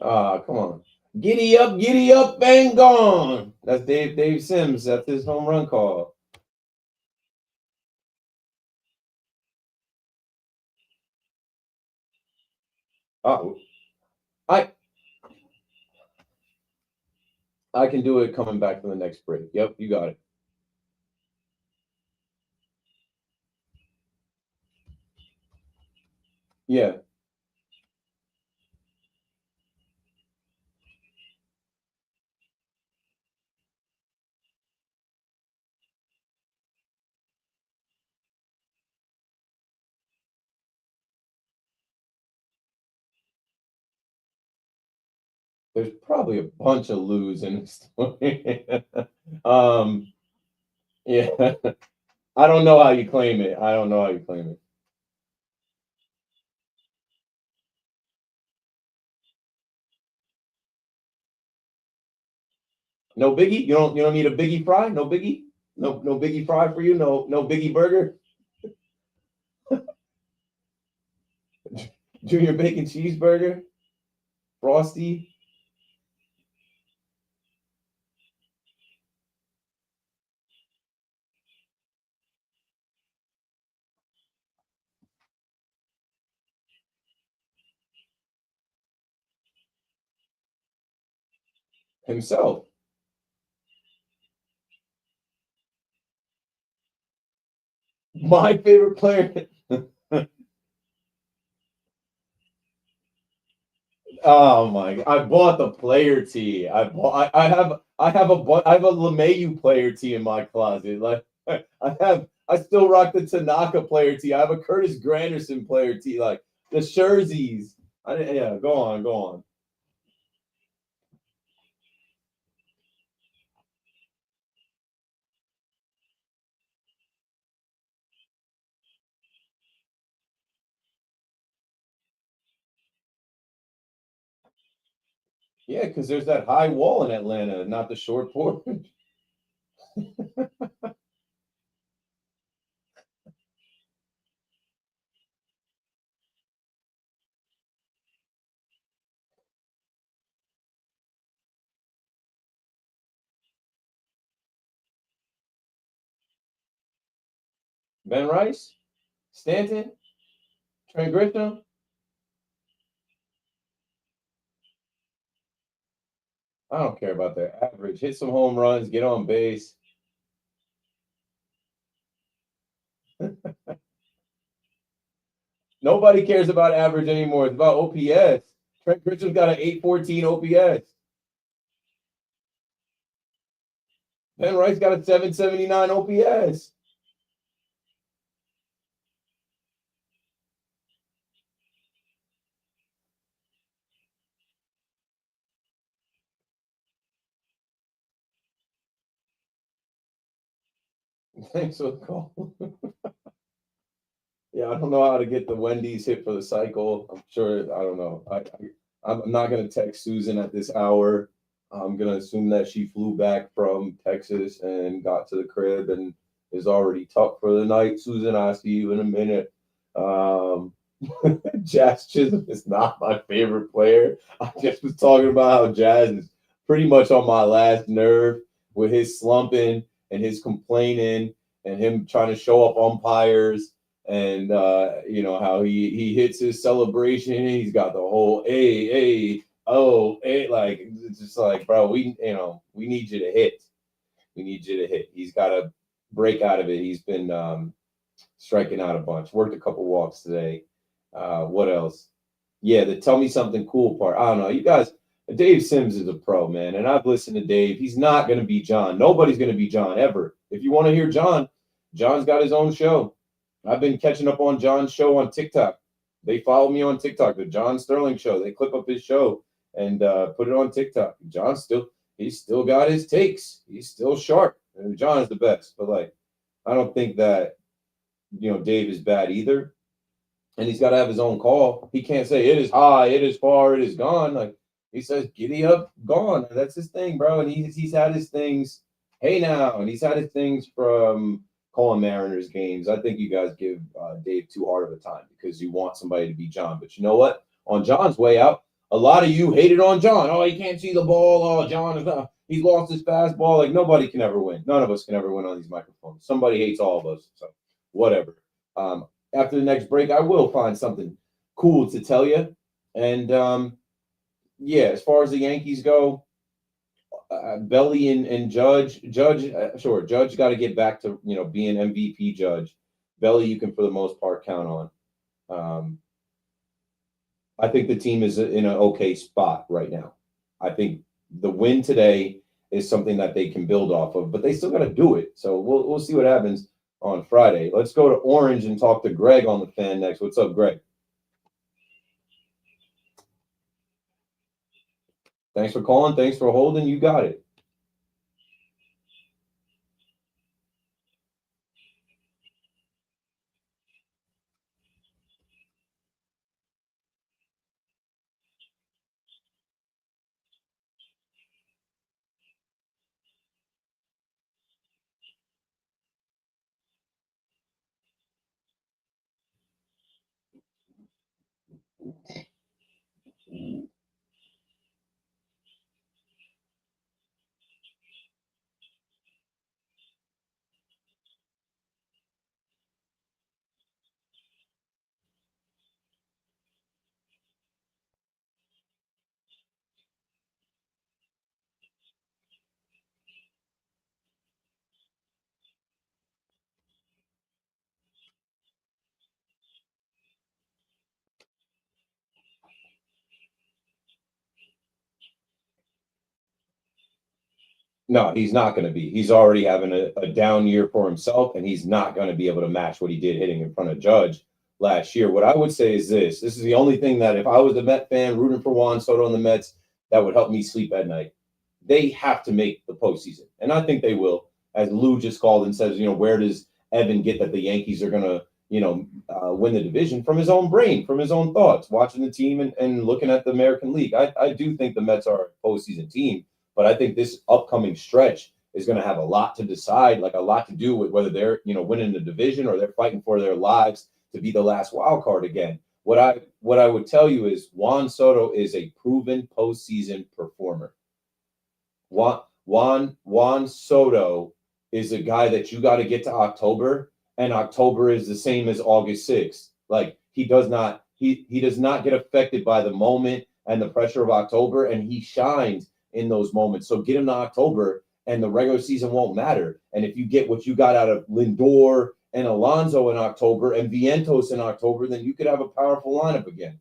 Come on. Giddy up, and gone. That's Dave Sims. That's his home run call. I can do it coming back from the next break. Yep, you got it. Yeah. There's probably a bunch of Lou's in the story. Yeah. I don't know how you claim it. No biggie. You don't need a biggie fry. No biggie. No biggie fry for you. No biggie burger. Junior bacon cheeseburger. Frosty. Himself. My favorite player. Oh my! I bought the player tee. I have a LeMahieu player tee in my closet. Like I still rock the Tanaka player tee. I have a Curtis Granderson player tee. Like the Scherzies. Yeah, go on. Yeah, because there's that high wall in Atlanta, not the short porch. Ben Rice, Stanton, Trent Grisham. I don't care about their average. Hit some home runs, get on base. Nobody cares about average anymore. It's about OPS. Trent Grisham's got an 814 OPS. Ben Rice got a 779 OPS. Thanks for the call. Yeah, I don't know how to get the Wendy's hit for the cycle. I'm sure, I don't know. I'm not going to text Susan at this hour. I'm going to assume that she flew back from Texas and got to the crib and is already tucked for the night. Susan, I'll see you in a minute. Jazz Chisholm is not my favorite player. I just was talking about how Jazz is pretty much on my last nerve with his slumping and his complaining and him trying to show up umpires and how he hits his celebration. He's got the whole like it's just like, bro, we need you to hit. We need you to hit. He's got to break out of it. He's been striking out a bunch. Worked a couple walks today. What else? Yeah, the tell me something cool part. I don't know. You guys, Dave Sims is a pro, man. And I've listened to Dave. He's not going to be John. Nobody's going to be John ever. If you want to hear John, John's got his own show. I've been catching up on John's show on TikTok. They follow me on TikTok, the John Sterling show. They clip up his show and put it on TikTok. He's still got his takes. He's still sharp. And John is the best. But like, I don't think that Dave is bad either. And he's got to have his own call. He can't say it is high, it is far, it is gone. Like he says, giddy up, gone. That's his thing, bro. And he's had his things. Hey now, and he's had his things from calling Mariners games. I think you guys give Dave too hard of a time because you want somebody to be John. But you know what? On John's way out, a lot of you hated on John. Oh, he can't see the ball. Oh, John is not. He's lost his fastball. Like nobody can ever win. None of us can ever win on these microphones. Somebody hates all of us. So whatever. After the next break, I will find something cool to tell you. And as far as the Yankees go, Belly and Judge, sure, Judge got to get back to being MVP Judge. Belly, you can for the most part count on. I think the team is in an okay spot right now. I think the win today is something that they can build off of, but they still got to do it. So we'll see what happens on Friday. Let's go to Orange and talk to Greg on the fan next. What's up, Greg? Thanks for calling. Thanks for holding. You got it. No, he's not going to be. He's already having a down year for himself, and he's not going to be able to match what he did hitting in front of Judge last year. What I would say is this. This is the only thing that if I was a Met fan rooting for Juan Soto and the Mets, that would help me sleep at night. They have to make the postseason, and I think they will. As Lou just called and says, where does Evan get that the Yankees are going to, win the division? From his own brain, from his own thoughts, watching the team and looking at the American League. I do think the Mets are a postseason team. But I think this upcoming stretch is going to have a lot to decide, like a lot to do with whether they're, winning the division or they're fighting for their lives to be the last wild card again. What I would tell you is Juan Soto is a proven postseason performer. Juan Soto is a guy that you got to get to October, and October is the same as August 6th. Like he does not get affected by the moment and the pressure of October, and he shines in those moments. So get him to October and the regular season won't matter. And if you get what you got out of Lindor and Alonso in October and Vientos in October, then you could have a powerful lineup again.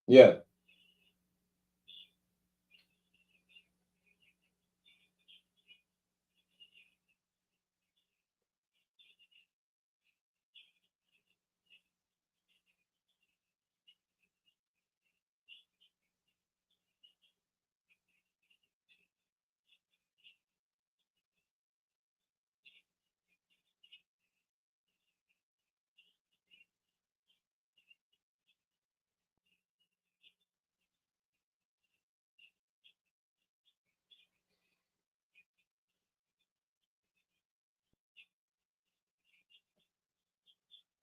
Yeah.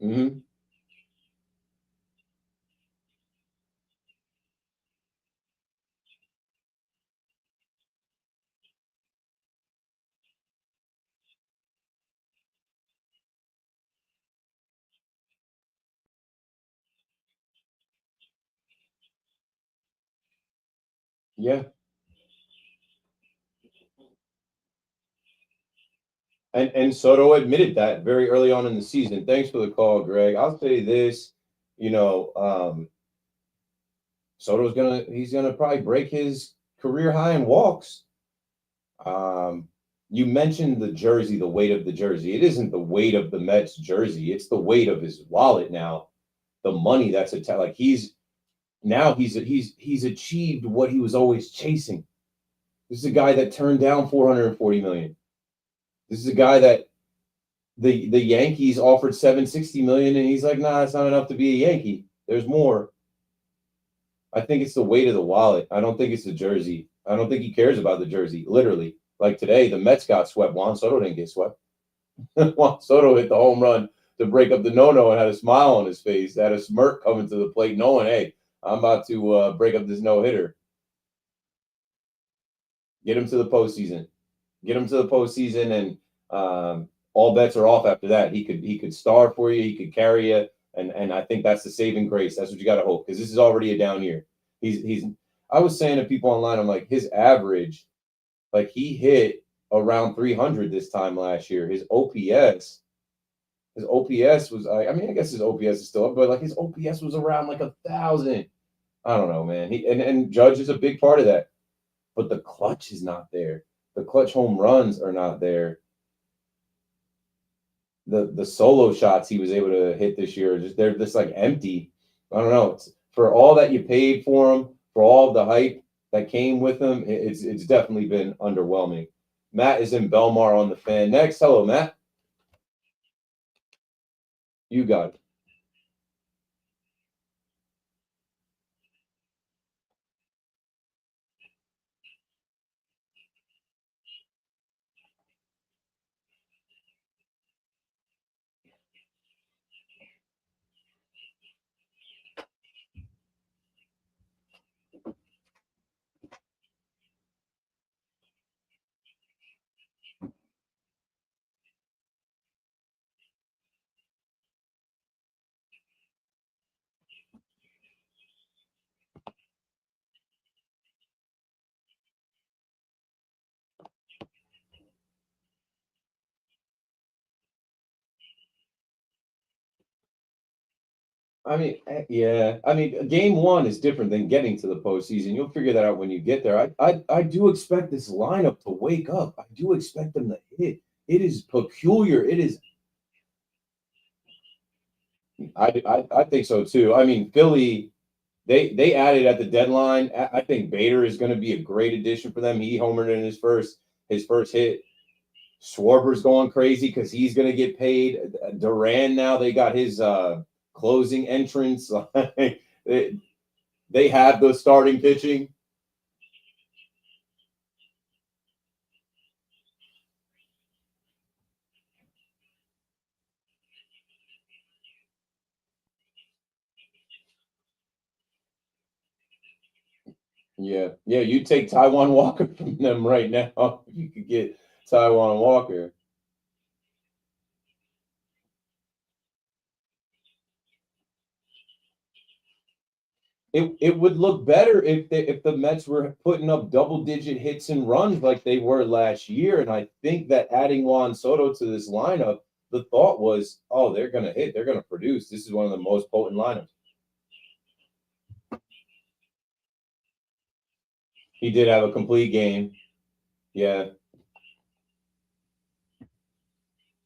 Mm-hmm. Yeah. And Soto admitted that very early on in the season. Thanks for the call, Greg. I'll say this, he's gonna probably break his career high in walks. You mentioned the jersey, the weight of the jersey. It isn't the weight of the Mets jersey. It's the weight of his wallet now. The money that's attached. Like he's achieved what he was always chasing. This is a guy that turned down $440 million. This is a guy that the Yankees offered $760 million, and he's like, nah, it's not enough to be a Yankee. There's more. I think it's the weight of the wallet. I don't think it's the jersey. I don't think he cares about the jersey. Literally, like today, the Mets got swept. Juan Soto didn't get swept. Juan Soto hit the home run to break up the no-no and had a smile on his face, had a smirk coming to the plate, knowing, hey, I'm about to break up this no-hitter. Get him to the postseason. Get him to the postseason, and all bets are off after that. He could star for you. He could carry you, and I think that's the saving grace. That's what you got to hope, because this is already a down year. He's. I was saying to people online, I'm like, his average, like he hit around 300 this time last year. His OPS was, I mean, I guess his OPS is still up, but like his OPS was around like 1,000. I don't know, man. And Judge is a big part of that, but the clutch is not there. The clutch home runs are not there. The solo shots he was able to hit this year, they're just like empty. I don't know. It's for all that you paid for him, for all of the hype that came with him, it's definitely been underwhelming. Matt is in Belmar on the Fan. Next, hello, Matt. You got it. I mean, yeah. I mean, game one is different than getting to the postseason. You'll figure that out when you get there. I do expect this lineup to wake up. I do expect them to hit. It is peculiar. It is. I think so too. I mean, Philly. They added at the deadline. I think Bader is going to be a great addition for them. He homered in his first hit. Schwarber's going crazy because he's going to get paid. Duran now they got his closing entrance. They have the starting pitching. Yeah, yeah. You take Taiwan Walker from them right now. You could get Taiwan Walker. It would look better if the Mets were putting up double digit hits and runs like they were last year. And I think that adding Juan Soto to this lineup, the thought was, oh, they're gonna hit, they're gonna produce. This is one of the most potent lineups. He did have a complete game. Yeah.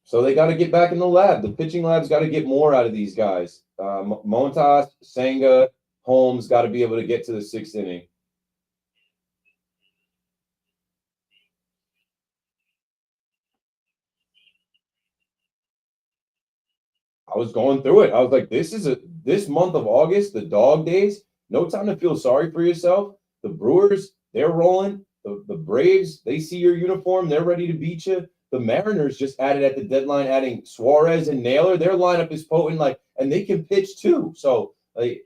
So they got to get back in the lab. The pitching lab's got to get more out of these guys. Montas, Senga, Holmes got to be able to get to the sixth inning. I was going through it. I was like, this month of August, the dog days, no time to feel sorry for yourself. The Brewers, they're rolling. The Braves, they see your uniform, they're ready to beat you. The Mariners just added at the deadline, adding Suarez and Naylor. Their lineup is potent, and they can pitch too. So they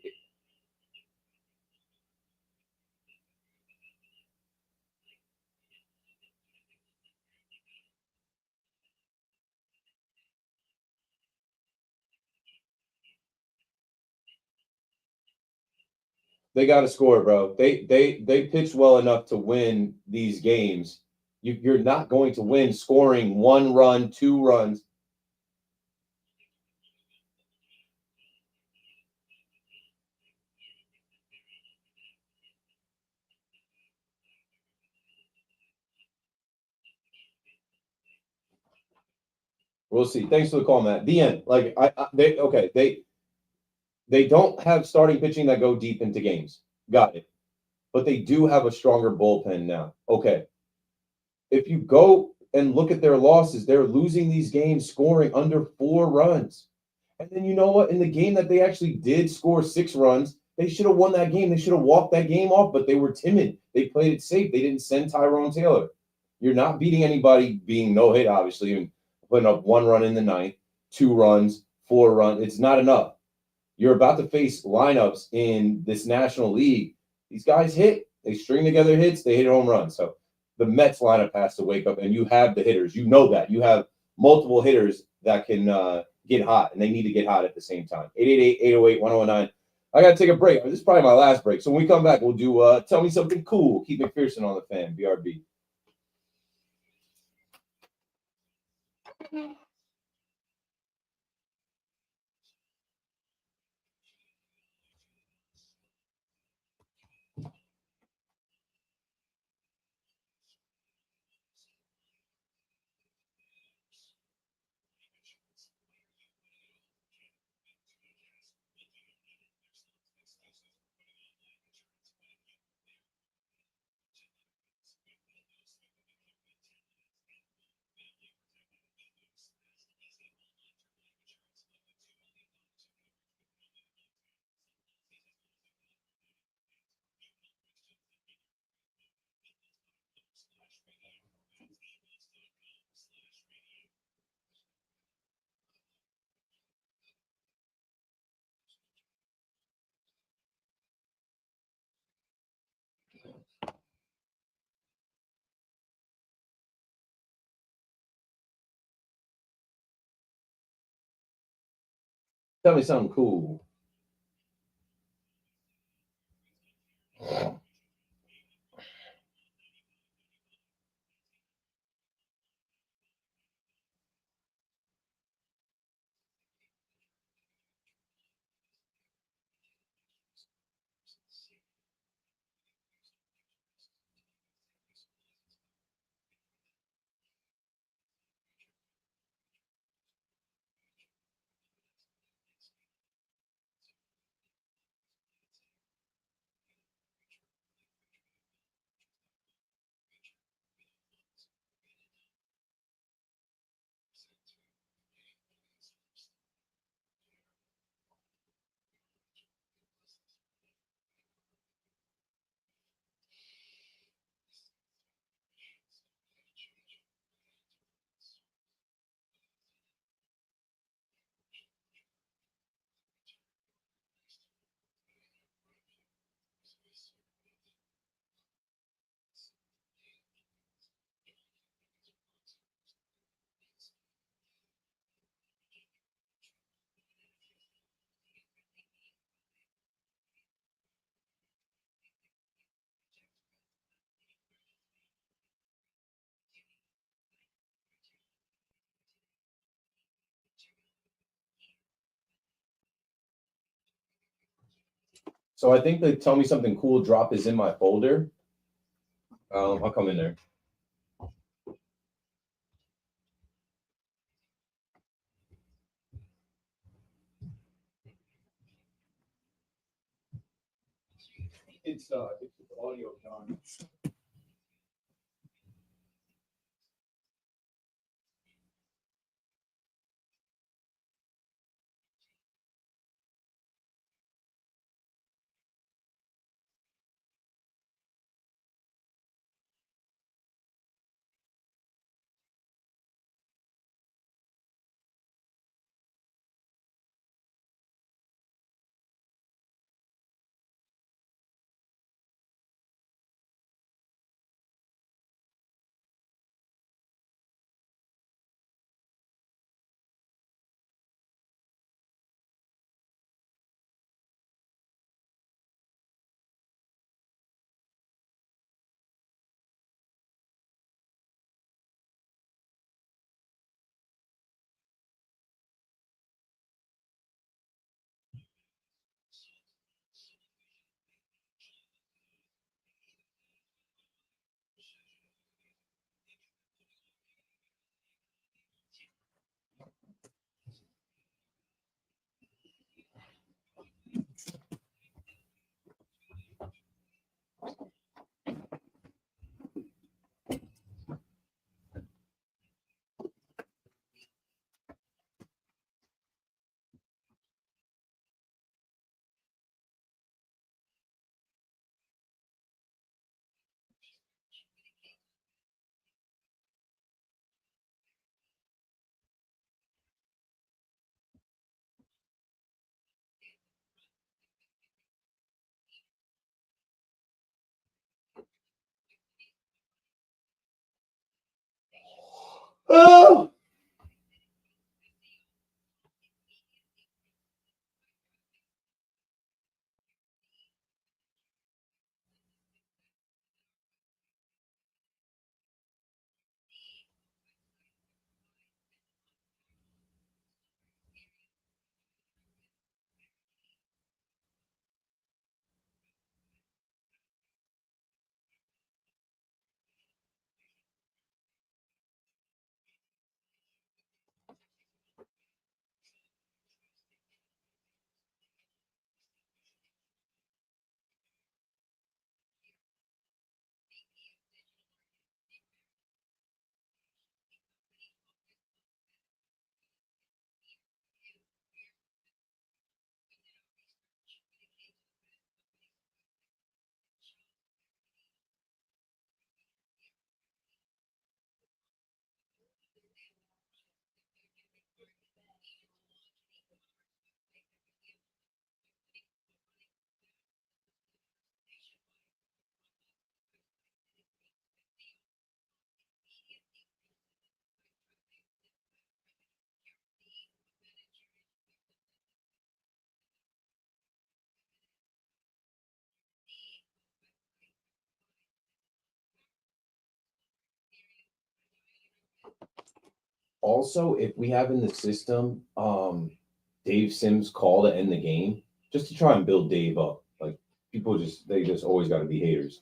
got to score, bro. They pitch well enough to win these games. You're not going to win scoring 1 run, 2 runs. We'll see. Thanks for the call, Matt. The end. They don't have starting pitching that go deep into games. Got it. But they do have a stronger bullpen now. Okay. If you go and look at their losses, they're losing these games scoring under 4 runs. And then you know what? In the game that they actually did score 6 runs, they should have won that game. They should have walked that game off, but they were timid. They played it safe. They didn't send Tyrone Taylor. You're not beating anybody being no hit, obviously, and putting up 1 run in the ninth, 2 runs, 4 runs. It's not enough. You're about to face lineups in this National League. These guys hit. They string together hits. They hit home runs. So the Mets lineup has to wake up, and you have the hitters. You know that. You have multiple hitters that can get hot, and they need to get hot at the same time. 888-808-1019. I got to take a break. This is probably my last break. So when we come back, we'll do Tell Me Something Cool. Keith McPherson on the Fan, BRB. Tell me something cool. So I think the Tell Me Something Cool drop is in my folder. I'll come in there. It's audio, John. Oh! Also, if we have in the system, Dave Sims call to end the game, just to try and build Dave up. Like people they just always got to be haters.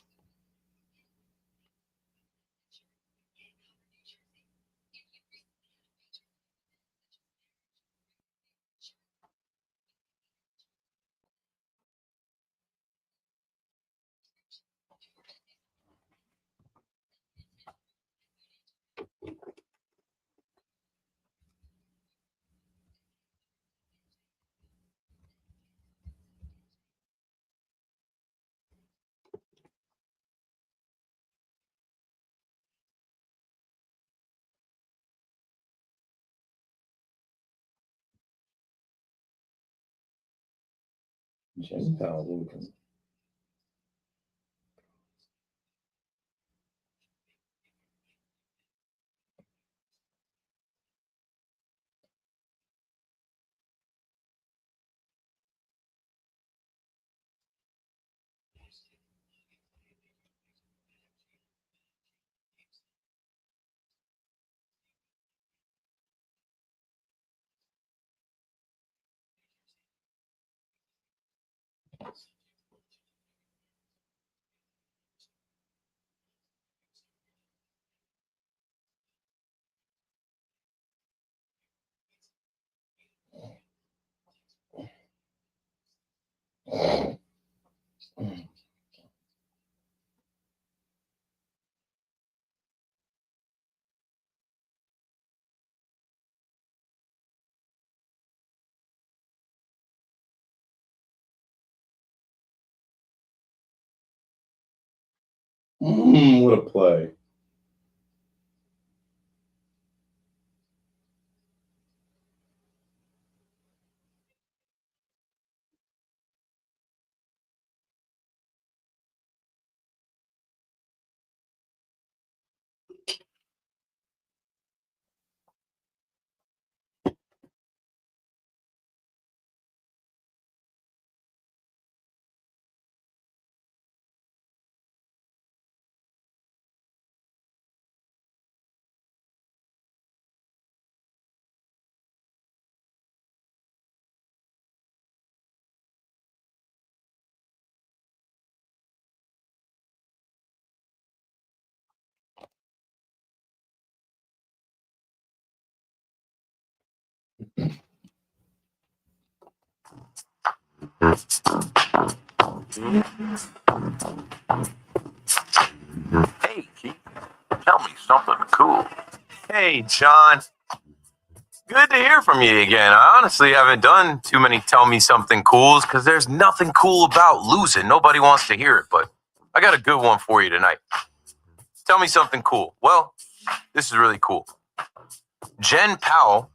Lincoln. What a play. Hey, Keith, tell me something cool. Hey, John. Good to hear from you again. I honestly haven't done too many tell me something cools because there's nothing cool about losing. Nobody wants to hear it, but I got a good one for you tonight. Tell me something cool. Well, this is really cool. Jen Powell,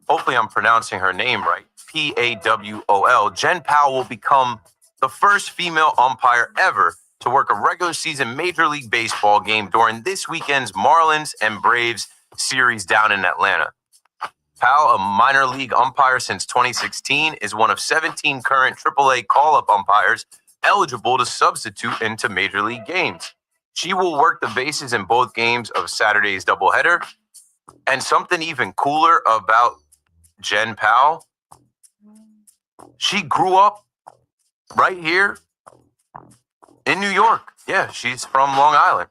hopefully I'm pronouncing her name right, Pawol. Jen Powell will become the first female umpire ever to work a regular season Major League Baseball game during this weekend's Marlins and Braves series down in Atlanta. Powell, a minor league umpire since 2016, is one of 17 current AAA call-up umpires eligible to substitute into Major League games. She will work the bases in both games of Saturday's doubleheader. And something even cooler about Jen Powell, she grew up right here in New York. Yeah, she's from Long Island.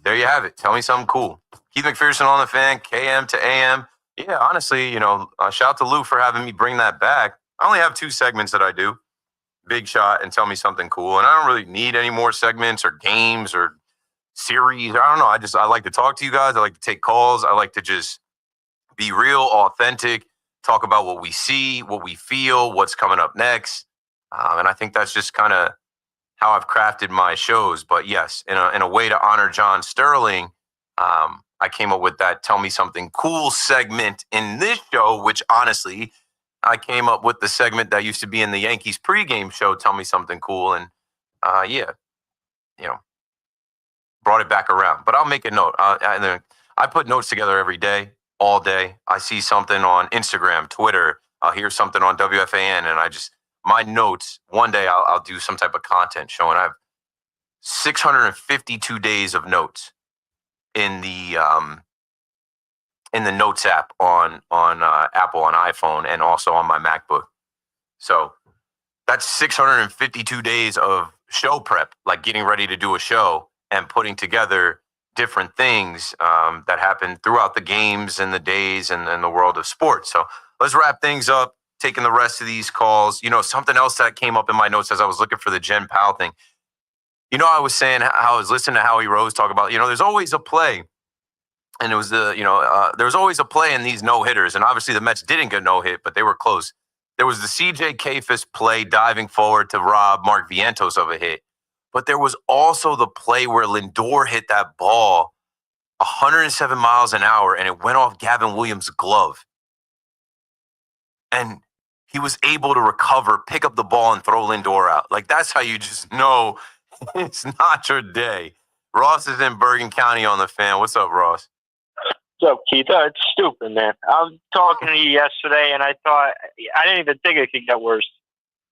There you have it. Tell me something cool. Keith McPherson on the Fan, KM to AM. Yeah, honestly, shout out to Lou for having me bring that back. I only have 2 segments that I do, Big Shot and Tell Me Something Cool. And I don't really need any more segments or games or series. I don't know. I like to talk to you guys. I like to take calls. I like to just be real, authentic, talk about what we see, what we feel, what's coming up next. And I think that's just kind of how I've crafted my shows. But yes, in a way to honor John Sterling, I came up with that Tell Me Something Cool segment in this show, which honestly, I came up with the segment that used to be in the Yankees pregame show, Tell Me Something Cool. And brought it back around. But I'll make a note. I put notes together every day, all day. I see something on Instagram, Twitter. I'll hear something on WFAN, and my notes, one day I'll do some type of content showing I have 652 days of notes in the Notes app on Apple on iPhone and also on my MacBook. So that's 652 days of show prep, like getting ready to do a show and putting together different things that happen throughout the games and the days and the world of sports. So let's wrap things up, taking the rest of these calls. Something else that came up in my notes as I was looking for the Jen Powell thing. I was saying how I was listening to Howie Rose talk about, there's always a play. And it was there was always a play in these no-hitters. And obviously the Mets didn't get no-hit, but they were close. There was the C.J. Kayfus play diving forward to rob Mark Vientos of a hit. But there was also the play where Lindor hit that ball 107 miles an hour and it went off Gavin Williams' glove. And he was able to recover, pick up the ball, and throw Lindor out. Like, that's how you just know it's not your day. Ross is in Bergen County on the Fan. What's up, Ross? What's up, Keith? It's stupid, man. I was talking to you yesterday, and I thought, I didn't even think it could get worse.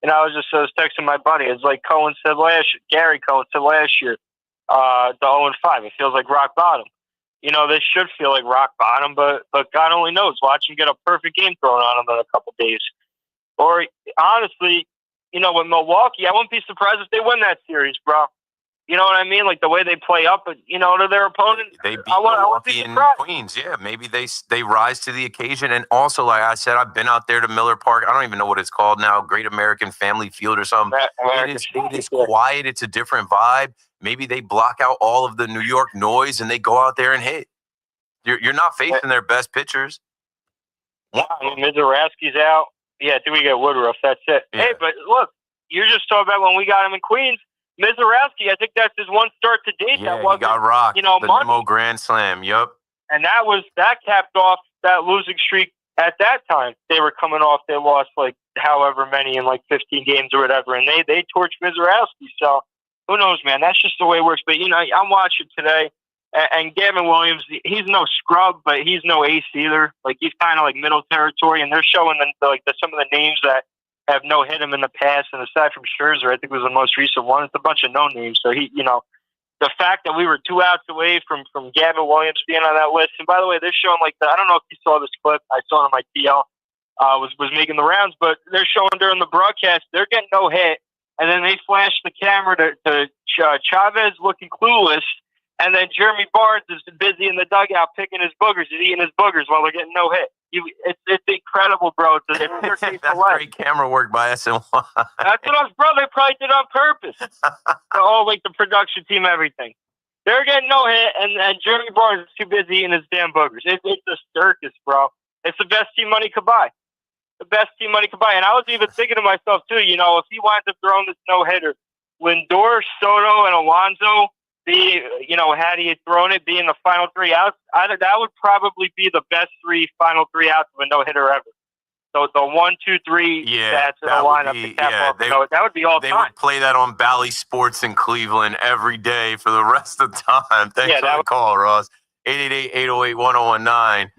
And I was texting my buddy. It's like Gary Cohen said last year, the 0-5. It feels like rock bottom. This should feel like rock bottom, but God only knows. Watch him get a perfect game thrown on him in a couple days. Or, honestly, with Milwaukee, I wouldn't be surprised if they win that series, bro. You know what I mean? Like the way they play up, to their opponent. They beat Milwaukee and Queens. Yeah, maybe they rise to the occasion. And also, like I said, I've been out there to Miller Park. I don't even know what it's called now, Great American Family Field or something. It is quiet. It's a different vibe. Maybe they block out all of the New York noise and they go out there and hit. You're not facing their best pitchers. Mizorowski's out. Yeah, I think we get Woodruff. That's it. Yeah. Hey, but look, you're just talking about when we got him in Queens. Mizorowski, I think that's his one start to date. Yeah, that wasn't, he got rocked. you know, the money. Nemo Grand Slam. Yep. And that capped off that losing streak at that time. They were coming off. They lost like however many in like 15 games or whatever, and they torched Mizorowski. So who knows, man? That's just the way it works. But, you know, I'm watching today, and Gavin Williams, he's no scrub, but he's no ace either. Like, he's kind of like middle territory, and they're showing some of the names that have no-hit him in the past. And aside from Scherzer, I think was the most recent one. It's a bunch of no names. So he, you know, the fact that we were 2 outs away from Gavin Williams being on that list. And by the way, they're showing like I don't know if you saw this clip. I saw it on my TL. Was making the rounds, but they're showing during the broadcast they're getting no hit, and then they flash the camera to Chavez looking clueless, and then Jeremy Barnes is busy in the dugout picking his boogers. He's eating his boogers while they're getting no hit. It's incredible, bro. It's That's great camera work by SNY. That's what I was, bro. They probably did on purpose. Oh, like the production team, everything. They're getting no hit, and Jeremy Barnes is too busy eating his damn boogers. It's a circus, bro. It's the best team money could buy. The best team money could buy. And I was even thinking to myself, too, you know, if he winds up throwing this no-hitter, Lindor, Soto, and Alonso, had he thrown it, being the final 3 outs, that would probably be the best final 3 outs of a no-hitter ever. So the 1, 2, 3 stats in the lineup to cap off. That would be all time. They would play that on Bally Sports in Cleveland every day for the rest of the time. Thanks for the call, Ross. 888-808-1019.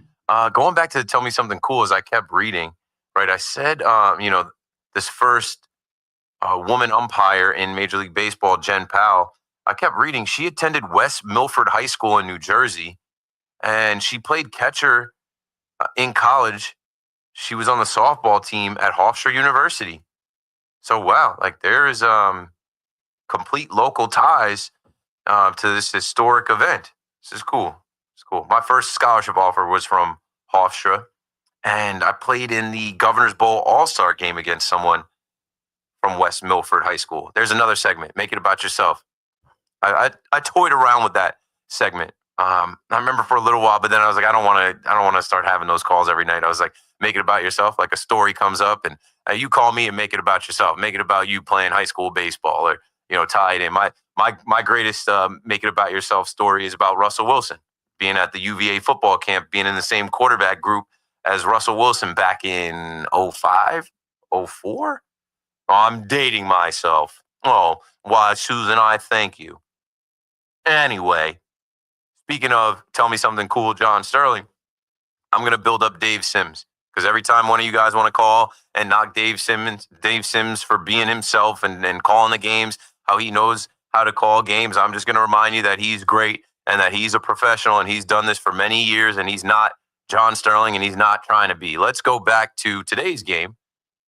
Going back to Tell Me Something Cool, as I kept reading, right? I said, this first woman umpire in Major League Baseball, Jen Powell, I kept reading. She attended West Milford High School in New Jersey, and she played catcher in college. She was on the softball team at Hofstra University. So, wow, like there is complete local ties to this historic event. This is cool. It's cool. My first scholarship offer was from Hofstra, and I played in the Governor's Bowl All-Star game against someone from West Milford High School. There's another segment. Make it about yourself. I toyed around with that segment. I remember for a little while, but then I was like, I don't want to start having those calls every night. I was like, make it about yourself. Like a story comes up, and you call me and make it about yourself. Make it about you playing high school baseball, or tie it in. My greatest make it about yourself story is about Russell Wilson being at the UVA football camp, being in the same quarterback group as Russell Wilson back in 05, 04. Oh, I'm dating myself. Oh, why, Susan, I thank you. Anyway, speaking of Tell Me Something Cool, John Sterling, I'm going to build up Dave Sims, because every time one of you guys want to call and knock Dave Sims for being himself and calling the games, how he knows how to call games, I'm just going to remind you that he's great and that he's a professional and he's done this for many years and he's not John Sterling and he's not trying to be. Let's go back to today's game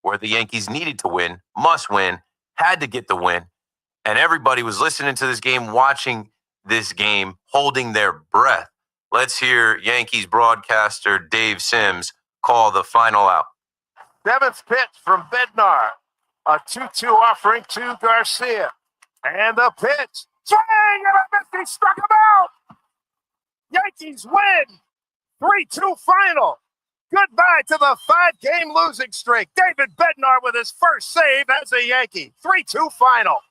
where the Yankees needed to win, must win, had to get the win, and everybody was listening to this game, watching this game, holding their breath. Let's hear Yankees broadcaster Dave Sims call the final out. 7th pitch from Bednar. A 2-2 offering to Garcia. And the pitch. Swing and a miss. He struck him out. Yankees win. 3-2 final. Goodbye to the 5-game losing streak. David Bednar with his first save as a Yankee. 3-2 final.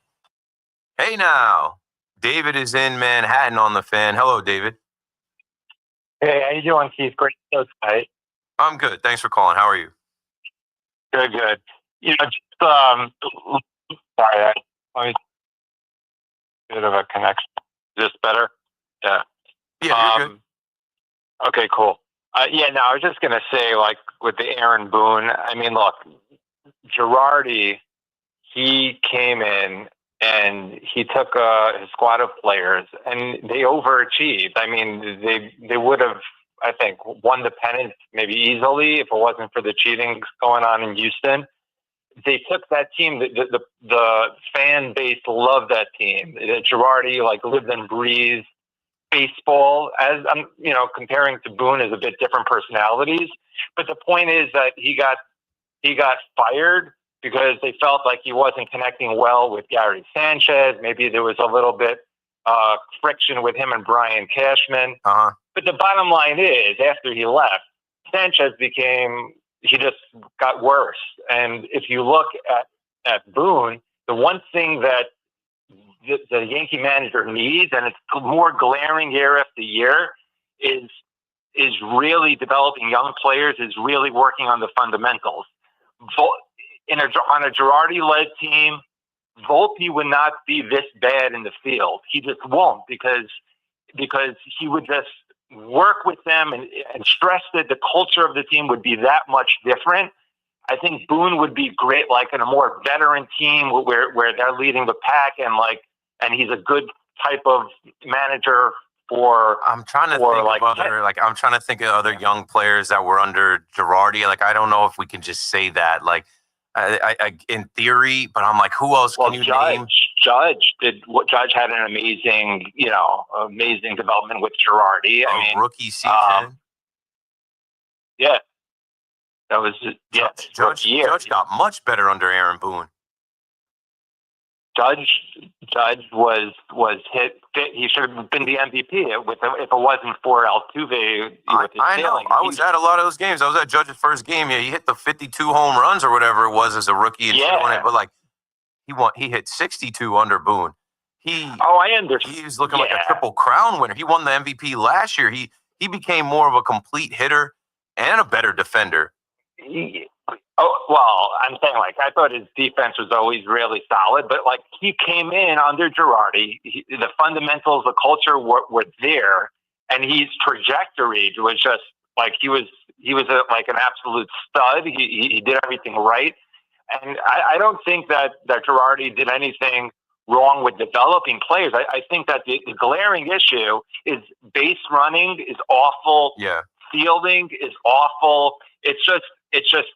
Hey now. David is in Manhattan on the Fan. Hello, David. Hey, how you doing, Keith? Great show tonight. I'm good. Thanks for calling. How are you? Good. You know, just, sorry, let me bit of a connection. Is this better? Yeah. Yeah, you're good. Okay, cool. I was just going to say, like, with the Aaron Boone, I mean, look, Girardi, he came in and he took his squad of players and they overachieved. I mean, they would have, I think, won the pennant maybe easily if it wasn't for the cheating going on in Houston. They took that team. The fan base loved that team. Girardi lived and breathed baseball. As I'm, comparing to Boone as a bit different personalities. But the point is that he got fired because they felt like he wasn't connecting well with Gary Sanchez. Maybe there was a little bit friction with him and Brian Cashman. But the bottom line is, after he left, Sanchez he just got worse. And if you look at Boone, the one thing that the Yankee manager needs, and it's more glaring year after year, is really developing young players, is really working on the fundamentals. On a Girardi-led team, Volpe would not be this bad in the field. He just won't because he would just work with them and stress that the culture of the team would be that much different. I think Boone would be great, like in a more veteran team where they're leading the pack and he's a good type of manager for. I'm trying to think of other young players that were under Girardi. Like, I don't know if we can just say that. Like, I in theory, but I'm like, who else can you name? Judge had an amazing development with Girardi. I mean, rookie season. Yeah. That was Judge got much better under Aaron Boone. Judge was hit. He should have been the MVP if it wasn't for Altuve. I know. I was at a lot of those games. I was at Judge's first game. Yeah, he hit the 52 home runs or whatever it was as a rookie. And but like he hit 62 under Boone. I understand. He was looking like a Triple Crown winner. He won the MVP last year. He became more of a complete hitter and a better defender. I'm saying, like, I thought his defense was always really solid, but like he came in under Girardi, the fundamentals, the culture were there, and his trajectory was just like he was like an absolute stud. He did everything right, and I don't think that Girardi did anything wrong with developing players. I think that the glaring issue is base running is awful. Yeah. Fielding is awful. It's just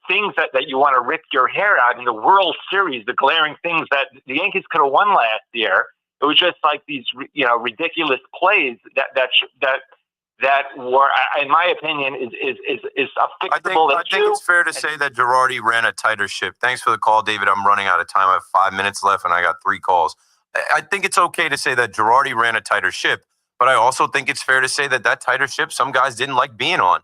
things that you want to rip your hair out. In the World Series, the glaring things that the Yankees could have won last year, it was just like these ridiculous plays that were, in my opinion, is a fixable issue. I think it's fair to say that Girardi ran a tighter ship. Thanks for the call, David. I'm running out of time. I have 5 minutes left, and I got 3 calls. I think it's okay to say that Girardi ran a tighter ship, but I also think it's fair to say that tighter ship some guys didn't like being on.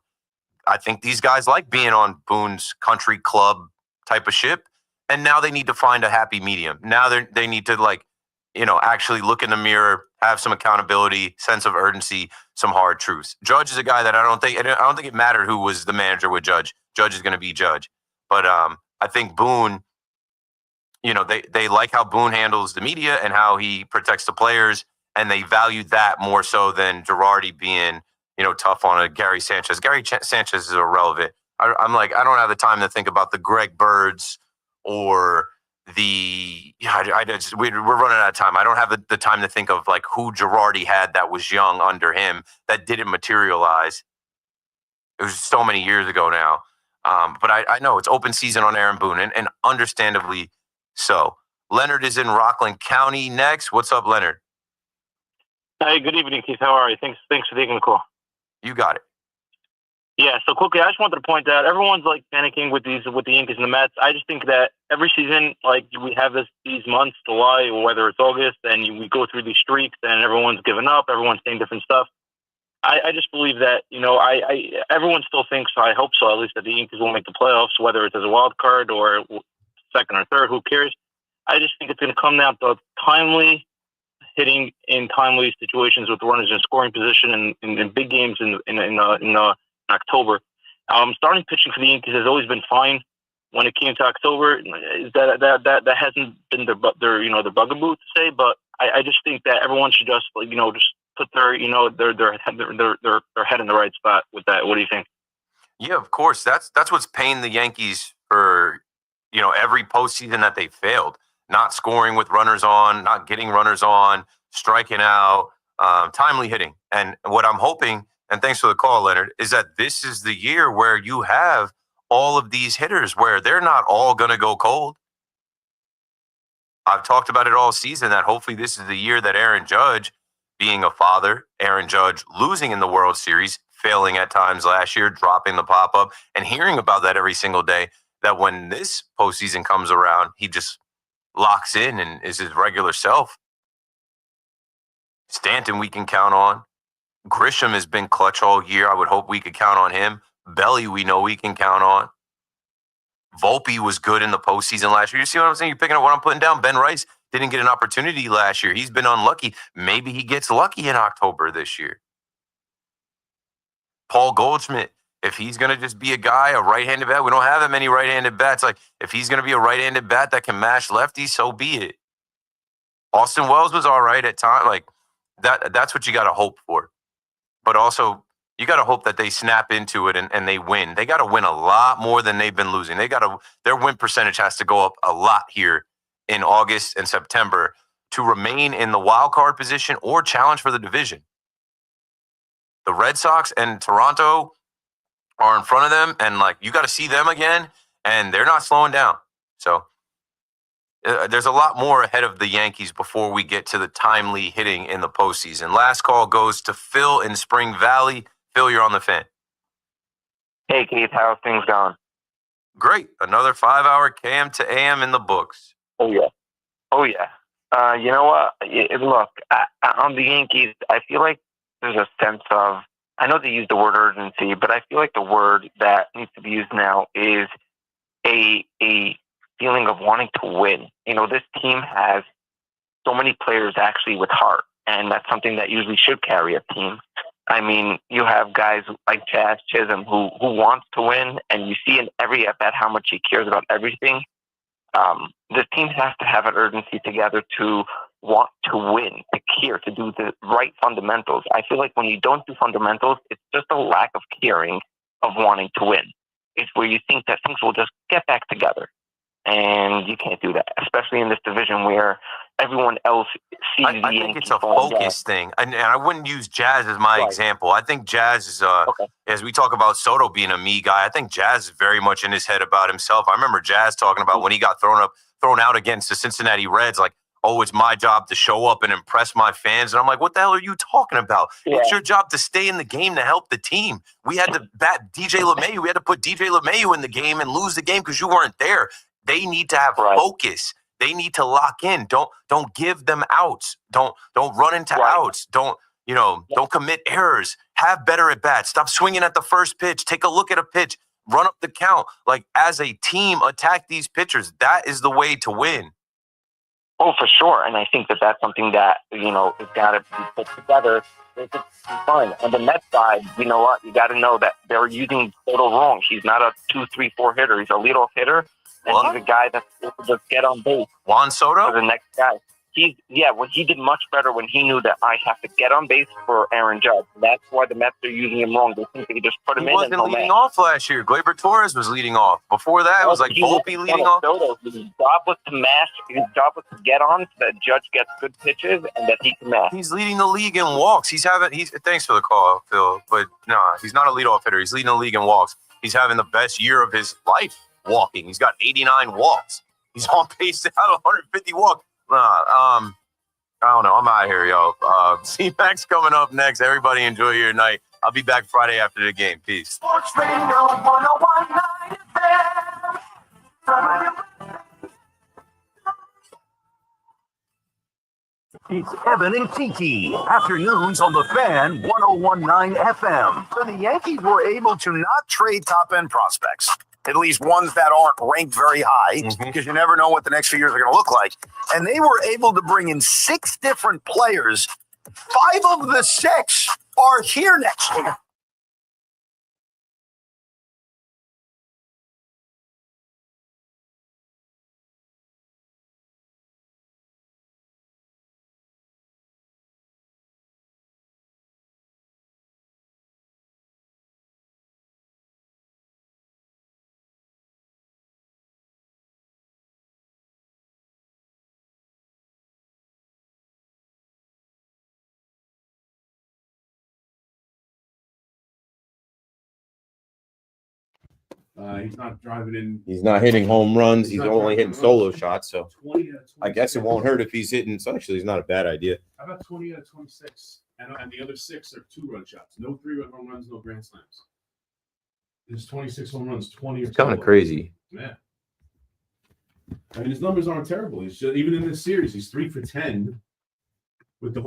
I think these guys like being on Boone's country club type of ship, and now they need to find a happy medium. Now they need to actually look in the mirror, have some accountability, sense of urgency, some hard truths. Judge is a guy that I don't think it mattered who was the manager with Judge. Judge is going to be Judge, but I think Boone. They like how Boone handles the media and how he protects the players, and they value that more so than Girardi being tough on a Gary Sanchez. Gary Sanchez is irrelevant. I'm like, I don't have the time to think about the Greg Birds or we're running out of time. I don't have the time to think of like who Girardi had that was young under him that didn't materialize. It was so many years ago now. But I know it's open season on Aaron Boone, and understandably so. Leonard is in Rockland County next. What's up, Leonard? Hey, good evening, Keith. How are you? Thanks for taking the call. You got it. Yeah, so quickly, I just wanted to point out, everyone's like panicking with the Yankees and the Mets. I just think that every season, like we have these months, July, or whether it's August, and we go through these streaks, and everyone's given up, everyone's saying different stuff. I just believe that everyone still thinks, I hope so at least, that the Yankees will make the playoffs, whether it's as a wild card or second or third. Who cares? I just think it's going to come down to timely hitting in timely situations with runners in scoring position in big games in October. Starting pitching for the Yankees has always been fine. When it came to October, that hasn't been their bugaboo to say. But I just think that everyone should just just put their head in the right spot with that. What do you think? Yeah, of course. That's what's paying the Yankees for every postseason that they failed. Not scoring with runners on, not getting runners on, striking out, timely hitting. And what I'm hoping, and thanks for the call, Leonard, is that this is the year where you have all of these hitters where they're not all going to go cold. I've talked about it all season that hopefully this is the year that Aaron Judge, being a father, Aaron Judge losing in the World Series, failing at times last year, dropping the pop-up, and hearing about that every single day, that when this postseason comes around, he just locks in and is his regular self. Stanton we can count on. Grisham has been clutch all year. I would hope we could count on him. Belly we know we can count on. Volpe was good in the postseason last year. You see what I'm saying? You're picking up what I'm putting down. Ben Rice Didn't get an opportunity last year. He's been unlucky. Maybe he gets lucky in October this year. Paul Goldschmidt, if he's going to just be a guy, a right-handed bat, we don't have that many right-handed bats. Like, if he's going to be a right-handed bat that can mash lefties, so be it. Austin Wells was all right at times. Like, that's what you got to hope for. But also, you got to hope that they snap into it and they win. They got to win a lot more than they've been losing. Their win percentage has to go up a lot here in August and September to remain in the wild card position or challenge for the division. The Red Sox and Toronto are in front of them, and like, you got to see them again, and they're not slowing down. So there's a lot more ahead of the Yankees before we get to the timely hitting in the postseason. Last call goes to Phil in Spring Valley. Phil, you're on the Fan. Hey, Keith, how's things going? Great. Another 5-hour KM to AM in the books. Oh, yeah. Oh, yeah. You know what? Look, on the Yankees, I feel like there's a sense of, I know they use the word urgency, but I feel like the word that needs to be used now is a feeling of wanting to win. You know, this team has so many players actually with heart, and that's something that usually should carry a team. I mean, you have guys like Jazz Chisholm who wants to win, and you see in every at-bat how much he cares about everything. This team has to have an urgency together to want to win, to care, to do the right fundamentals. I feel like when you don't do fundamentals, it's just a lack of caring, of wanting to win. It's where you think that things will just get back together. And you can't do that, especially in this division where everyone else sees the Yankees. I think it's a focus thing. And I wouldn't use Jazz as my example. I think Jazz is, as we talk about Soto being a me guy, I think Jazz is very much in his head about himself. I remember Jazz talking about when he got thrown out against the Cincinnati Reds, like, oh, it's my job to show up and impress my fans. And I'm like, what the hell are you talking about? Yeah. It's your job to stay in the game to help the team. We had to bat DJ LeMahieu. We had to put DJ LeMahieu in the game and lose the game because you weren't there. They need to have focus. They need to lock in. Don't give them outs. Don't run into outs. Don't commit errors. Have better at bats. Stop swinging at the first pitch. Take a look at a pitch. Run up the count. Like, as a team, attack these pitchers. That is the way to win. Oh, for sure. And I think that that's something that, has got to be put together. It's fun. On the Mets side, you know what? You got to know that they're using Soto wrong. He's not a 2, 3, 4 hitter. He's a leadoff hitter. And he's a guy that's able to get on base. Juan Soto? For the next guy. He did much better when he knew that I have to get on base for Aaron Judge. That's why the Mets are using him wrong. They think they just put him in. He wasn't leading off last year. Gleyber Torres was leading off. Before that, it was like Volpe leading off. His job was to mash. His job was to get on so that Judge gets good pitches and that he can mash. He's leading the league in walks. Thanks for the call, Phil. But no, he's not a leadoff hitter. He's leading the league in walks. He's having the best year of his life walking. He's got 89 walks. He's on pace to have 150 walks. I don't know. I'm out of here, yo. C-Max coming up next. Everybody enjoy your night. I'll be back Friday after the game. Peace. Sports Radio 101.9 FM. It's Evan and Kiki. Afternoons on the Fan 101.9 FM. So the Yankees were able to not trade top-end prospects, at least ones that aren't ranked very high, because you never know what the next few years are going to look like. And they were able to bring in 6 different players. 5 of the 6 are here next year. He's not driving in. He's not hitting home runs. He's only hitting solo shots. So I guess it won't hurt if he's hitting. So actually, it's not a bad idea. How about 20 out of 26? And the other 6 are 2-run shots. No 3-run home runs, no grand slams. There's 26 home runs, 20 or It's kind of crazy. Yeah. I mean, his numbers aren't terrible. He's just, even in this series, he's 3 for 10 with the